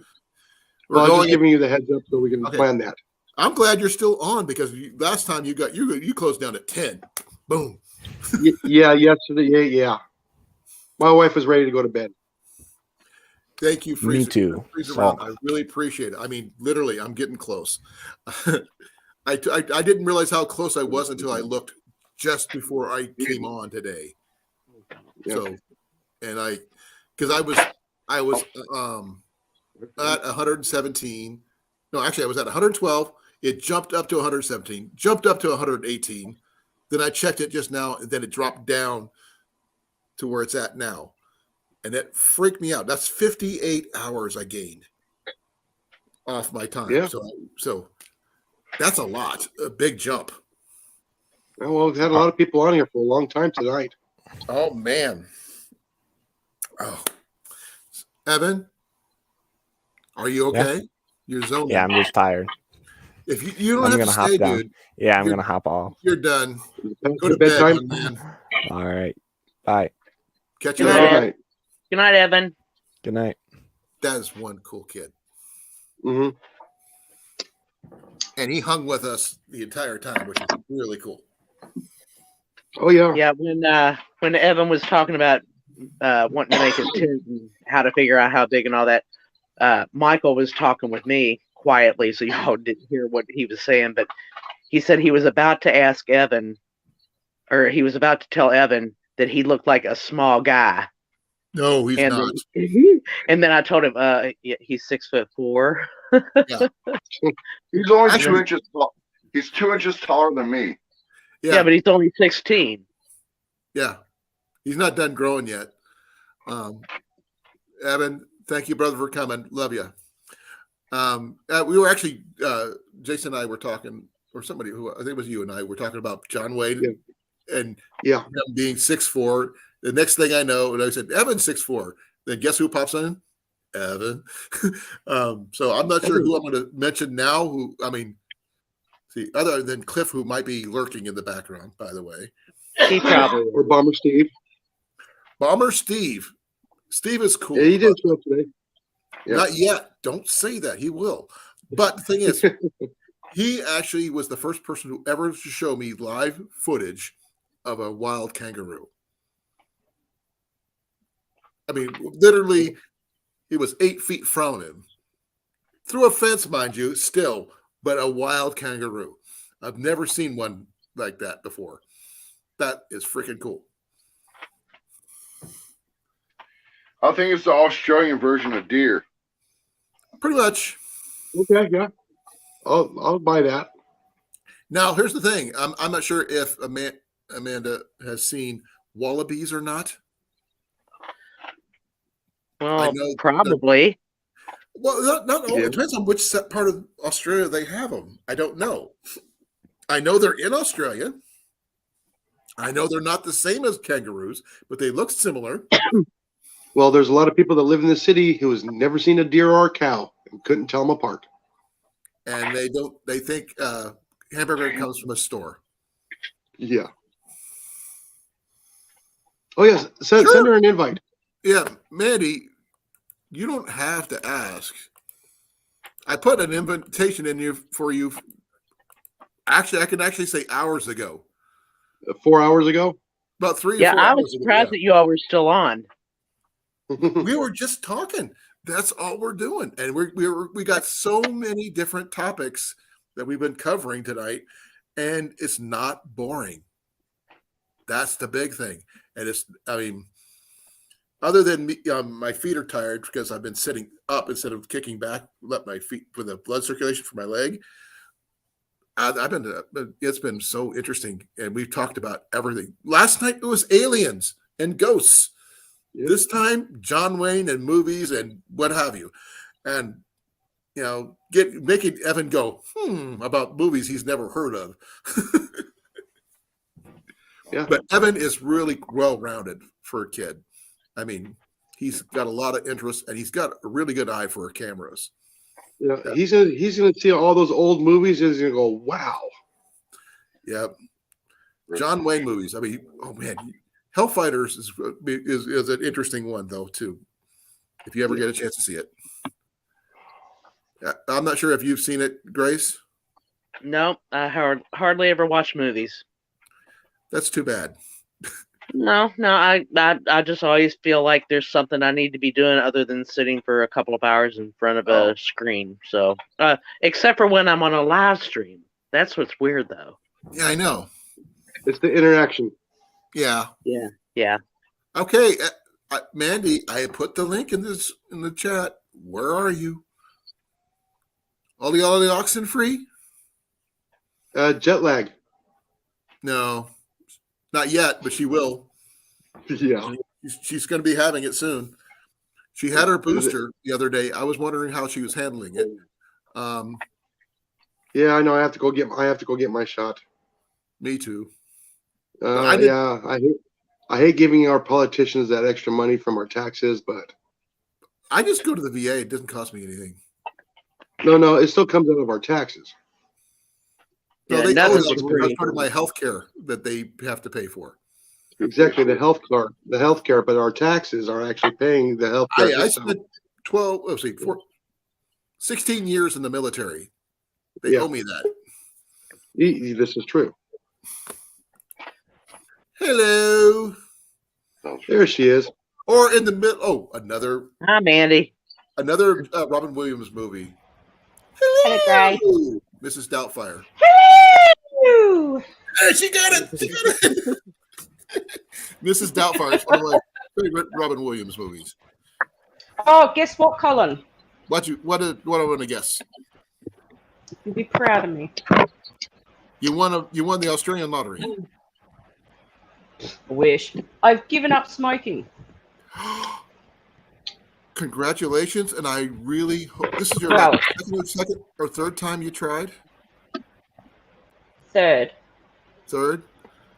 I'm just giving you the heads up so we can plan that. I'm glad you're still on because last time you closed down at 10. Boom. Yeah, yesterday. Yeah. My wife was ready to go to bed. Thank you, Freezer. Me too. I really appreciate it. I mean, literally, I'm getting close. I didn't realize how close I was until I looked just before I came on today. Yeah. So, and because I was at 117. No, actually, I was at 112. It jumped up to 117, jumped up to 118. Then I checked it just now, and then it dropped down to where it's at now. And it freaked me out. That's 58 hours I gained off my time. Yeah. So that's a lot, a big jump. Well, we've had a lot of people on here for a long time tonight. Oh, man. Oh, Evan, are you okay? Yeah. You're zoning. Yeah, I'm just tired. If you don't I'm have to gonna hop stay, down. dude, Yeah, I'm You're- gonna hop off. you're done. Past Go to the bed, bedtime. young man. All right. Bye. Catch you Good Good later. night. night. Good night, Evan. Good night. That is one cool kid. Hmm. And he hung with us the entire time, which is really cool. Oh yeah. Yeah, when Evan was talking about wanting to make his tent and how to figure out how big and all that, Michael was talking with me quietly, so y'all didn't hear what he was saying, but he said he was about to ask Evan, or he was about to tell Evan that he looked like a small guy. No, he's And not. then, and then I told him yeah, he's 6'4". He's only Actually- 2 inches tall. He's 2 inches taller than me. Yeah, but he's only 16. Yeah. He's not done growing yet. Evan, thank you, brother, for coming. Love you. We were actually, Jason and I were talking, or somebody who, I think it was you and I, were talking about John Wayne and Yeah. him being 6'4". The next thing I know, and I said, Evan's 6'4". Then guess who pops in? Evan. So I'm not sure who I'm going to mention now. See, other than Cliff, who might be lurking in the background, by the way. He probably Or Bomber Steve. Bomber Steve. Steve is cool. Yeah, he did show up today. Yeah. Not yet. Don't say that. He will. But the thing is, he actually was the first person who ever to show me live footage of a wild kangaroo. I mean, literally, he was 8 feet from him. Through a fence, mind you, still, but a wild kangaroo. I've never seen one like that before. That is freaking cool. I think it's the Australian version of deer. Pretty much. Okay, yeah. I'll buy that. Now, here's the thing. I'm not sure if Amanda has seen wallabies or not. well, know probably. Well, not all. Yeah. It depends on which part of Australia they have them. I don't know. I know they're in Australia. I know they're not the same as kangaroos, but they look similar. Well, there's a lot of people that live in the city who has never seen a deer or a cow and couldn't tell them apart. And they think hamburger comes from a store. Yeah. Oh yes, send her an invite. Yeah, Mandy, you don't have to ask. I put an invitation in you for you. Actually, I can actually say hours ago. 4 hours ago. About 3 or Yeah, 4 I hours was ago, surprised that you all were still on. we were just talking. That's all we're doing, and we got so many different topics that we've been covering tonight, and it's not boring. That's the big thing, and other than me, my feet are tired because I've been sitting up instead of kicking back. Let my feet for the blood circulation for my leg. It's been so interesting, and we've talked about everything. Last night it was aliens and ghosts. Yeah. This time, John Wayne and movies and what have you, and making Evan go about movies he's never heard of. Yeah. But Evan is really well-rounded for a kid. I mean, he's got a lot of interest, and he's got a really good eye for cameras. Yeah, he's gonna see all those old movies and he's gonna go, wow. Yeah, John Wayne movies. I mean, oh man, Hellfighters is an interesting one though too. If you ever get a chance to see it, I'm not sure if you've seen it, Grace. No, I hardly ever watch movies. That's too bad. No, I just always feel like there's something I need to be doing other than sitting for a couple of hours in front of a screen. So, except for when I'm on a live stream. That's what's weird, though. Yeah, I know. It's the interaction. Yeah. Yeah. Okay, Mandy, I put the link in the chat. Where are you? All the oxen free? Jet lag. No, not yet, but she will. Yeah. She's going to be having it soon. She had her booster the other day. I was wondering how she was handling it. Yeah, I know. I have to go get my shot. Me too. Yeah, I hate giving our politicians that extra money from our taxes, but I just go to the VA. It doesn't cost me anything. no, it still comes out of our taxes. No, Yeah, they owe nothing's that. free. That's part of my health care that they have to pay for. Exactly, the health care, but our taxes are actually paying the health care I system. spent 16 years in the military. They owe me that. This is true. Hello. There she is. Or in the middle. Oh, another Hi, Mandy. Robin Williams movie. Hello, Gray. Mrs. Doubtfire. Hello. Hey, she got it. Mrs. Doubtfire is one of my favorite Robin Williams movies. Oh, guess what, Colin? What I want to guess? You'll be proud of me. You won the Australian lottery. I wish. I've given up smoking. Congratulations, and I really hope this is your Well, second or third time you tried. Third.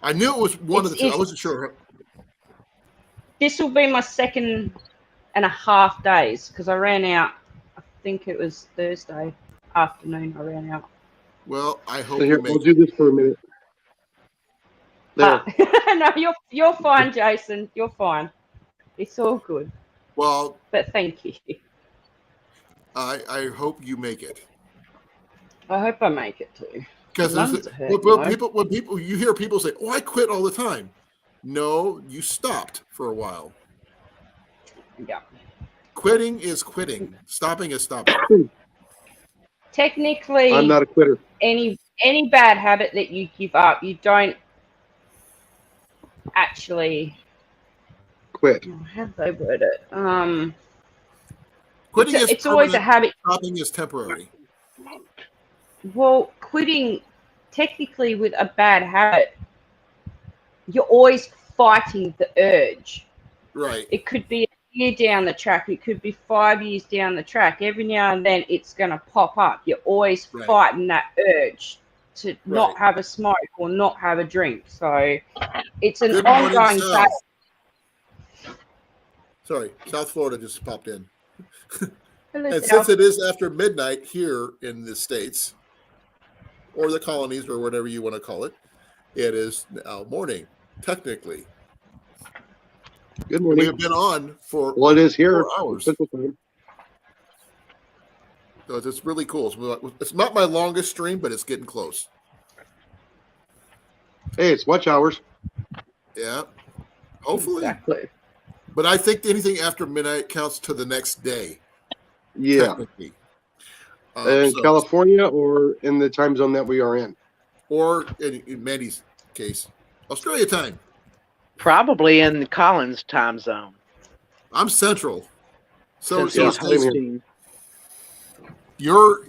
I knew it was one of the two. I wasn't sure. This will be my 2.5 days because I ran out. I think it was Thursday afternoon. I ran out. Well, I hope So here, you make we'll do this for a minute. There. No, you're fine, Jason. You're fine. It's all good. Well, but thank you. I hope you make it. I hope I make it too. Because when people you hear people say, "Oh, I quit all the time." No, you stopped for a while. Yeah. Quitting is quitting. Stopping is stopping. Technically, I'm not a quitter. Any bad habit that you give up, you don't actually quit. How do they word it? Quitting is it's always a habit. Stopping is temporary. Well, quitting, technically, with a bad habit, you're always fighting the urge. Right. It could be a year down the track. It could be 5 years down the track. Every now and then, it's going to pop up. You're always fighting that urge to not have a smoke or not have a drink. So it's an ongoing battle. Sorry, South Florida just popped in. Hello, and since it is after midnight here in the States, or the colonies, or whatever you want to call it, it is now morning, technically. Good morning. We have been on for it is here 4 hours. Central Time. So it's really cool. It's not my longest stream, but it's getting close. Hey, it's watch hours. Yeah, hopefully. Exactly. But I think anything after midnight counts to the next day. Yeah. Technically. In California or in the time zone that we are in? Or in Mandy's case, Australia time. Probably in Colin's time zone. I'm Central. So Hosting. You're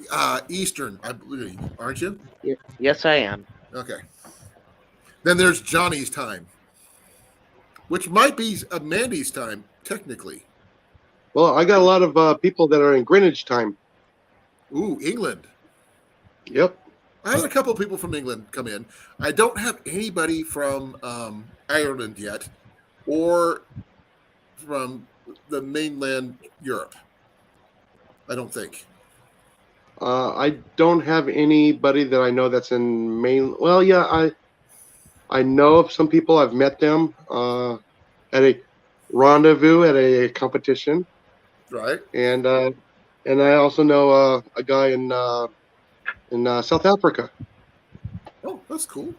Eastern, I believe, aren't you? Yes, I am. Okay. Then there's Johnny's time, which might be Mandy's time, technically. Well, I got a lot of people that are in Greenwich time. Ooh, England. Yep. I had a couple of people from England come in. I don't have anybody from Ireland yet, or from the mainland Europe. I don't think. I don't have anybody that I know that's in main. Well, yeah, I know of some people. I've met them at a rendezvous at a competition. Right. And I also know a guy in South Africa. Oh, that's cool.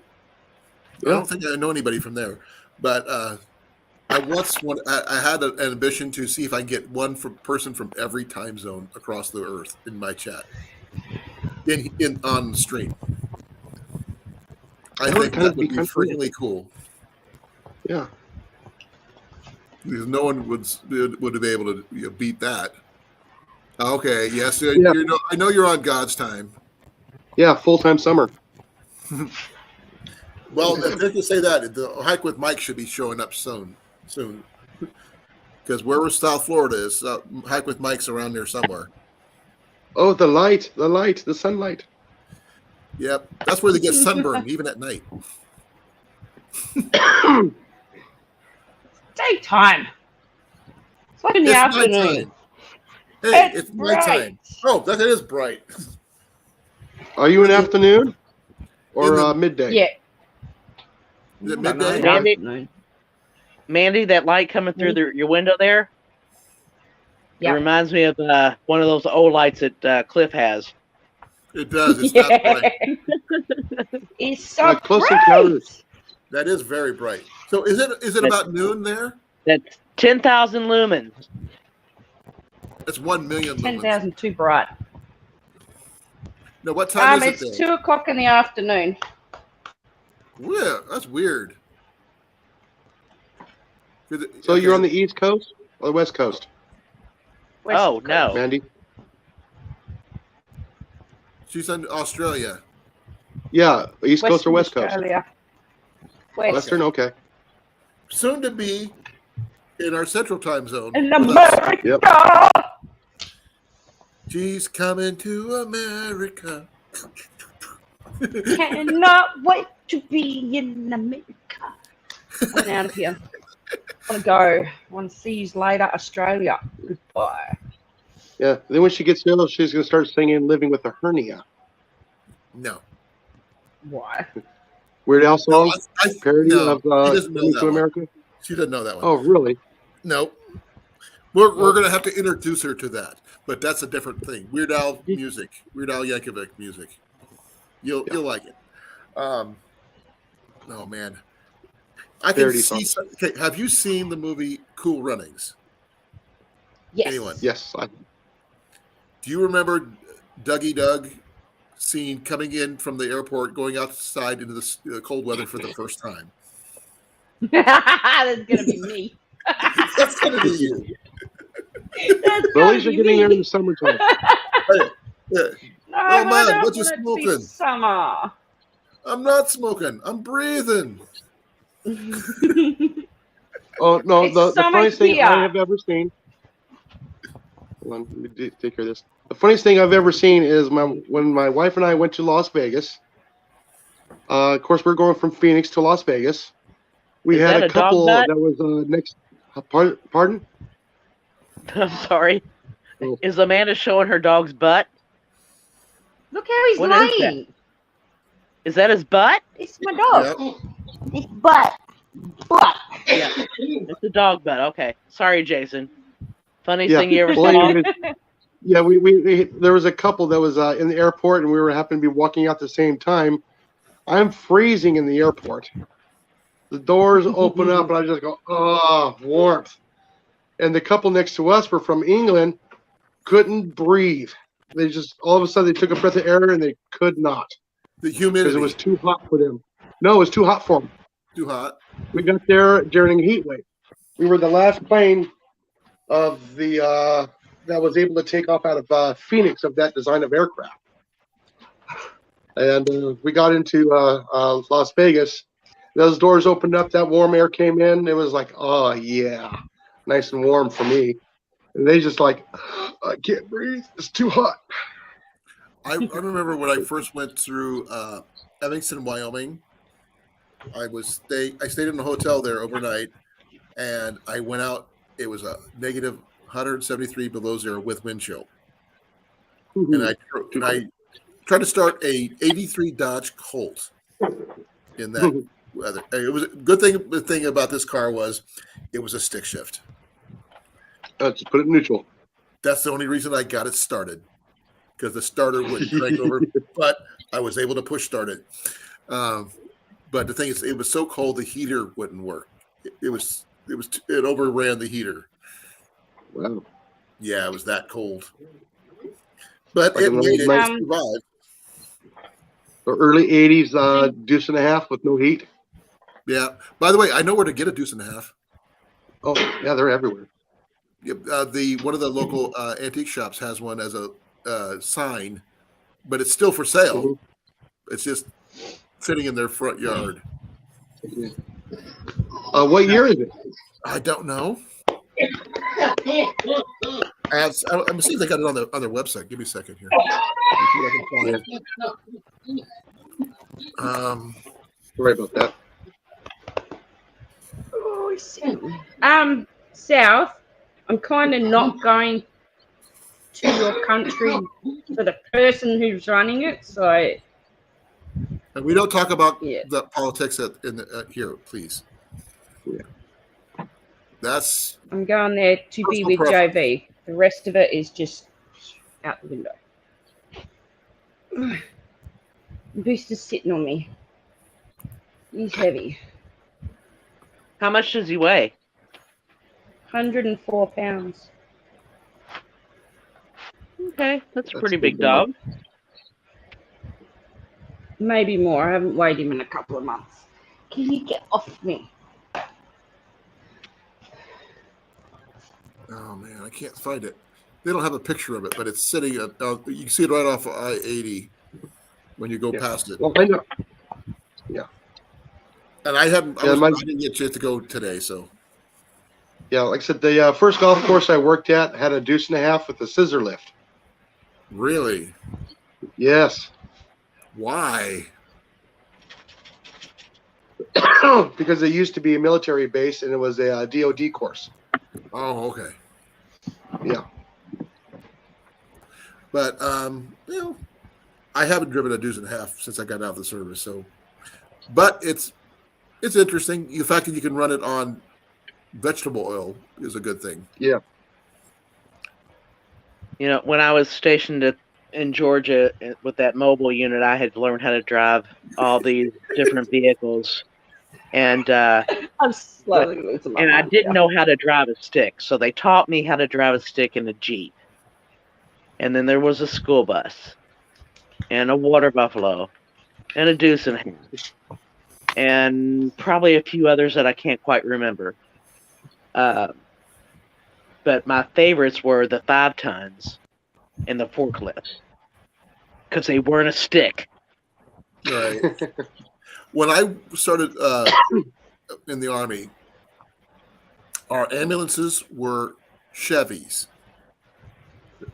Yeah. I don't think I know anybody from there, but I had an ambition to see if I can get one person from every time zone across the earth in my chat, on stream. I think that would be freakingly cool. Yeah. Because no one would be able to beat that. Okay, yes, Yeah. I know you're on God's time. Yeah, full-time summer. Well, if they can say that, the Hike with Mike should be showing up soon. Because wherever South Florida is, Hike with Mike's around there somewhere. Oh, the sunlight. Yep, that's where they get sunburned, even at night. Daytime. It's like in the afternoon. Nighttime. Hey, it's bright. nighttime. Oh, that is bright. Are you in afternoon or midday? Yeah. Is it I don't know, midday? afternoon. Mandy, that light coming through your window there, it Yeah. reminds me of one of those old lights that Cliff has. It does. It's not bright. It's so Close bright. Encounters. That is very bright. So is it about noon there? That's 10,000 lumens. That's 1 million lumens. 10,000 too bright. No, what time is It's it there? 2 o'clock in the afternoon. Yeah, that's weird. So you're on the East Coast or the West Coast, Oh, no. Mandy? She's in Australia. Yeah, East Coast or West Coast? Australia. West. Western, okay. Soon to be in our central time zone. In with us. America. She's coming to America. Cannot wait to be in America. I'm out of here. I want to go. I want to see you later, Australia. Goodbye. Yeah. Then when she gets ill, she's gonna start singing "Living with a Hernia." No. Why? Weird Al song parody no, of she doesn't know "Coming that to one. America." She doesn't know that one. Oh, really? No. We're going to have to introduce her to that, but that's a different thing. Weird Al music, Weird Al Yankovic music. You'll like it. Oh man, I can see. Okay, have you seen the movie Cool Runnings? Yes. Anyone? Yes. Do you remember Dougie Doug scene coming in from the airport, going outside into the cold weather for the first time? That's gonna be me. That's going to be you. Lilies are getting there in the summertime. Hey, yeah. No, man, what you smoking? Summer. I'm not smoking. I'm breathing. Oh no, It's the summer funniest thing here. I have ever seen. Hold on, let me take care of this. The funniest thing I've ever seen is when my wife and I went to Las Vegas. Of course, we're going from Phoenix to Las Vegas. We Is had that a a dog couple butt? that was next. Pardon? I'm sorry. Oh. Is Amanda showing her dog's butt? Look how he's What is that? laying. Is that his butt? It's my dog. Yep. It's butt. Butt. Yeah. It's a dog butt. Okay. Sorry, Jason. Funniest Yeah. thing you ever Well, saw? anyways, yeah, we there was a couple that was in the airport, and we happened to be walking out at the same time. I'm freezing in the airport. The doors open up, and I just go, oh, warmth. And the couple next to us were from England, couldn't breathe. They just, all of a sudden, they took a breath of air, and they could not. The humidity. Because it was too hot for them. No, it was too hot for them. Too hot. We got there during a heat wave. We were the last plane of the that was able to take off out of Phoenix of that design of aircraft. And we got into Las Vegas. Those doors opened up. That warm air came in. It was like, oh yeah, nice and warm for me. And they just like, I can't breathe. It's too hot. I remember when I first went through Evanston, Wyoming. I stayed in a hotel there overnight, and I went out. It was a negative 173 below zero with wind chill. And I tried to start a 83 Dodge Colt in that weather. It was a good thing. The thing about this car was it was a stick shift. Just put it in neutral. That's the only reason I got it started, because the starter wouldn't crank over, but I was able to push start it. But the thing is, it was so cold the heater wouldn't work. It overran the heater. Wow. Yeah, it was that cold. But Like it made it nice- survive. The early 80s deuce and a half with no heat. Yeah. By the way, I know where to get a deuce and a half. Oh, yeah, they're everywhere. One of the local antique shops has one as a sign, but it's still for sale. Mm-hmm. It's just sitting in their front yard. What year is it? I don't know. I'm seeing if they got it on their website. Give me a second here. Sorry about that. Oh, South. I'm kind of not going to your country for the person who's running it, so. And we don't talk about Yeah. the politics here, please. Yeah. That's. I'm going there to be with preference. JV. The rest of it is just out the window. Booster's sitting on me. He's heavy. How much does he weigh? 104 pounds. Okay, that's a That's pretty a big big dog. dog. Maybe more. I haven't weighed him in a couple of months. Can you get off me? Oh man, I can't find it. They don't have a picture of it, but it's sitting. You can see it right off of I-80 when you go past it. Well, I know. Yeah. And I didn't get a chance to go today, so. Yeah, like I said, the first golf course I worked at had a deuce and a half with a scissor lift. Really? Yes. Why? Because it used to be a military base and it was a DOD course. Oh, okay. Yeah. But I haven't driven a deuce and a half since I got out of the service, so. But it's interesting. The fact that you can run it on vegetable oil is a good thing. Yeah. You know, when I was stationed in Georgia with that mobile unit, I had learned how to drive all these different vehicles, and I'm slowly losing my and I mind, didn't yeah. know how to drive a stick, so they taught me how to drive a stick in a Jeep. And then there was a school bus, and a water buffalo, and a deuce and a half, and probably a few others that I can't quite remember. But my favorites were the 5 tons and the forklift because they weren't a stick. Right. When I started in the Army, our ambulances were Chevys.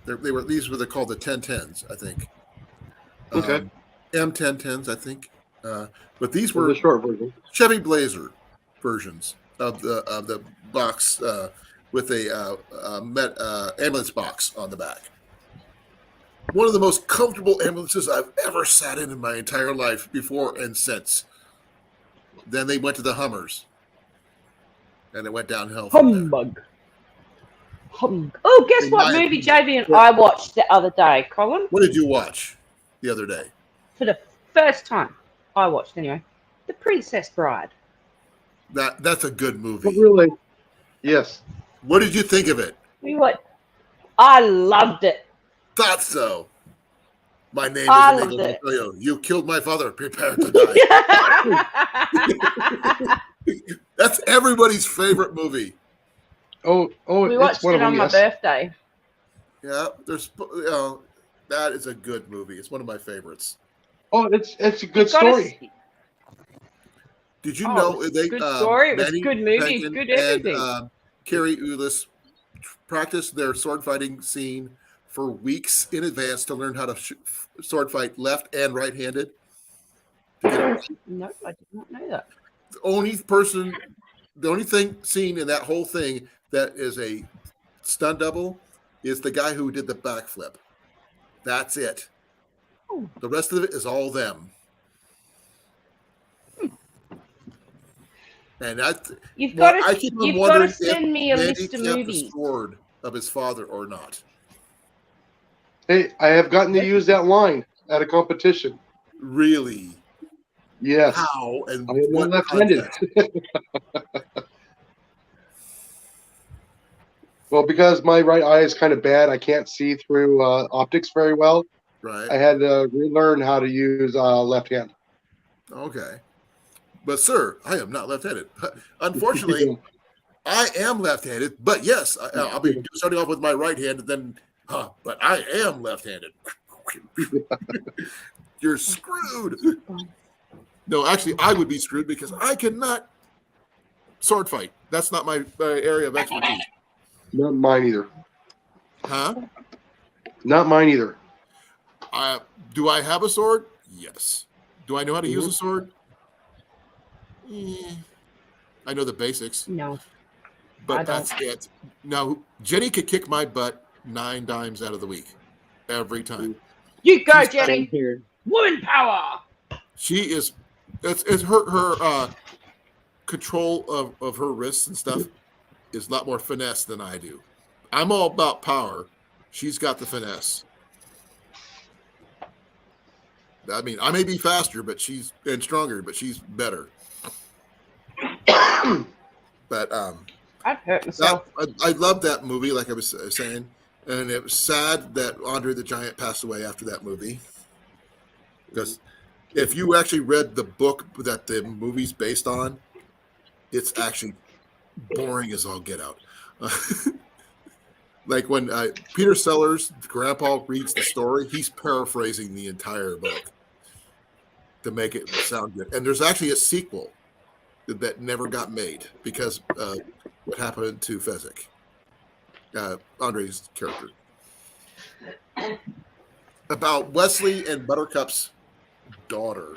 These were called the 1010s, I think. Okay. M1010s, I think. But these For were the short version. Chevy Blazer versions of the box with a ambulance box on the back. One of the most comfortable ambulances I've ever sat in my entire life, before and since. Then they went to the Hummers, and it went downhill from there. Humbug. Oh, guess In what my movie opinion. JV and I watched the other day, Colin? What did you watch the other day? For the first time. I watched anyway. The Princess Bride. That's a good movie. Oh, really? Yes. What did you think of it? I loved it. Thought so. My name I is loved Inigo it. Montoya. You killed my father. Prepare to die. That's everybody's favorite movie. Oh, We it's watched one it of them, on my yes. birthday. Yeah, that is a good movie. It's one of my favorites. Oh, it's a good It's got a story. Did you Oh, know it's they a good story. It was a Manny good movie. Paquin Good and everything. Carrie Ulis practiced their sword fighting scene for weeks in advance to learn how to sword fight left and right-handed? No, I did not know that. The only thing seen in that whole thing that is a stunt double is the guy who did the backflip. That's it. Oh. The rest of it is all them. And I keep on you've wondering got to send me a Manny list of kept movies. the sword of his father or not. Hey, I have gotten to use that line at a competition. Really? Yes. How and I am what not left-handed. Well, because my right eye is kind of bad, I can't see through optics very well. Right. I had to relearn how to use left hand. Okay. But sir, I am not left-handed. Unfortunately, I am left-handed. But yes, I'll be starting off with my right hand, and then, but I am left-handed. You're screwed. No, actually, I would be screwed because I cannot sword fight. That's not my area of expertise. Not mine either. Huh? Not mine either. Do I have a sword? Yes. Do I know how to use a sword? I know the basics. No. But that's it. Now, Jenny could kick my butt 9 times out of the week. Every time. You go, Jenny. Woman power. She is, it's her control of her wrists and stuff is a lot more finesse than I do. I'm all about power. She's got the finesse. I mean, I may be faster, but she's and stronger, but she's better. But I'd hurt myself. I love that movie, like I was saying, and it was sad that Andre the Giant passed away after that movie. Because if you actually read the book that the movie's based on, it's actually boring as all get out. Like when Peter Sellers' grandpa reads the story, he's paraphrasing the entire book to make it sound good. And there's actually a sequel that never got made because what happened to Fezzik, Andre's character. About Wesley and Buttercup's daughter.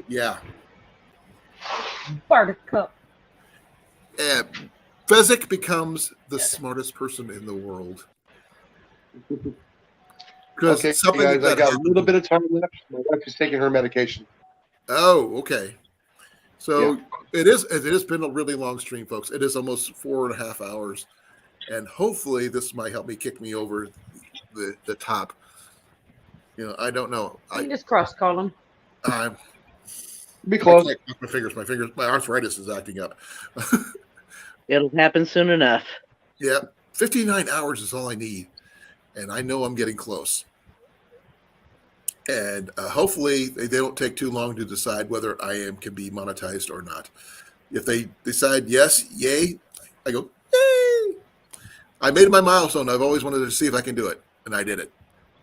Yeah. Buttercup. And Fezzik becomes the smartest person in the world. Okay, guys, I got a little bit of time left. My wife is taking her medication. Oh, okay. So it has been a really long stream, folks. It is almost 4.5 hours. And hopefully this might help me kick me over the top. You know, I don't know. Fingers crossed, Colin. Be close. My fingers, my arthritis is acting up. It'll happen soon enough. Yeah, 59 hours is all I need, and I know I'm getting close. And hopefully they don't take too long to decide whether can be monetized or not. If they decide yes, yay, I go, yay! I made my milestone. I've always wanted to see if I can do it, and I did it.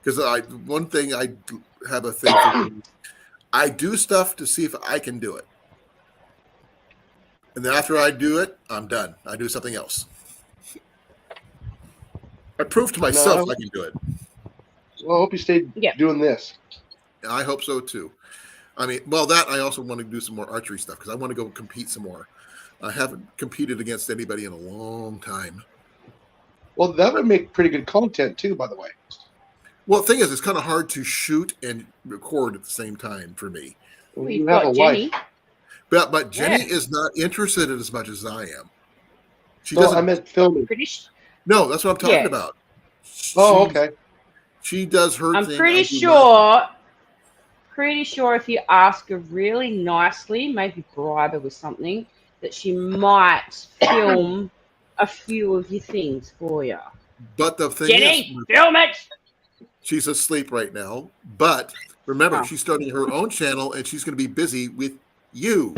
Because one thing I have a thing for, I do stuff to see if I can do it. And then after I do it, I'm done. I do something else. I prove to myself I can do it. Well, I hope you stay doing this. I hope so too. I mean, well, that I also want to do some more archery stuff because I want to go compete some more. I haven't competed against anybody in a long time. Well, that would make pretty good content too, by the way. Well, the thing is, it's kind of hard to shoot and record at the same time for me. Well, you have a wife. But Jenny is not interested as much as I am. She No, doesn't. I meant filming. No, that's what I'm talking about. Okay. She does her I'm thing. pretty sure if you ask her really nicely, maybe bribe her with something, that she might film a few of your things for you. But the thing Jenny, is, film it. She's asleep right now. But remember, she's starting her own channel, and she's going to be busy with you.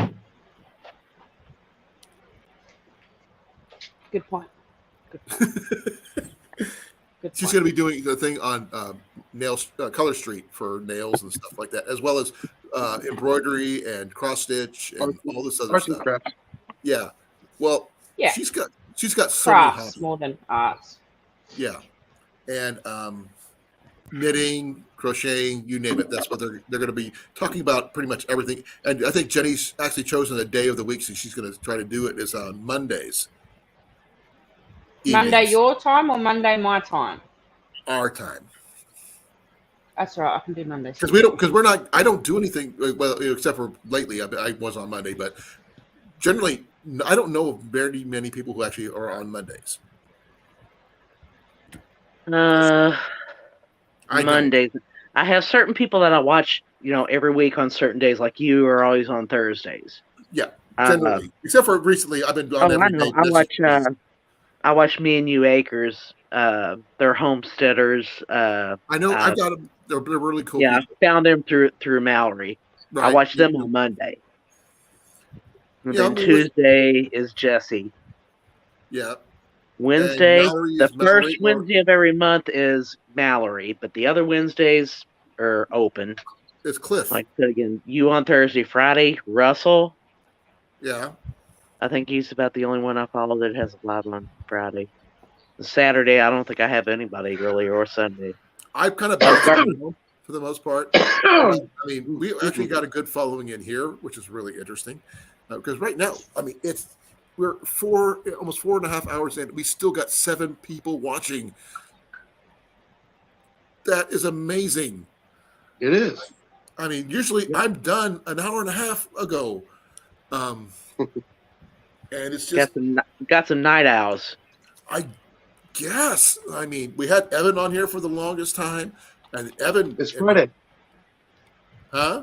Good point. She's going to be doing the thing on nails, Color Street for nails and stuff like that, as well as embroidery and cross stitch and all this other stuff. Crafts. Yeah. Well, yeah. She's got so many crafts more than arts. Yeah, and knitting, crocheting, you name it. That's what they're going to be talking about. Pretty much everything. And I think Jenny's actually chosen a day of the week, so she's going to try to do it is on Mondays. Monday your time or Monday my time? Our time. That's right. I can do Mondays. Because we're not. I don't do anything well except for lately. I was on Monday, but generally I don't know of very many people who actually are on Mondays. Mondays. I have certain people that I watch, every week on certain days. Like you are always on Thursdays. Yeah, generally. Except for recently, I've been on every day. I watch. I watched Me and You Acres. They're homesteaders. I know. I got them. They're really cool. Yeah, I people. found them through Mallory. Right. I watched me them too. on Monday. And Yeah, then I mean, Tuesday is Jesse. Yeah. Wednesday, Mallory the is Mallory, first Wednesday of every month is Mallory, but the other Wednesdays are open. It's Cliff. Like I said again, you on Thursday, Friday, Russell. Yeah. I think he's about the only one I follow that has a live on Friday. Saturday, I don't think I have anybody really, or Sunday. I've kind of bounced around for the most part. I mean, we actually got a good following in here, which is really interesting. Because right now, I mean, we're almost 4.5 hours in. We still got 7 people watching. That is amazing. It is. I mean, usually I'm done an hour and a half ago. And it's just got some night owls. I guess. I mean, we had Evan on here for the longest time, and Evan. It's Friday. Huh?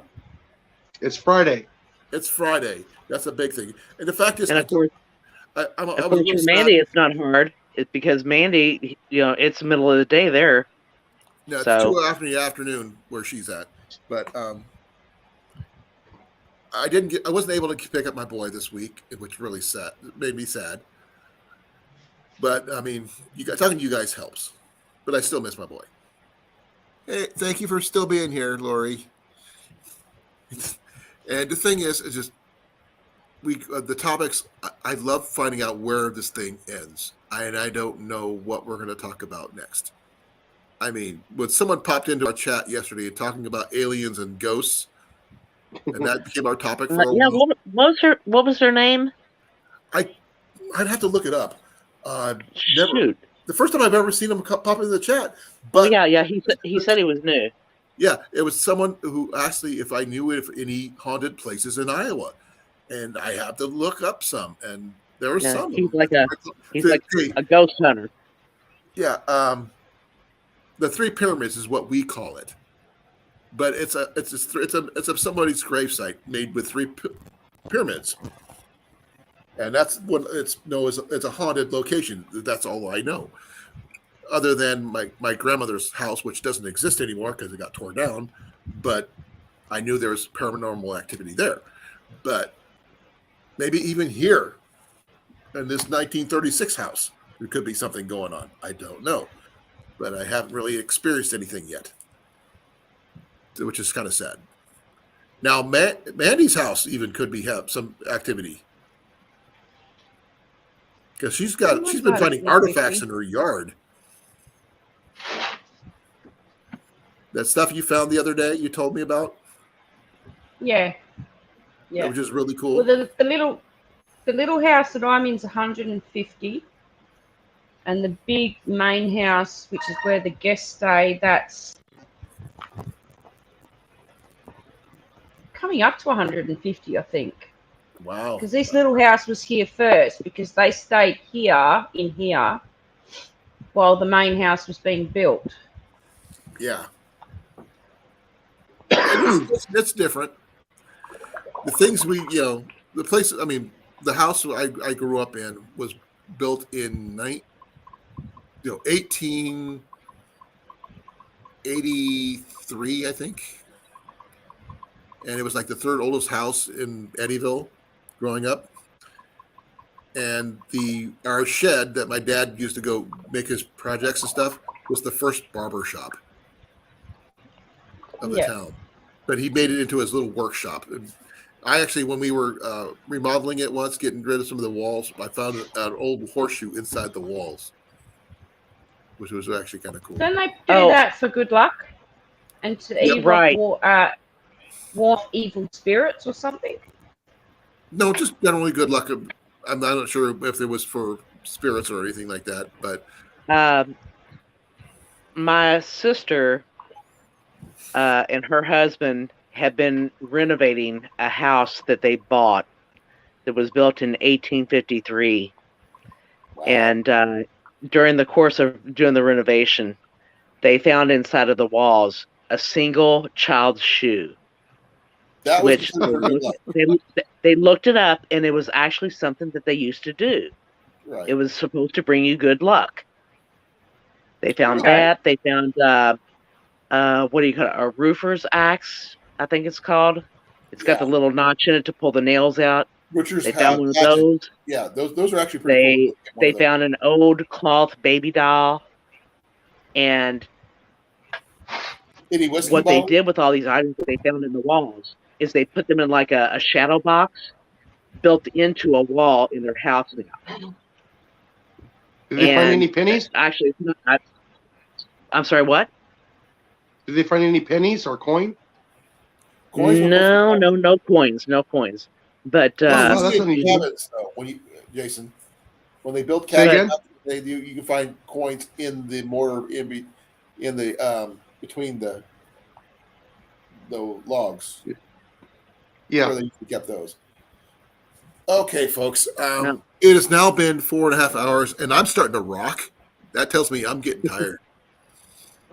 It's Friday. It's Friday. That's a big thing. And the fact is, And of course, I was a for little Mandy, sad. it's not hard. It's because Mandy, it's the middle of the day there. No, it's So- 2 after the afternoon where she's at. But I wasn't able to pick up my boy this week, which really made me sad. But I mean, talking to you guys helps. But I still miss my boy. Hey, thank you for still being here, Lori. And the thing is just the topics. I love finding out where this thing ends, and I don't know what we're going to talk about next. I mean, when someone popped into our chat yesterday talking about aliens and ghosts, and that became our topic for a while. What was her name? I'd have to look it up. Shoot. The first time I've ever seen him pop into the chat. But yeah. He said he was new. Yeah, it was someone who asked me if I knew of any haunted places in Iowa, and I had to look up some, and there were some. He's like a ghost hunter. Yeah, the 3 pyramids is what we call it, but it's a somebody's gravesite made with 3 pyramids, and that's what it's a haunted location. That's all I know. Other than my grandmother's house, which doesn't exist anymore because it got torn down, but I knew there was paranormal activity there. But maybe even here in this 1936 house, there could be something going on. I don't know, but I haven't really experienced anything yet, which is kind of sad. Now, Mandy's house even could have some activity because she's been finding artifacts in her yard. That stuff you found the other day, you told me about? Yeah. Which is really cool. Well, the little house that I'm in is 150, and the big main house, which is where the guests stay, that's coming up to 150, I think. Wow. Because this little house was here first, because they stayed in here, while the main house was being built. Yeah. It's different. The things the place, I mean, the house I grew up in was built in 1883, I think. And it was like the 3rd oldest house in Eddyville growing up. And our shed that my dad used to go make his projects and stuff was the first barber shop of the town. But he made it into his little workshop. And I actually, when we were remodeling it once, getting rid of some of the walls, I found an old horseshoe inside the walls, which was actually kind of cool. Don't they do that for good luck? And to warn evil spirits or something? No, just generally good luck. I'm not sure if it was for spirits or anything like that, but my sister and her husband have been renovating a house that they bought that was built in 1853. Wow. And during the course of doing the renovation, they found inside of the walls a single child's shoe. Which they looked it up, and it was actually something that they used to do. Right. It was supposed to bring you good luck. They found Okay. that. They found what do you call it? A roofer's axe, I think it's called. It's got the little notch in it to pull the nails out. Butcher's They found one of hatchet. those. Yeah, those are actually pretty cool. They found an old cloth baby doll, and any whiskey what they bottle? did with all these items that they found in the walls is they put them in like a shadow box built into a wall in their house now. Did they find any pennies? Actually, I'm sorry, what? Did they find any pennies or coin? Coins were No coins, no coins. But wow, that's unusual. cabins, though, when you, Jason, when they build Say cabins, again? you can find coins in the mortar in the between the logs. Yeah. Where they usually kept those. Okay, folks. No. It has now been 4.5 hours, and I'm starting to rock. That tells me I'm getting tired.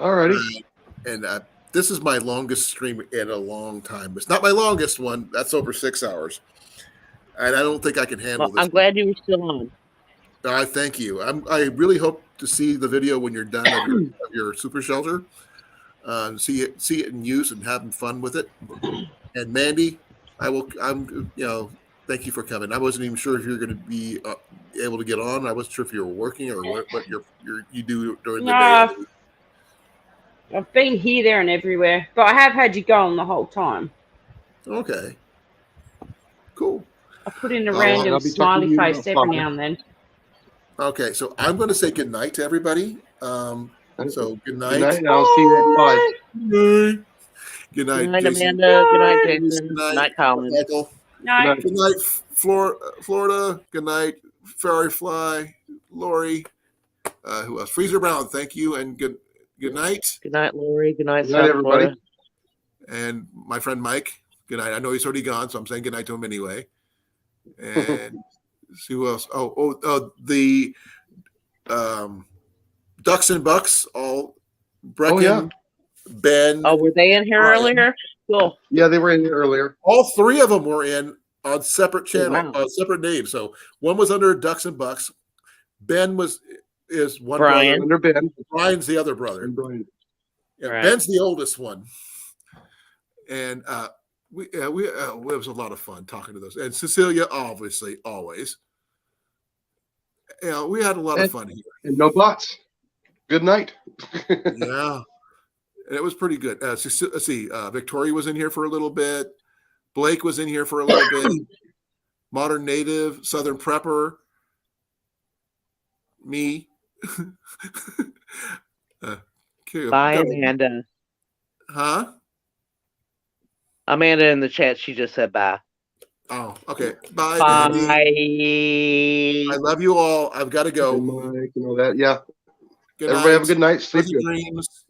Alrighty. And this is my longest stream in a long time. It's not my longest one. That's over 6 hours. And I don't think I can handle this. I'm glad you were still on. Thank you. I really hope to see the video when you're done of your super shelter. See it in use and having fun with it. And Mandy, thank you for coming. I wasn't even sure if you were going to be able to get on. I wasn't sure if you were working or what you do during the day. I've been here, there, and everywhere, but I have had you going the whole time. Okay. Cool. I put in a random smiley face every now and then. Okay, so I'm going to say good night to everybody. So good night. Good night, and I'll see you at 5. Good night. Good night, Good night, Jason. Amanda. Good night, Jason. Good Good night, Colin. Michael. No. Good night, Florida. Good night, Fairy Fly, Lori. Who else? Freezer Brown. Thank you, and good night. Good night, Lori. Good night, everybody. Florida. And my friend Mike. Good night. I know he's already gone, so I'm saying good night to him anyway. And see who else. The Ducks and Bucks. All Brecken, Ben. Oh, were they in here earlier? Cool. Yeah, they were in here earlier. All 3 of them were in on separate channel, wow. separate names. So one was under Ducks and Bucks. Ben is one Brian. brother. Under Ben. Brian's the other brother. And Brian. Yeah, Right. Ben's the oldest one. And it was a lot of fun talking to those. And Cecilia, obviously, always. Yeah, we had a lot of fun here. And no bots. Good night. Yeah. And it was pretty good. Let's see. Victoria was in here for a little bit. Blake was in here for a little bit. Modern Native, Southern Prepper, me. Bye, Amanda. Huh? Amanda in the chat, she just said bye. Oh, okay. Bye. Bye. Mandy. I love you all. I've got to go. Mike and all that. Yeah. Good Everybody night. have a good night. Sleep good. Dreams.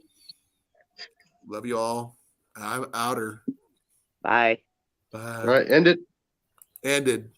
Love you all. I'm outer. Bye. Bye. All right. End it. Ended.